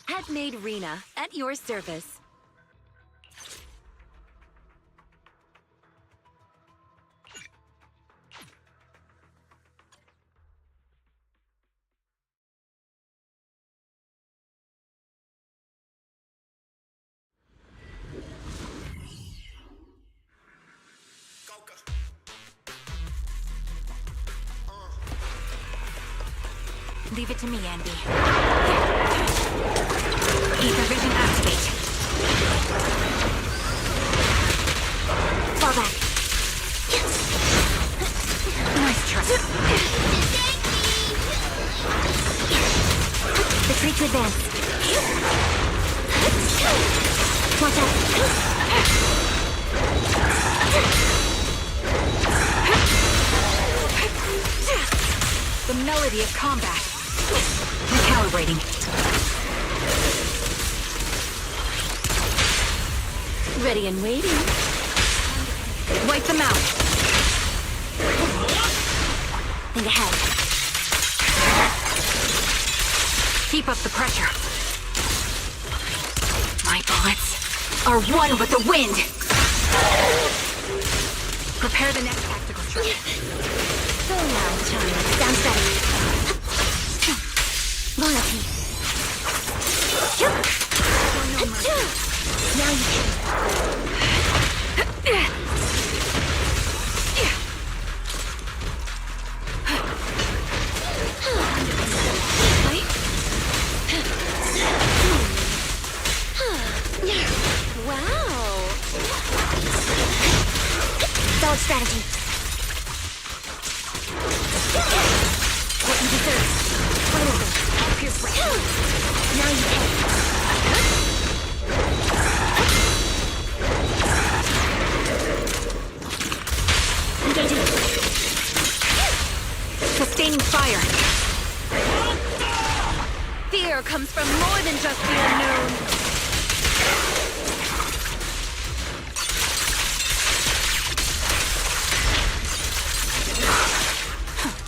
Headmaid Rena, at your service. Leave it to me, Andy. Ether vision activate. Fall back. Nice try. Retreat to advance. Watch out. The melody of combat. Recalibrating. Ready and waiting. Wipe them out. Think ahead. Keep up the pressure. My bullets are one with the wind. Prepare the next tactical strike. Go now, Charlie. Sounds better. Loyalty. Now you can. Wow! Solid strategy. What you deserve. Wonderful. Help your friend. Now you can. Engaging. Sustaining fire. Fear comes from more than just the unknown.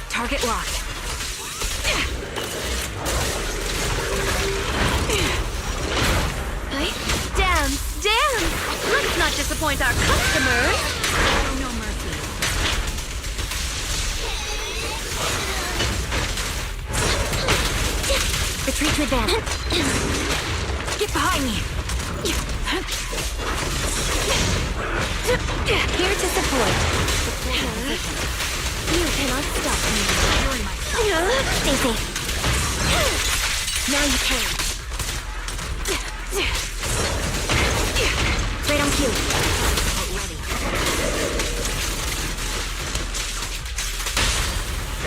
Target locked. Dance, dance! Let's not disappoint our customers. No mercy. Retreat to advance. Get behind me. Here to support. You cannot stop me. You're in my sight. Stay safe. Now you can. Right on cue.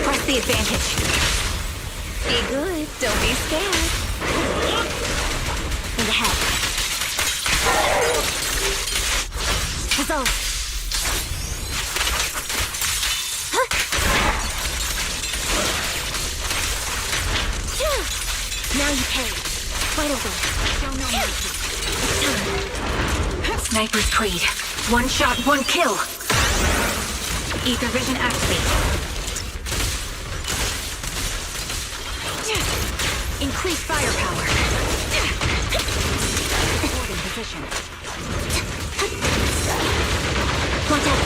Press the advantage. Be good, don't be scared. In the head. Resolve. Now you can. Final goal. Show no mercy. It's time. Sniper's Creed. One shot, one kill. Ether vision activate. Increase firepower. Holding position. Watch out!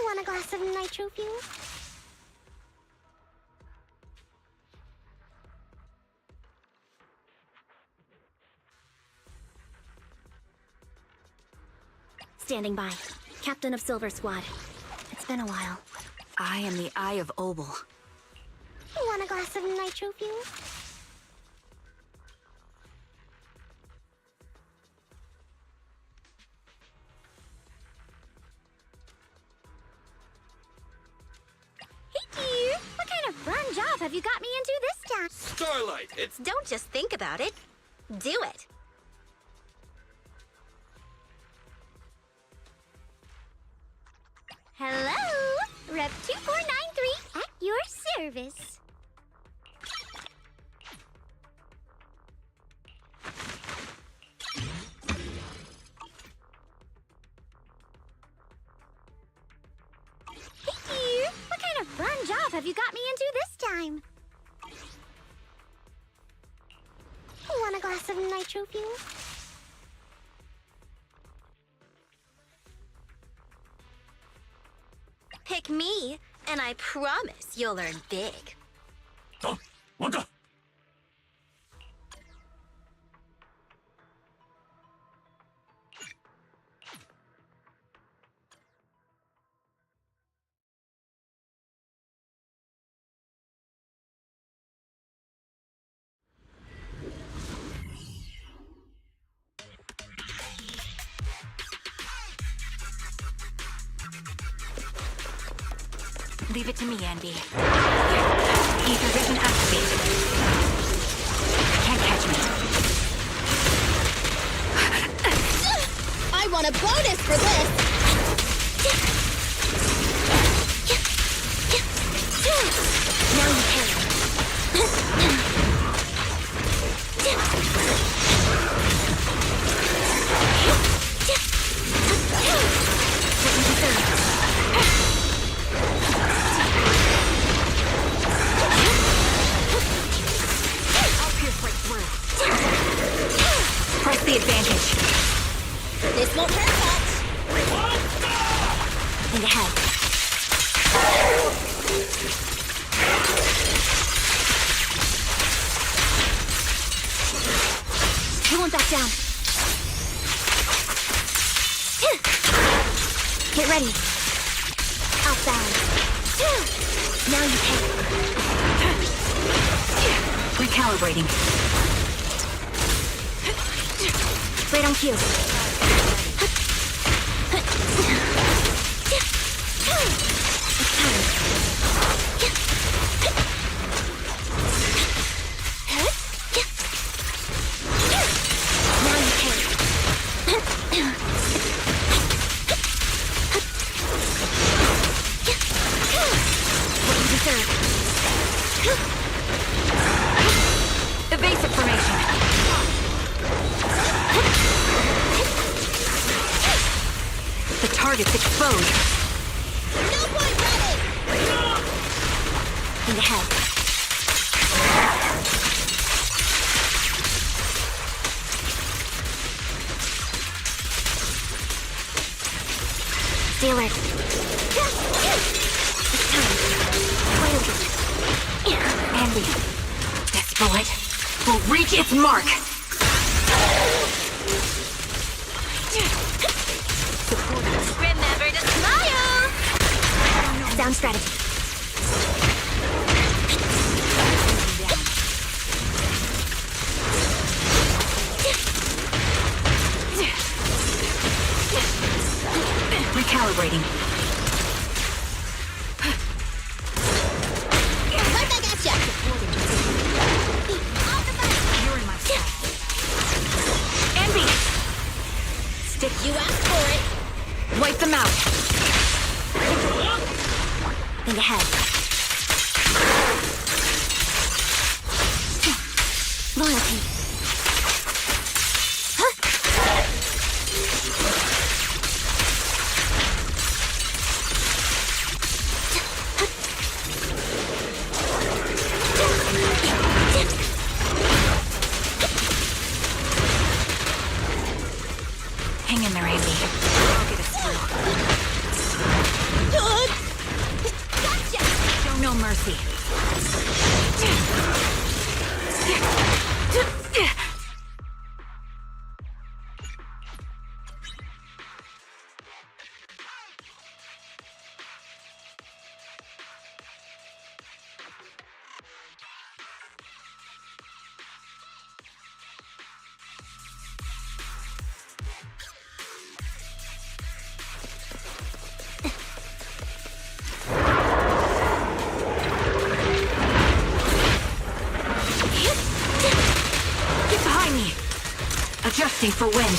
Want a glass of nitro fuel? Standing by. Captain of Silver Squad. It's been a while. I am the Eye of Obel. Want a glass of nitro fuel? Hey dear, what kind of fun job have you got me into this time? Starlight, it's... Don't just think about it. Do it. Hello, Rep 2493 at your service. Hey dear, what kind of fun job have you got me into this time? Want a glass of nitro fuel? Pick me, and I promise you'll learn big. Leave it to me, Andy. Ether vision activated. Can't catch me. I want a bonus for this! Now you can. What you deserve. Press the advantage. This won't hurt much. In the head. He won't back down. Get ready. Outbound. Now you can. Recalibrating. Right on cue. Now you can. What you deserve. Evasive formation. The target's exposed. No point running! In the head. Stay alert. It's time. Wide open. Andy, this bullet will reach its mark. Remember to smile! Sound strategy. Recalibrating. Right back at ya! You're in my sight. Envy! Stick, you asked for it! Wipe them out. Think ahead. Loyalty. Hang in there, Andy. I'll get us through. Gotcha! Show no mercy. Get behind me. Adjusting for wind.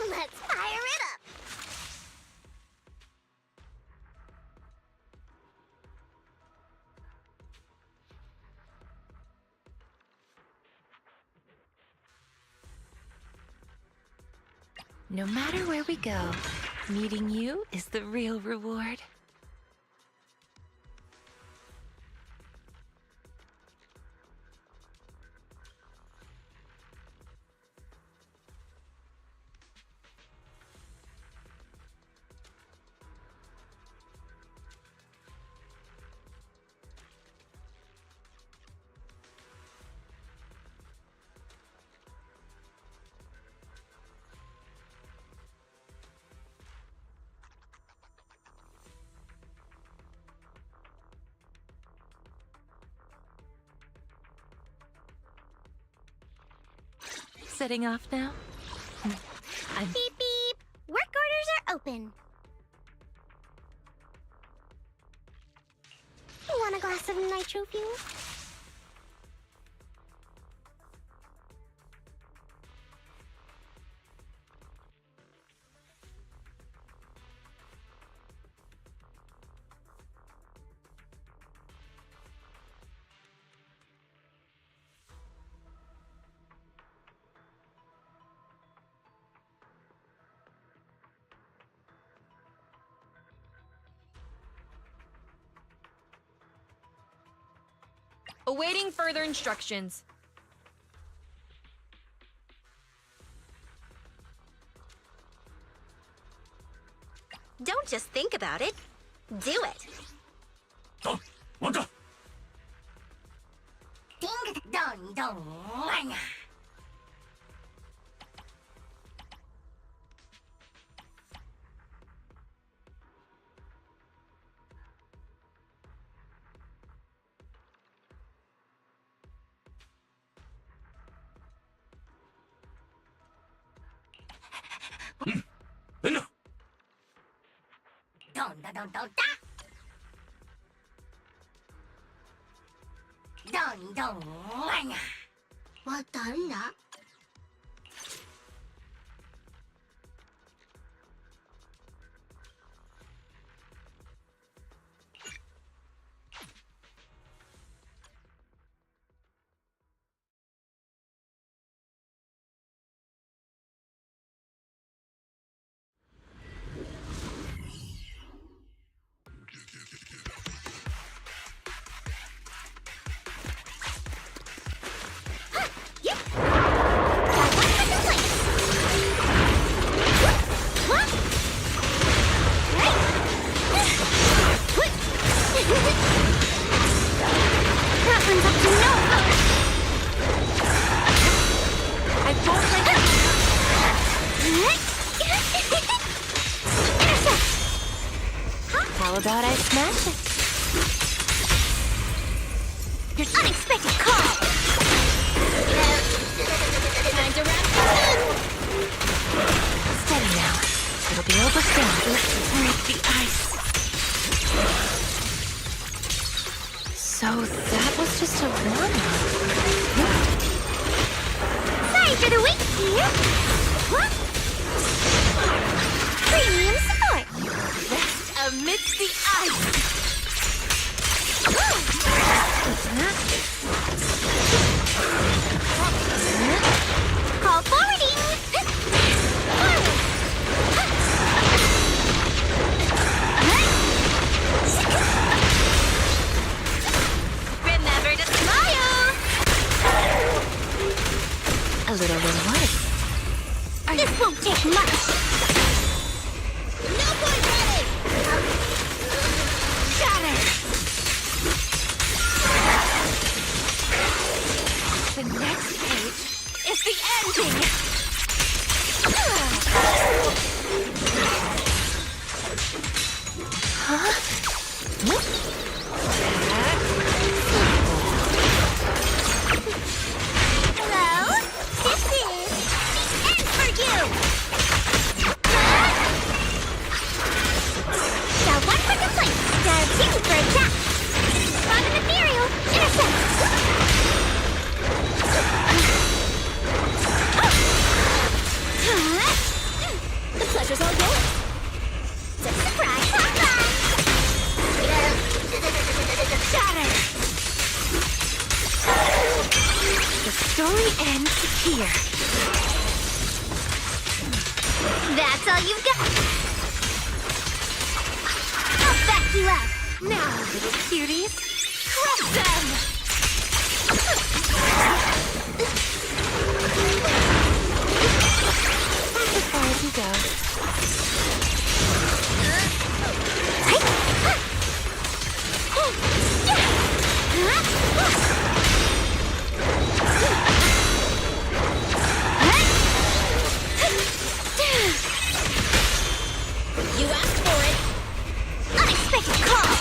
Let's fire it up! No matter where we go, meeting you is the real reward. Setting off now? I'm... Beep beep! Work orders are open. Want a glass of nitro fuel? Awaiting further instructions. Don't just think about it. Do it. Ding dong dong wang. Don da don don da. Don don wang. What done da? won't let you. How about I smash it? Your unexpected call! Time to wrap this in! Steady now. It'll be over soon. Let's break the ice. So that was just a warm-up. Sorry for the wait, dear! What? Premium support! Rest amidst the ice. Call forwarding! Remember to smile. A little reward. This won't take much! No point running! Shatter. The next page Is the ending. Huh? Hello? This is the end for you! Dial 1 for complaint. Dial 2 for attack. Spawn an ethereal. Intercept. The pleasure's all yours. It's a surprise. Shatter. The story ends here. That's all you've got. I'll back you up. Now, little cuties, Crush them. that's as far as you go. You asked for it. Unexpected call.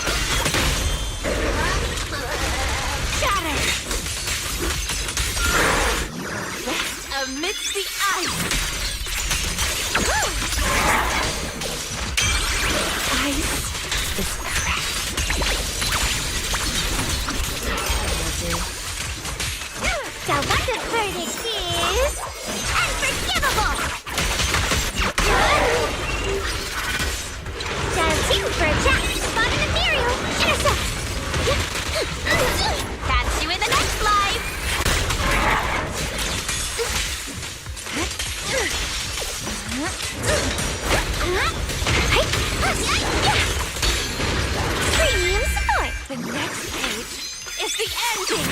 Shatter. Rest amidst the ice. Ice is cracked. The wonder verdict is unforgivable. Dial 2 for attack. Spawn an ethereal. Intercept. Catch you in the next life. Premium support. The next page Is the ending.